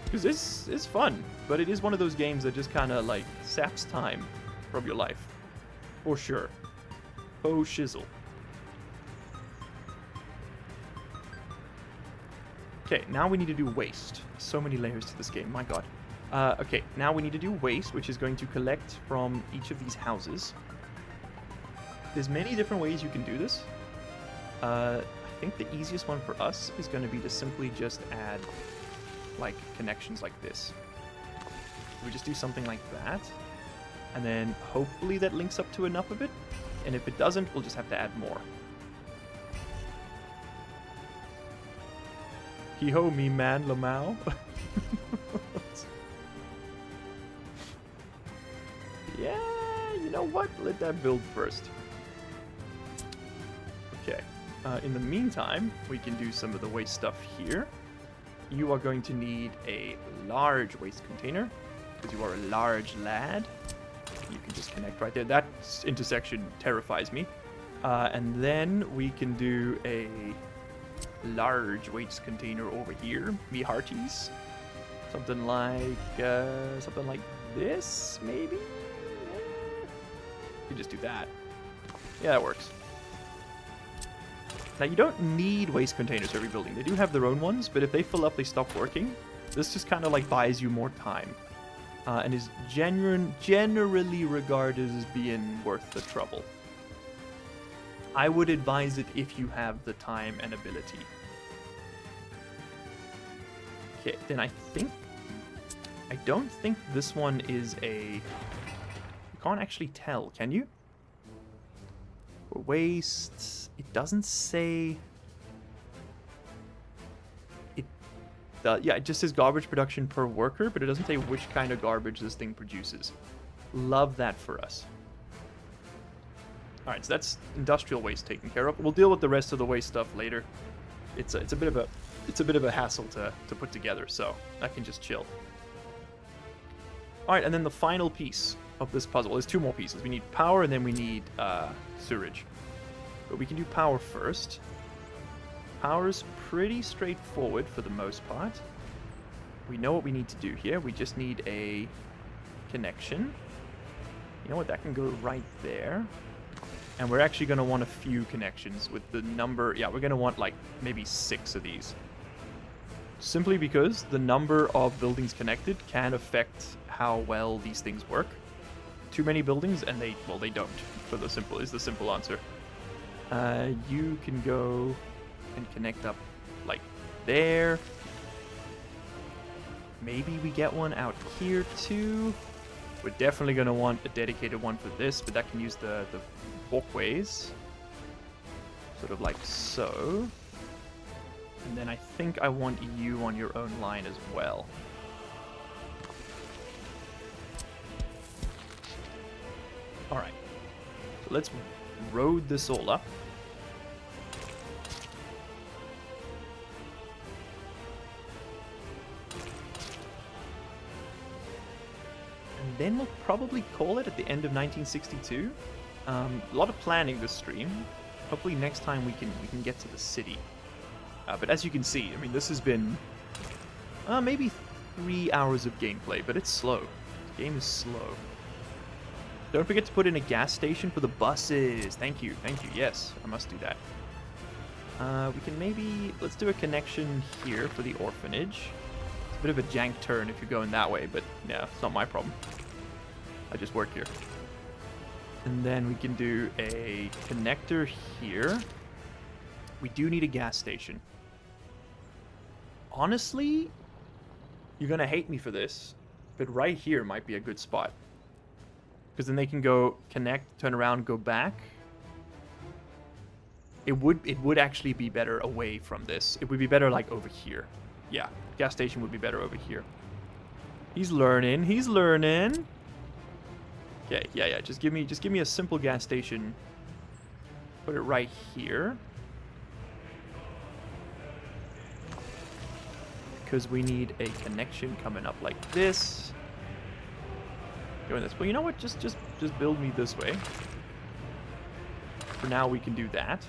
Because this is fun, but it is one of those games that just kind of like saps time from your life. For sure. Oh shizzle. Okay, now we need to do waste. So many layers to this game, my god. Okay, now we need to do waste, which is going to collect from each of these houses. There's many different ways you can do this. I think the easiest one for us is going to be to simply just add, like, connections like this. We just do something like that, and then hopefully that links up to enough of it, and if it doesn't, we'll just have to add more. Hee-ho, me man, Lamau. Yeah, you know what? Let that build first. Okay. In the meantime, we can do some of the waste stuff here. You are going to need a large waste container, because you are a large lad. You can just connect right there. That intersection terrifies me. And then we can do a large waste container over here. Me hearties. Something like this, maybe? You just do that. Yeah, that works. Now, you don't need waste containers for every building. They do have their own ones, but if they fill up, they stop working. This just kind of like buys you more time. And is generally regarded as being worth the trouble. I would advise it if you have the time and ability. Okay, then I don't think this one is a... You can't actually tell, can you? For waste, it doesn't say... Yeah, it just says garbage production per worker, but it doesn't say which kind of garbage this thing produces. Love that for us. Alright, so that's industrial waste taken care of. We'll deal with the rest of the waste stuff later. It's a bit of a hassle to put together, so I can just chill. Alright, and then the final piece of this puzzle is 2 more pieces. We need power and then we need sewerage. But we can do power first. Power's pretty straightforward for the most part. We know what we need to do here. We just need a connection. You know what? That can go right there. And we're actually going to want a few connections with the number... Yeah, we're going to want like maybe 6 of these. Simply because the number of buildings connected can affect how well these things work. Too many buildings and they don't. Is the simple answer. You can go and connect up like there. Maybe we get one out here too. We're definitely going to want a dedicated one for this, but that can use the walkways. Sort of like so. And then I think I want you on your own line as well. Alright. So let's road this all up. And then we'll probably call it at the end of 1962. A lot of planning this stream. Hopefully next time we can get to the city. But as you can see, I mean, this has been maybe 3 hours of gameplay, but it's slow. The game is slow. Don't forget to put in a gas station for the buses. Thank you. Yes, I must do that. We can maybe... Let's do a connection here for the orphanage. It's a bit of a jank turn if you're going that way, but yeah, it's not my problem. I just work here. And then we can do a connector here. We do need a gas station. Honestly, you're going to hate me for this, but right here might be a good spot. Because then they can go connect, turn around, go back. It would actually be better away from this. It would be better like over here. Yeah, gas station would be better over here. He's learning. He's learning. Okay, yeah. Just give me a simple gas station. Put it right here. Because we need a connection coming up like this. Going this. Well, you know what? Just build me this way. For now, we can do that.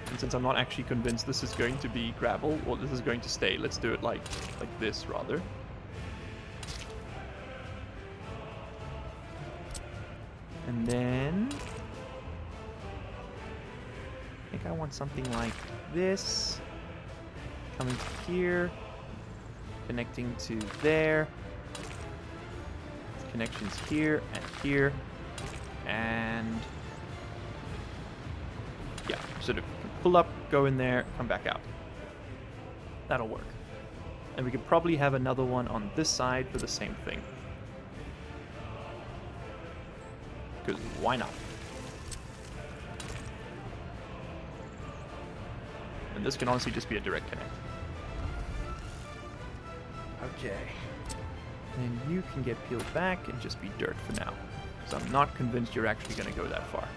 And since I'm not actually convinced this is going to be gravel, or this is going to stay, let's do it like this rather. And then I think I want something like this. Coming to here. Connecting to there. Connections here and here. And yeah, sort of pull up, go in there, come back out. That'll work. And we could probably have another one on this side for the same thing. Because why not? And this can honestly just be a direct connect. Okay. And you can get peeled back and just be dirt for now. Because I'm not convinced you're actually going to go that far.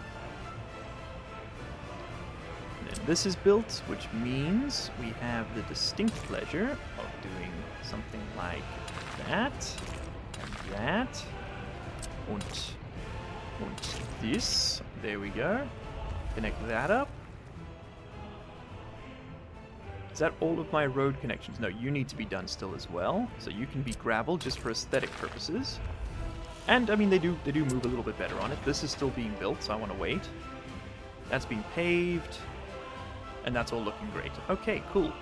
And then this is built, which means we have the distinct pleasure of doing something like that. And that. And this. There we go. Connect that up. Is that all of my road connections? No, you need to be done still as well. So you can be gravel just for aesthetic purposes. And I mean, they do move a little bit better on it. This is still being built, so I want to wait. That's being paved. And that's all looking great. Okay, cool.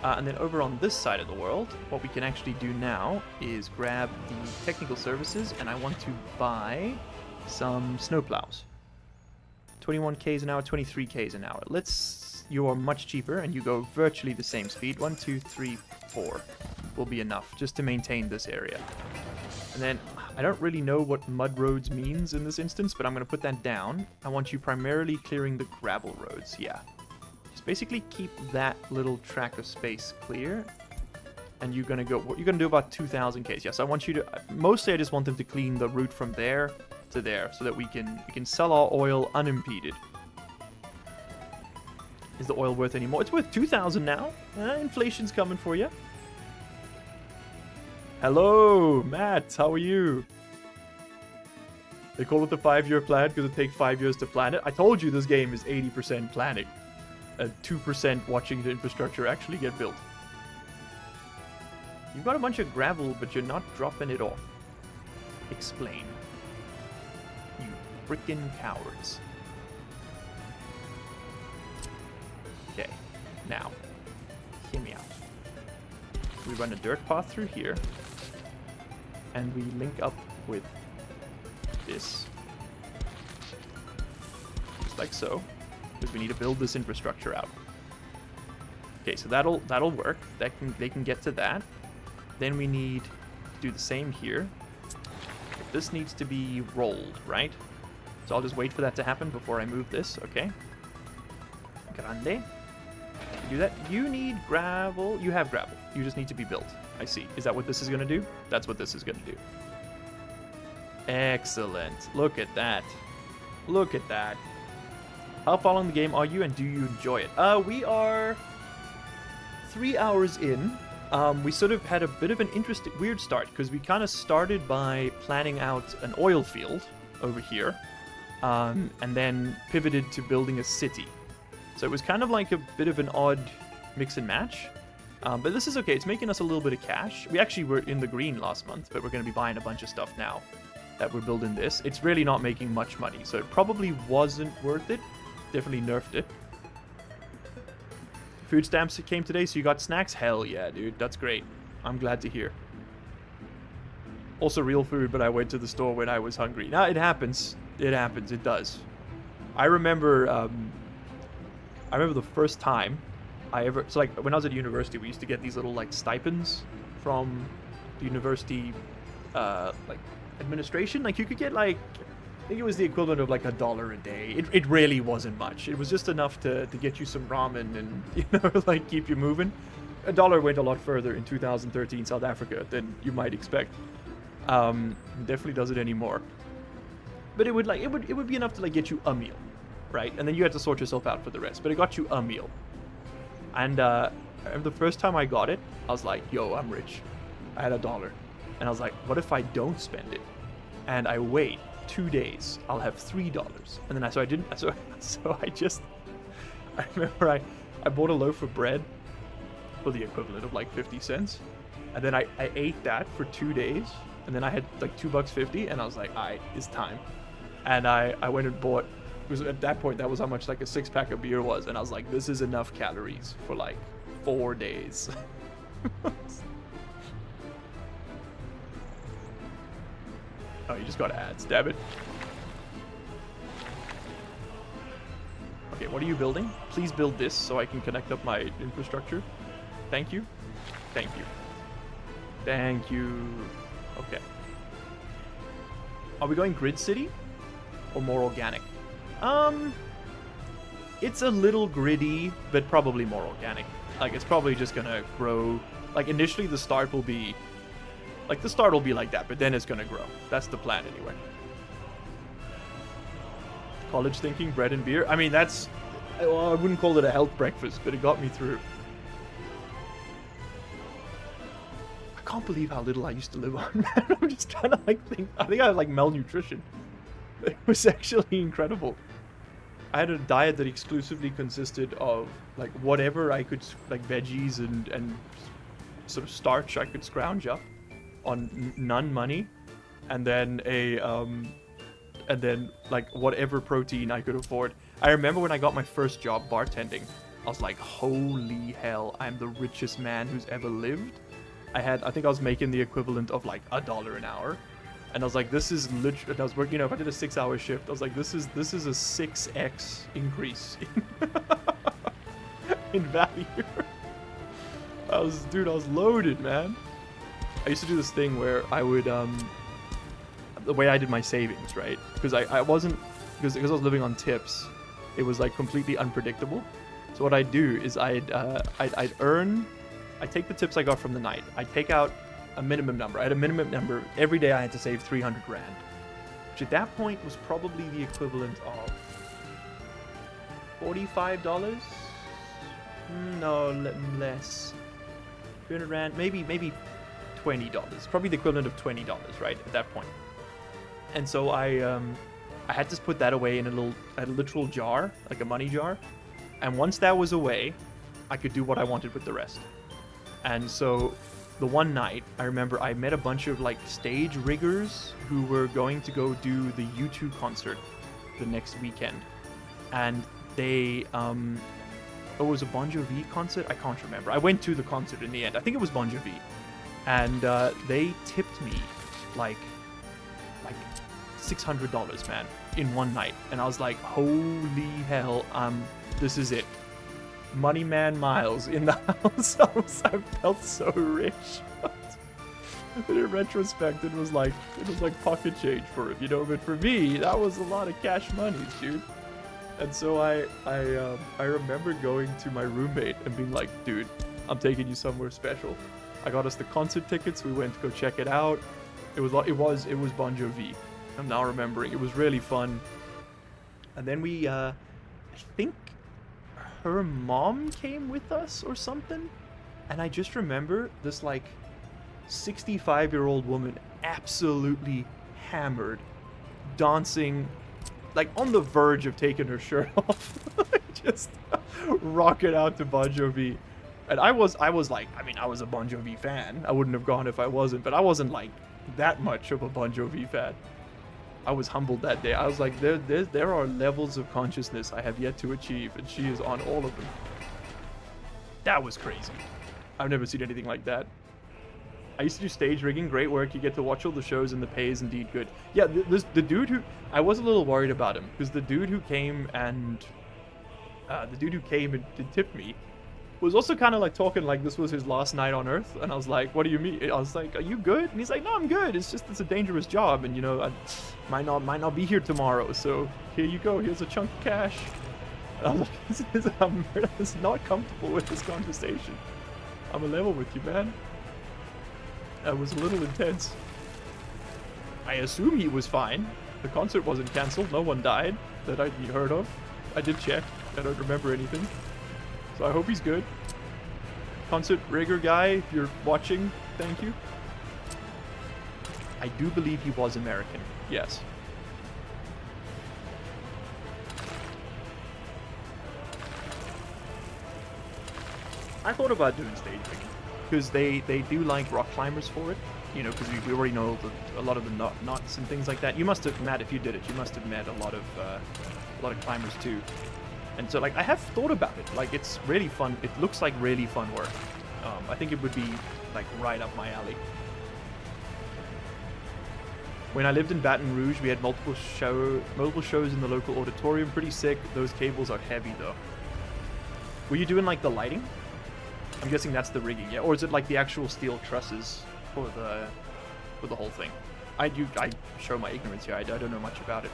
And then over on this side of the world, what we can actually do now is grab the technical services, and I want to buy some snowplows. 21 k's an hour, 23 k's an hour. You are much cheaper, and you go virtually the same speed. 1, 2, 3, 4 will be enough just to maintain this area. And then, I don't really know what mud roads means in this instance, but I'm going to put that down. I want you primarily clearing the gravel roads, yeah. Just basically keep that little track of space clear. And you're going to go, you're going to do about 2,000 k's. Yes, I want you to, mostly I just want them to clean the route from there to there, so that we can sell our oil unimpeded. Is the oil worth any more? It's worth 2,000 now. Inflation's coming for you. Hello, Matt. How are you? They call it the 5-year plan because it takes 5 years to plan it. I told you this game is 80% planning and 2% watching the infrastructure actually get built. You've got a bunch of gravel, but you're not dropping it off. Explain. You frickin' cowards. Okay, now, hear me out. We run a dirt path through here, and we link up with this, just like so, because we need to build this infrastructure out. Okay, so that'll work. They can get to that. Then we need to do the same here. This needs to be rolled, right? So I'll just wait for that to happen before I move this. Okay. Grande. Do that. You need gravel. You have gravel. You just need to be built. I see. Is that what this is going to do? That's what this is going to do. Excellent. Look at that. Look at that. How far along the game are you, and do you enjoy it? We are 3 hours in. We sort of had a bit of an interesting, weird start, because we kind of started by planning out an oil field over here, and then pivoted to building a city. So it was kind of like a bit of an odd mix and match. But this is okay. It's making us a little bit of cash. We actually were in the green last month, but we're going to be buying a bunch of stuff now that we're building this. It's really not making much money, so it probably wasn't worth it. Definitely nerfed it. Food stamps came today, so you got snacks? Hell yeah, dude. That's great. I'm glad to hear. Also real food, but I went to the store when I was hungry. Now, it happens. It happens. It does. I remember the first time I ever... So, like, when I was at university, we used to get these little, like, stipends from the university, like, administration. Like, you could get, like... I think it was the equivalent of, like, $1 a day. It really wasn't much. It was just enough to get you some ramen and, you know, like, keep you moving. $1 went a lot further in 2013 South Africa than you might expect. Definitely does it anymore. But it would be enough to, like, get you a meal, right? And then you had to sort yourself out for the rest. But it got you a meal. And the first time I got it, I was like, yo, I'm rich. I had $1. And I was like, what if I don't spend it? And I wait 2 days, I'll have $3. And then I remember I bought a loaf of bread for the equivalent of like 50 cents. And then I ate that for 2 days. And then I had like $2.50, and I was like, alright, it's time. And I went and bought, because at that point, that was how much like a 6-pack of beer was. And I was like, this is enough calories for like 4 days. Oh, you just got ads, damn it. Okay, what are you building? Please build this so I can connect up my infrastructure. Thank you. Thank you. Thank you. Okay. Are we going grid city? Or more organic? It's a little gritty, but probably more organic. Like, it's probably just gonna grow. Like, initially the start will be... Like, the start will be like that, but then it's gonna grow. That's the plan anyway. College thinking, bread and beer. I mean, that's... Well, I wouldn't call it a health breakfast, but it got me through. I can't believe how little I used to live on, man. I'm just trying to, like, think... I think I had, like, malnutrition. It was actually incredible. I had a diet that exclusively consisted of, like, whatever I could... Like, veggies and sort of starch I could scrounge up on none money, and then like whatever protein I could afford. I remember when I got my first job bartending, I was like, holy hell, I'm the richest man who's ever lived. I think I was making the equivalent of like $1 an hour, and I was like, this is literally, I was working, you know, if I did a 6-hour shift, I was like, this is a 6x increase in value. I was loaded, man. I used to do this thing where I would, the way I did my savings, right? Because I wasn't, because I was living on tips, it was like completely unpredictable. So what I'd do is I'd take the tips I got from the night, I'd take out a minimum number. I had a minimum number. Every day I had to save 300 grand, which at that point was probably the equivalent of $45? No, less. 300 rand, maybe $20, probably the equivalent of $20, right, at that point. And so I had to put that away in a literal jar, like a money jar. And once that was away, I could do what I wanted with the rest. And so the one night, I remember I met a bunch of like stage riggers who were going to go do the U2 concert the next weekend. And they, it was a Bon Jovi concert? I can't remember. I went to the concert in the end. I think it was Bon Jovi. And they tipped me like $600, man, in one night. And I was like, holy hell, this is it. Money man Miles in the house. I felt so rich. But in retrospect, it was like pocket change for him, you know. But for me, that was a lot of cash money, dude. And so I remember going to my roommate and being like, dude, I'm taking you somewhere special. I got us the concert tickets. We went to go check it out. It was Bon Jovi. I'm now remembering. It was really fun. And then we, I think her mom came with us or something. And I just remember this like 65-year-old woman, absolutely hammered, dancing, like on the verge of taking her shirt off, just rocking out to Bon Jovi. And I was like, I mean, I was a Bon Jovi fan. I wouldn't have gone if I wasn't, but I wasn't like that much of a Bon Jovi fan. I was humbled that day. I was like, there are levels of consciousness I have yet to achieve, and she is on all of them. That was crazy. I've never seen anything like that. I used to do stage rigging. Great work. You get to watch all the shows, and the pay is indeed good. Yeah, the dude who I was a little worried about him because the dude who came and did tip me was also kind of like talking like this was his last night on Earth, and I was like, "What do you mean?" I was like, "Are you good?" And he's like, "No, I'm good. It's just it's a dangerous job, and you know, I might not be here tomorrow. So here you go. Here's a chunk of cash." And I'm like, I'm not comfortable with this conversation. I'm a level with you, man. That was a little intense. I assume he was fine. The concert wasn't cancelled. No one died that I'd heard of. I did check. I don't remember anything. So I hope he's good. Concert rigger guy, if you're watching, thank you. I do believe he was American. Yes. I thought about doing stage rigging because they do like rock climbers for it. You know, because we already know a lot of the knots and things like that. You must have, Matt, if you did it, you must have met a lot of climbers too. And so, like, I have thought about it. Like, it's really fun. It looks like really fun work. I think it would be, like, right up my alley. When I lived in Baton Rouge, we had multiple shows in the local auditorium. Pretty sick. Those cables are heavy, though. Were you doing, like, the lighting? I'm guessing that's the rigging, yeah? Or is it, like, the actual steel trusses for the whole thing? I show my ignorance here. I don't know much about it.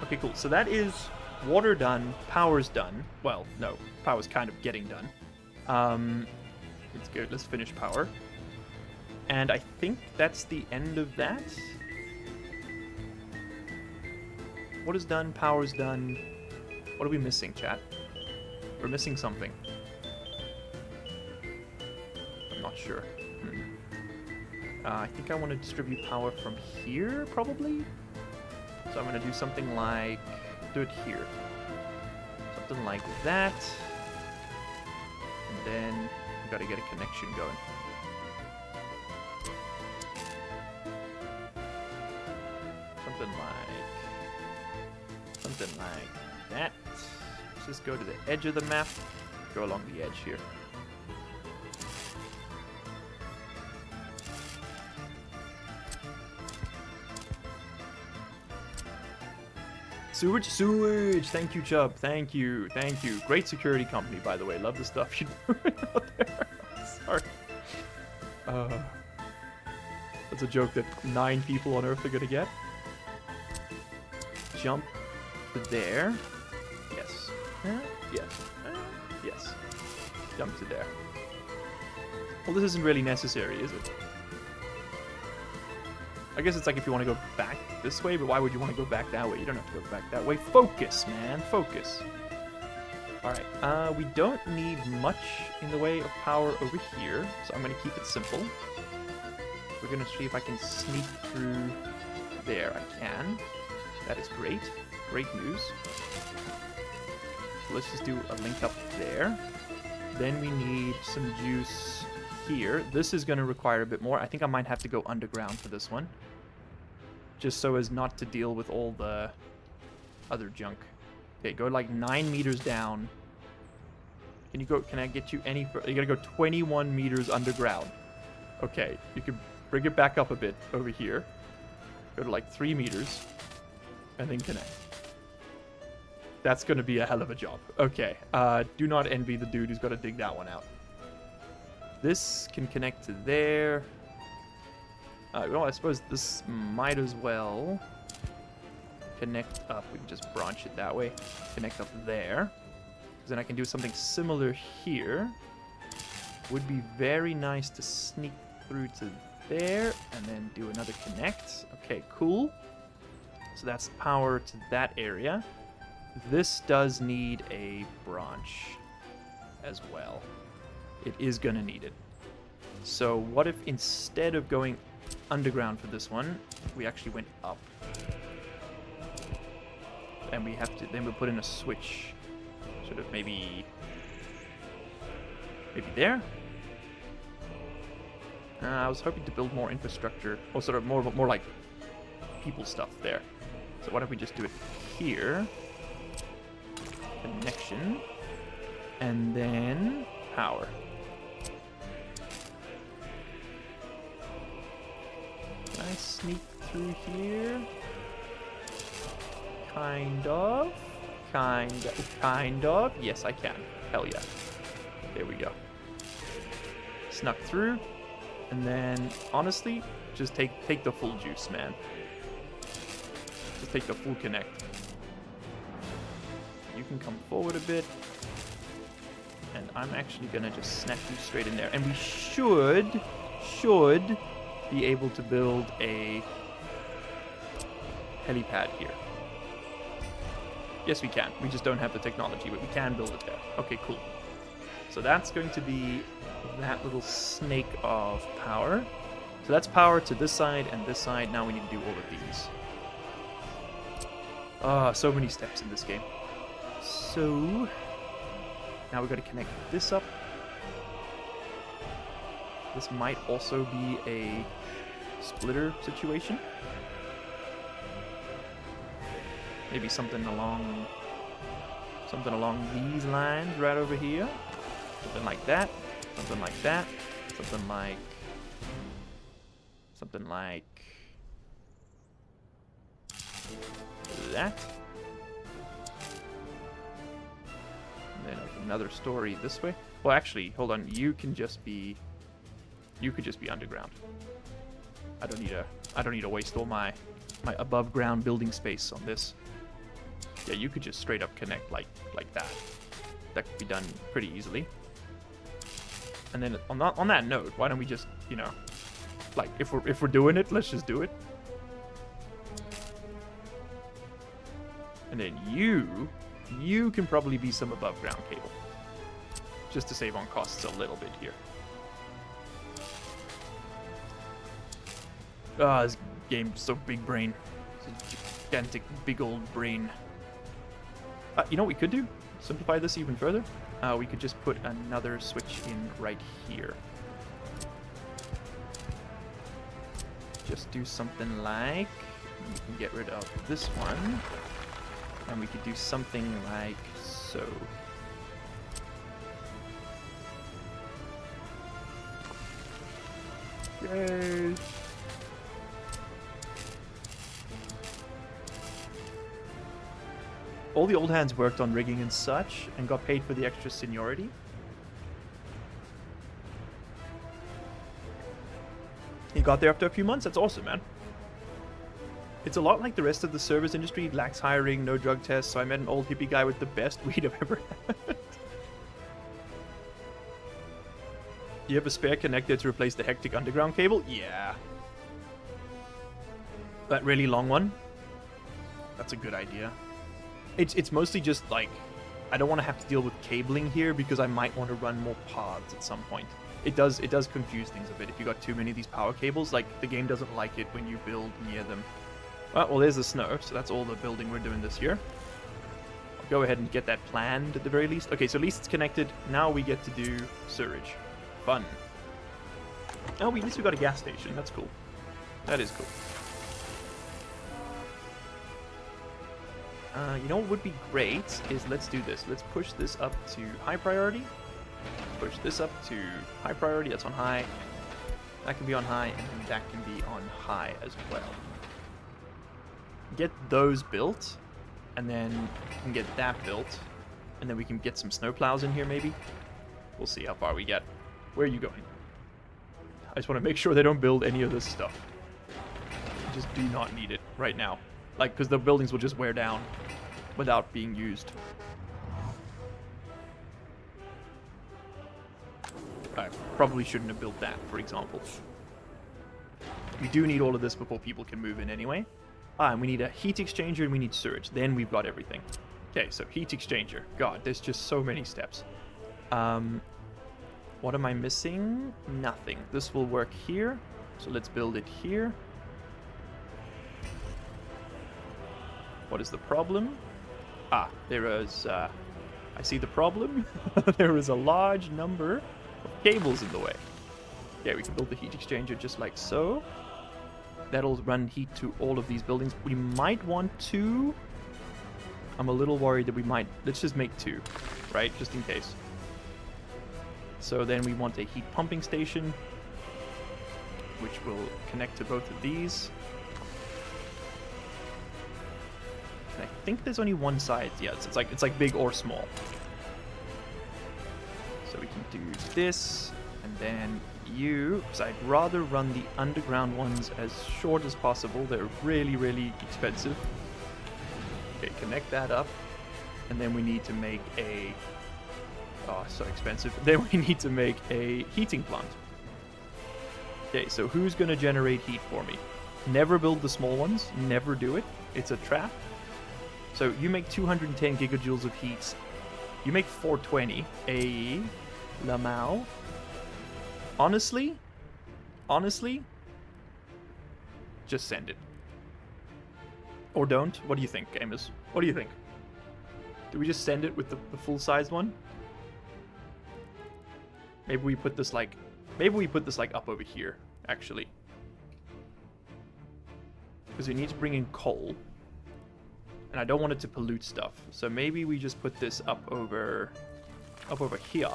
Okay, cool. So that is water done, power's done. Well, no, power's kind of getting done. Let's go. Let's finish power. And I think that's the end of that. What is done? Power's done. What are we missing, chat? We're missing something. I'm not sure. I think I want to distribute power from here, probably? So I'm going to do something like, do it here. Something like that. And then we've got to get a connection going. Something like that. Let's just go to the edge of the map. Go along the edge here. Sewage! Thank you, Chubb. Thank you. Great security company, by the way. Love the stuff you do out there. Sorry. That's a joke that 9 people on Earth are gonna get. Jump to there. Yes. Yes. Yes. Jump to there. Well, this isn't really necessary, is it? I guess it's like if you want to go back this way, but why would you want to go back that way? You don't have to go back that way. Focus, man. Focus. Alright, we don't need much in the way of power over here, so I'm going to keep it simple. We're going to see if I can sneak through there. I can. That is great. Great news. So let's just do a link up there. Then we need some juice here. This is going to require a bit more. I think I might have to go underground for this one. Just so as not to deal with all the other junk. Okay, go like 9 meters down. Can I get you any further? You gotta go 21 meters underground. Okay, you can bring it back up a bit over here. Go to like 3 meters. And then connect. That's gonna be a hell of a job. Okay, do not envy the dude who's gotta dig that one out. This can connect to there. Well, I suppose this might as well connect up. We can just branch it that way. Connect up there. Because then I can do something similar here. Would be very nice to sneak through to there and then do another connect. Okay, cool. So that's power to that area. This does need a branch as well. It is going to need it. So what if instead of going underground for this one, we actually went up? And we have to, then we'll put in a switch. Sort of maybe there? I was hoping to build more infrastructure, or sort of more like people stuff there. So why don't we just do it here? Connection. And then power. Can I sneak through here? Kind of. Kind of. Yes, I can. Hell yeah. There we go. Snuck through. And then, honestly, just take the full juice, man. Just take the full connect. You can come forward a bit. And I'm actually gonna just snap you straight in there. And we should be able to build a helipad here. Yes, we can. We just don't have the technology, but we can build it there. Okay, cool. So that's going to be that little snake of power. So that's power to this side and this side. Now we need to do all of these. So many steps in this game. So now we've got to connect this up. This might also be a splitter situation. Maybe something along these lines right over here. Something like that. Something like that. Something like that. And then another story this way. Well, actually, hold on. You could just be underground. I don't need to waste all my above ground building space on this. Yeah, you could just straight up connect like that. That could be done pretty easily. And then on that note, why don't we just, you know, like if we're doing it, let's just do it. And then you can probably be some above ground cable, just to save on costs a little bit here. This game's so big brain. It's a gigantic, big old brain. You know what we could do? Simplify this even further. We could just put another switch in right here. Just do something like... We can get rid of this one. And we could do something like so. Yay! All the old hands worked on rigging and such, and got paid for the extra seniority. He got there after a few months. That's awesome, man. It's a lot like the rest of the service industry. Lacks hiring, no drug tests, so I met an old hippie guy with the best weed I've ever had. You have a spare connector to replace the hectic underground cable? Yeah. That really long one? That's a good idea. It's mostly just like, I don't want to have to deal with cabling here because I might want to run more pods at some point. It does confuse things a bit if you got too many of these power cables. Like, the game doesn't like it when you build near them. Well, there's the snow, so that's all the building we're doing this year. I'll go ahead and get that planned at the very least. Okay, so at least it's connected. Now we get to do sewage. Fun. Oh, at least we got a gas station. That's cool. That is cool. You know what would be great is let's do this. Let's push this up to high priority. Push this up to high priority. That's on high. That can be on high, and that can be on high as well. Get those built, and then we can get that built, and then we can get some snowplows in here maybe. We'll see how far we get. Where are you going? I just want to make sure they don't build any of this stuff. I just do not need it right now. Like, because the buildings will just wear down without being used. I probably shouldn't have built that, for example. We do need all of this before people can move in anyway. And we need a heat exchanger and we need sewage. Then we've got everything. Okay, so heat exchanger. God, there's just so many steps. What am I missing? Nothing. This will work here. So let's build it here. What is the problem? There is... I see the problem. There is a large number of cables in the way. Yeah, we can build the heat exchanger just like so. That'll run heat to all of these buildings. We might want two. I'm a little worried that we might... Let's just make two, right? Just in case. So then we want a heat pumping station. which will connect to both of these. And I think there's only one side. Yeah, it's like big or small. So we can do this, and then you, because I'd rather run the underground ones as short as possible. They're really, really expensive. Okay, connect that up, and then we need to make a... Oh, so expensive. Then we need to make a heating plant. Okay, so who's going to generate heat for me? Never build the small ones. Never do it. It's a trap. So you make 210 gigajoules of heat. You make 420. A Lamau. Honestly, just send it. Or don't. What do you think, gamers? What do you think? Do we just send it with the full-sized one? Maybe we put this like up over here, actually. Because we need to bring in coal. And I don't want it to pollute stuff. So maybe we just put this up over here.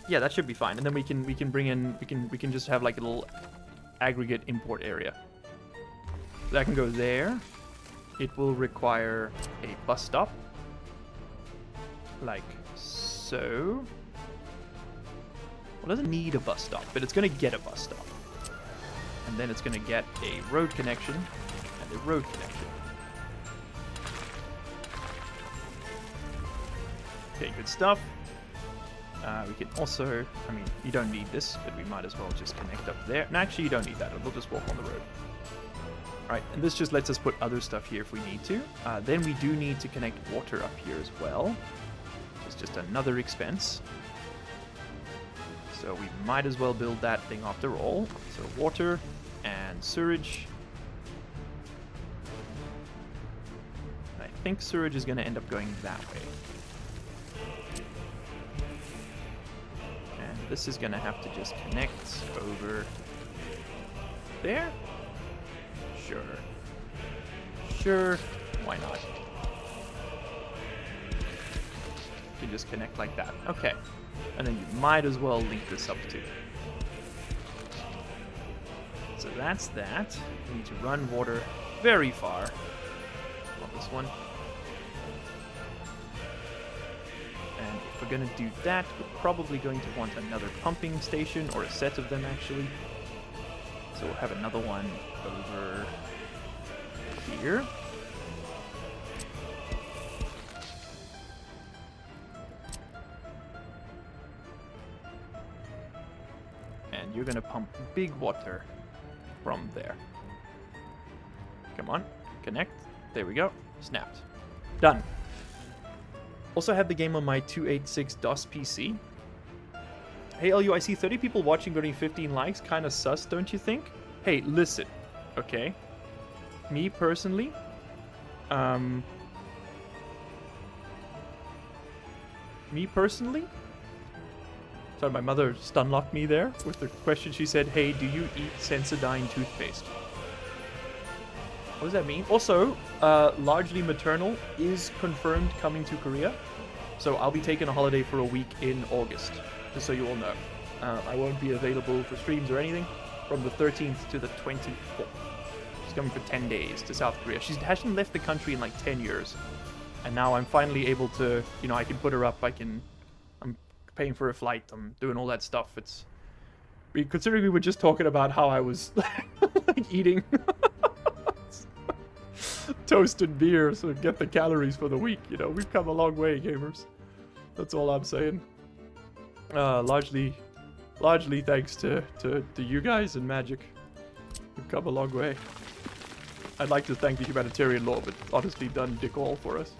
Yeah, that should be fine. And then we can bring in we can just have like a little aggregate import area. So that can go there. It will require a bus stop. Like so. Well, it doesn't need a bus stop, but it's gonna get a bus stop. And then it's gonna get a road connection and a road connection. Okay, good stuff. We can also, I mean, you don't need this, but we might as well just connect up there. No, actually, you don't need that. We'll just walk on the road. Alright, and this just lets us put other stuff here if we need to. Then we do need to connect water up here as well. It's just another expense. So we might as well build that thing after all. So water and sewage. I think sewage is going to end up going that way. This is gonna have to just connect over there. Sure, why not? You can just connect like that. Okay, and then you might as well link this up too. So that's that. We need to run water very far on this one. And if we're going to do that, we're probably going to want another pumping station, or a set of them actually. So we'll have another one over here. And you're going to pump big water from there. Come on, connect. There we go. Snapped. Done. Also have the game on my 286 DOS PC. Hey LU, I see 30 people watching, getting 15 likes. Kinda sus, don't you think? Hey, listen, okay? Me personally, sorry, my mother stun-locked me there with the question. She said, hey, do you eat Sensodyne toothpaste? What does that mean? Also, largely maternal is confirmed coming to Korea. So I'll be taking a holiday for a week in August, just so you all know. I won't be available for streams or anything from the 13th to the 24th. She's coming for 10 days to South Korea. She hasn't left the country in like 10 years. And now I'm finally able to, you know, I can put her up. I'm paying for a flight. I'm doing all that stuff. It's... Considering we were just talking about how I was like eating... toast and beer, so get the calories for the week. You know, we've come a long way, gamers. That's all I'm saying. Largely thanks to you guys and Magic. We've come a long way. I'd like to thank the humanitarian law, but honestly done dick all for us.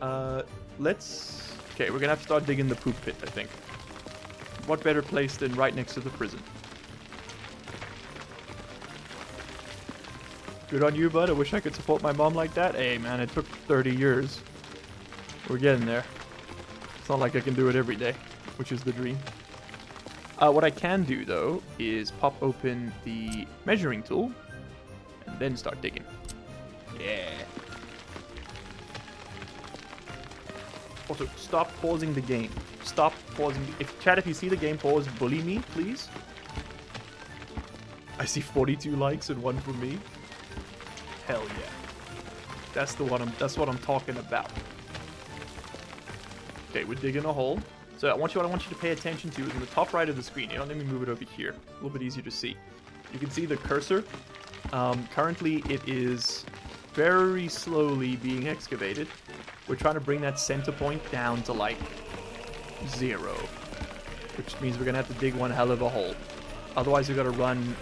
Okay, we're gonna have to start digging the poop pit, I think. What better place than right next to the prison? Good on you, bud. I wish I could support my mom like that. Hey, man, it took 30 years. We're getting there. It's not like I can do it every day, which is the dream. What I can do, though, is pop open the measuring tool and then start digging. Yeah. Also, stop pausing the game. Stop pausing. If you see the game pause, bully me, please. I see 42 likes and 1 from me. Hell yeah. That's what I'm talking about. Okay, we're digging a hole. So what I want you to pay attention to is in the top right of the screen. You know, let me move it over here. A little bit easier to see. You can see the cursor. Currently, it is very slowly being excavated. We're trying to bring that center point down to like 0, which means we're gonna have to dig one hell of a hole. Otherwise, we've got to run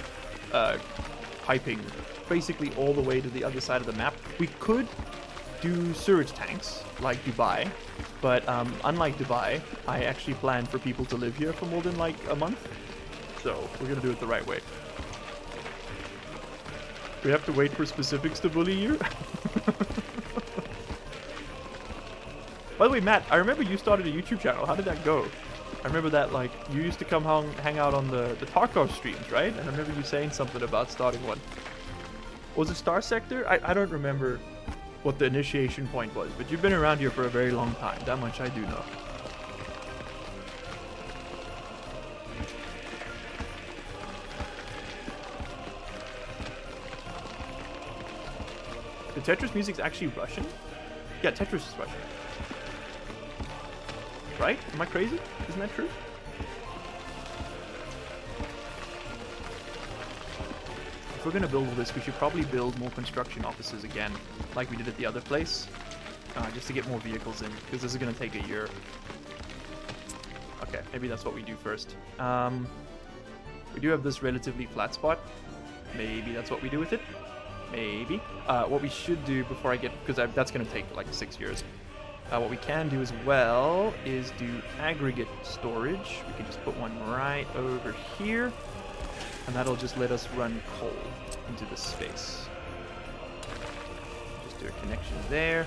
piping basically all the way to the other side of the map. We could do sewage tanks like Dubai, but unlike Dubai, I actually plan for people to live here for more than like a month, so we're gonna do it the right way. We have to wait for specifics to bully you. By the way, Matt, I remember you started a YouTube channel. How did that go? I remember that, like, you used to come hang out on the Tarkov streams, right? And I remember you saying something about starting one. Was it Star Sector? I don't remember what the initiation point was, but you've been around here for a very long time. That much I do know. The Tetris music's actually Russian? Yeah, Tetris is Russian. Right? Am I crazy? Isn't that true? If we're gonna build all this, we should probably build more construction offices again, like we did at the other place, just to get more vehicles in, because this is gonna take a year. Okay, maybe that's what we do first. We do have this relatively flat spot. Maybe that's what we do with it. Maybe. What we should do before I get, because that's gonna take like 6 years. What we can do as well is do aggregate storage. We can just put one right over here, and that'll just let us run coal into this space. Just do a connection there.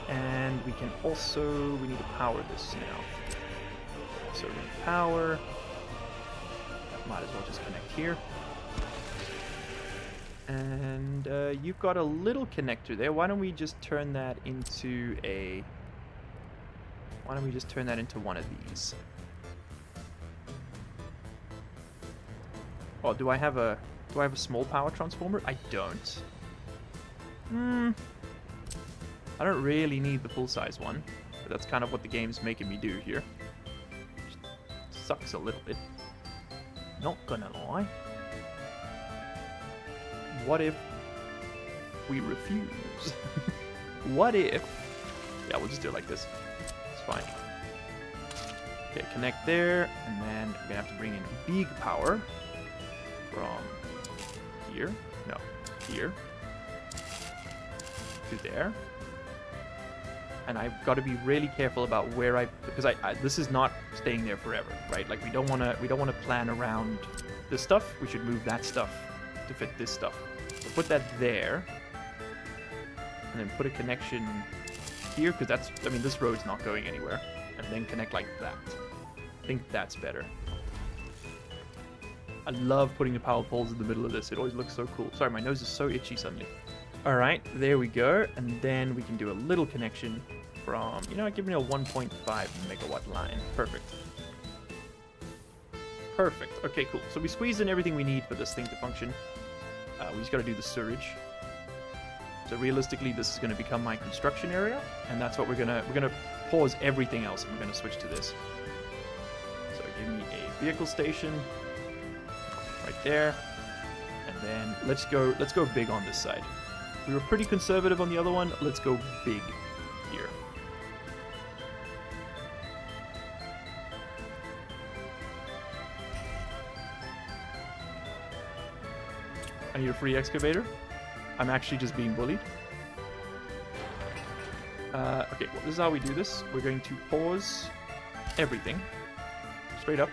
And we can also, we need to power this now. So we need power. Might as well just connect here. And you've got a little connector there. Why don't we just turn that into a... Why don't we just turn that into one of these? Oh, do I have a small power transformer? I don't. I don't really need the full-size one, but that's kind of what the game's making me do here. Sucks a little bit. Not gonna lie. What if we refuse? What if... Yeah, we'll just do it like this. It's fine. Okay, connect there, and then we're gonna have to bring in big power from here. No, here. To there. And I've got to be really careful about where because this is not staying there forever, right? Like we don't want to plan around this stuff. We should move that stuff to fit this stuff. So put that there, and then put a connection here, because that's, I mean, this road's not going anywhere, and then connect like that. I think that's better. I love putting the power poles in the middle of this. It always looks so cool. Sorry, my nose is so itchy suddenly. All right, there we go, and then we can do a little connection from, you know, give me a 1.5 megawatt line. Perfect. Perfect. Okay, cool. So we squeezed in everything we need for this thing to function. We just got to do the sewage. So realistically, this is going to become my construction area, and that's what we're gonna pause everything else, and we're gonna switch to this. So give me a vehicle station right there, and then let's go big on this side. We were pretty conservative on the other one. Let's go big here. I need a free excavator. I'm actually just being bullied. Okay, well, this is how we do this. We're going to pause everything. Straight up.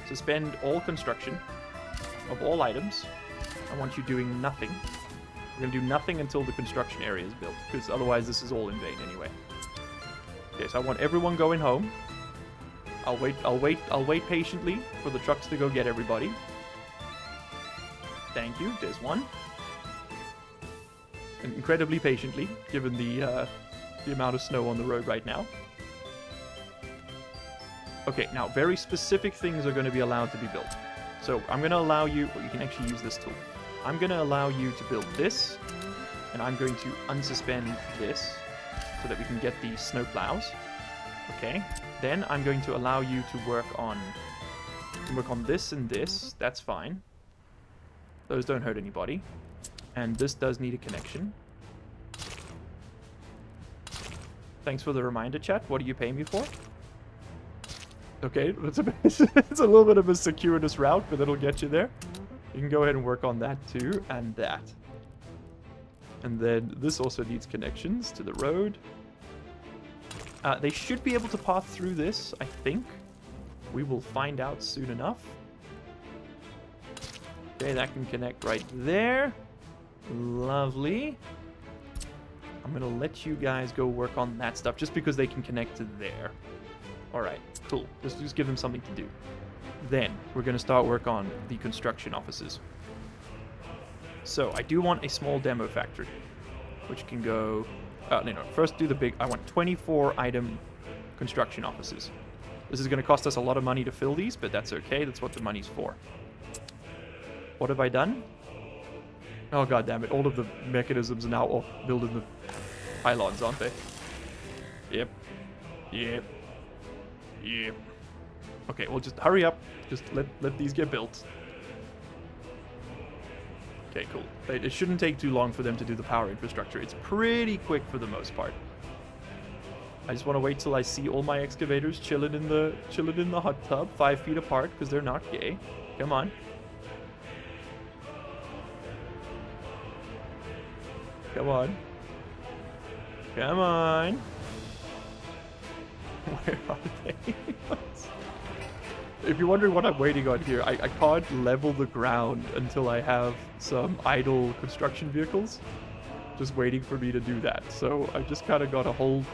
Suspend all construction of all items. I want you doing nothing. We're going to do nothing until the construction area is built, because otherwise this is all in vain anyway. Okay, so I want everyone going home. I'll wait patiently for the trucks to go get everybody. Thank you. There's one. And incredibly patiently, given the the amount of snow on the road right now. Okay, now very specific things are going to be allowed to be built. So I'm going to allow you, well, you can actually use this tool. I'm going to allow you to build this, and I'm going to unsuspend this so that we can get the snow plows. Okay, then I'm going to allow you to work on this and this. That's fine. Those don't hurt anybody. And this does need a connection. Thanks for the reminder, chat. What do you pay me for? Okay, it's a little bit of a circuitous route, but it'll get you there. You can go ahead and work on that too, and that. And then this also needs connections to the road. They should be able to pass through this, I think. We will find out soon enough. Okay, that can connect right there. Lovely. I'm gonna let you guys go work on that stuff just because they can connect to there. Alright, cool. Let's just give them something to do. Then, we're gonna start work on the construction offices. So, I do want a small demo factory, which can go... no, first do the big... I want 24 item construction offices. This is gonna cost us a lot of money to fill these, but that's okay. That's what the money's for. What have I done? Oh god damn it, all of the mechanisms are now off building the pylons, aren't they? Yep. Yep. Yep. Okay, well just hurry up. Just let these get built. Okay, cool. It shouldn't take too long for them to do the power infrastructure. It's pretty quick for the most part. I just want to wait till I see all my excavators chilling in the hot tub, 5 feet apart, because they're not gay. Come on. Come on. Come on. Where are they? If you're wondering what I'm waiting on here, I can't level the ground until I have some idle construction vehicles. Just waiting for me to do that. So I just kind of got to hold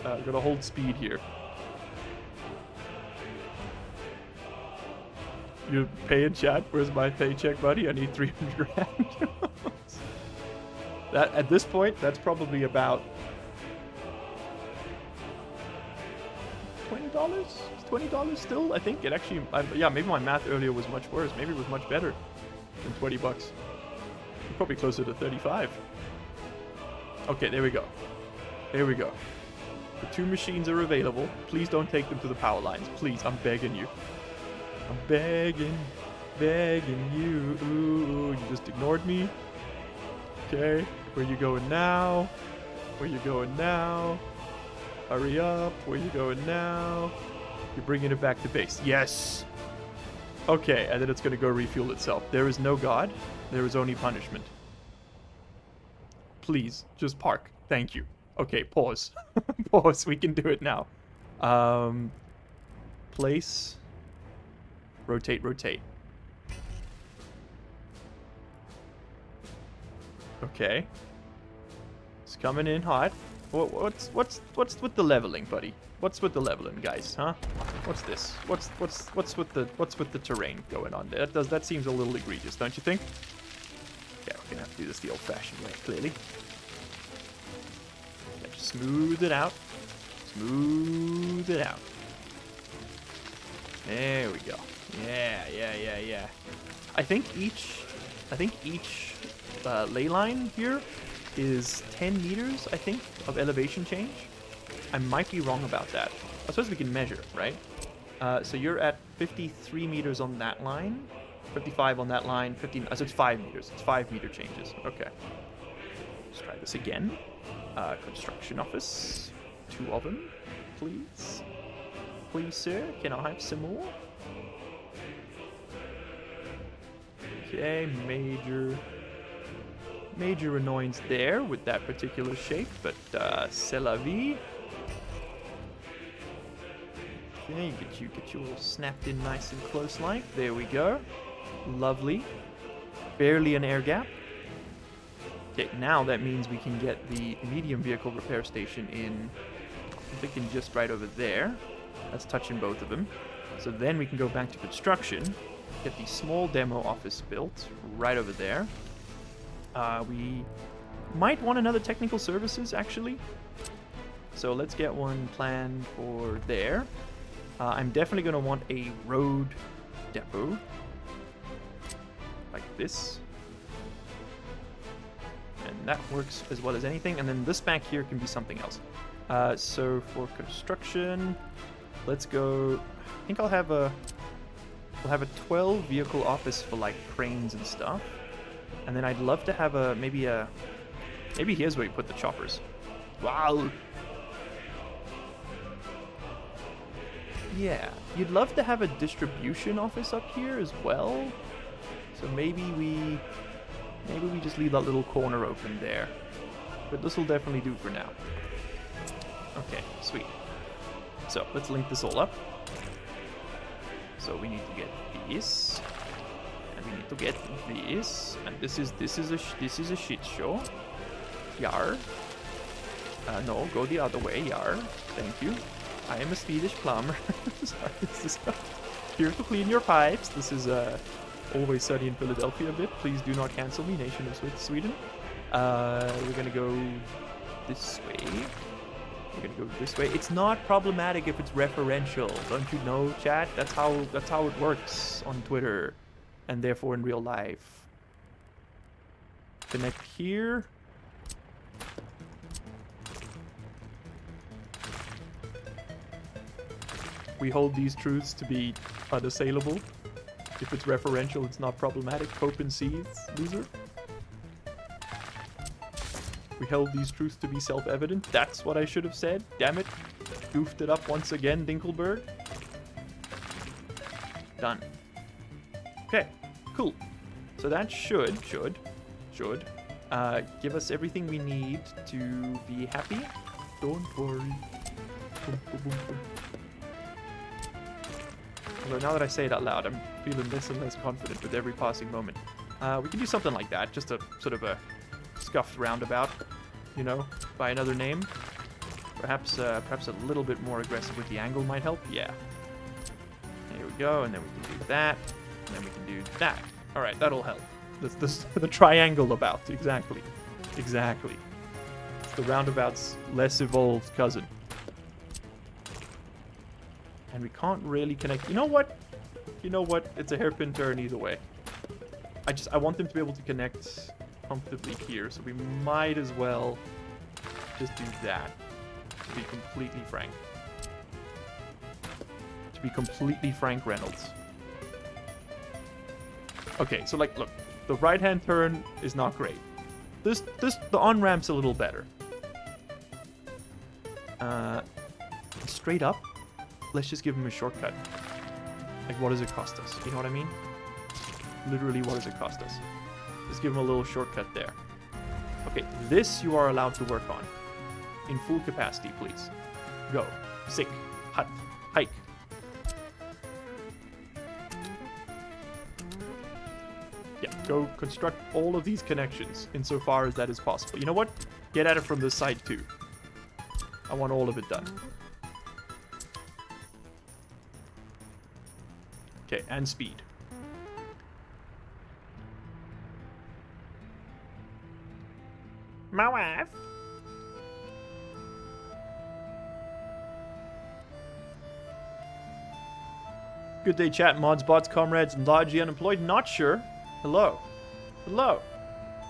gotta hold speed here. You pay in chat? Where's my paycheck, buddy? I need 300 grand. That at this point, that's probably about $20. Is $20 still? I think it actually. Yeah, maybe my math earlier was much worse. Maybe it was much better than $20. Probably closer to 35. Okay, there we go. There we go. The 2 machines are available. Please don't take them to the power lines. Please, I'm begging you. I'm begging you. Ooh, you just ignored me. Okay, where you going now? Where you going now? Hurry up, where you going now? You're bringing it back to base. Yes! Okay, and then it's going to go refuel itself. There is no God. There is only punishment. Please, just park. Thank you. Okay, pause. Pause, we can do it now. Place. Rotate, rotate. Okay. It's coming in hot. What's with the leveling, buddy? What's with the leveling, guys? Huh? What's this? What's with the terrain going on there? That seems a little egregious, don't you think? Yeah, we're gonna have to do this the old-fashioned way, clearly. Yeah, just smooth it out. Smooth it out. There we go. Yeah. I think each ley line here is 10 meters, I think, of elevation change. I might be wrong about that. I suppose we can measure, right? So you're at 53 meters on that line, 55 on that line, 15. So it's 5 meters. It's 5 meter changes. Okay. Let's try this again. Construction office. 2 of them, please. Please, sir. Can I have some more? Okay, major annoyance there with that particular shape, but c'est la vie. Okay, get you all snapped in nice and close like. There we go. Lovely. Barely an air gap. Okay, now that means we can get the medium vehicle repair station in, I'm thinking just right over there. That's touching both of them. So then we can go back to construction, get the small demo office built right over there. We might want another technical services, actually. So let's get one planned for there. I'm definitely going to want a road depot. Like this. And that works as well as anything. And then this back here can be something else. So for construction, let's go. I think I'll have a 12 vehicle office for like cranes and stuff. And then I'd love to have maybe here's where you put the choppers. Wow. Yeah, you'd love to have a distribution office up here as well. So maybe we just leave that little corner open there. But this will definitely do for now. Okay, sweet. So let's link this all up. So we need to get this, and we need to get this, and this is a shit show. Yar. No, go the other way. Yar. Thank you. I am a Swedish plumber. Sorry, this is here to clean your pipes. This is Always Sunny in Philadelphia a bit. Please do not cancel me, nation of Sweden. We're gonna go this way. We're gonna go this way. It's not problematic if it's referential, don't you know, chat? That's how it works on Twitter, and therefore in real life. Connect here. We hold these truths to be unassailable. If it's referential, it's not problematic. Hope and seeds, loser. We held these truths to be self-evident. That's what I should have said. Damn it. Goofed it up once again, Dinkelberg. Done. Okay, cool. So that should give us everything we need to be happy. Don't worry. Boom, boom, boom, boom. Although now that I say it out loud, I'm feeling less and less confident with every passing moment. We can do something like that, just a sort of a scuffed roundabout, you know, by another name. Perhaps a little bit more aggressive with the angle might help. Yeah. There we go, and then we can do that, and then we can do that. All right, that'll help. That's the triangle about. Exactly. It's the roundabout's less evolved cousin. And we can't really connect. You know what? It's a hairpin turn either way. I want them to be able to connect comfortably here, so we might as well just do that. To be completely frank. Reynolds. Okay, so like, look, the right-hand turn is not great. The on-ramp's a little better. Straight up. Let's just give him a shortcut. Like, what does it cost us? You know what I mean? Literally, what does it cost us? Just give him a little shortcut there. Okay, this you are allowed to work on. In full capacity, please. Go. Sick. Hut. Hike. Yeah, go construct all of these connections insofar as that is possible. You know what? Get at it from this side, too. I want all of it done. Okay, and speed. My wife. Good day, chat, mods, bots, comrades, and largely unemployed. Not sure. Hello. Hello.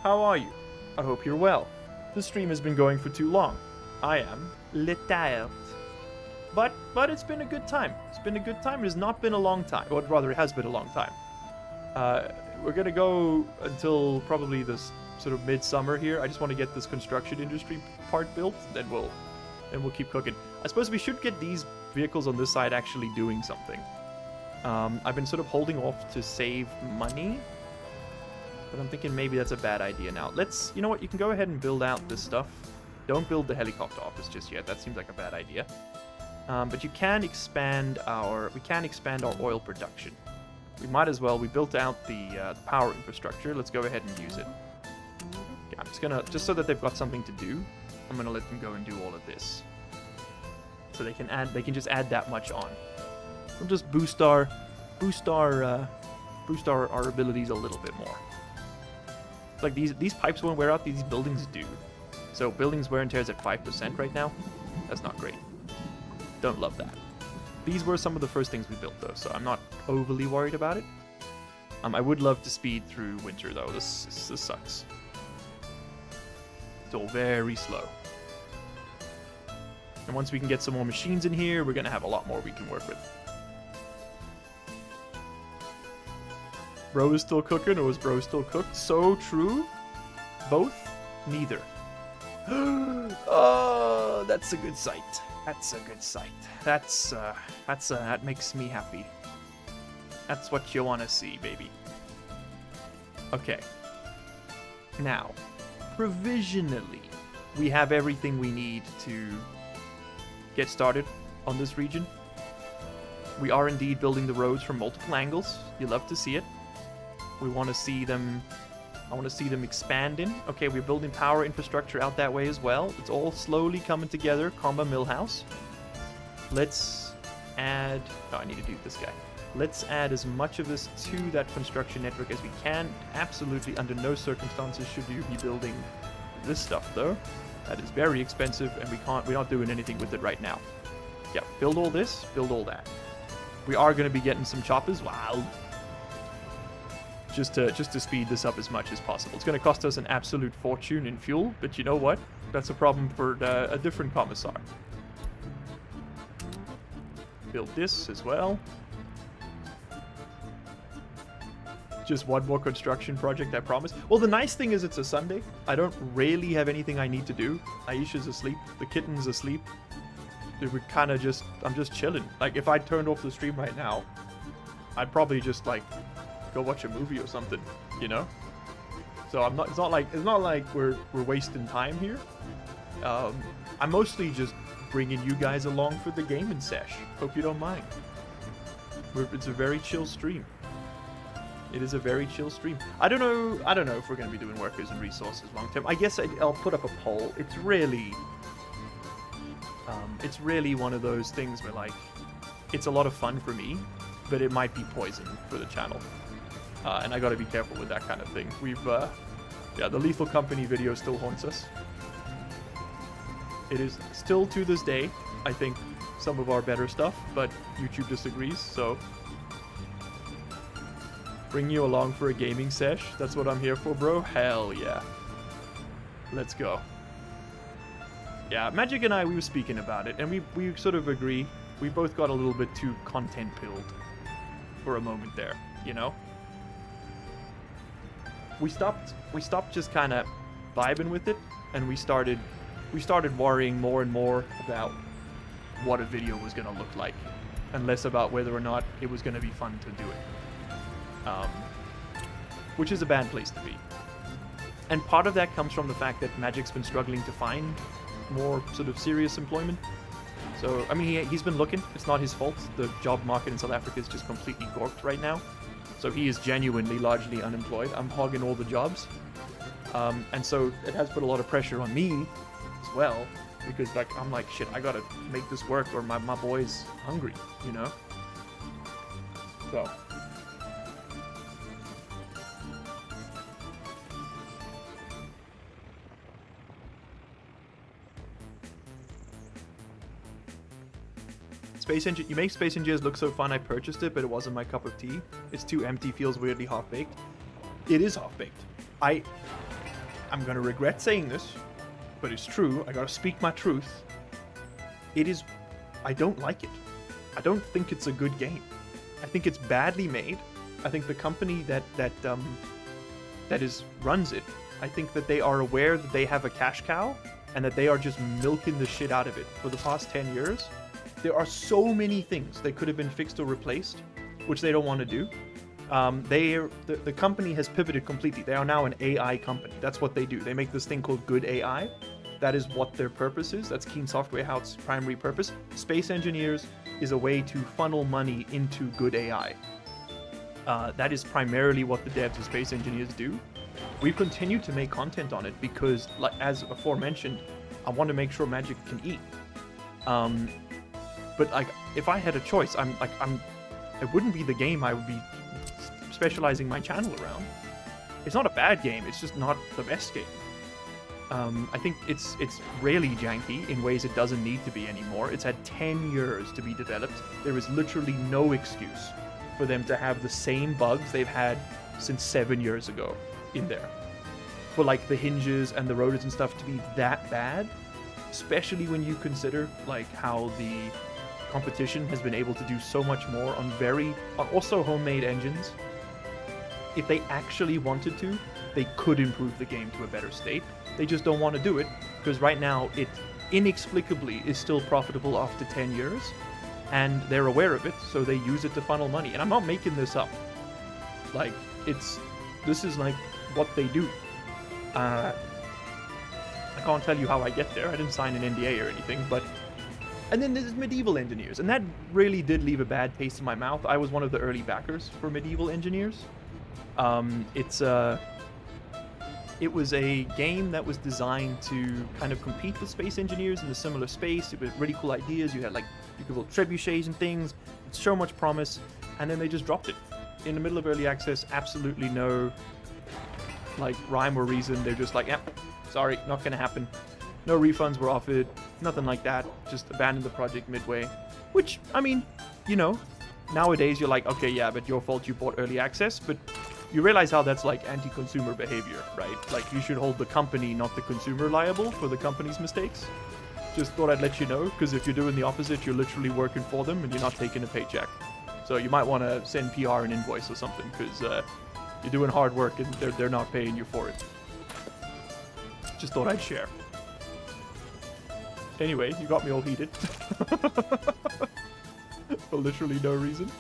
How are you? I hope you're well. This stream has been going for too long. I am tired. But it's been a good time. It's been a good time. It has not been a long time. Or rather, it has been a long time. We're going to go until probably this sort of midsummer here. I just want to get this construction industry part built. Then we'll keep cooking. I suppose we should get these vehicles on this side actually doing something. I've been sort of holding off to save money. But I'm thinking maybe that's a bad idea now. You know what? You can go ahead and build out this stuff. Don't build the helicopter office just yet. That seems like a bad idea. But you can expand our oil production. We might as well. We built out the power infrastructure. Let's go ahead and use it. Okay, I'm just so that they've got something to do. I'm gonna let them go and do all of this. So they can just add that much on. We'll just boost our abilities a little bit more. Like these pipes won't wear out. These buildings do. So buildings wear and tear is at 5% right now. That's not great. Don't love that. These were some of the first things we built, though, so I'm not overly worried about it. I would love to speed through winter, though. This sucks. It's all very slow. And once we can get some more machines in here, we're going to have a lot more we can work with. Bro is still cooking, or was bro still cooked? So true. Both? Neither. Oh, that's a good sight. That's a good sight. That makes me happy. That's what you want to see, baby. Okay. Now, provisionally, we have everything we need to get started on this region. We are indeed building the roads from multiple angles. You love to see it. We want to see them. I want to see them expanding. Okay, we're building power infrastructure out that way as well. It's all slowly coming together. Comma Millhouse. Let's add. Oh, I need to do this guy. Let's add as much of this to that construction network as we can. Absolutely, under no circumstances should you be building this stuff, though. That is very expensive, and we're not doing anything with it right now. Yeah, build all this, build all that. We are going to be getting some choppers. Wow. Just to speed this up as much as possible. It's going to cost us an absolute fortune in fuel, but you know what? That's a problem for a different commissar. Build this as well. Just one more construction project, I promise. Well, the nice thing is it's a Sunday. I don't really have anything I need to do. Aisha's asleep. The kitten's asleep. I'm just chilling. Like, if I turned off the stream right now, I'd probably just, like, go watch a movie or something, you know? So it's not like we're wasting time here. I'm mostly just bringing you guys along for the gaming sesh. Hope you don't mind. It's a very chill stream. It is a very chill stream. I don't know if we're going to be doing workers and resources long term. I guess I'll put up a poll. It's really one of those things where, like, it's a lot of fun for me, but it might be poison for the channel. And I got to be careful with that kind of thing. The Lethal Company video still haunts us. It is still to this day, I think, some of our better stuff, but YouTube disagrees, so bring you along for a gaming sesh. That's what I'm here for, bro. Hell yeah. Let's go. Yeah, Magic and I, we were speaking about it, and we sort of agree. We both got a little bit too content-pilled for a moment there, you know? We stopped just kind of vibing with it, and we started worrying more and more about what a video was going to look like, and less about whether or not it was going to be fun to do it. Which is a bad place to be. And part of that comes from the fact that Magic's been struggling to find more sort of serious employment. So, I mean, he's been looking. It's not his fault. The job market in South Africa is just completely gorked right now. So he is genuinely largely unemployed. I'm hogging all the jobs. And so it has put a lot of pressure on me as well. Because, like, I'm like, shit, I gotta make this work or my boy's hungry, you know? So... You make Space Engineers look so fun. I purchased it, but it wasn't my cup of tea. It's too empty, feels weirdly half-baked. It is half-baked. I'm gonna regret saying this, but it's true. I gotta speak my truth. I don't like it. I don't think it's a good game. I think it's badly made. I think the company that runs it, I think that they are aware that they have a cash cow, and that they are just milking the shit out of it for the past 10 years. There are so many things that could have been fixed or replaced, which they don't want to do. The company has pivoted completely. They are now an AI company. That's what they do. They make this thing called good AI. That is what their purpose is. That's Keen Software House's primary purpose. Space Engineers is a way to funnel money into good AI. That is primarily what the devs of Space Engineers do. We continue to make content on it because, like, as aforementioned, I want to make sure Magic can eat. But, like, if I had a choice, it wouldn't be the game I would be specializing my channel around. It's not a bad game, it's just not the best game. I think it's really janky in ways it doesn't need to be anymore. It's had 10 years to be developed. There is literally no excuse for them to have the same bugs they've had since 7 years ago in there. For like the hinges and the rotors and stuff to be that bad, especially when you consider like how the competition has been able to do so much more on also homemade engines. If they actually wanted to, they could improve the game to a better state. They just don't want to do it, because right now it inexplicably is still profitable after 10 years, and they're aware of it, so they use it to funnel money. And I'm not making this up. Like, this is like what they do. I can't tell you how I get there. I didn't sign an NDA or anything, but... And then there's Medieval Engineers, and that really did leave a bad taste in my mouth. I was one of the early backers for Medieval Engineers. It was a game that was designed to kind of compete with Space Engineers in a similar space. It was really cool ideas. You could build trebuchets and things. It's so much promise, and then they just dropped it in the middle of early access. Absolutely no like rhyme or reason. They're just like, yep, sorry, not gonna happen. No refunds were offered, nothing like that. Just abandoned the project midway. Which, I mean, you know, nowadays you're like, okay, yeah, but your fault, you bought early access, but you realize how that's like anti-consumer behavior, right? Like, you should hold the company, not the consumer, liable for the company's mistakes. Just thought I'd let you know, because if you're doing the opposite, you're literally working for them and you're not taking a paycheck. So you might want to send PR an invoice or something, because you're doing hard work and they're not paying you for it. Just thought I'd share. Anyway, you got me all heated. For literally no reason.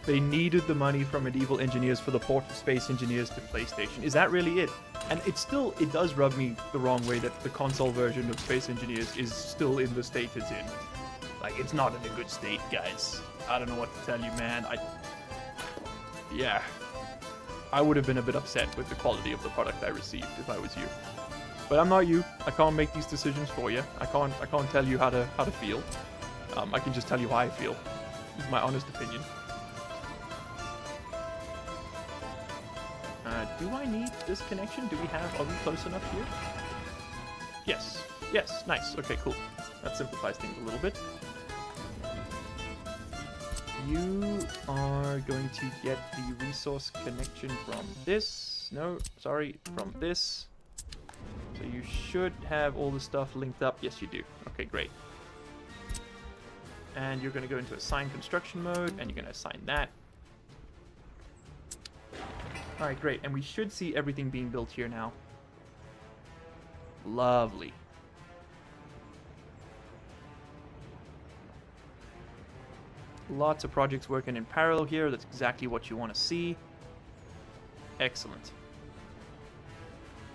They needed the money from Medieval Engineers for the port of Space Engineers to PlayStation. Is that really it? And it does rub me the wrong way that the console version of Space Engineers is still in the state it's in. Like, it's not in a good state, guys. I don't know what to tell you, man. Yeah. I would have been a bit upset with the quality of the product I received if I was you. But I'm not you. I can't make these decisions for you. I can't tell you how to feel. I can just tell you how I feel. This is my honest opinion. Do I need this connection? Are we close enough here? Yes. Yes, nice. Okay, cool. That simplifies things a little bit. You are going to get the resource connection from this. No, sorry, from this. So you should have all the stuff linked up. Yes, you do. Okay, great. And you're going to go into assign construction mode, and you're going to assign that. Alright, great. And we should see everything being built here now. Lovely. Lots of projects working in parallel here. That's exactly what you want to see. Excellent.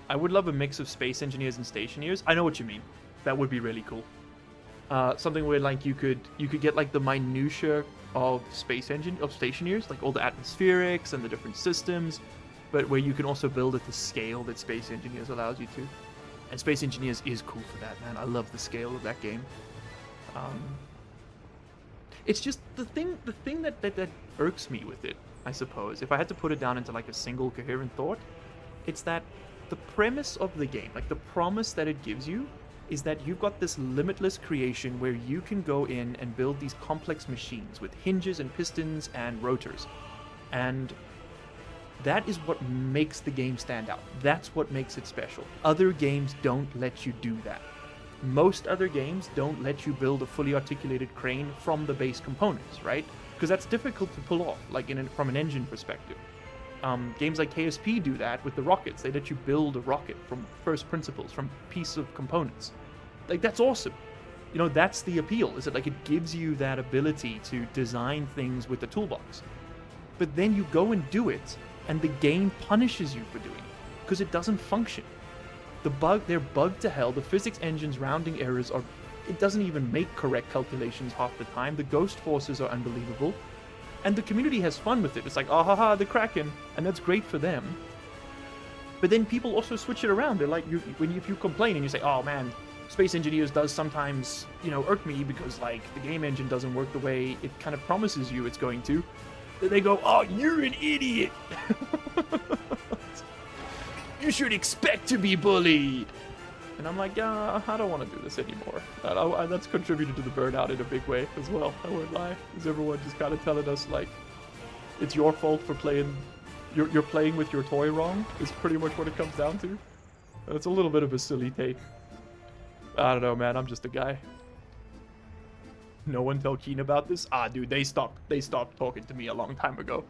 I would love a mix of Space Engineers and Stationeers. I know what you mean. That would be really cool. Something where like you could get like the minutia of Stationeers, like all the atmospherics and the different systems, but where you can also build at the scale that Space Engineers allows you to. And Space Engineers is cool for that, man. I love the scale of that game. It's just the thing that irks me with it, I suppose. If I had to put it down into like a single coherent thought, it's that the premise of the game, like the promise that it gives you, is that you've got this limitless creation where you can go in and build these complex machines with hinges and pistons and rotors. And that is what makes the game stand out. That's what makes it special. Other games don't let you do that. Most other games don't let you build a fully articulated crane from the base components, right? Because that's difficult to pull off, like from an engine perspective. Games like KSP do that with the rockets. They let you build a rocket from first principles, from piece of components. Like, that's awesome. You know, that's the appeal, is that like it gives you that ability to design things with the toolbox. But then you go and do it, and the game punishes you for doing it, because it doesn't function. They're bugged to hell. The physics engine's rounding errors are... It doesn't even make correct calculations half the time. The ghost forces are unbelievable. And the community has fun with it. It's like, ah ha ha, the Kraken, and that's great for them. But then people also switch it around. They're like, if you complain and you say, oh man, Space Engineers does sometimes, you know, irk me because, like, the game engine doesn't work the way it kind of promises you it's going to. Then they go, oh, you're an idiot! You should expect to be bullied! And I'm like, yeah, I don't want to do this anymore. That's contributed to the burnout in a big way as well, I won't lie. Is everyone just kind of telling us, like, it's your fault for playing... You're playing with your toy wrong, is pretty much what it comes down to. And it's a little bit of a silly take. I don't know, man, I'm just a guy. No one tell Keen about this? Ah, dude, they stopped talking to me a long time ago.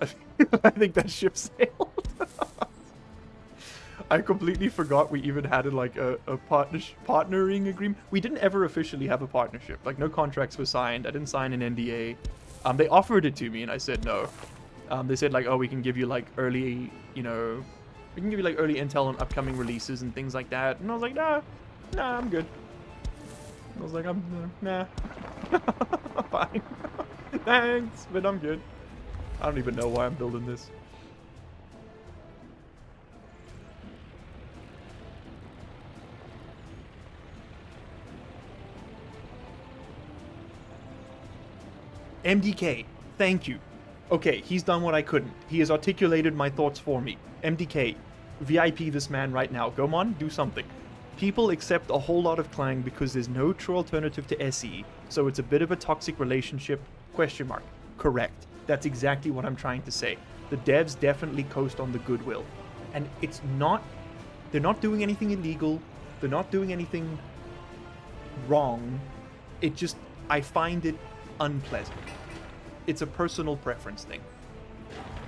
I think that ship sailed. I completely forgot we even had like a partnering agreement. We didn't ever officially have a partnership. Like, no contracts were signed. I didn't sign an NDA. They offered it to me and I said no. They said like, oh, we can give you like early, you know, we can give you like early intel on upcoming releases and things like that. And I was like, nah, I'm good. I was like, nah, fine. Thanks, but I'm good. I don't even know why I'm building this. MDK, thank you. Okay, he's done what I couldn't. He has articulated my thoughts for me. MDK, VIP this man right now. Gomon, do something. People accept a whole lot of Clang because there's no true alternative to SE, so it's a bit of a toxic relationship, question mark. Correct. That's exactly what I'm trying to say. The devs definitely coast on the goodwill. And it's not... They're not doing anything illegal. They're not doing anything wrong. It just... I find it unpleasant. It's a personal preference thing.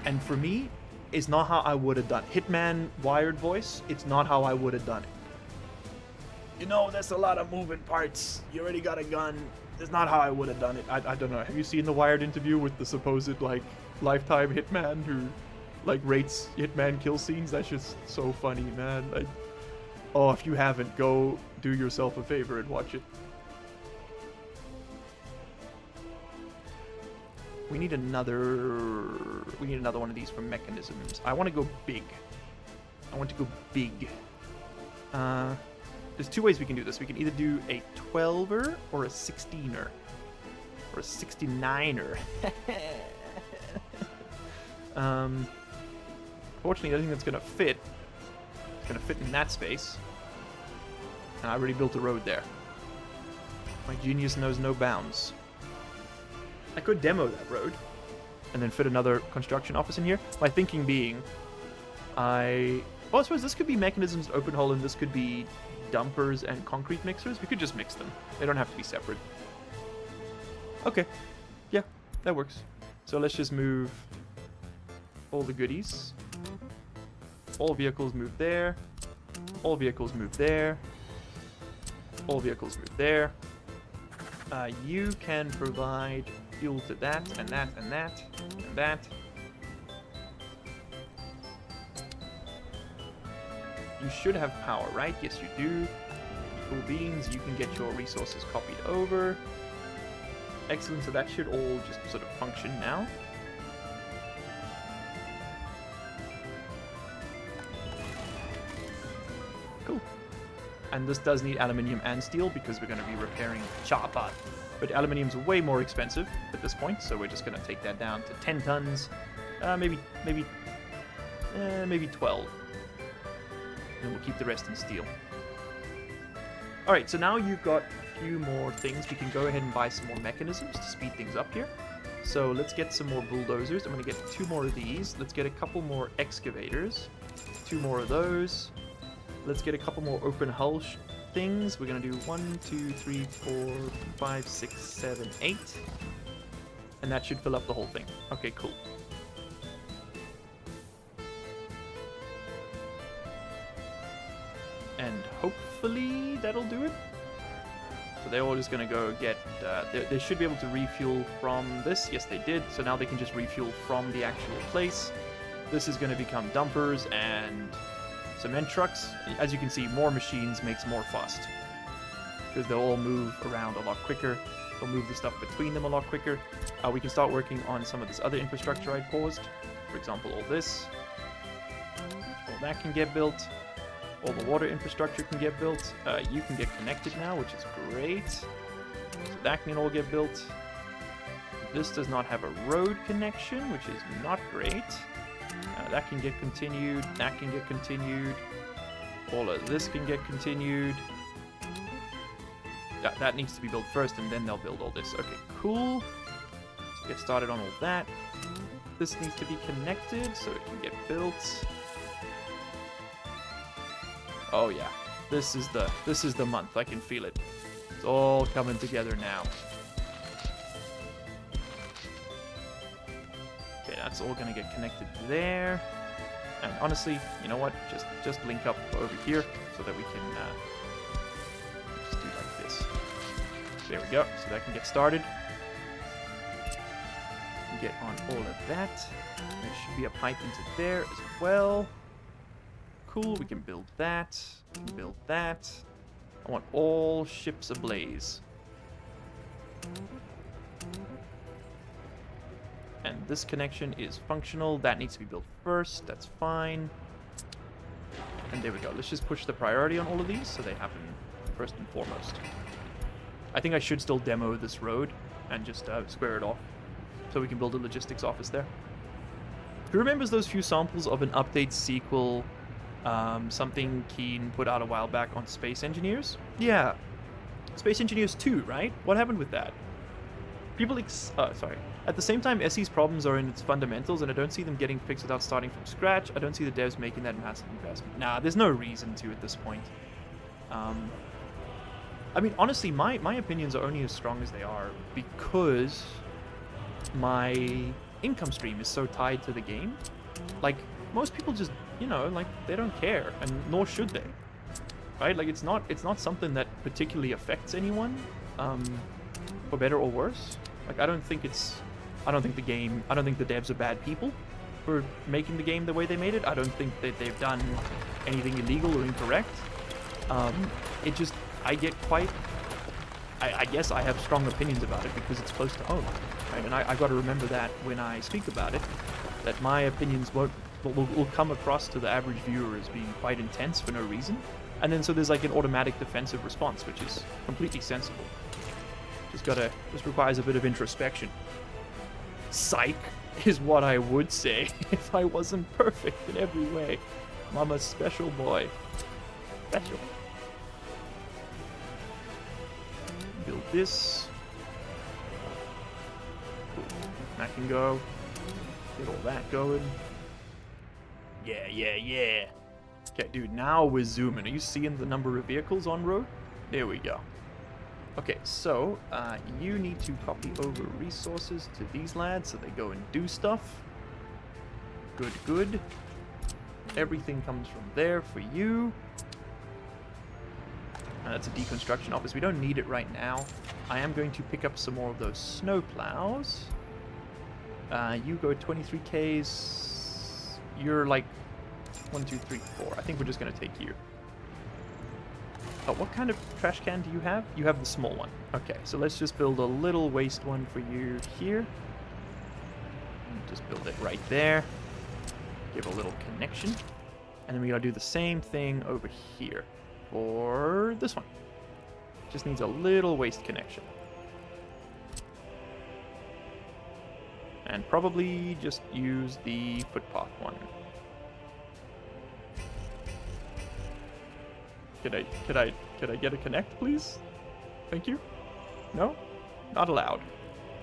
And for me, it's not how I would have done it. Hitman wired voice, it's not how I would have done it. You know, there's a lot of moving parts. You already got a gun. It's not how I would have done it. I don't know. Have you seen the Wired interview with the supposed, like, lifetime Hitman who, like, rates Hitman kill scenes? That's just so funny, man. Oh, if you haven't, go do yourself a favor and watch it. We need another one of these for mechanisms. I want to go big. I want to go big. There's two ways we can do this. We can either do a 12er or a 16er. Or a 69er. Fortunately, I think that's gonna fit. It's gonna fit in that space. And I already built a road there. My genius knows no bounds. I could demo that road and then fit another construction office in here. My thinking being, I suppose this could be mechanisms open hole and this could be dumpers and concrete mixers. We could just mix them. They don't have to be separate. Okay. Yeah, that works. So let's just move all the goodies. All vehicles move there. All vehicles move there. All vehicles move there. You can provide fuel to that, and that, and that, and that. You should have power, right? Yes, you do. Cool beans, you can get your resources copied over. Excellent, so that should all just sort of function now. Cool. And this does need aluminium and steel because we're going to be repairing the chopper. But aluminium's way more expensive at this point, so we're just going to take that down to 10 tons. Maybe 12. And we'll keep the rest in steel. Alright, so now you've got a few more things. We can go ahead and buy some more mechanisms to speed things up here. So let's get some more bulldozers. I'm going to get 2 more of these. Let's get a couple more excavators. 2 more of those. Let's get a couple more open hull things. We're going to do 1, 2, 3, 4, 5, 6, 7, 8. And that should fill up the whole thing. Okay, cool. And hopefully that'll do it. So they're all just going to go get... they should be able to refuel from this. Yes, they did. So now they can just refuel from the actual place. This is going to become dumpers and cement trucks. As you can see, more machines makes more fuss. Because they'll all move around a lot quicker. They'll move the stuff between them a lot quicker. We can start working on some of this other infrastructure I paused. For example, all this. All that can get built. All the water infrastructure can get built. You can get connected now, which is great. So that can all get built. This does not have a road connection, which is not great. That can get continued. That can get continued. All of this can get continued. That needs to be built first, and then they'll build all this. Okay, cool. Let's get started on all that. This needs to be connected so it can get built. Oh yeah, this is the month. I can feel it. It's all coming together now. Okay, that's all gonna get connected there. And honestly, you know what? Just link up over here so that we can just do like this. There we go. So that can get started. Get on all of that. There should be a pipe into there as well. Cool, we can build that. We can build that. I want all ships ablaze. And this connection is functional. That needs to be built first. That's fine. And there we go. Let's just push the priority on all of these so they happen first and foremost. I think I should still demo this road and just square it off so we can build a logistics office there. Who remembers those few samples of an update sequel, something Keen put out a while back on Space Engineers? Yeah. Space Engineers 2, right? What happened with that? People sorry. At the same time, SE's problems are in its fundamentals, and I don't see them getting fixed without starting from scratch. I don't see the devs making that massive investment. Nah, there's no reason to at this point. I mean, honestly, my opinions are only as strong as they are because my income stream is so tied to the game. Like, most people just, you know, like, they don't care, and nor should they. Right? Like, it's not something that particularly affects anyone, for better or worse. Like, I don't think the devs are bad people for making the game the way they made it. I don't think that they've done anything illegal or incorrect. It just, I guess I have strong opinions about it because it's close to home, right? And I got to remember that when I speak about it, that my opinions will come across to the average viewer as being quite intense for no reason. And then so there's like an automatic defensive response, which is completely sensible. Just requires a bit of introspection. Psych is what I would say if I wasn't perfect in every way. I'm a special boy. Special. Build this. Cool. That can go. Get all that going. Yeah. Okay, dude, now we're zooming. Are you seeing the number of vehicles on road? There we go. Okay, so you need to copy over resources to these lads so they go and do stuff. Good. Everything comes from there for you. That's a deconstruction office. We don't need it right now. I am going to pick up some more of those snow plows. You go 23 Ks. You're like 1, 2, 3, 4. I think we're just going to take you. Oh, what kind of trash can do you have? You have the small one. Okay, so let's just build a little waste one for you here. Just build it right there. Give a little connection. And then we gotta do the same thing over here for this one. Just needs a little waste connection. And probably just use the footpath one. Could I get a connect, please? Thank you. No? Not allowed.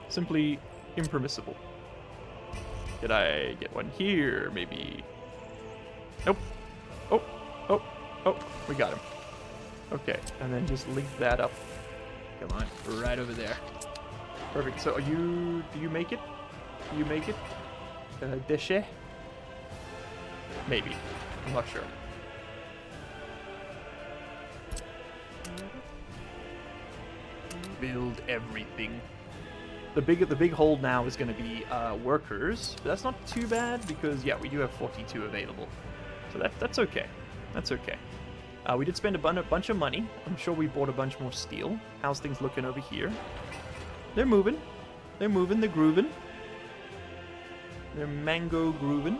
Simply impermissible. Could I get one here, maybe? Nope. Oh, we got him. Okay, and then just link that up. Come on, right over there. Perfect. So do you make it? Do you make it? Déchet? Maybe. I'm not sure. Build everything. The big hold now is going to be workers, but that's not too bad because yeah, we do have 42 available, so that's okay. That's okay. We did spend a bunch of money. I'm sure we bought a bunch more steel. How's things looking over here? They're moving. They're grooving. They're mango grooving.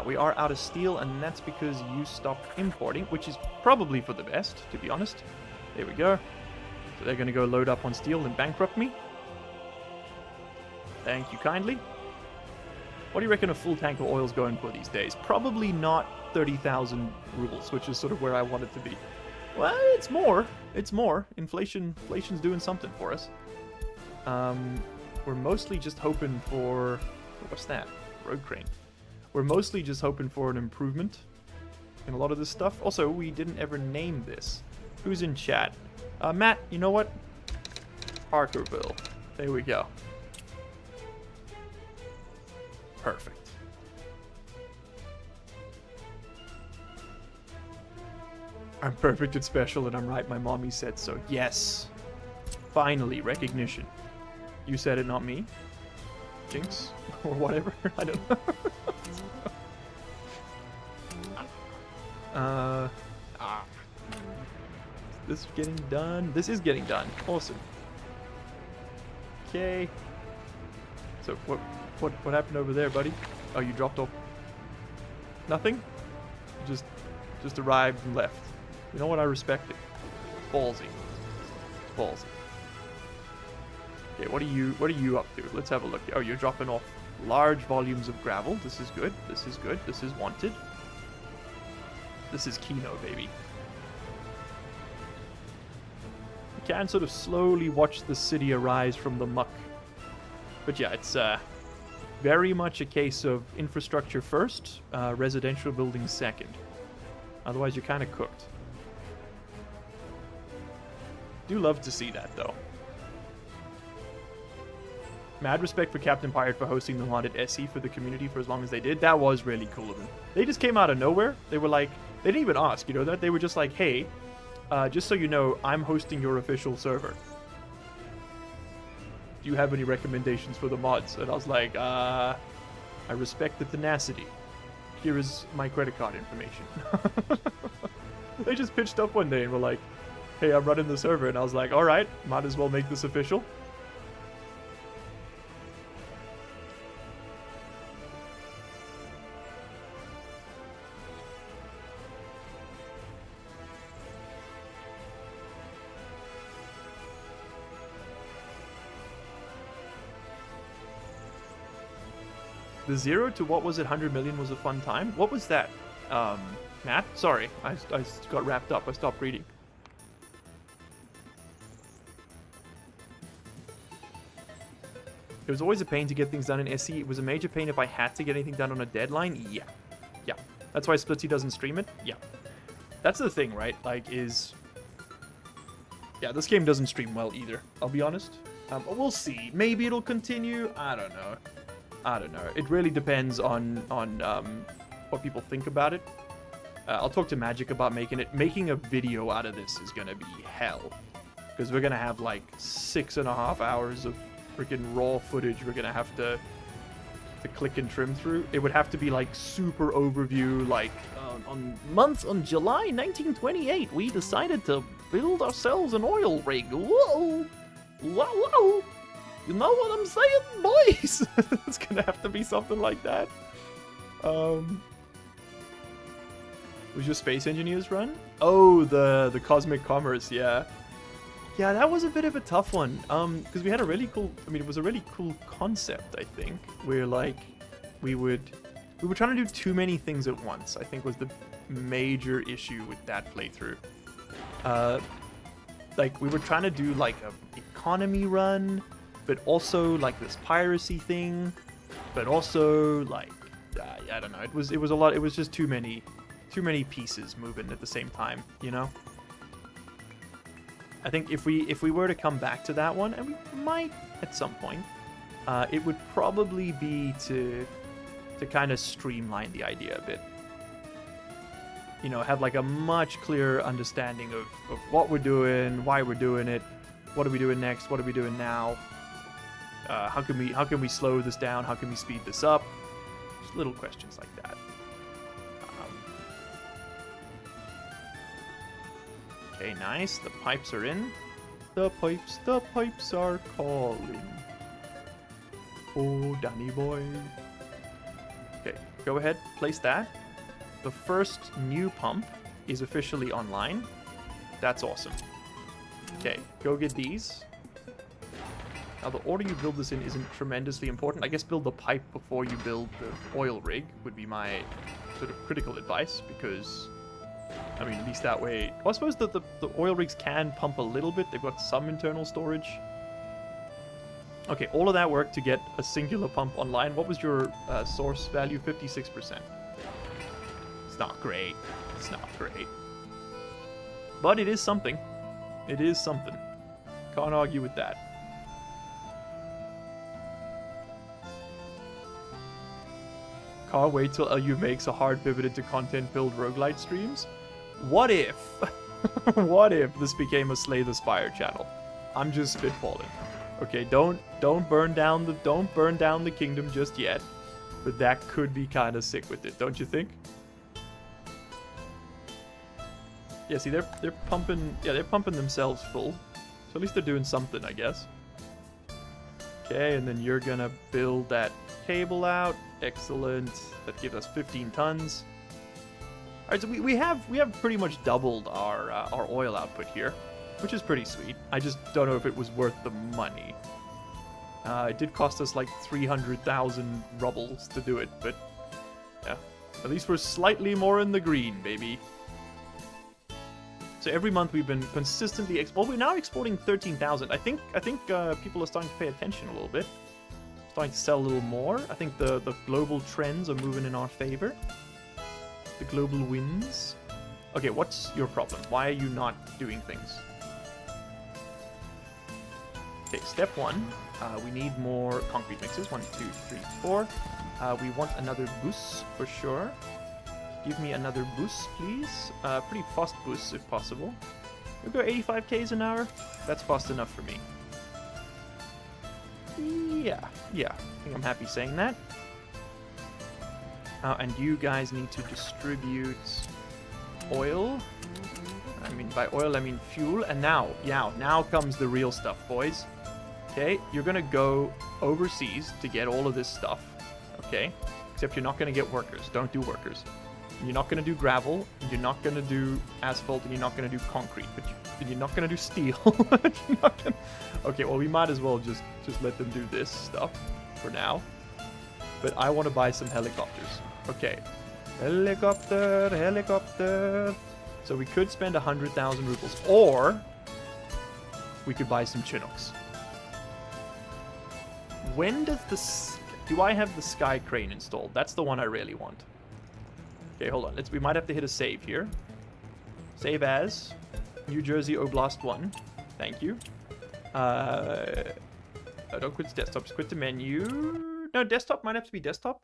We are out of steel, and that's because you stopped importing, which is probably for the best, to be honest. There we go. So they're going to go load up on steel and bankrupt me. Thank you kindly. What do you reckon a full tank of oil's going for these days? Probably not 30,000 rubles, which is sort of where I want it to be. Well, it's more. It's more. Inflation's doing something for us. We're mostly just hoping for... What's that? Road crane. We're mostly just hoping for an improvement in a lot of this stuff. Also, we didn't ever name this. Who's in chat? Matt, you know what? Parkerville. There we go. Perfect. I'm perfect at special and I'm right, my mommy said so. Yes. Finally, recognition. You said it, not me. Jinx? Or whatever. I don't know. Is this getting done? This is getting done. Awesome. Okay. So what happened over there, buddy? Oh, you dropped off. Nothing? Just arrived and left. You know what? I respect it. Ballsy. Ballsy. Okay, what are you up to? Let's have a look. Oh, you're dropping off large volumes of gravel. This is good. This is good. This is wanted. This is Kino, baby. You can sort of slowly watch the city arise from the muck. But yeah, it's very much a case of infrastructure first, residential buildings second. Otherwise, you're kind of cooked. Do love to see that, though. Mad respect for Captain Pirate for hosting the haunted SE for the community for as long as they did. That was really cool of them. They just came out of nowhere. They were like, they didn't even ask, you know that? They were just like, hey, just so you know, I'm hosting your official server. Do you have any recommendations for the mods? And I was like, I respect the tenacity. Here is my credit card information. They just pitched up one day and were like, hey, I'm running the server. And I was like, alright, might as well make this official. The 0 to what was it, 100 million was a fun time? What was that? Matt? Sorry, I got wrapped up. I stopped reading. It was always a pain to get things done in SE. It was a major pain if I had to get anything done on a deadline. Yeah. Yeah. That's why Splitsy doesn't stream it. Yeah. That's the thing, right? Like, is... Yeah, this game doesn't stream well either, I'll be honest. We'll see. Maybe it'll continue. I don't know. I don't know. It really depends on what people think about it. I'll talk to Magic about making it. Making a video out of this is gonna be hell, because we're gonna have like 6.5 hours of freaking raw footage. We're gonna have to click and trim through. It would have to be like super overview. Like on July 1928, we decided to build ourselves an oil rig. Whoa, whoa. You know what I'm saying, boys? It's gonna have to be something like that. Was your Space Engineers run? Oh, the Cosmic Commerce, yeah. Yeah, that was a bit of a tough one. Because we had a really cool, I mean, it was a really cool concept, I think. Where, like, we were trying to do too many things at once, I think was the major issue with that playthrough. Like, we were trying to do, like, a economy run, but also like this piracy thing, but also like I don't know. It was a lot. It was just too many pieces moving at the same time. You know. I think if we were to come back to that one, and we might at some point, it would probably be to kind of streamline the idea a bit. You know, have like a much clearer understanding of what we're doing, why we're doing it, what are we doing next, what are we doing now. How can we slow this down? How can we speed this up? Just little questions like that. Okay, nice. The pipes are in. The pipes are calling. Oh, Danny boy. Okay, Go ahead, place that. The first new pump is officially online. That's awesome. Okay, go get these. Now, the order you build this in isn't tremendously important. I guess build the pipe before you build the oil rig would be my sort of critical advice, because, I mean, at least that way... Well, I suppose that the oil rigs can pump a little bit. They've got some internal storage. Okay, all of that work to get a singular pump online. What was your source value? 56%. It's not great. It's not great. But it is something. It is something. Can't argue with that. Can't wait till LU makes a hard pivot into content-filled roguelite streams. What if... what if this became a Slay the Spire channel? I'm just spitballing. Okay, don't burn down the kingdom just yet. But that could be kind of sick with it, don't you think? Yeah, see, they're pumping... Yeah, they're pumping themselves full. So at least they're doing something, I guess. Okay, and then you're gonna build that cable out. Excellent. That gives us 15 tons. All right, so we have pretty much doubled our oil output here, which is pretty sweet. I just don't know if it was worth the money. It did cost us like 300,000 rubles to do it, but yeah, at least we're slightly more in the green, baby. So every month we've been consistently well, we're now exporting 13,000. I think people are starting to pay attention a little bit. Starting to sell a little more. I think the global trends are moving in our favor. The global winds. Okay, what's your problem? Why are you not doing things? Okay, step one. We need more concrete mixes. 1, 2, 3, 4. We want another bus for sure. Give me another bus, please. Pretty fast bus if possible. We'll go 85 k's an hour. That's fast enough for me. Yeah. I think I'm happy saying that. And you guys need to distribute oil. I mean, by oil, I mean fuel. And now comes the real stuff, boys. Okay, you're gonna go overseas to get all of this stuff. Okay, except you're not gonna get workers. Don't do workers. You're not gonna do gravel. You're not gonna do asphalt, and you're not gonna do concrete. But you're not gonna do steel. Okay, well, we might as well just let them do this stuff for now. But I want to buy some helicopters. Okay, helicopter. So we could spend 100,000 rubles, or we could buy some Chinooks. When does this? Do I have the sky crane installed? That's the one I really want. Okay, hold on. We might have to hit a save here. Save as New Jersey Oblast 1. Thank you. Don't quit desktop. Just quit the menu. No, desktop might have to be desktop.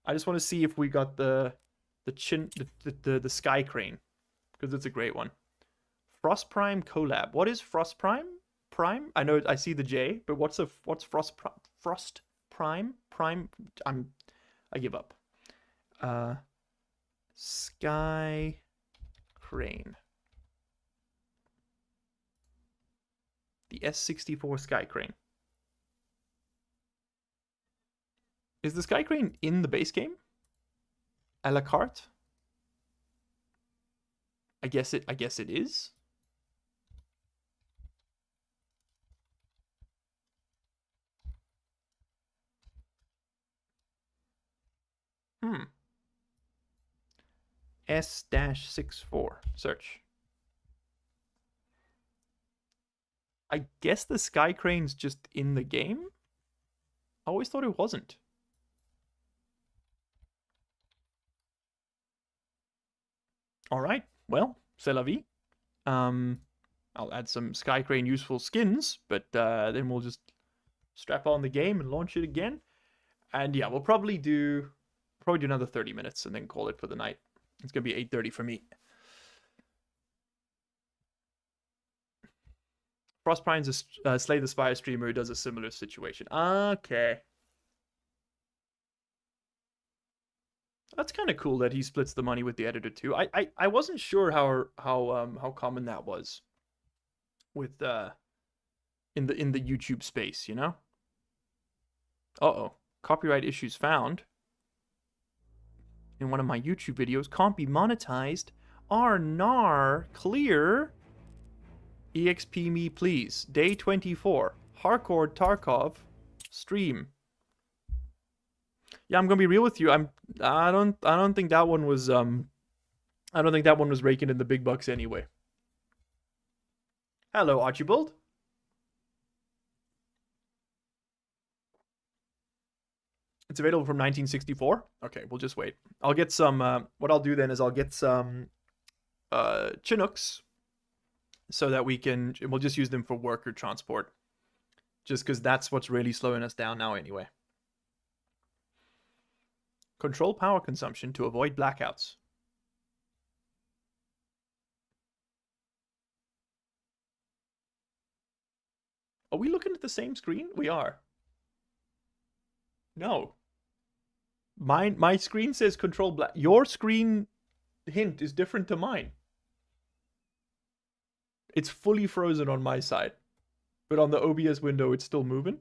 I just want to see if we got the sky crane, because it's a great one. Frost Prime collab. What is Frost Prime? Prime? I know I see the J, but what's Frost Prime? Prime. I give up. Sky crane. The S64 sky crane. Is the sky crane in the base game? A la carte? I guess it is. S-64. Search. I guess the sky crane's just in the game? I always thought it wasn't. Alright, well, c'est la vie. I'll add some sky crane useful skins, but then we'll just strap on the game and launch it again. And yeah, we'll probably do another 30 minutes and then call it for the night. It's gonna be 8:30 for me. Frostprine's a Slay the Spire streamer who does a similar situation. Okay. That's kind of cool that he splits the money with the editor too. I wasn't sure how common that was with in the YouTube space, you know? Uh-oh. Copyright issues found. in one of my YouTube videos. Can't be monetized. Arnar, clear. EXP me, please. Day 24. Hardcore Tarkov stream. Yeah, I'm gonna be real with you. I don't think that one was I don't think that one was raking in the big bucks anyway. Hello, Archibald. It's available from 1964. Okay, we'll just wait. I'll get some. What I'll do then is I'll get some Chinooks, so that we'll just use them for worker transport. Just because that's what's really slowing us down now anyway. Control power consumption to avoid blackouts. Are we looking at the same screen? We are. No. My screen says control black. Your screen hint is different to mine. It's fully frozen on my side. But on the OBS window, it's still moving.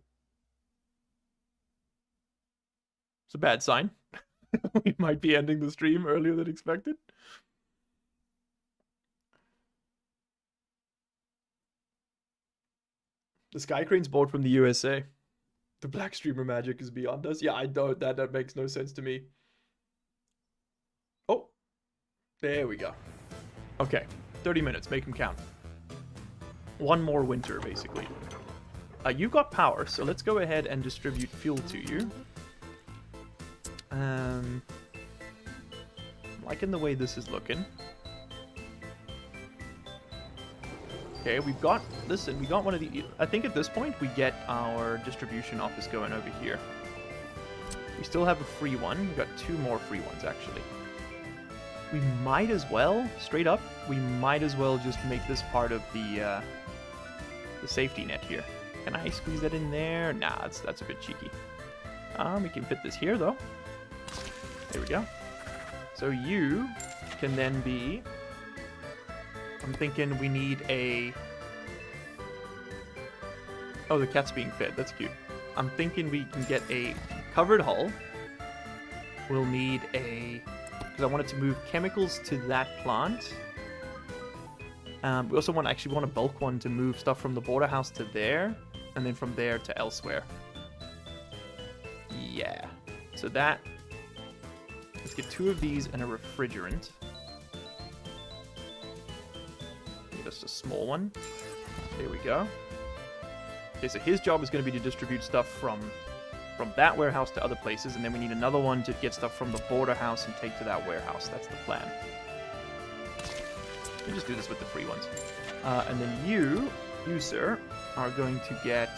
It's a bad sign. We might be ending the stream earlier than expected. The Sky Crane's bought from the USA. The black streamer magic is beyond us. Yeah, I don't. That makes no sense to me. Oh, there we go. Okay, 30 minutes. Make them count. One more winter, basically. You got power, so let's go ahead and distribute fuel to you. Liking the way this is looking. Okay, we've got, listen, we got one of the, I think at this point we get our distribution office going over here. We still have a free one. We've got 2 more free ones, actually. We might as well, straight up, we might as well just make this part of the safety net here. Can I squeeze that in there? Nah, that's a bit cheeky. We can fit this here, though. There we go. So you can then be... I'm thinking we need a... Oh, the cat's being fed. That's cute. I'm thinking we can get a covered hull. We'll need a... Because I wanted to move chemicals to that plant. We also want a bulk one to move stuff from the border house to there. And then from there to elsewhere. Yeah. So that... Let's get 2 of these and a refrigerant. Just a small one. There we go. Okay, so his job is going to be to distribute stuff from that warehouse to other places, and then we need another one to get stuff from the border house and take to that warehouse. That's the plan. We'll just do this with the free ones. And then you, sir, are going to get...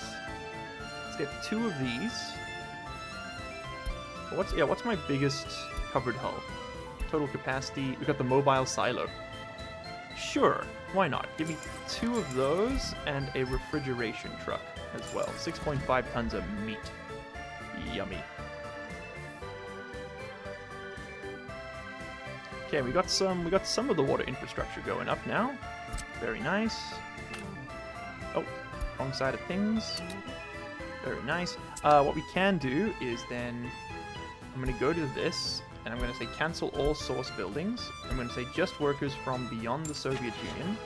Let's get 2 of these. What's my biggest covered hull? Total capacity. We've got the mobile silo. Sure, why not? Give me 2 of those and a refrigeration truck as well. 6.5 tons of meat. Yummy. Okay, we got some of the water infrastructure going up now. Very nice. Oh, wrong side of things. Very nice. What we can do is then I'm going to go to this. And I'm going to say cancel all source buildings. I'm going to say just workers from beyond the Soviet Union.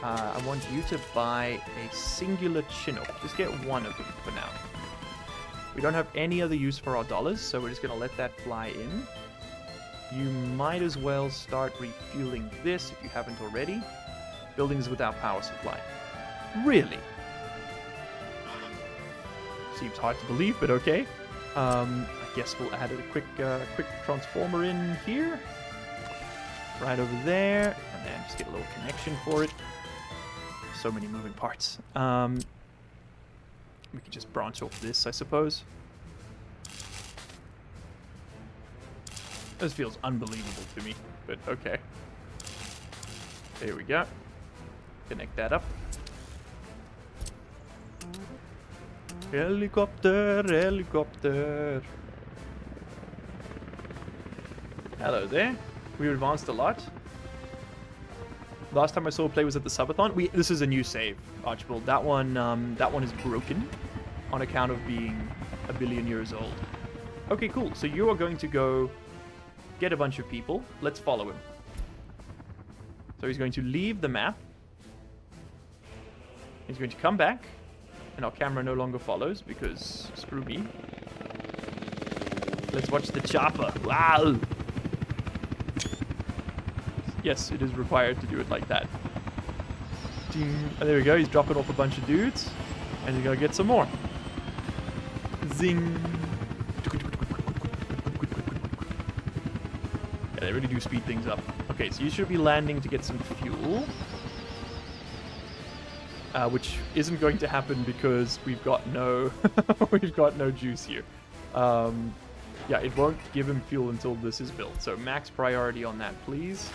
I want you to buy a singular Chinook. Just get 1 of them for now. We don't have any other use for our dollars, so we're just going to let that fly in. You might as well start refueling this if you haven't already. Buildings without power supply. Really? Seems hard to believe, but okay. I guess we'll add a quick transformer in here, right over there, and then just get a little connection for it. So many moving parts. We could just branch off this, I suppose. This feels unbelievable to me, but okay. There we go. Connect that up. Helicopter, helicopter. Hello there. We advanced a lot. Last time I saw a play was at the subathon. This is a new save, Archibald. That one is broken on account of being a billion years old. Okay, cool. So you are going to go get a bunch of people. Let's follow him. So he's going to leave the map. He's going to come back. And our camera no longer follows because screw me. Let's watch the chopper. Wow! Yes, it is required to do it like that. Ding. And there we go. He's dropping off a bunch of dudes. And he's going to get some more. Zing. Yeah, they really do speed things up. Okay, so you should be landing to get some fuel. Which isn't going to happen because we've got no we've got no juice here. Yeah, it won't give him fuel until this is built. So max priority on that, please.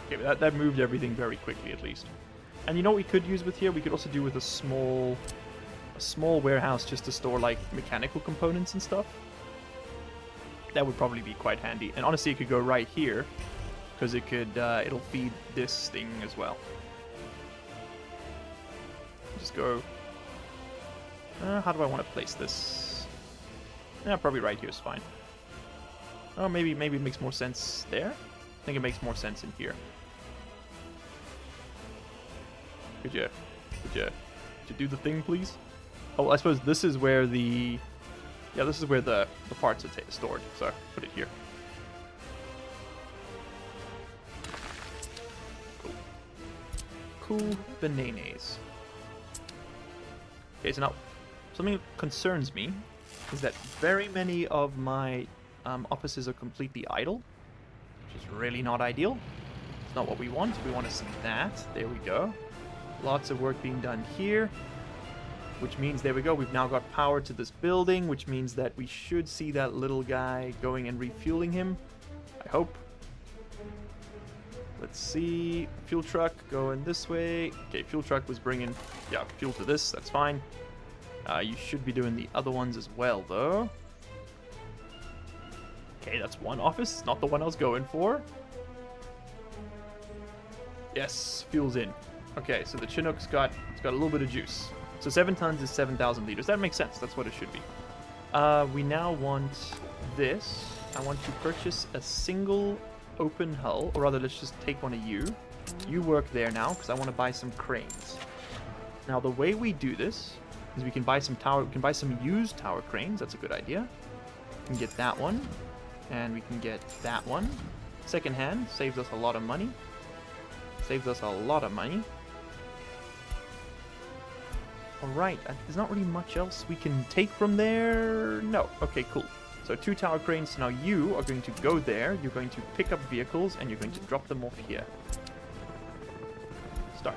Okay, that moved everything very quickly at least. And you know what we could use with here? We could also do with a small warehouse just to store like mechanical components and stuff. That would probably be quite handy. And honestly, it could go right here because it could it'll feed this thing as well. Just go. How do I want to place this? Yeah, probably right here is fine. Oh, maybe it makes more sense there. I think it makes more sense in here. Could you do the thing, please? Oh, I suppose this is where the this is where the parts are stored. So put it here. Cool bananas. Okay, so now something that concerns me is that very many of my offices are completely idle, which is really not ideal. It's not what we want. We want to see that. There we go. Lots of work being done here, which means, there we go, we've now got power to this building, which means that we should see that little guy going and refueling him. I hope. Let's see. Fuel truck going this way. Okay, fuel truck was bringing, fuel to this. That's fine. You should be doing the other ones as well, though. Okay, that's one office. It's not the one I was going for. Yes, fuel's in. Okay, so the Chinook's got a little bit of juice. So 7 tons is 7,000 liters. That makes sense. That's what it should be. We now want this. I want to purchase a single open hull, or rather, let's just take one of you. You work there now because I want to buy some cranes. Now, the way we do this is we can buy some used tower cranes. That's a good idea. We can get that one, and we can get that one. Second hand saves us a lot of money. Alright, there's not really much else we can take from there. No. Okay, cool. So 2 tower cranes. So now you are going to go there. You're going to pick up vehicles, and you're going to drop them off here. Start.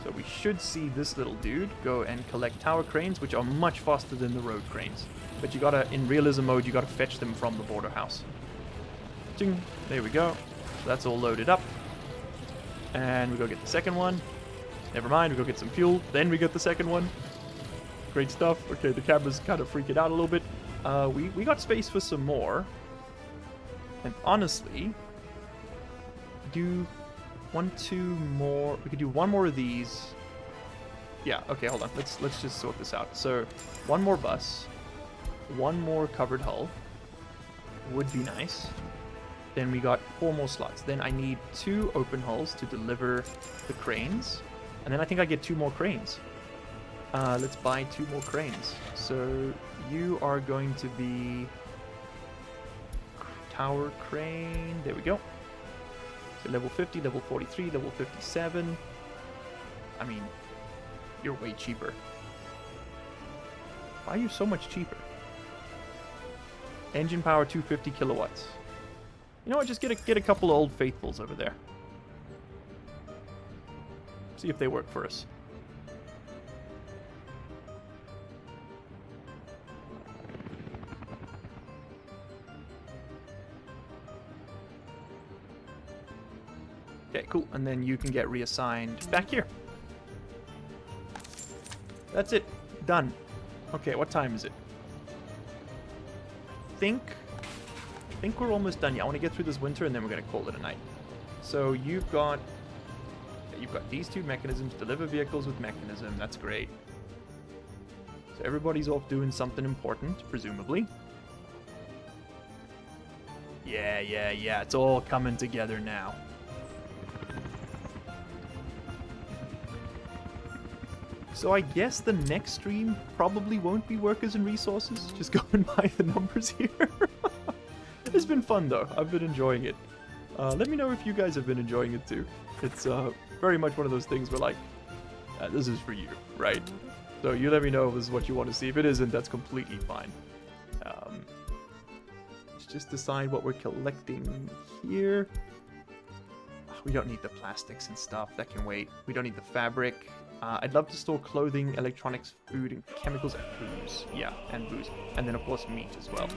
So we should see this little dude go and collect tower cranes, which are much faster than the road cranes. But you gotta, in realism mode, you gotta fetch them from the border house. Ching. There we go. So that's all loaded up. And we go get the second one. Never mind, we go get some fuel. Then we get the second one. Great stuff. Okay, the camera's kind of freaking out a little bit. We got space for some more. And honestly, do 1, 2 more. We could do 1 more of these. Yeah, okay, hold on. Let's just sort this out. So 1 more bus, 1 more covered hull would be nice. Then we got 4 more slots. Then I need 2 open hulls to deliver the cranes. And then I think I get 2 more cranes. Let's buy 2 more cranes. So you are going to be tower crane. There we go. So level 50, level 43, level 57. I mean, you're way cheaper. Why are you so much cheaper? Engine power 250 kilowatts. You know what? Just get a couple of old faithfuls over there. See if they work for us. Okay, cool. And then you can get reassigned back here. That's it. Done. Okay, what time is it? I think we're almost done. Yeah, I want to get through this winter and then we're going to call it a night. So you've got these 2 mechanisms, deliver vehicles with mechanism. That's great. So everybody's off doing something important, presumably. Yeah. It's all coming together now. So I guess the next stream probably won't be workers and resources. Just going by the numbers here. It's been fun though. I've been enjoying it. Let me know if you guys have been enjoying it too. It's very much one of those things where like, this is for you, right? So you let me know if this is what you want to see. If it isn't, that's completely fine. Let's just decide what we're collecting here. We don't need the plastics and stuff. That can wait. We don't need the fabric. I'd love to store clothing, electronics, food, and chemicals, and booze. Yeah, and booze. And then, of course, meat as well.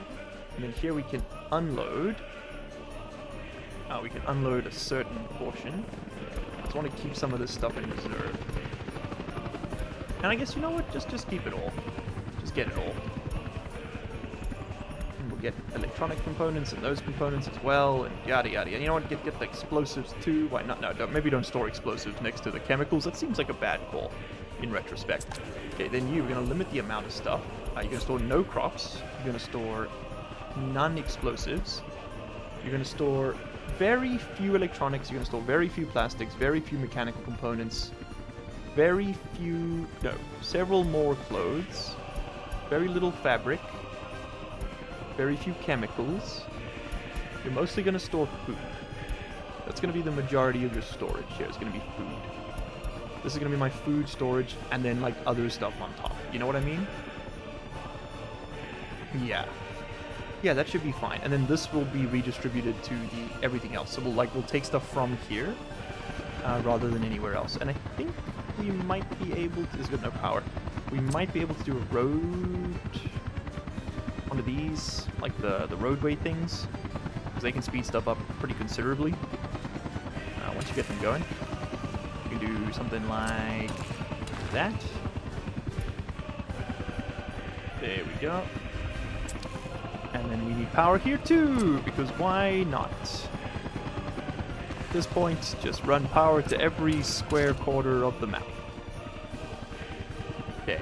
And then here we can unload. We can unload a certain portion. I just want to keep some of this stuff in reserve. And I guess, you know what? Just keep it all. Just get it all. And we'll get electronic components and those components as well, and yada yada. And you know what? Get the explosives too. Why not? No, maybe don't store explosives next to the chemicals. That seems like a bad call in retrospect. Okay, then you're going to limit the amount of stuff. You're going to store no crops. You're going to store none explosives. You're going to store very few electronics. You're going to store very few plastics, very few mechanical components, several more clothes, very little fabric, very few chemicals. You're mostly going to store food. That's going to be the majority of your storage here. It's going to be food. This is going to be my food storage, and then like other stuff on top. You know what I mean? Yeah, that should be fine. And then this will be redistributed to the everything else. So we'll take stuff from here rather than anywhere else. And I think we might be able to. There's got no power. We might be able to do a road. One of these, like the roadway things, because they can speed stuff up pretty considerably once you get them going. You can do something like that. There we go. And then we need power here too, because why not? At this point, just run power to every square quarter of the map. Okay.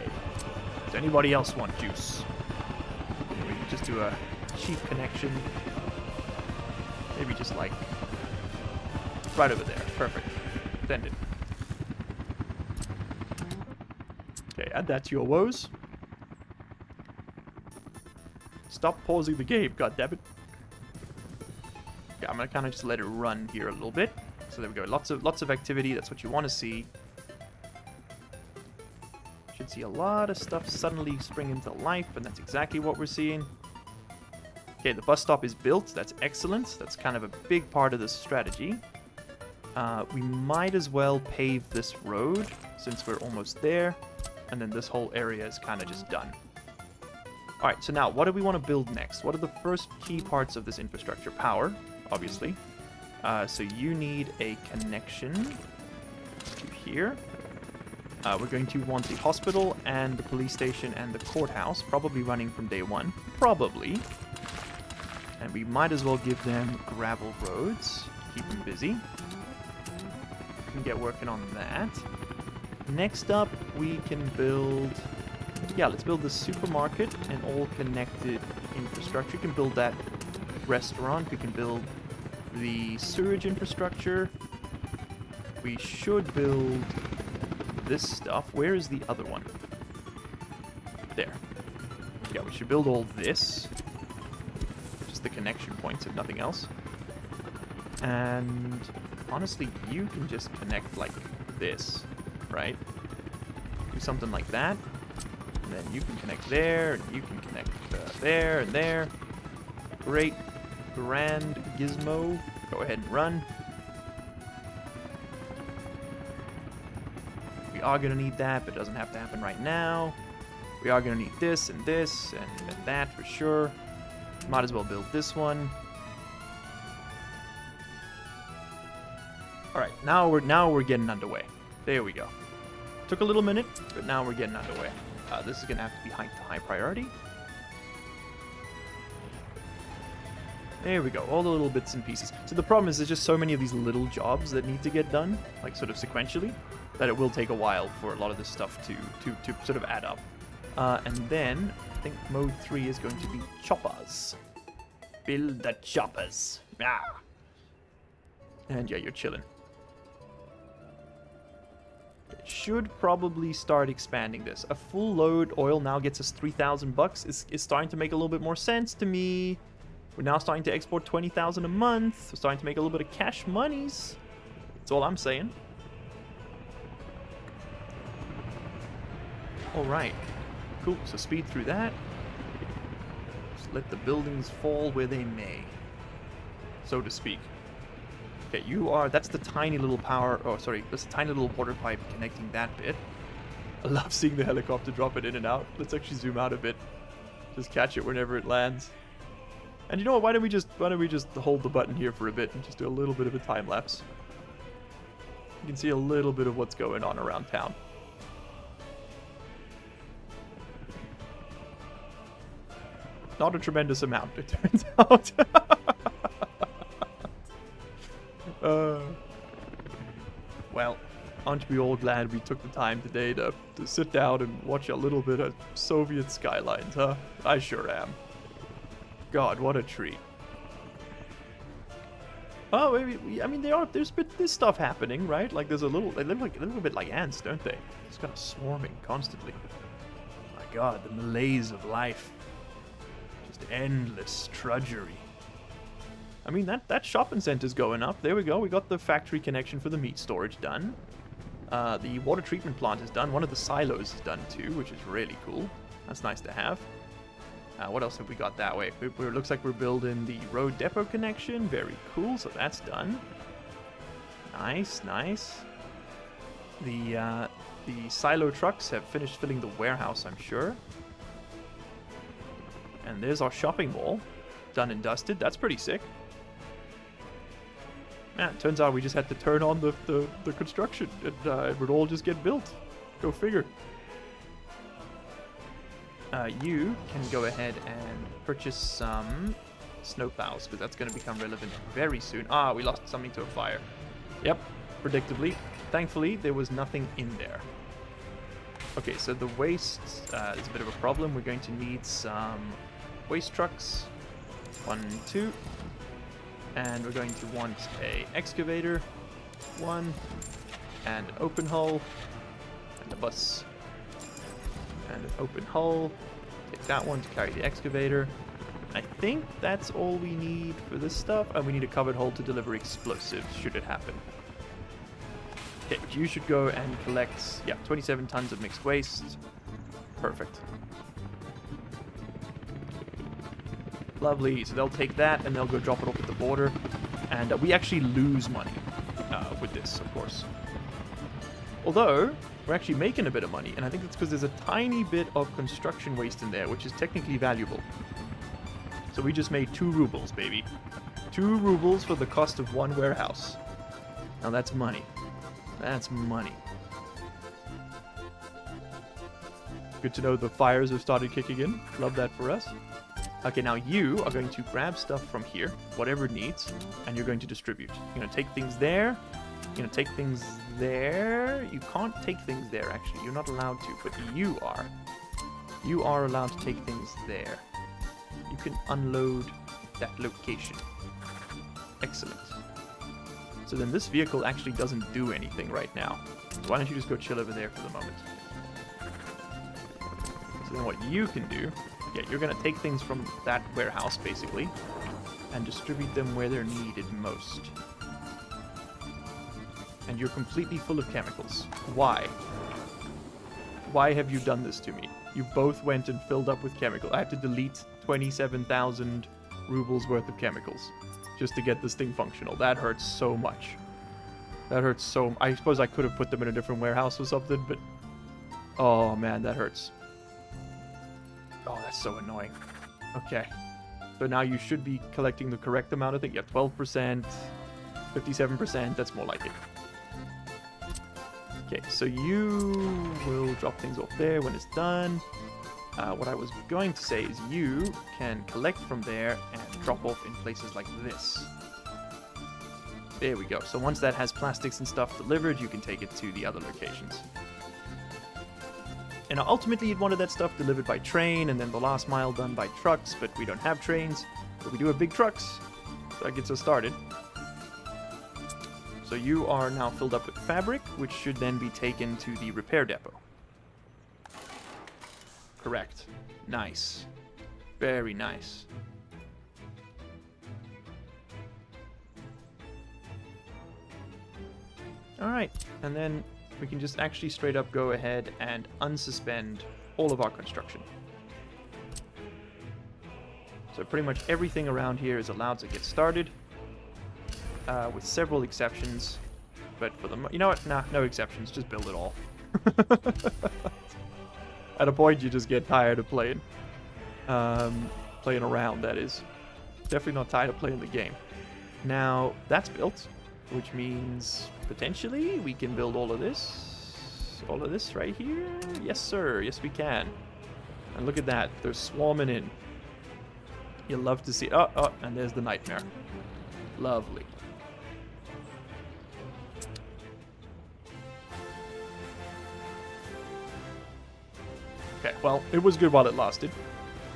Does anybody else want juice? We can just do a cheap connection. Maybe just like right over there. Perfect. Send it. Okay, add that to your woes. Stop pausing the game, goddammit. Yeah, I'm gonna kind of just let it run here a little bit. So there we go. Lots of activity. That's what you want to see. Should see a lot of stuff suddenly spring into life, and that's exactly what we're seeing. Okay, the bus stop is built. That's excellent. That's kind of a big part of this strategy. We might as well pave this road since we're almost there, and then this whole area is kind of just done. Alright, so now, what do we want to build next? What are the first key parts of this infrastructure? Power, obviously. So you need a connection to here. We're going to want the hospital and the police station and the courthouse, probably running from day one. Probably. And we might as well give them gravel roads. Keep them busy. We can get working on that. Next up, we can build... Yeah, let's build the supermarket and all connected infrastructure. We can build that restaurant. We can build the sewage infrastructure. We should build this stuff. Where is the other one? There. Yeah, we should build all this. Just the connection points, if nothing else. And honestly, you can just connect like this, right? Do something like that. And then you can connect there, and you can connect there and there. Great. Grand gizmo. Go ahead and run. We are going to need that, but it doesn't have to happen right now. We are going to need this and this and that for sure. Might as well build this one. Alright, now we're getting underway. There we go. Took a little minute, but now we're getting underway. This is going to have to be high priority. There we go, all the little bits and pieces. So the problem is there's just so many of these little jobs that need to get done, like sort of sequentially, that it will take a while for a lot of this stuff to sort of add up. And then, I think mode 3 is going to be choppers. Build the choppers. Ah. And yeah, you're chilling. Should probably start expanding this. A full load oil now gets us 3,000 bucks. Is starting to make a little bit more sense to me. We're now starting to export 20,000 a month. We're starting to make a little bit of cash monies. That's all I'm saying. All right. Cool. So speed through that. Just let the buildings fall where they may, so to speak. Okay, that's the tiny little that's the tiny little water pipe connecting that bit. I love seeing the helicopter drop it in and out. Let's actually zoom out a bit. Just catch it whenever it lands. And you know what, why don't we just hold the button here for a bit and just do a little bit of a time lapse. You can see a little bit of what's going on around town. Not a tremendous amount, it turns out. Well, aren't we all glad we took the time today to sit down and watch a little bit of Soviet skylines, huh? I sure am. God, what a treat. Oh, I mean, there's stuff happening, right? Like they live a little bit like ants, don't they? Just kind of swarming constantly. My God, the malaise of life. Just endless drudgery. I mean, that shopping center's going up. There we go. We got the factory connection for the meat storage done. The water treatment plant is done. One of the silos is done too, which is really cool. That's nice to have. What else have we got that way? It looks like we're building the road depot connection. Very cool. So that's done. Nice, nice. The silo trucks have finished filling the warehouse, I'm sure. And there's our shopping mall. Done and dusted. That's pretty sick. Man, it turns out we just had to turn on the construction and it would all just get built. Go figure. You can go ahead and purchase some snowplows because that's going to become relevant very soon. Ah, we lost something to a fire. Yep, predictably. Thankfully, there was nothing in there. Okay, so the waste is a bit of a problem. We're going to need some waste trucks. 1, 2. And we're going to want a excavator. 1. And an open hull. And a bus. And an open hull. Take that one to carry the excavator. I think that's all we need for this stuff. And we need a covered hull to deliver explosives, should it happen. Okay, you should go and collect, 27 tons of mixed waste. Perfect. Lovely. So they'll take that and they'll go drop it off at the border. And we actually lose money with this, of course. Although, we're actually making a bit of money. And I think it's because there's a tiny bit of construction waste in there, which is technically valuable. So we just made 2 rubles, baby. 2 rubles for the cost of 1 warehouse. Now that's money. That's money. Good to know the fires have started kicking in. Love that for us. Okay, now you are going to grab stuff from here, whatever it needs, and you're going to distribute. You're going to take things there. You're going to take things there. You can't take things there, actually. You're not allowed to, but you are. You are allowed to take things there. You can unload that location. Excellent. So then this vehicle actually doesn't do anything right now. So why don't you just go chill over there for the moment. So then what you can do... Yeah, you're going to take things from that warehouse, basically, and distribute them where they're needed most. And you're completely full of chemicals. Why? Why have you done this to me? You both went and filled up with chemicals. I had to delete 27,000 rubles worth of chemicals just to get this thing functional. That hurts so much. That hurts so... I suppose I could have put them in a different warehouse or something, but... Oh, man, that hurts. Oh, that's so annoying. Okay. So now you should be collecting the correct amount of things. Yeah, 12%, 57%. That's more like it. Okay, so you will drop things off there when it's done. What I was going to say is you can collect from there and drop off in places like this. There we go. So once that has plastics and stuff delivered, you can take it to the other locations. And ultimately, you'd wanted that stuff delivered by train, and then the last mile done by trucks, but we don't have trains. But we do have big trucks. So that gets us started. So you are now filled up with fabric, which should then be taken to the repair depot. Correct. Nice. Very nice. Alright, and then we can just actually straight up go ahead and unsuspend all of our construction. So pretty much everything around here is allowed to get started, with several exceptions. But for the you know what? Nah, no exceptions. Just build it all. At a point, you just get tired of playing around. That is definitely not tired of playing the game. Now that's built, which means potentially we can build all of this right here. Yes, sir. Yes, we can. And look at that. They're swarming in. You'll love to see. Oh, and there's the nightmare. Lovely. Okay, well, it was good while it lasted.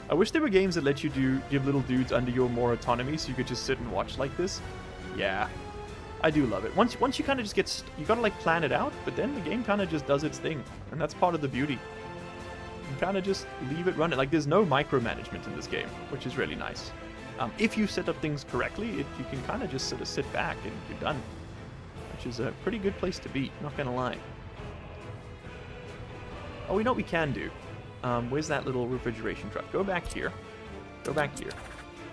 I wish there were games that let you give little dudes under your more autonomy so you could just sit and watch like this. Yeah, I do love it. Once you kind of just get... You gotta, like, plan it out, but then the game kind of just does its thing. And that's part of the beauty. You kind of just leave it running. Like, there's no micromanagement in this game, which is really nice. If you set up things correctly, you can kind of just sort of sit back and you're done. Which is a pretty good place to be, not gonna lie. Oh, we know what we can do. Where's that little refrigeration truck? Go back here. Go back here.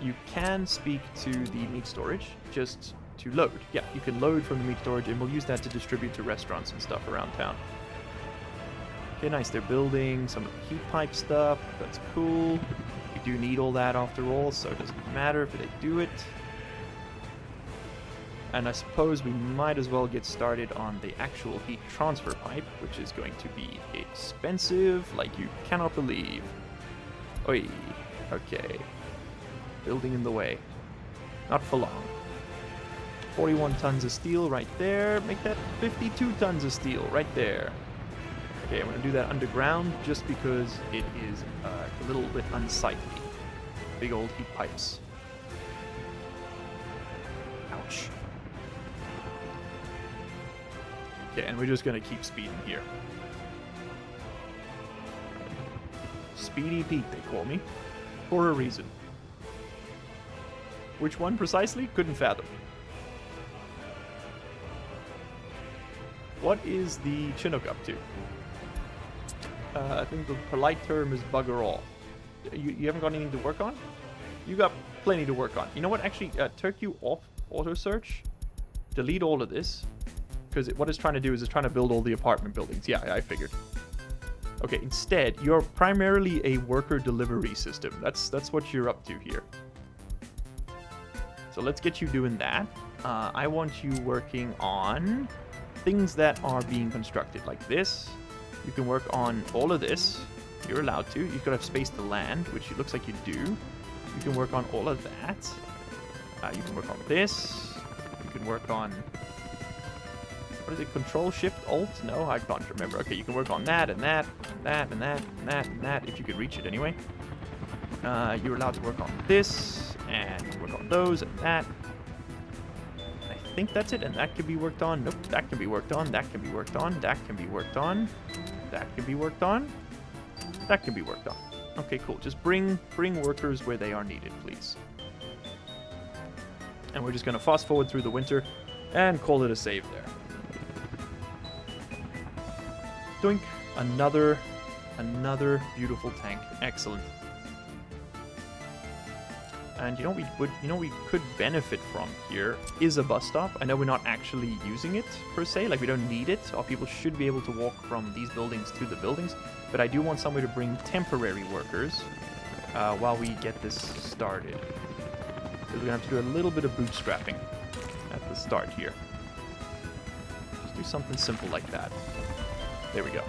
You can speak to the meat storage just to load. Yeah, you can load from the meat storage, and we'll use that to distribute to restaurants and stuff around town. Okay, nice. They're building some of the heat pipe stuff. That's cool. We do need all that after all, so it doesn't matter if they do it. And I suppose we might as well get started on the actual heat transfer pipe, which is going to be expensive like you cannot believe. Oi. Okay. Building in the way. Not for long. 41 tons of steel right there. Make that 52 tons of steel right there. Okay, I'm going to do that underground just because it is a little bit unsightly. Big old heat pipes. Ouch. Okay, and we're just going to keep speeding here. Speedy Pete, they call me. For a reason. Which one precisely? Couldn't fathom. What is the Chinook up to? I think the polite term is bugger all. You haven't got anything to work on? You got plenty to work on. You know what? Actually, Turkey off auto search. Delete all of this. Because what it's trying to do is it's trying to build all the apartment buildings. Yeah, I figured. Okay, instead, you're primarily a worker delivery system. That's what you're up to here. So let's get you doing that. I want you working on things that are being constructed, like this. You can work on all of this. You're allowed to. You've got to have space to land, which it looks like you do. You can work on all of that. You can work on this. You can work on... What is it? Control, Shift, Alt? No, I can't remember. Okay, you can work on that, and that, and that, and that, and that, and that, if you can reach it anyway. You're allowed to work on this, and work on those, and that. I think that's it, and that can be worked on. Nope, that can be worked on, that can be worked on, that can be worked on, that can be worked on, that can be worked on. Okay, cool. Just bring workers where they are needed, please. And we're just going to fast forward through the winter and call it a save there. Doink. Another beautiful tank. Excellent. And you know we could benefit from here is a bus stop. I know we're not actually using it per se, like we don't need it. Our people should be able to walk from these buildings to the buildings, but I do want somewhere to bring temporary workers while we get this started. So we're gonna have to do a little bit of bootstrapping at the start here. Just do something simple like that. There we go.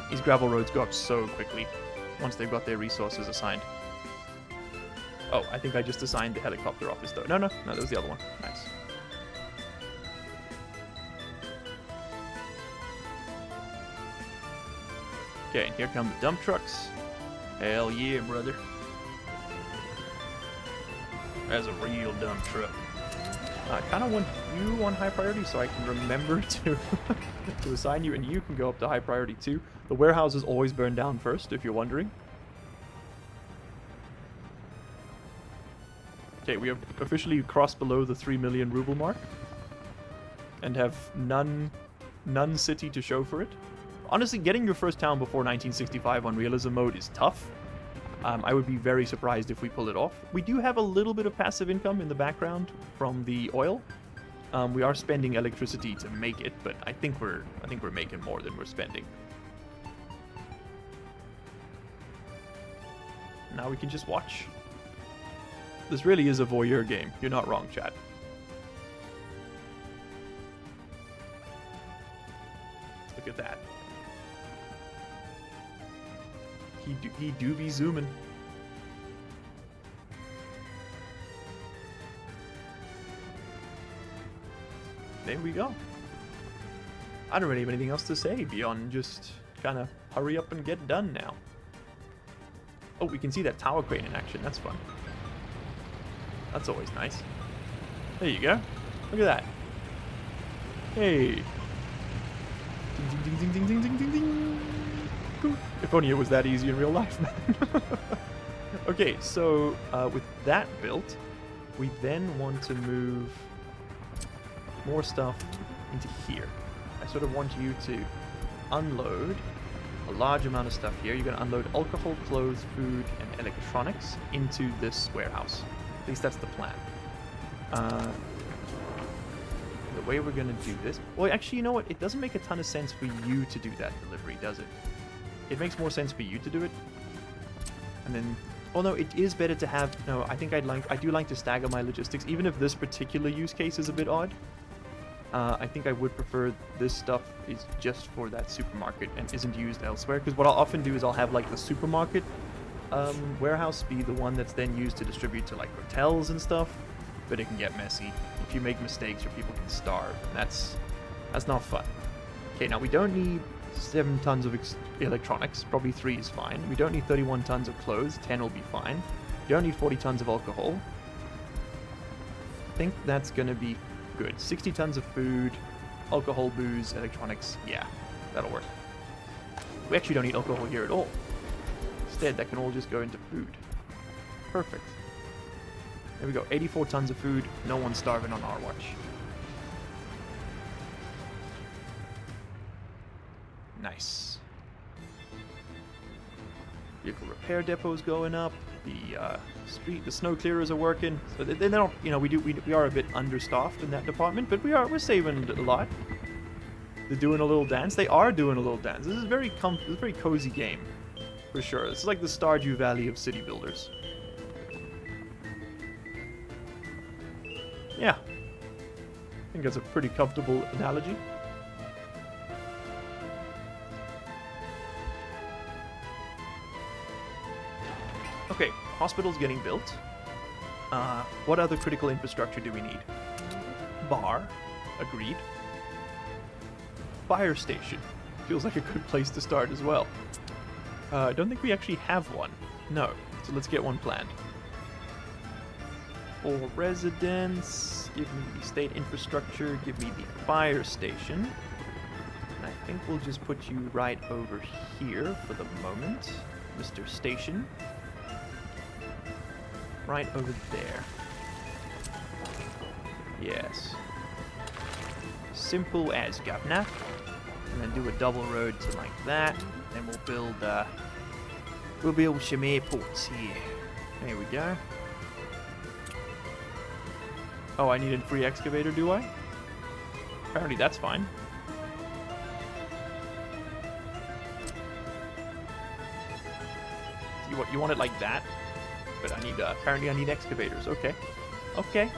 These gravel roads go up so quickly once they've got their resources assigned. Oh, I think I just assigned the helicopter office though. No, that was the other one. Nice. Okay, and here come the dump trucks. Hell yeah, brother. As a real dump truck. I kind of want you on high priority so I can remember to to assign you, and you can go up to high priority too. The warehouses always burn down first, if you're wondering. Okay, we have officially crossed below the 3 million ruble mark, and have none city to show for it. Honestly, getting your first town before 1965 on realism mode is tough. I would be very surprised if we pull it off. We do have a little bit of passive income in the background from the oil. We are spending electricity to make it, but I think we're making more than we're spending. Now we can just watch. This really is a voyeur game. You're not wrong, chat. Look at that. He do be zooming. There we go. I don't really have anything else to say beyond just kind of hurry up and get done now. Oh, we can see that tower crane in action. That's fun. That's always nice. There you go. Look at that. Hey. Ding, ding, ding, ding, ding, ding, ding, ding. If only it was that easy in real life, man. Okay, so with that built, we then want to move more stuff into here. I sort of want you to unload a large amount of stuff here. You're going to unload alcohol, clothes, food, and electronics into this warehouse. At least that's the plan. The way we're going to do this... Well, actually, you know what? It doesn't make a ton of sense for you to do that delivery, does it? It makes more sense for you to do it. And then... Oh, no, it is better to have... No, I think I do like to stagger my logistics, even if this particular use case is a bit odd. I think I would prefer this stuff is just for that supermarket and isn't used elsewhere. Because what I'll often do is I'll have, like, the supermarket warehouse be the one that's then used to distribute to, like, hotels and stuff. But it can get messy if you make mistakes or people can starve. And that's not fun. Okay, now we don't need 7 tons of electronics. Probably 3 is fine. We don't need 31 tons of clothes. 10 will be fine. We don't need 40 tons of alcohol. I think that's going to be good. 60 tons of food, alcohol, booze, electronics. Yeah, that'll work. We actually don't need alcohol here at all. Instead, that can all just go into food. Perfect. There we go. 84 tons of food. No one's starving on our watch. Nice. Vehicle repair depot's going up. The snow clearers are working. So they don't, you know, we are a bit understaffed in that department, but we're saving a lot. They're doing a little dance. They are doing a little dance. This is a very cozy game, for sure. This is like the Stardew Valley of city builders. Yeah, I think that's a pretty comfortable analogy. Okay, hospital's getting built. What other critical infrastructure do we need? Bar, agreed. Fire station, feels like a good place to start as well. I don't think we actually have one. No, so let's get one planned. For residents, give me the state infrastructure, give me the fire station. And I think we'll just put you right over here for the moment, Mr. Station. Right over there. Yes. Simple as governor. And then do a double road to like that. Then we'll build some airports here. There we go. Oh, I need a free excavator, do I? Apparently that's fine. You want it like that? But I need, apparently I need excavators. Okay. Okay.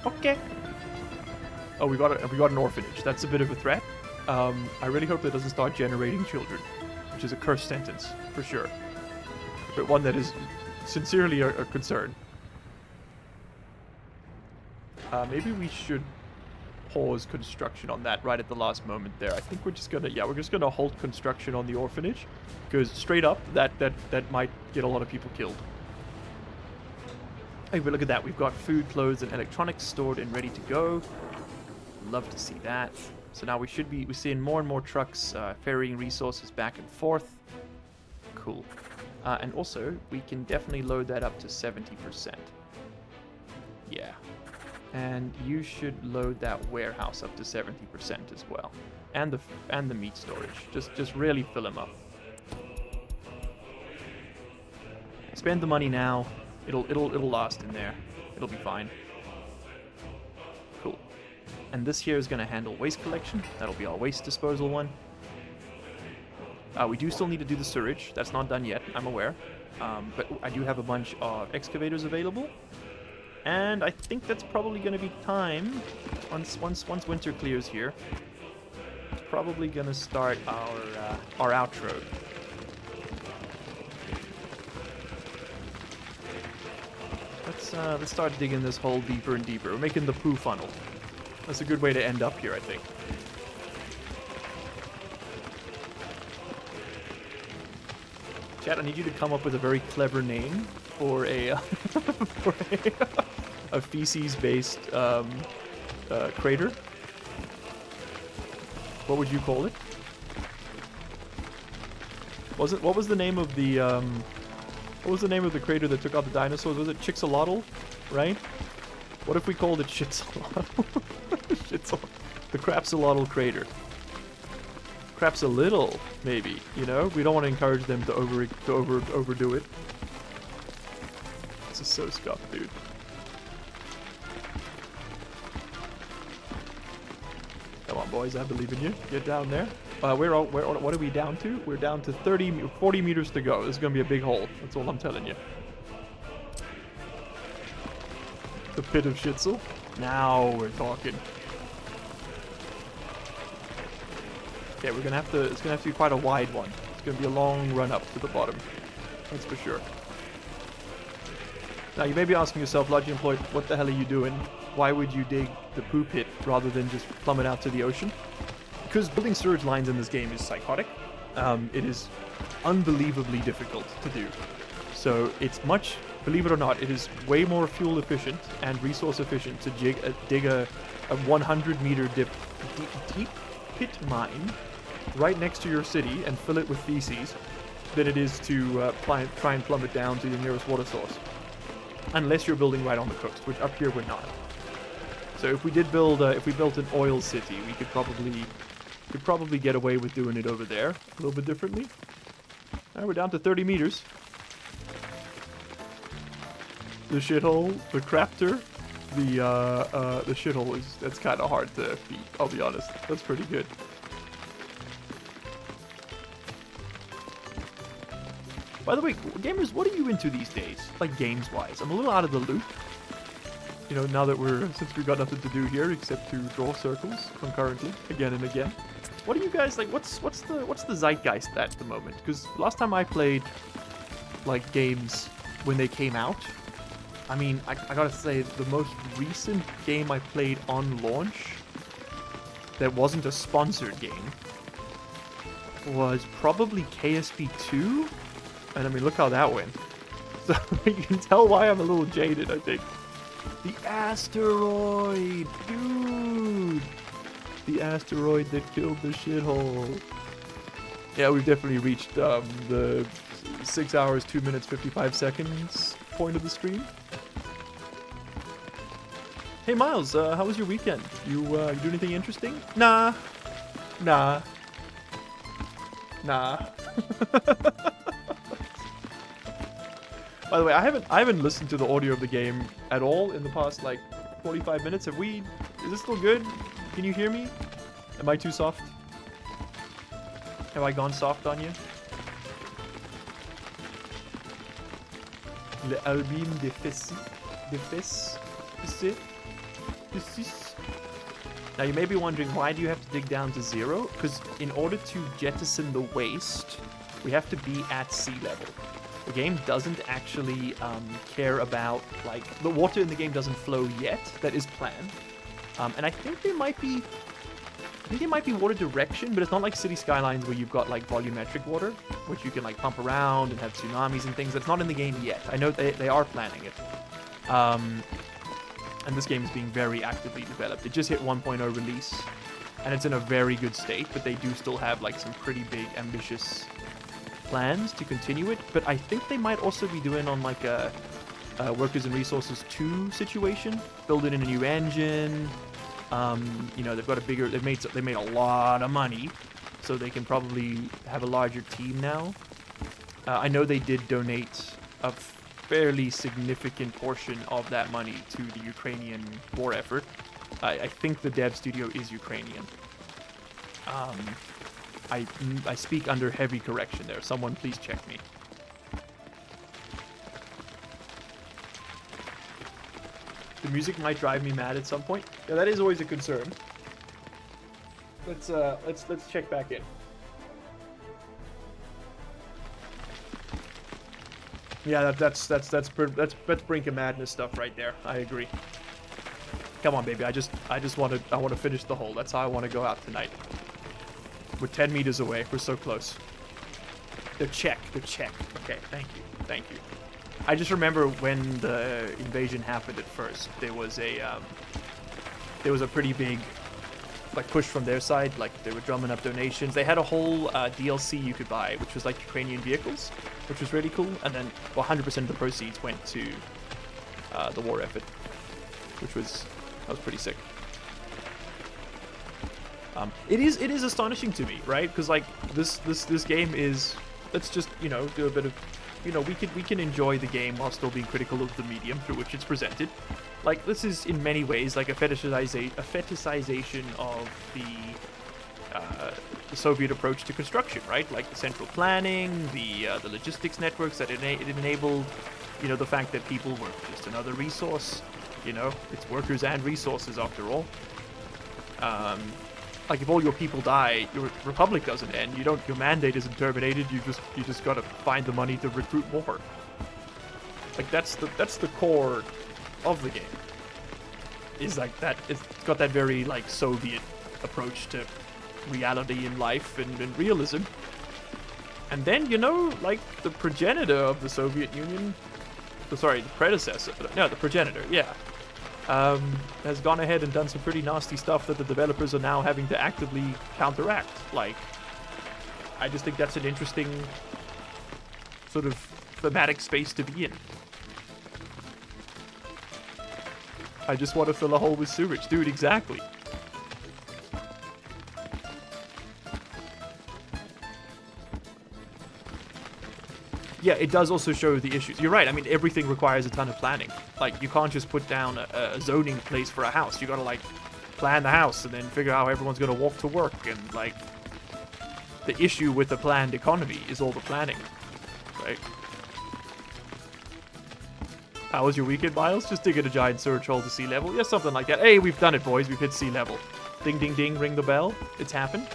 Okay. Oh, we got an orphanage. That's a bit of a threat. I really hope that doesn't start generating children, which is a cursed sentence, for sure. But one that is sincerely a concern. Maybe we should pause construction on that right at the last moment there. I think we're just gonna halt construction on the orphanage, because straight up, that might get a lot of people killed. Hey, but look at that. We've got food, clothes, and electronics stored and ready to go. Love to see that. So now we're seeing more and more trucks ferrying resources back and forth. Cool. And also, we can definitely load that up to 70%. Yeah. And you should load that warehouse up to 70% as well. And the meat storage. Just really fill them up. Spend the money now. It'll last in there. It'll be fine. Cool. And this here is going to handle waste collection. That'll be our waste disposal one. We do still need to do the sewage. That's not done yet, I'm aware. But I do have a bunch of excavators available. And I think that's probably going to be time, once winter clears here, it's probably going to start our outro. Let's start digging this hole deeper and deeper. We're making the poo funnel. That's a good way to end up here, I think. Chat, I need you to come up with a very clever name for a for a feces-based crater. What would you call it? What was the name of the what was the name of the crater that took out the dinosaurs? Was it Chixolotl? Right? What if we called it Shitsolotl? The Crapsolotl crater. Crapsalittle, maybe. You know, we don't want to encourage them to overdo it. This is so scuffed, dude. Come on, boys, I believe in you. Get down there. What are we down to? We're down to 40 meters to go. This is gonna be a big hole. That's all I'm telling you. The pit of Shitzel. Now we're talking. Okay, we're gonna have to. It's gonna have to be quite a wide one. It's gonna be a long run up to the bottom. That's for sure. Now you may be asking yourself, Lodge Employed, what the hell are you doing? Why would you dig the poo pit rather than just plummet out to the ocean? Because building sewage lines in this game is psychotic. It is unbelievably difficult to do. So it's much, believe it or not, it is way more fuel efficient and resource efficient to dig a 100 meter deep pit mine right next to your city and fill it with feces than it is to try and plumb it down to the nearest water source. Unless you're building right on the coast, which up here we're not. So if we did build, if we built an oil city, we could probably get away with doing it over there a little bit differently. Alright, we're down to 30 meters. The shithole, the crapter, the shithole that's kind of hard to beat. I'll be honest, that's pretty good. By the way, gamers, what are you into these days? Like games-wise, I'm a little out of the loop. You know, now that since we've got nothing to do here except to draw circles concurrently again and again. What are you guys like? What's the zeitgeist at the moment? Because last time I played like games when they came out, I mean, I gotta say the most recent game I played on launch that wasn't a sponsored game was probably KSP 2, and I mean, look how that went. So you can tell why I'm a little jaded, I think. The asteroid, dude. The asteroid that killed the shithole. Yeah, we've definitely reached the 6 hours, 2 minutes, 55 seconds point of the stream. Hey Miles, how was your weekend? You do anything interesting? Nah. By the way, I haven't listened to the audio of the game at all in the past like 45 minutes. Is this still good? Can you hear me? Am I too soft? Have I gone soft on you? Le album de fesse. Now you may be wondering, why do you have to dig down to 0? Because in order to jettison the waste, we have to be at sea level. The game doesn't actually care about, like, the water in the game doesn't flow yet. That is planned. And I think there might be water direction, but it's not like City Skylines where you've got like volumetric water, which you can like pump around and have tsunamis and things. That's not in the game yet. I know they are planning it. And this game is being very actively developed. It just hit 1.0 release, and it's in a very good state, but they do still have like some pretty big, ambitious plans to continue it. But I think they might also be doing on like a Workers and Resources 2 situation, building in a new engine. You know, they've got a bigger, they made a lot of money, so they can probably have a larger team now. I know they did donate a fairly significant portion of that money to the Ukrainian war effort. I think the dev studio is Ukrainian. I speak under heavy correction there. Someone please check me. The music might drive me mad at some point. Yeah, that is always a concern. Let's check back in. Yeah, that's brink of madness stuff right there. I agree. Come on, baby. I want to finish the hole. That's how I want to go out tonight. We're 10 meters away. We're so close. The check. Okay, thank you. I just remember when the invasion happened at first, there was a pretty big like push from their side. Like they were drumming up donations. They had a whole DLC you could buy, which was like Ukrainian vehicles, which was really cool. And then 100% of the proceeds went to the war effort, that was pretty sick. It is astonishing to me, right? Because like this game is, let's just do a bit of, we can enjoy the game while still being critical of the medium through which it's presented. Like this is in many ways like a fetishization of the Soviet approach to construction, right? Like the central planning, the logistics networks that it enabled, the fact that people were just another resource, it's workers and resources after all. Like if all your people die, your republic doesn't end. Your mandate isn't terminated. You just gotta find the money to recruit more. Like that's the core of the game. Is like that. It's got that very like Soviet approach to reality in life and realism. And then like the progenitor of the Soviet Union, the predecessor. No, the progenitor. Yeah. Has gone ahead and done some pretty nasty stuff that the developers are now having to actively counteract. Like, I just think that's an interesting sort of thematic space to be in. I just want to fill a hole with sewage. Dude, exactly. Yeah, it does also show the issues. You're right. I mean, everything requires a ton of planning. Like, you can't just put down a zoning place for a house. You gotta, like, plan the house and then figure out how everyone's gonna walk to work. And, like, the issue with the planned economy is all the planning, right? How was your weekend, Miles? Just digging a giant sewage hole to sea level? Yeah, something like that. Hey, we've done it, boys. We've hit sea level. Ding, ding, ding. Ring the bell. It's happened.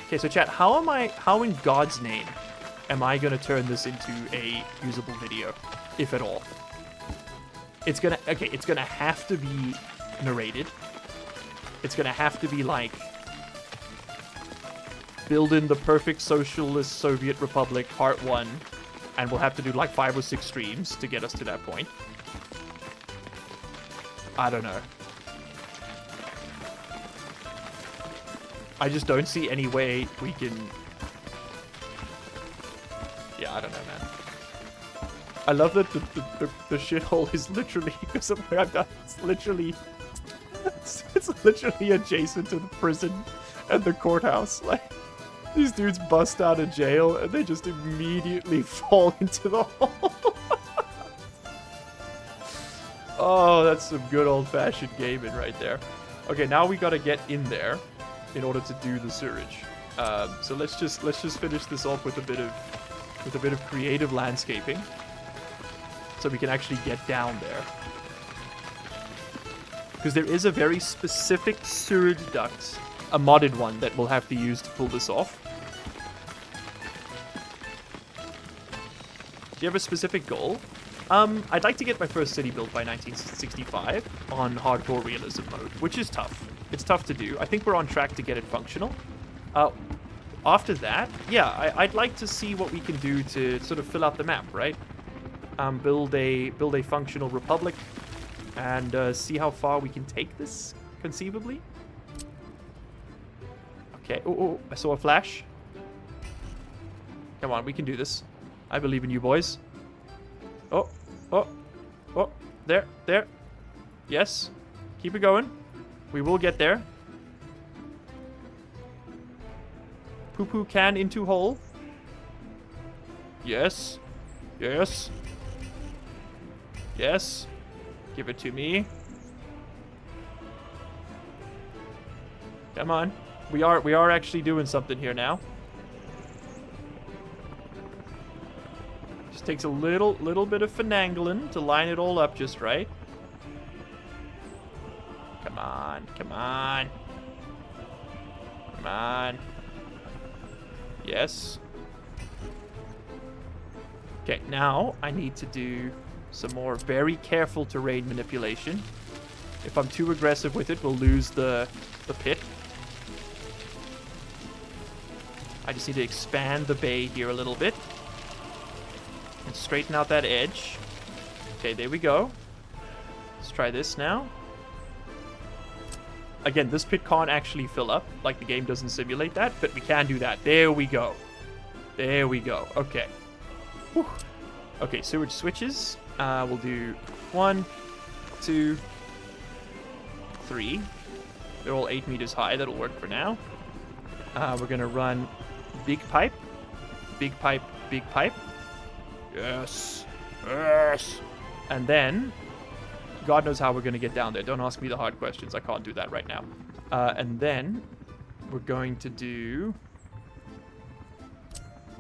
Okay, so chat, how in God's name am I going to turn this into a usable video, if at all? It's going to have to be narrated. It's going to have to be like building the perfect socialist Soviet Republic part 1, and we'll have to do like 5 or 6 streams to get us to that point. I don't know. I just don't see any way we can... Yeah, I don't know, man. I love that the shithole is literally, because of where I'm done, it's literally adjacent to the prison and the courthouse. Like, these dudes bust out of jail and they just immediately fall into the hole. Oh, that's some good old-fashioned gaming right there. Okay, now we gotta get in there in order to do the sewerage. So let's just finish this off with a bit of creative landscaping, so we can actually get down there. Because there is a very specific sewage duct, a modded one, that we'll have to use to pull this off. Do you have a specific goal? I'd like to get my first city built by 1965 on hardcore realism mode, which is tough. It's tough to do. I think we're on track to get it functional. After that, yeah, I'd like to see what we can do to sort of fill out the map, right? build a functional republic, and see how far we can take this, conceivably. Okay. Oh, I saw a flash. Come on, we can do this. I believe in you, boys. Oh. There. Yes. Keep it going. We will get there. Poo-poo can into hole. Yes. Yes. Yes. Give it to me. Come on. We are actually doing something here now. Just takes a little bit of finagling to line it all up just right. Come on. Come on. Come on. Yes. Okay, now I need to do some more very careful terrain manipulation. If I'm too aggressive with it, we'll lose the pit. I just need to expand the bay here a little bit. And straighten out that edge. Okay, there we go. Let's try this now. Again, this pit can't actually fill up. Like, the game doesn't simulate that, but we can do that. There we go. There we go. Okay. Whew. Okay, sewage switches. We'll do 1, 2, 3. They're all 8 meters high. That'll work for now. We're going to run big pipe. Big pipe, big pipe. Yes. Yes. And then, God knows how we're going to get down there. Don't ask me the hard questions. I can't do that right now. And then, we're going to do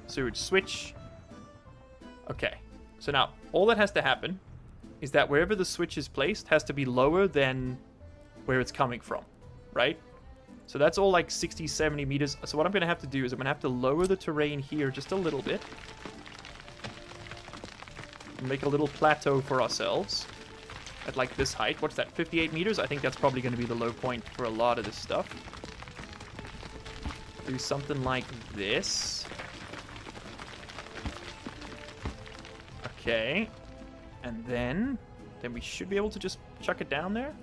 sewage switch. Okay. So now, all that has to happen is that wherever the switch is placed has to be lower than where it's coming from, right? So that's all like 60, 70 meters. So what I'm going to have to do is I'm going to have to lower the terrain here just a little bit. Make a little plateau for ourselves at like this height. What's that, 58 meters? I think that's probably going to be the low point for a lot of this stuff. Do something like this. Okay. And then we should be able to just chuck it down there.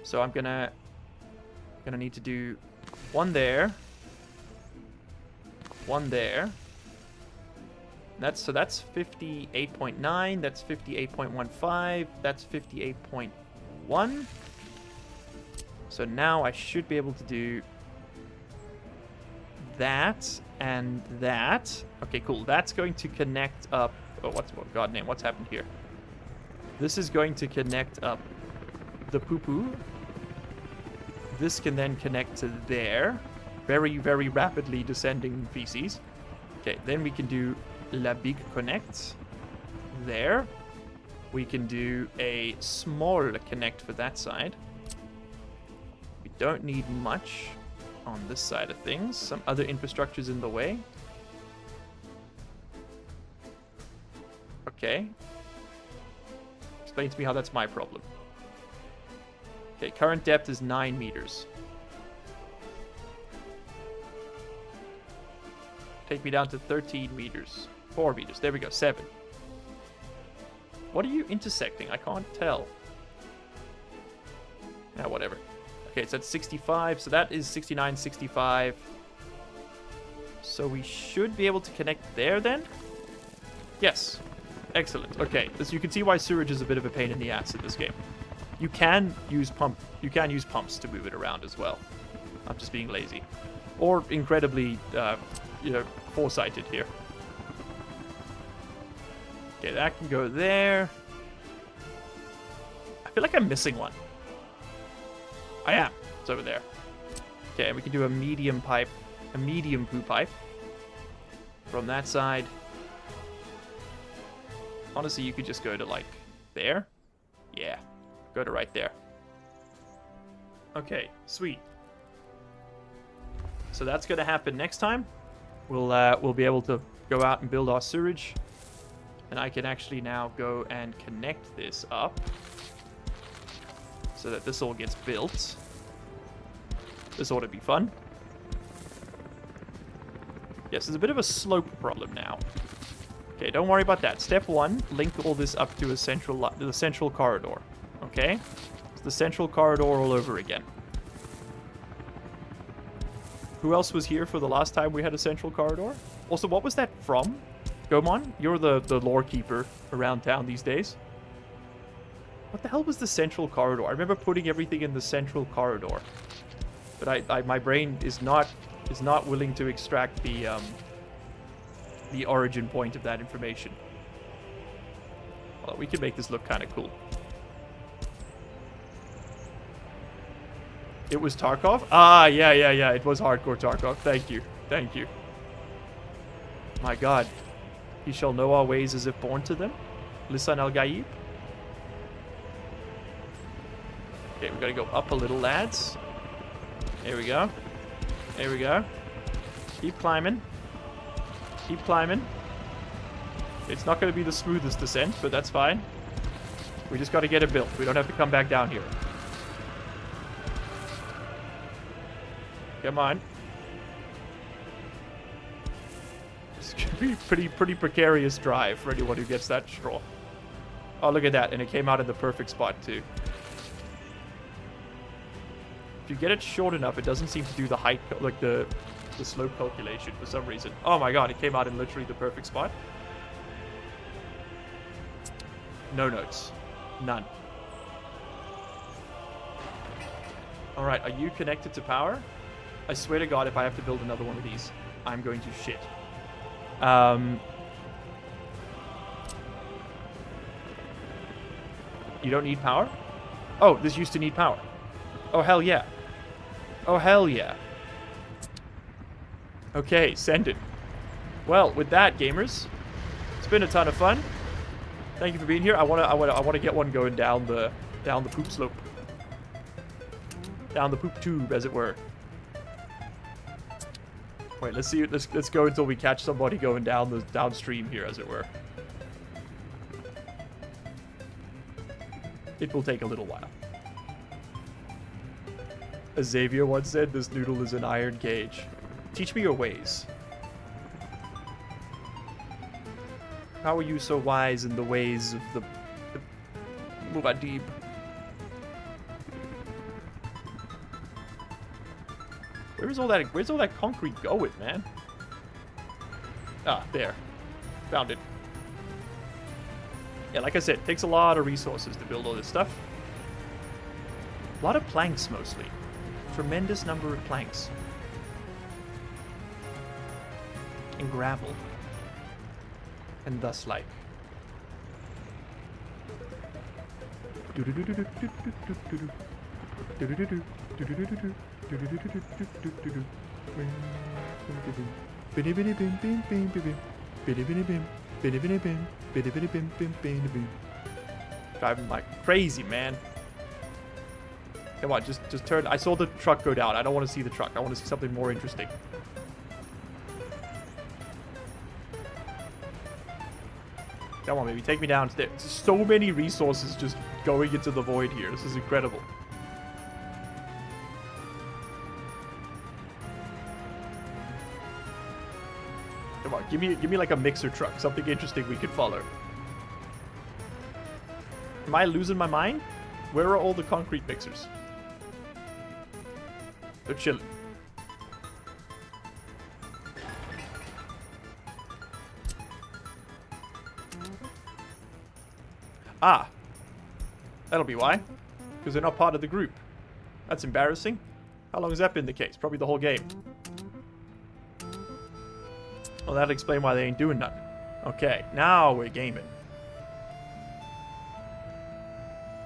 So I'm gonna need to do one there. One there. That's 58.9, that's 58.15, that's 58.1. So now I should be able to do that and that. Okay, cool. That's going to connect up. Oh, God name, what's happened here? This is going to connect up the poo-poo. This can then connect to there. Very, very rapidly descending feces. Okay, then we can do La Big Connect there. We can do a small connect for that side. We don't need much on this side of things. Some other infrastructure's in the way. Okay. Explain to me how that's my problem. Okay, current depth is 9 meters. Take me down to 13 meters. 4 meters. There we go. 7. What are you intersecting? I can't tell. Yeah, whatever. Okay, it's at 65. So that is 69, 65. So we should be able to connect there then? Yes. Excellent. Okay, so you can see why sewage is a bit of a pain in the ass in this game. You can use pumps to move it around as well. I'm just being lazy. Or incredibly, foresighted here. Okay, that can go there. I feel like I'm missing one. I am. It's over there. Okay, and we can do a medium pipe, a medium poo pipe from that side. Honestly, you could just go to, like, there. Yeah, go to right there. Okay, sweet. So that's going to happen next time. We'll be able to go out and build our sewage. And I can actually now go and connect this up so that this all gets built. This ought to be fun. Yes, there's a bit of a slope problem now. Okay, don't worry about that. Step 1, link all this up to a the central corridor. Okay? It's the central corridor all over again. Who else was here for the last time we had a central corridor? Also, what was that from? Gomon, you're the lore keeper around town these days. What the hell was the central corridor? I remember putting everything in the central corridor. But my brain is not willing to extract the origin point of that information. Well, we can make this look kind of cool. It was Tarkov? Ah, yeah. It was hardcore Tarkov. Thank you. My god. He shall know our ways as if born to them. Lisan al-Gaib. Okay, we gotta go up a little, lads. There we go. Keep climbing. It's not gonna be the smoothest descent, but that's fine. We just gotta get it built. We don't have to come back down here. Come on. It's gonna be a pretty precarious drive for anyone who gets that straw. Oh, look at that. And it came out in the perfect spot, too. If you get it short enough, it doesn't seem to do the height, like the slope calculation for some reason. Oh my god, it came out in literally the perfect spot. No notes. None. Alright, are you connected to power? I swear to god, if I have to build another one of these, I'm going to shit. You don't need power? Oh, this used to need power. Oh, hell yeah. Okay, send it. Well, with that, gamers, it's been a ton of fun. Thank you for being here. I wanna get one going down the poop slope. Down the poop tube, as it were. Wait, let's see. Let's go until we catch somebody going down the downstream here, as it were. It will take a little while. As Xavier once said, this noodle is an iron cage. Teach me your ways. How are you so wise in the ways of the Muad'Dib? Where's all that concrete going, man? Ah, there. Found it. Yeah, like I said, it takes a lot of resources to build all this stuff. A lot of planks, mostly. Tremendous number of planks. And gravel. And thus like. Driving like crazy, man. Come on, just turn. I saw the truck go down. I don't want to see the truck. I want to see something more interesting. Come on, baby. Take me downstairs. So many resources just going into the void here. This is incredible. Come on, give me like a mixer truck. Something interesting we can follow. Am I losing my mind? Where are all the concrete mixers? They're chilling. Ah. That'll be why. Because they're not part of the group. That's embarrassing. How long has that been the case? Probably the whole game. Well, that'll explain why they ain't doing nothing. Okay, now we're gaming.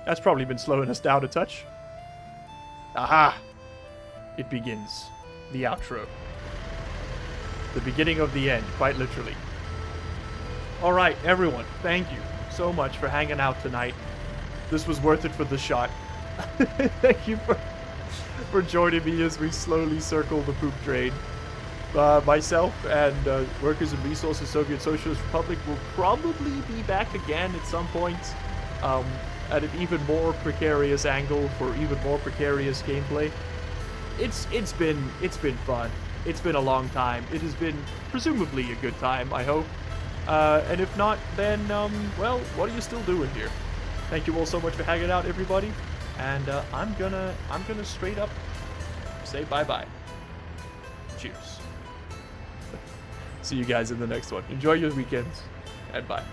That's probably been slowing us down a touch. Aha! It begins. The outro. The beginning of the end, quite literally. Alright, everyone, thank you so much for hanging out tonight. This was worth it for the shot. Thank you for joining me as we slowly circle the poop drain. Myself and Workers and Resources Soviet Socialist Republic will probably be back again at some point. At an even more precarious angle for even more precarious gameplay. It's been fun. It's been a long time. It has been presumably a good time, I hope. And if not, then, well, what are you still doing here? Thank you all so much for hanging out, everybody. And I'm gonna straight up say bye-bye. Cheers. See you guys in the next one. Enjoy your weekends, and bye.